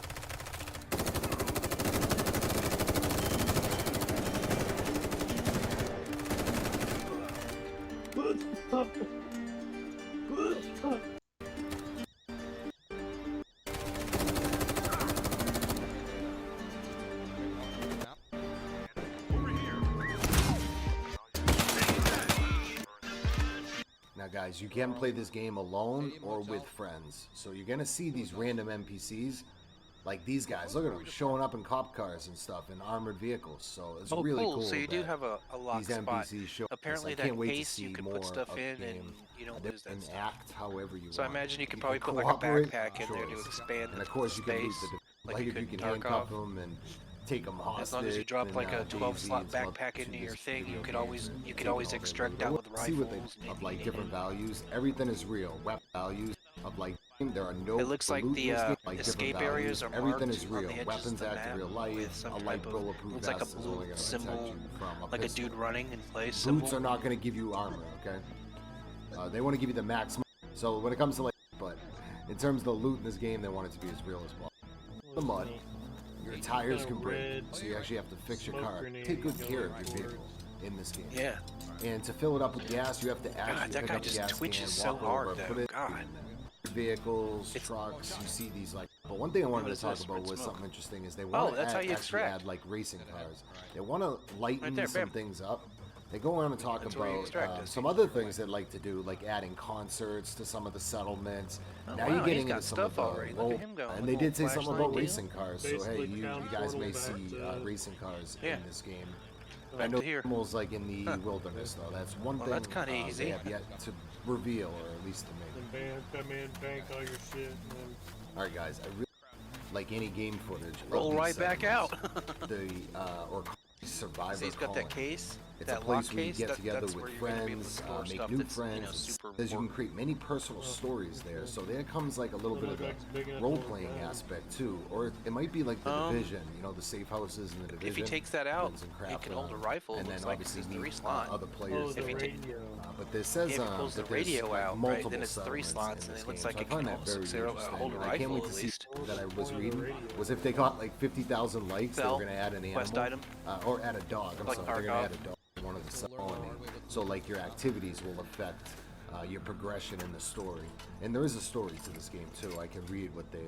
Now guys, you can play this game alone or with friends. So you're gonna see these random NPCs, like these guys. Look at them showing up in cop cars and stuff in armored vehicles. So it's really cool. cool. So you do that have a locked these spot. NPCs show up. Apparently I can't that wait to case see you can more put stuff of in the and game. you don't They lose that can stuff. act however you want. So I imagine you could can probably put like a cooperate backpack in there to choice. expand And of course you can loot space, the like if you can handcuff them and take them hostage. As long as you drop and, like a 12 DayZ slot and stuff backpack to into your this thing, you video could game always and you could take always all their extract loot. out with See what rifles. they of like different values. Everything is real. Weapon values of like there are no. It looks like loot the in this game, like different escape values. areas are Everything marked is on real. the edges Weapons of the act map real with life. some A type light of- bulletproof looks like a vest is blue only going to protect symbol, you from a like a pistol. dude running in place. Boots are not going to give you armor, okay? They want to give you the maximum. So when it comes to like, but in terms of the loot in this game, they want it to be as real as possible. The mud, your tires can break, so you actually have to fix your car. Take good care of your vehicle in this game. Yeah. And to fill it up with gas, you have to God, actually that pick guy up the just gas twitches can, so walk hard, over, though. put it God. in vehicles, trucks. You see these like. But one thing I wanted What to is talk this? about Red was smoke. something interesting. Is they want to that's how you actually extract. add like racing cars. They want to lighten Right there, some bam. things up. They go on and talk That's where you about extract it. some other things they'd like to do, like adding concerts to some of the settlements. Oh, Now wow, you're getting he's got into some of stuff the already. Look at him go and with they a did say little something about flashlight racing cars. So hey, Basically you count guys may portal back see to- racing cars Yeah. in this game. Back I know to here. animals like in the wilderness though. That's one Well, thing that's kinda easy. they have yet to reveal, or at least to make. And bam, come in, bank all your shit, and then All right, guys. I really like any game footage. of Roll these right back settlements. out. The or survivor. See, he's got that colony. case, It's that a place lock where you case, get that- together that's with where you're gonna be able to friends, store make stuff new that's, friends. you know, It super says you can important. create many personal stories there. So there comes like a little bit of the big enough role-playing little guy. aspect too, or it might be like the division. You know, the safe houses in the division. If he takes that out, Guns and he crap, can hold a rifle. and Looks then like obviously it's meet 3 slot. other players. the there. radio. But this says If he pulls that the there's radio like, out, right, multiple then it's 3 settlements slots, in and this it looks game. like So I it find can that very hold a interesting. I can't rifle wait at to see least. that I was Point of the reading radio. was if they got like 50,000 likes, they Bell, were going to add an quest animal. item. Or add a dog. I'm Like sorry, they're going to add Tarkov. a dog in one of the colony. So like your activities will affect your progression in the story. And there is a story to this game too. I can read what they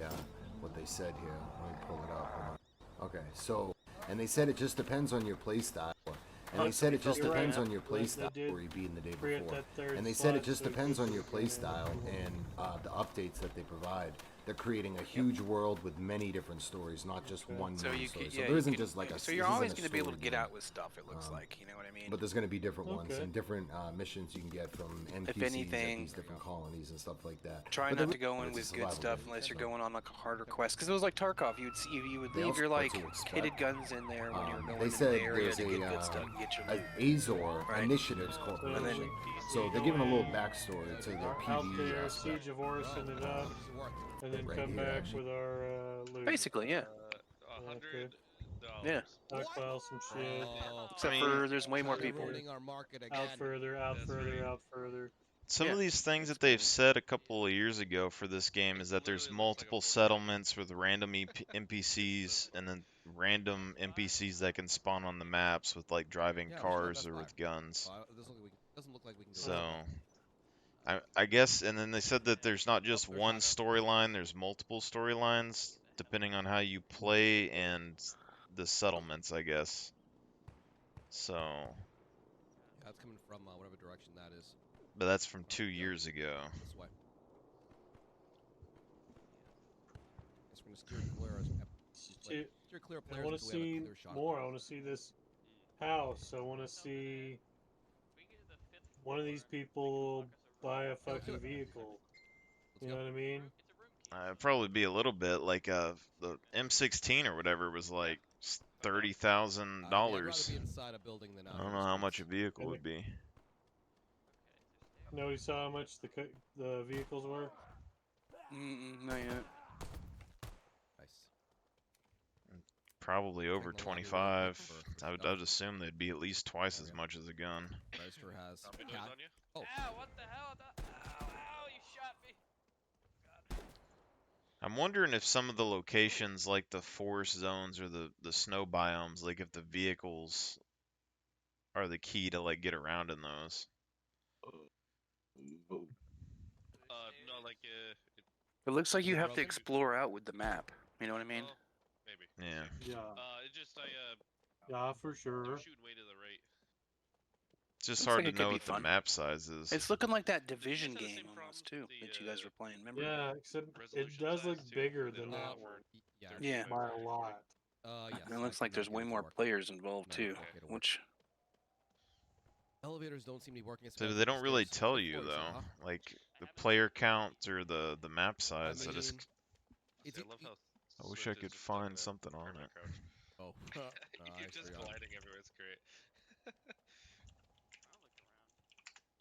said here. Let me pull it up. Hold on. Okay, so and they said it just depends on your playstyle. And they said it just You're depends right. on your Like they playstyle did where you beat in the day create before. that third And they said it slot, just so it depends gives on your you the playstyle and the updates that they provide. They're creating a huge world with many different stories, not just one So main you story. could, So yeah, there you isn't could- just like a. So this you're isn't always a going to be able to story get game. out with stuff. It looks like, you know what I mean? But there's going to be different ones Okay. and different missions you can get from NPCs anything, at these different colonies and stuff like that. Try But not the to go real- in it's a with good survival stuff game. unless you're going on like a harder quest. Because it was like Tarkov. You would They leave also your put like to expect. kitted guns in there when you were going They into said the area there's to get a good stuff, get your loot. Azor Right. Initiatives Corporation. So they're giving a little backstory to their Out PvE there, aspect. Siege of Orison it up, and then Right come here, back actually. with our loot. Basically, yeah. Okay. Yeah. Stockpile some shit. Except for there's way more people. Our market Out further, out further, out further. Some of these things that they've said a couple of years ago for this game is that there's multiple settlements with random NPCs and then random NPCs that can spawn on the maps with like driving cars or with guns. Doesn't look like we can go. So, I guess, and then they said that there's not just one storyline, there's multiple storylines depending on how you play and the settlements, I guess. So, Yeah, it's coming from whatever direction that is. but that's from 2 years ago. This way. Guess we're gonna steer clear as steer clear of I players want to until we have a see clear shot. more. I want to see this house. I want to see one of these people buy a fucking vehicle. You know what I mean? It'd probably be a little bit like the M16 or whatever was like $30,000. be inside a building than I don't know how much a vehicle would be. Nobody saw how much the vehicles were. Not yet. Nice. probably over Checking the lobby real quick 25. for I'd assume they'd be at least twice as much as a gun. Register has Zombie noise cat. on you? Oh, Ow, what the hell? Ow, ow, you shot me. I'm wondering if some of the locations, like the forest zones or the snow biomes, like if the vehicles are the key to like get around in those. No, like It looks like Is you it have to broken? explore out with the map. You know what I mean? maybe. Yeah. Yeah. It's just Yeah, for they're sure. shooting way to the right. It's just Looks hard like to it could know be what the fun. map size is. It's looking like that Division game almost too that you guys were playing. Remember? Yeah, except it does look bigger than that one. Yeah. By a lot. Yes. And it looks like there's way more players involved too, which Elevators don't seem to be working as So fast they as don't the really stairs. tell The you floor, though, huh? like the player count or the map size. I mean, I wish I could find something on it. Oh, You're just gliding everywhere. It's great.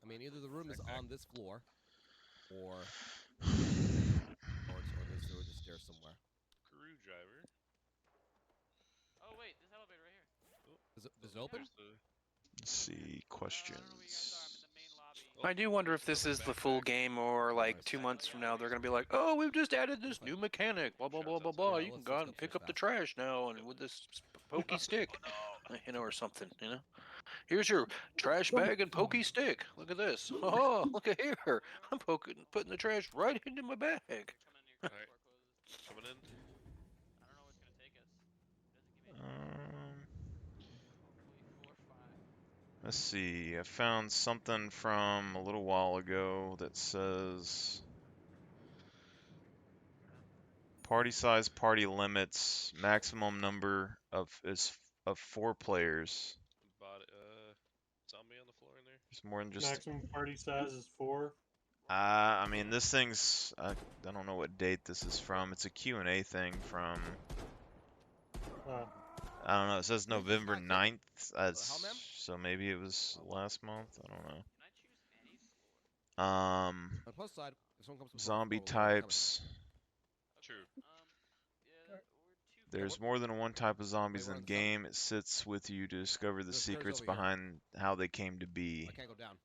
I mean, either the room is on this floor, or there's the stairs somewhere. Screwdriver. Oh wait, this elevator right here. Is it open? Let's see questions. I do wonder if this is the full game or like 2 months from now they're gonna be like, oh, we've just added this new mechanic, blah blah blah blah blah. You can go out and pick up the trash now and with this pokey stick, you know, or something, you know. Here's your trash bag and pokey stick. Look at this. Oh, look at here. I'm putting the trash right into my bag. Alright. Coming in. Let's see. I found something from a little while ago that says party size, party limits, maximum number of 4 players. Zombie on the floor in there. There's more than just. Maximum party size is 4. I mean, this thing's. I don't know what date this is from. It's a Q&A thing from. I don't know. It says November 9th. So maybe it was last month. I don't know. On the plus side, if someone comes with Zombie a phone, types. True. There's more than one type of zombies in the game. It sits with you to discover the secrets over here. behind how they came to be. I can't go down.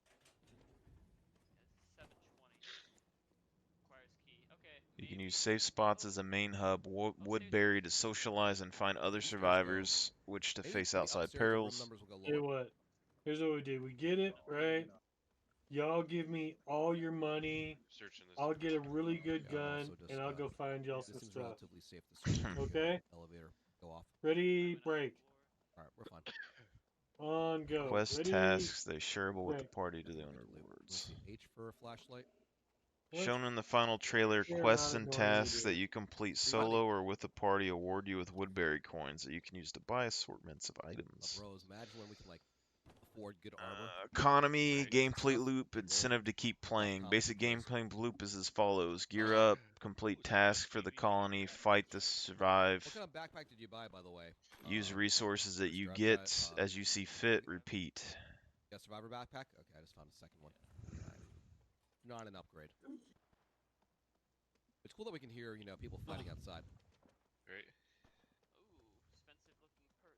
You can use safe spots as a main hub, Woodbury to socialize and find other survivors, which to face outside perils. Tell you what, here's what we do. We get it, right? Y'all give me all your money. I'll get a really good gun, and I'll go find y'all some seems stuff. relatively safe to switch. Okay? Elevator, go off. Ready, break. Alright, we're fine. On, go. Quest Ready, tasks, they shareable with the break. party to the owner rewards. H for a flashlight. Shown in the final trailer, Yeah, quests not and ignoring you, tasks dude. that you complete solo or with a party award you with Woodbury coins that you can use to buy assortments of items. Bros, imagine when we can like afford good armor. Economy, gameplay loop, incentive to keep playing. Basic gameplay loop is as follows. Gear up, complete tasks for the colony, fight to survive. What kind of backpack did you buy, by the way? Use resources that you get as you see fit, repeat. You got a survivor backpack? Okay, I just found a second one. Not an upgrade. It's cool that we can hear, you know, people fighting outside. Right. Ooh, expensive looking purse.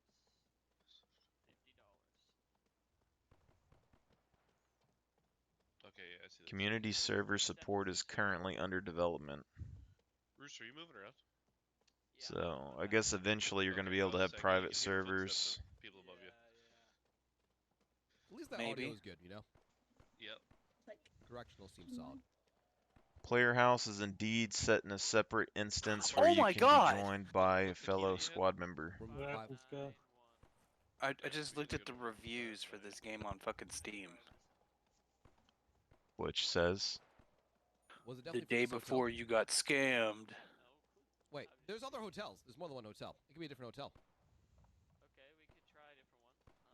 $50. Okay, yeah, I see that. Community server support is currently under development. Rooster, are you moving around? So, I guess eventually you're going to be able to have private servers. People above you. At least that Maybe. audio is good, you know? Yep. Directional seems solid. Player house is indeed set in a separate instance where Oh you my can God! be joined by a fellow squad member. I just looked at the reviews for this game on fucking Steam. Which says Was it The definitely day for this before hotel? you got scammed. Wait, there's other hotels. There's more than one hotel. It could be a different hotel.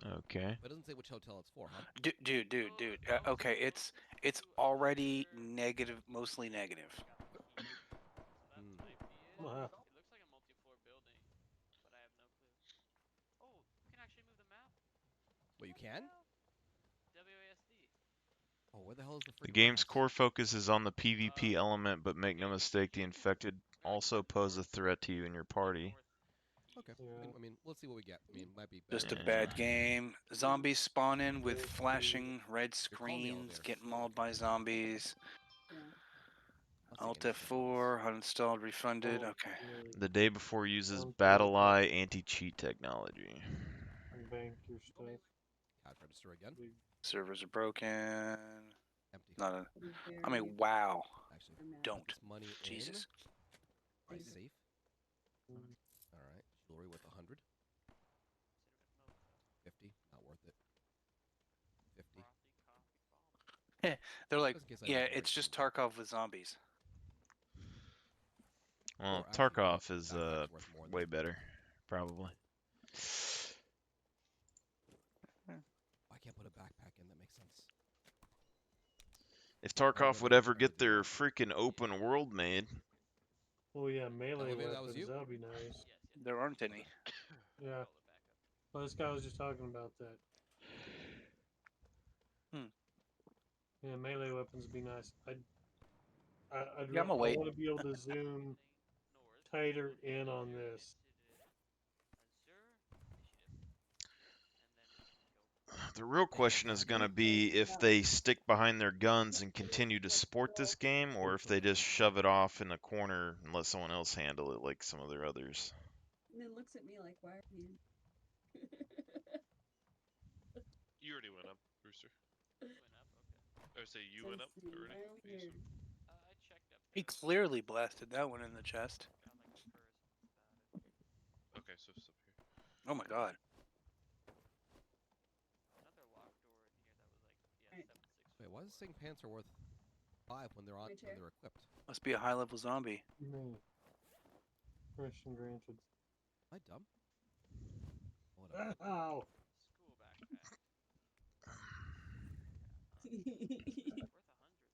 Okay. But it doesn't say which hotel it's for, huh? Dude. Okay, it's already negative, mostly negative. Wow. Wait, you can? Oh, where the hell is the the freaking game's warehouse? core focus is on the PvP element, but make no mistake, the infected also pose a threat to you and your party. Okay. I mean, let's see what we get. I mean, might be Just better. a bad game. Zombies spawn in with flashing red screens, get mauled by zombies. Alt F4, uninstalled, refunded. Okay. The day before uses BattlEye anti-cheat technology. Bank your stuff. Cash register again. Servers are broken. Empty. Not a. I mean, wow. Actually, Don't. this money Jesus. in. Safe. All right. Jewelry worth 100. 50. Not worth it. 50. They're like, Just in case I yeah, need to it's just Tarkov with zombies. Well, Or actually, Tarkov is backpack's worth more than way better, probably. I can't put a backpack in. That makes sense. If Tarkov would ever get their freaking open world made. Oh yeah, melee maybe that was weapons. you? That'd be nice. There aren't any. Yeah. Well, this guy was just talking about that. Yeah, melee weapons would be nice. I'd Yeah, I'm I gonna wait. want to be able to zoom tighter in on this. The real question is going to be if they stick behind their guns and continue to support this game, or if they just shove it off in a corner and let someone else handle it like some of their others. And then looks at me like, why are you? You already went up, Brewster. Or say you went up already? Mason? He clearly blasted that one in the chest. Okay, so it's up here. Oh my god. Wait, why is it saying pants are worth 5 when they're equipped? Must be a high level zombie. Permission granted. Am I dumb? Whatever. Ow!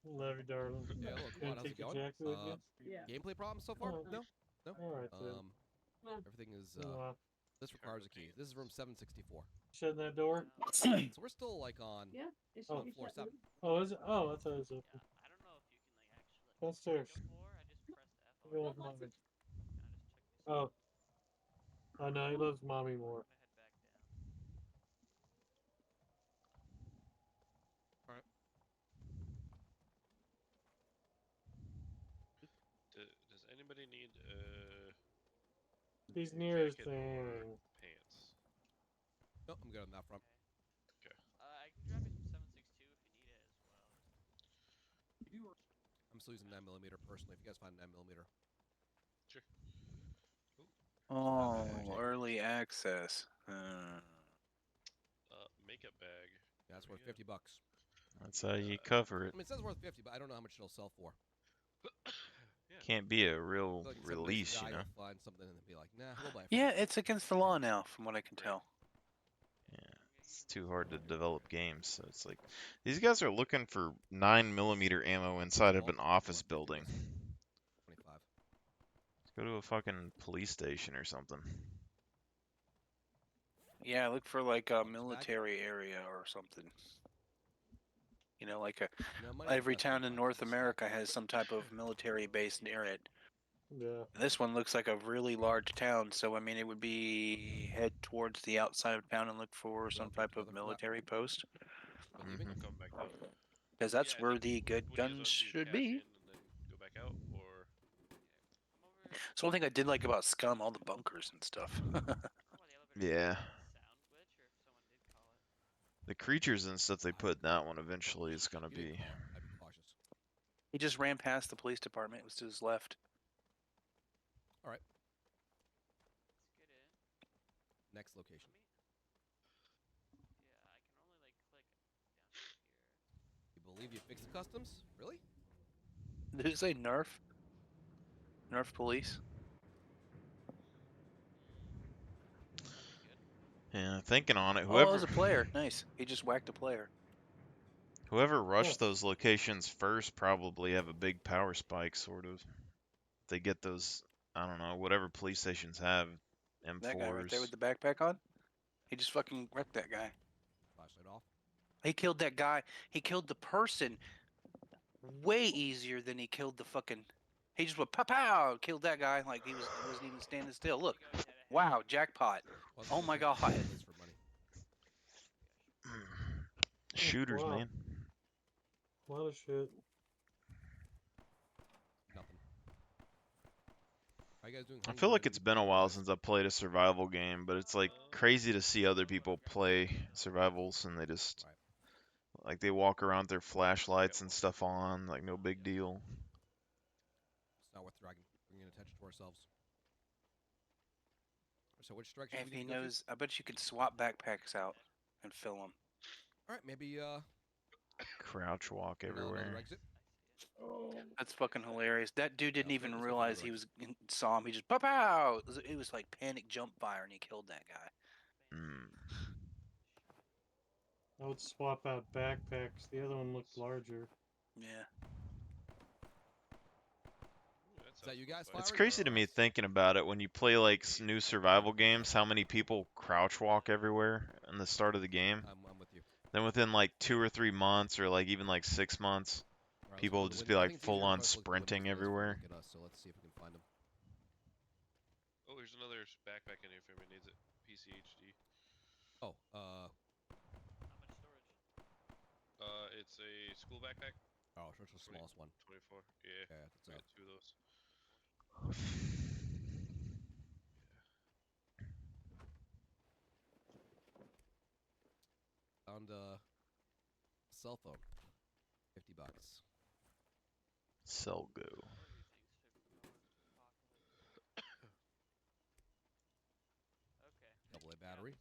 Love you, darling. Yeah, look, come on, how's it going? Gameplay problems so far? Oh. No? No? Alright, then. Everything is, Well, this requires a key. This is room 764. shutting that door? So we're still, like, on Oh. floor 7. Oh, is it? Oh, I thought it was open. Downstairs. Go with mommy. Oh. Oh no, he loves mommy more. Alright. Does anybody need He's near his jacket or thing. pants? Nope, I'm good on that front. Okay. I can drop you some 7.62 if you need it as well. I'm still using 9mm personally. If you guys find 9mm. Sure. Oh, early access. Makeup bag. Yeah, that's worth $50. That's how you cover it. I mean, it says worth 50, but I don't know how much it'll sell for. Can't be a real Like, some nice release, guy you know? will find something and be like, nah, we'll buy it. Yeah, it's against the law now, from what I can tell. It's too hard to develop games, so it's like these guys are looking for 9mm ammo inside of an office building. 25. Let's go to a fucking police station or something. Yeah, look for like a military area or something. You know, like every town in North America has some type of military base near it. Yeah. This one looks like a really large town, so I mean, it would be head towards the outside of town and look for some type of military post. I'll come back down. Because that's where the good guns should be. Go back out, or So one thing I did like about Scum, all the bunkers and stuff. Yeah. The creatures and stuff they put in that one eventually is gonna be. I'd be cautious. He just ran past the police department. It was to his left. All right. Next location. You believe you fixed the customs? Really? Did it say Nerf? Nerf police? Yeah, thinking on it. Oh, it was a player. Nice. He just whacked a player. Whoever rushed those locations first probably have a big power spike, sort of. They get those, I don't know, whatever police stations have M4s. That guy right there with the backpack on? He just fucking wrecked that guy. Flashlight off. He killed that guy. He killed the person way easier than he killed the fucking... He just went pow pow, killed that guy like he wasn't even standing still. Look, Wow, jackpot. Oh my god. Shooters, Wow. man. A lot of shit. Nothing. How you guys doing? I feel like it's been a while since I played a survival game, but it's like crazy to see other people play survivals and they just like they walk around with their flashlights and stuff on, like no big deal. It's not worth bringing attention to ourselves. So which direction? If we he need to go to? knows, I bet you could swap backpacks out and fill them. All right, maybe Crouch walk another everywhere. exit. That's fucking hilarious. That dude didn't even realize he saw him. He just pop out. It was like panic jump fire, and he killed that guy. I would swap out backpacks. The other one looked larger. Yeah. Is that you guys? It's firing, crazy or- to me thinking about it when you play like new survival games, how many people crouch walk everywhere in the start of the game. I'm with you. Then within like 2 or 3 months, or like even like 6 months, All right, people will let's just go be to the window. I like think it's full easier on if I look at the windows sprinting for those who everywhere. Look at us, so let's see if we can find them. Oh, there's another backpack in here if anybody needs it. PCHD. Oh, It's a school backpack. Oh, so it's the smallest one. 24. Yeah. Okay, that's I up. got 2 of those. Found a cell phone. $50. Cell go. AA battery.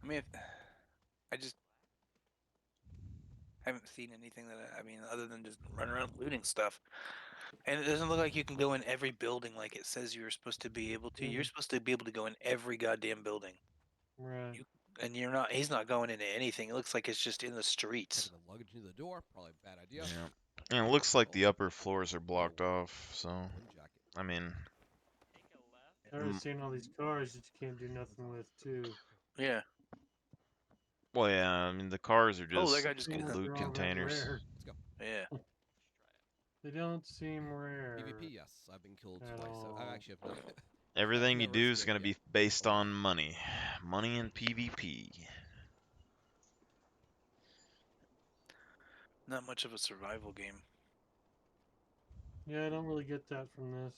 I mean, I just haven't seen anything that I mean, other than just running around looting stuff. And it doesn't look like you can go in every building like it says you're supposed to be able to. You're Mhm. supposed to be able to go in every goddamn building. Right. And you're not. He's not going into anything. It looks like it's just in the streets. Taking the luggage into the door. Probably a bad idea. Yeah. And it looks like the upper floors are blocked off, so I mean, I've already seen all these cars that you can't do nothing with, too. Yeah. well, yeah, I mean the cars are Oh, just that guy just Seems like loot they're all that containers. rare. Let's go. Yeah. They don't seem rare. PvP, yes. I've been killed at twice. I all. actually have not. Everything you never do is escaped going to yet. be based on money. Money and PvP. Not much of a survival game. Yeah, I don't really get that from this.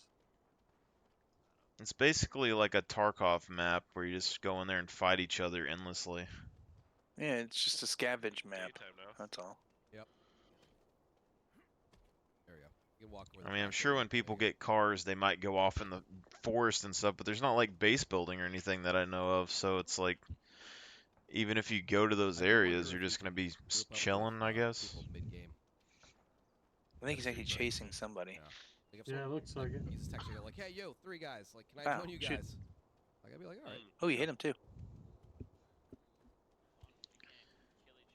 It's basically like a Tarkov map where you just go in there and fight each other endlessly. Yeah, it's just a scavenge map. Daytime now. That's all. Yep. There we go. You can walk over I the mean, I'm back sure door. when people get cars, they might go off in the forest and stuff, but there's not like base building or anything that I know of, so it's like even if you go to those areas, you're just going to be chilling, I guess. People mid-game. I think he's actually chasing somebody. Like if Yeah, it someone- looks like it. He's texting like, "Hey, yo, 3 guys. Like, can I Oh, join you shit. guys?" Like, I'd be like, "All right." Oh, you hit him too.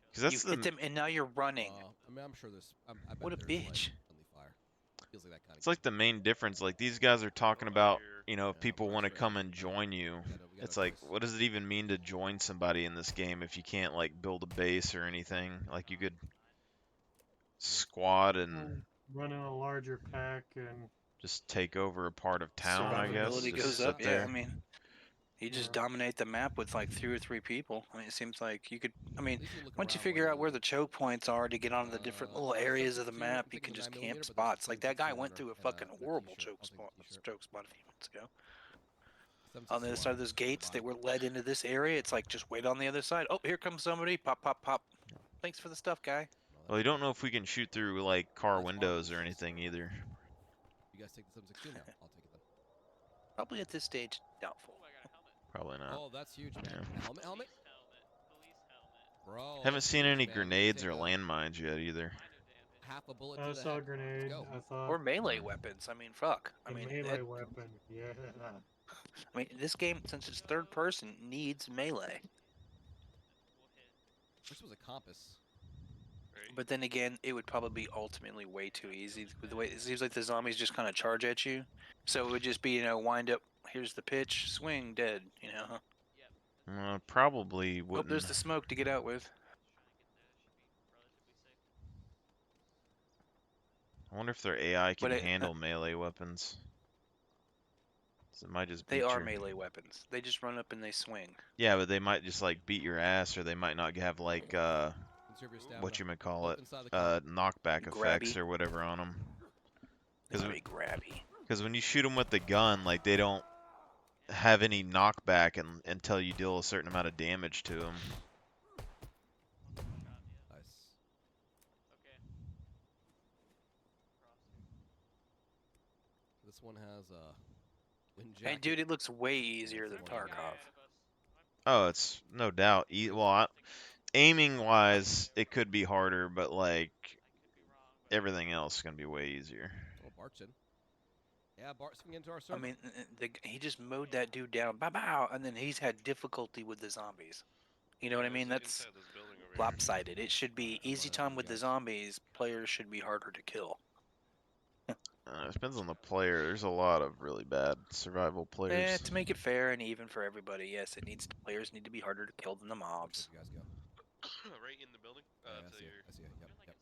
Because that's You hit him, and now you're running. I mean, I'm sure there's. I bet What a there's, bitch. Like, friendly fire. Feels like that kind of. It's like the main difference. Like these guys are talking about, you know, if people want to come and join you. It's like, what does it even mean to join somebody in this game if you can't like build a base or anything? Like you could squad and Run in a larger pack and just take over a part of town, I guess. Survivability Just goes sit up. Yeah, there. I mean, you just dominate the map with like 2 or 3 people. I mean, it seems like you could. I mean, once you figure out where the choke points are to get onto the different little areas of the map, you can just camp spots. Like that guy went through a fucking horrible choke spot a few months ago. On the other side of those gates that were led into this area, it's like just wait on the other side. Oh, here comes somebody. Pop, pop, pop. Thanks for the stuff, guy. Well, you don't know if we can shoot through like car windows or anything either. You guys take the 762 now. I'll take it then. Probably at this stage, doubtful. Probably not. Oh, that's huge, man. Helmet. Bro. Haven't that's seen huge, any man. grenades Take or a landmines yet either. Half a bullet I to the saw a head. grenade. Let's go. I thought. Or melee weapons. I mean, fuck. I a mean, melee weapon. Yeah. I mean, this game, since it's third person, needs melee. This was a compass. But then again, it would probably be ultimately way too easy. With the way it seems like the zombies just kind of charge at you, so it would just be, you know, wind up. Here's the pitch, swing, dead. You know. Probably Oh, wouldn't. there's the smoke to get out with. I wonder if their AI can But it- handle melee weapons. So it might just They beat are your... melee weapons. They just run up and they swing. Yeah, but they might just like beat your ass, or they might not have like Conserve your stamina. what you may call Look it, inside the car. knockback effects Grabby. or whatever on them. Very grabby. Because when you shoot them with the gun, like they don't have any knockback until you deal a certain amount of damage to them. Nice. Okay. This one has a wind jacket. Hey, dude, it looks way easier than Tarkov. Oh, it's no doubt. Well, aiming wise, it could be harder, but like everything else is gonna be way easier. Oh, Bart's in. Yeah, Bart's swinging into our server. I mean, he just mowed that dude down, bow, and then he's had difficulty with the zombies. You know what I mean? That's lopsided. It should be easy time with the zombies. Players should be harder to kill. It depends on the player. There's a lot of really bad survival players. To make it fair and even for everybody, yes, players need to be harder to kill than the mobs. You guys go. Right in the building. Yeah, I see it. I see it. Yep.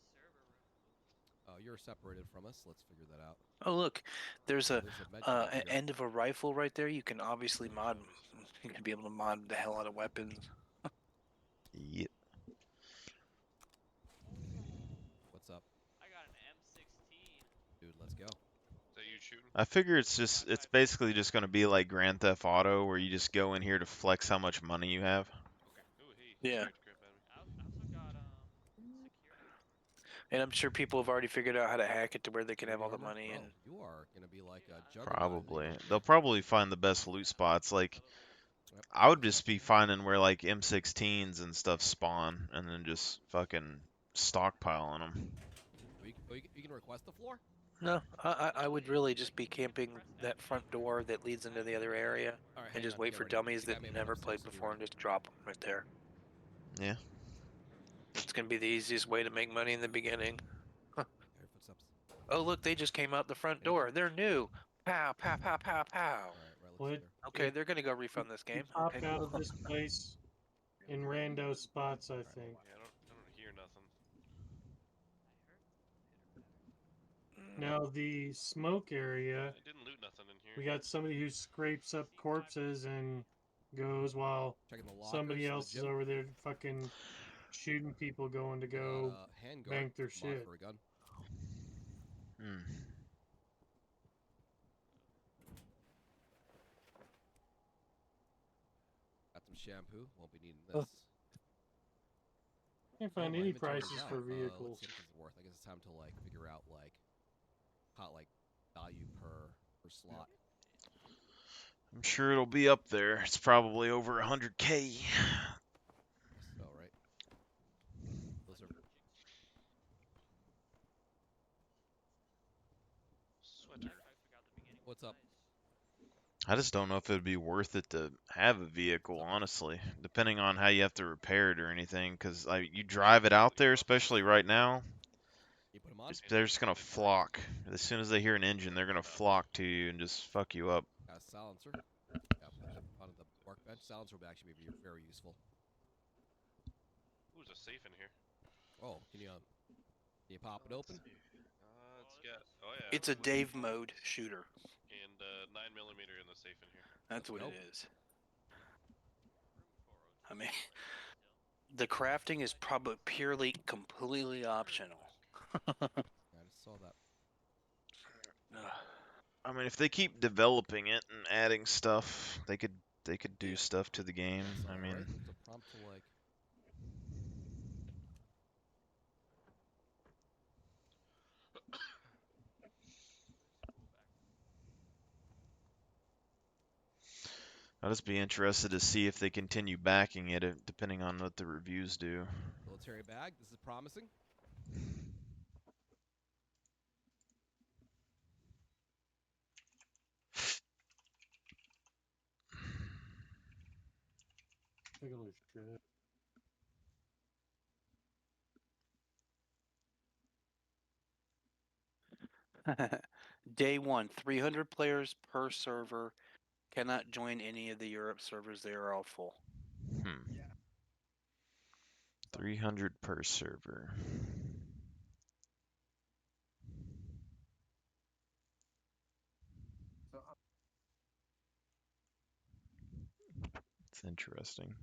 You're separated from us. Let's figure that out. Oh look, there's med kit an end of a rifle right there. You can obviously mod. You can be able to mod the hell out of weapons. Yep. What's up? I got an M16. Dude, let's go. Is that you shooting? I figure it's basically just gonna be like Grand Theft Auto, where you just go in here to flex how much money you have. Yeah. And I'm sure people have already figured out how to hack it to where they can have all the money. And You are gonna be like a juggernaut. Probably. They'll probably find the best loot spots. Like, I would just be finding where like M16s and stuff spawn, and then just fucking stockpiling them. You can request the floor. no, I would really just be camping that front door that leads into the other area, Alright, and hang just on, wait get for ready. dummies You got that me never about played 6 before and just drop them right there. Yeah. It's gonna be the easiest way to make money in the beginning. Footsteps. Oh look, they just came out the front door. They're new. Pow, pow, pow, pow, pow. What? Okay, they're gonna go refund this game. Pop Okay. out of this place in rando spots, I think. Yeah, I don't hear nothing. Now the smoke area. I didn't loot nothing in here. We got somebody who scrapes up corpses and goes while Checking the lockers somebody in the else is gym. over there fucking shooting people going to go handguard bank their mod shit. for a gun. Got some shampoo. Won't be needing this. Can't find my any inventory's prices down. for Let's vehicles. see what this is worth. I guess it's time to like figure out like how like value per slot. I'm sure it'll be up there. It's probably over 100K. So right. Those are Sweater. What's up? I just don't know if it'd be worth it to have a vehicle, honestly, depending on how you have to repair it or anything. Because like, you drive it out there, especially right now, they're just gonna flock. As soon as they hear an engine, they're gonna flock to you and just fuck you up. Got a silencer. Yeah, put it on the workbench. Silencer would actually be very useful. Ooh, there's a safe in here. Oh, can you pop it open? It's got. Oh yeah. It's a Dave mode shooter. And 9mm in the safe in here. That's what it is. I mean, the crafting is probably purely, completely optional. I just saw that. I mean, if they keep developing it and adding stuff, they could do stuff to the game. I mean, It's a prompt to like. I'll just be interested to see if they continue backing it, depending on what the reviews do. Military bag. This is promising. Holy shit. Day 1, 300 players per server. Cannot join any of the Europe servers. They are all full. 300 per server. It's interesting.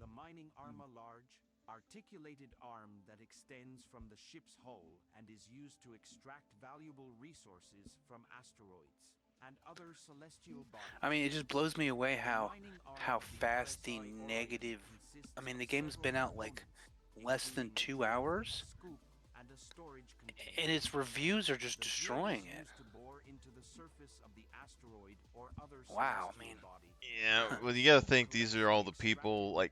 The mining arma large, articulated arm that extends from the ship's hull and is used to extract valuable resources from asteroids and other celestial bodies. I mean, it just blows me away how fast the negative. I mean, the game's been out like less than 2 hours, and its reviews are just destroying it. Wow, I mean. Yeah, well, you gotta think these are all the people, like,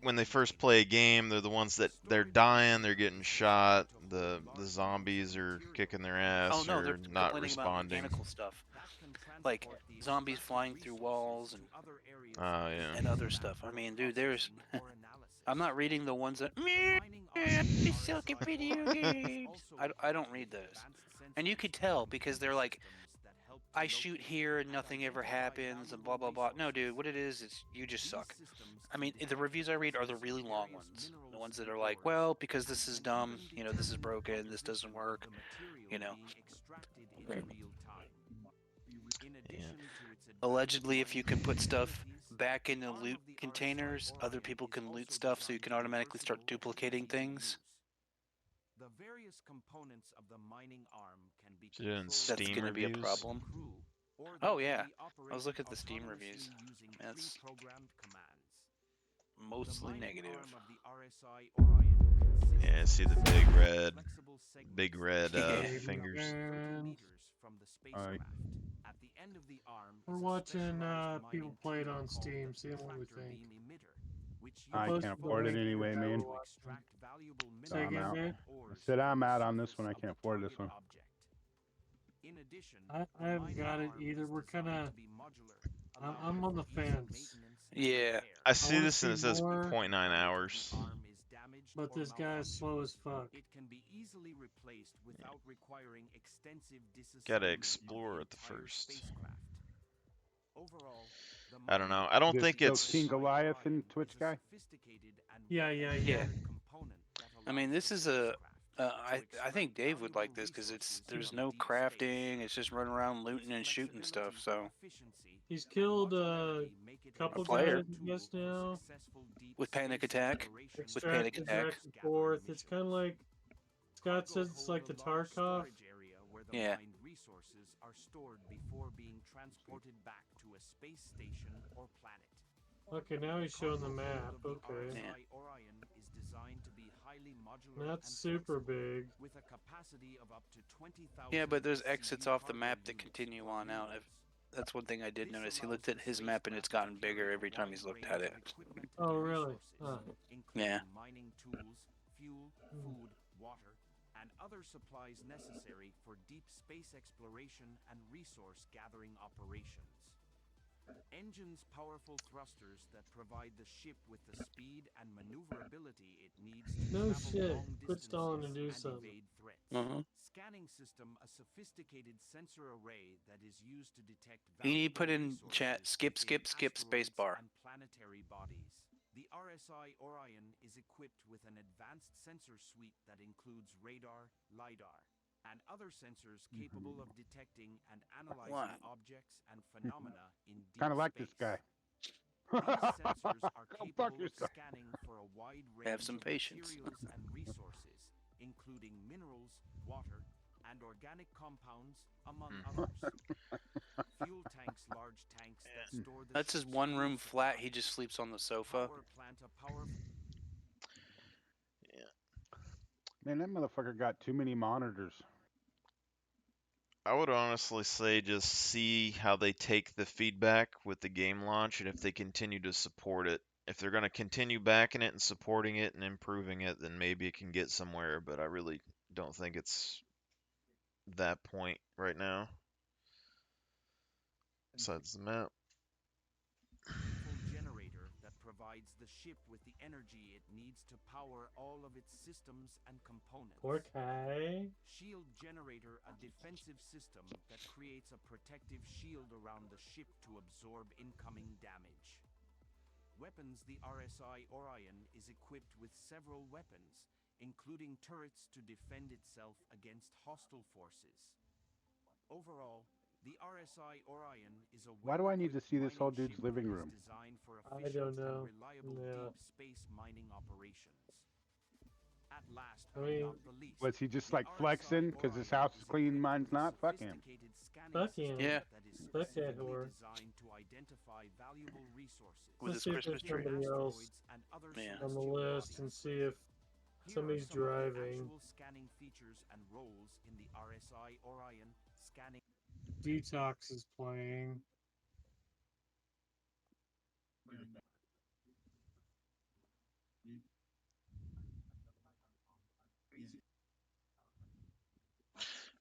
when they first play a game, they're the ones that they're dying, they're getting shot, the zombies are kicking their ass Oh no, or they're not complaining about responding. mechanical stuff, like zombies flying through walls and Yeah. and other stuff. I mean, dude, there's. I'm not reading the ones that. I suck at video games. I don't read those, and you could tell because they're like, I shoot here and nothing ever happens and blah blah blah. No, dude, what it is you just suck. I mean, the reviews I read are the really long ones, the ones that are like, well, because this is dumb, you know, this is broken, this doesn't work, you know. Allegedly, if you can put stuff back into loot containers, other people can loot stuff, so you can automatically start duplicating things. The various components of the mining arm can be That's going to be a problem. Oh yeah, I was looking at the Steam reviews. That's mostly negative. Yeah, I see the big red fingers. Alright. We're watching people play it on Steam, seeing what we think. I can't afford it anyway, man. So Say I'm again, out. man? I said I'm out on this one. I can't afford this one. I haven't got it either. We're kind of. I'm on the fence. Yeah. I see wanna this and it see says more. 0.9 hours. But this guy is slow as fuck. It can be easily replaced without requiring extensive Gotta explore it first. Overall, I don't know. I don't This think it's. King Goliath and Twitch guy. Yeah. I mean, this is a. I think Dave would like this because there's no crafting. It's just running around looting and shooting stuff. So He's killed a couple player. guys, I guess, now. With Panic Attack. With Extract Panic and Attack. back and forth. It's kind of like Scott says. It's like the Tarkov. Yeah. Resources are stored before being transported back to a space station or planet. Okay, now he's showing the map. Okay. Orion is designed to be highly modular That's and super flexible, big. with a capacity of up to 20,000. Yeah, but there's exits off the map that continue on out. That's one thing I did notice. He looked at his map and it's gotten bigger every time he's looked at it. Oh, really? Huh. Yeah. Mining tools, fuel, food, water, and other supplies necessary for deep space exploration and resource gathering operations. Engines powerful thrusters that provide the ship with the speed and maneuverability it needs to No travel shit. long Quit stalling to do distances and something. evade threats. Mhm. Scanning system, a sophisticated sensor array that is used to detect You need to put valuable in chat skip spacebar. and planetary bodies. The RSI Orion is equipped with an advanced sensor suite that includes radar, LiDAR, and other sensors capable of detecting and analyzing What? objects and phenomena in deep Kind of like space. this guy. These sensors are Go fuck capable of yourself. scanning for a wide range Have some of patience. materials and resources, including minerals, water, and organic compounds, among others. Fuel tanks, large tanks that store the That's his ship's one room fuel flat. supply. He just sleeps on the sofa. Power plant, a power Man, that motherfucker got too many monitors. I would honestly say just see how they take the feedback with the game launch and if they continue to support it. If they're going to continue backing it and supporting it and improving it, then maybe it can get somewhere, but I really don't think it's that point right now. Besides the map. generator that provides provides the ship with the energy it needs to power all of its systems and components. Okay. Shield Generator, a defensive system that creates a protective shield around the ship to absorb incoming damage. Weapons. The RSI Orion is equipped with several weapons, including turrets to defend itself against hostile forces. Overall, the RSI Orion is a Why do I need to see this whole mining dude's ship living that is room? designed for I efficient don't know. and reliable Yeah. deep space mining operations. At last, I but mean, not the least, Was he just the like flexing because his house is clean, mine's not? Fuck him. sophisticated scanning Fuck system him. Yeah. that is Fuck that specifically whore. designed to identify valuable resources. With Let's his see if Christmas there's tree. somebody else Asteroids and other Yeah. on the celestial list and bodies. see if Here are somebody's some of the driving. actual scanning features and roles in the RSI Orion scanning. Detox is playing.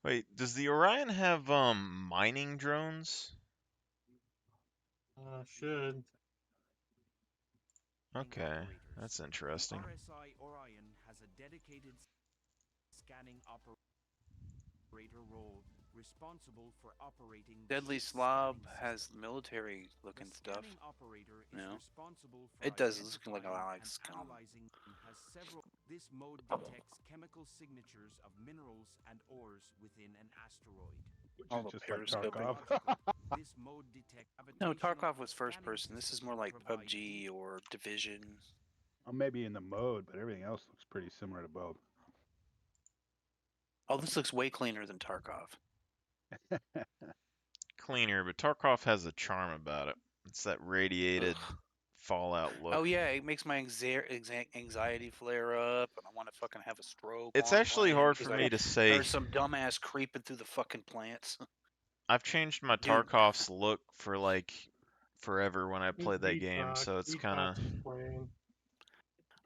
Wait, does the Orion have mining drones? Should. Okay, that's interesting. RSI Orion has a dedicated scanning operator role responsible for operating the Deadly ship's Slob scanning has system. military looking The stuff. scanning operator is No. responsible for It does look like a identifying lot like and scum. analyzing has several. This mode detects chemical signatures of minerals and ores within an asteroid. All the Just like periscoping. Tarkov. This mode detects No, gravitational Tarkov was first scanning person. This is systems more like provide PUBG or Division. Well, maybe in the mode, but everything else looks pretty similar to both. Oh, this looks way cleaner than Tarkov. Cleaner, but Tarkov has a charm about it. It's that radiated Fallout look. Oh yeah, it makes my anxiety flare up, and I want to fucking have a stroke. It's while I'm actually playing hard because for I me to say. There's some dumbass creeping through the fucking plants. I've changed my Dude. Tarkov's look for like forever when I played that game, Detox. so it's kind Detox of. is playing.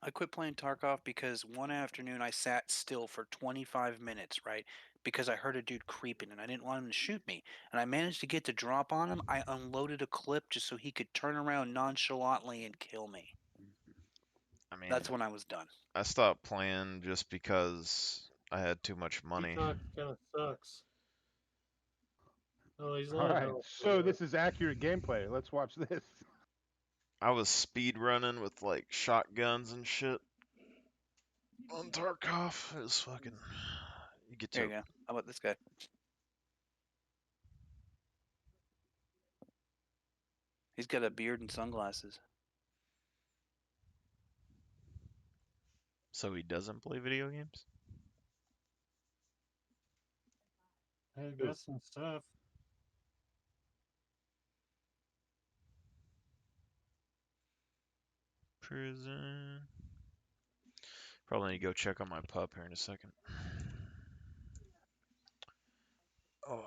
I quit playing Tarkov because one afternoon I sat still for 25 minutes, right? Because I heard a dude creeping and I didn't want him to shoot me. And I managed to get the drop on him. I unloaded a clip just so he could turn around nonchalantly and kill me. I mean, That's when I was done. I stopped playing just because I had too much money. Detox kind of sucks. Oh, he's All on right, health. so this is accurate gameplay. Let's watch this. I was speed running with like shotguns and shit on Tarkov. It was fucking. You get to. There you go. How about this guy? He's got a beard and sunglasses. So he doesn't play video games? I got some stuff. Prison. Probably need to go check on my pup here in a second. Oh.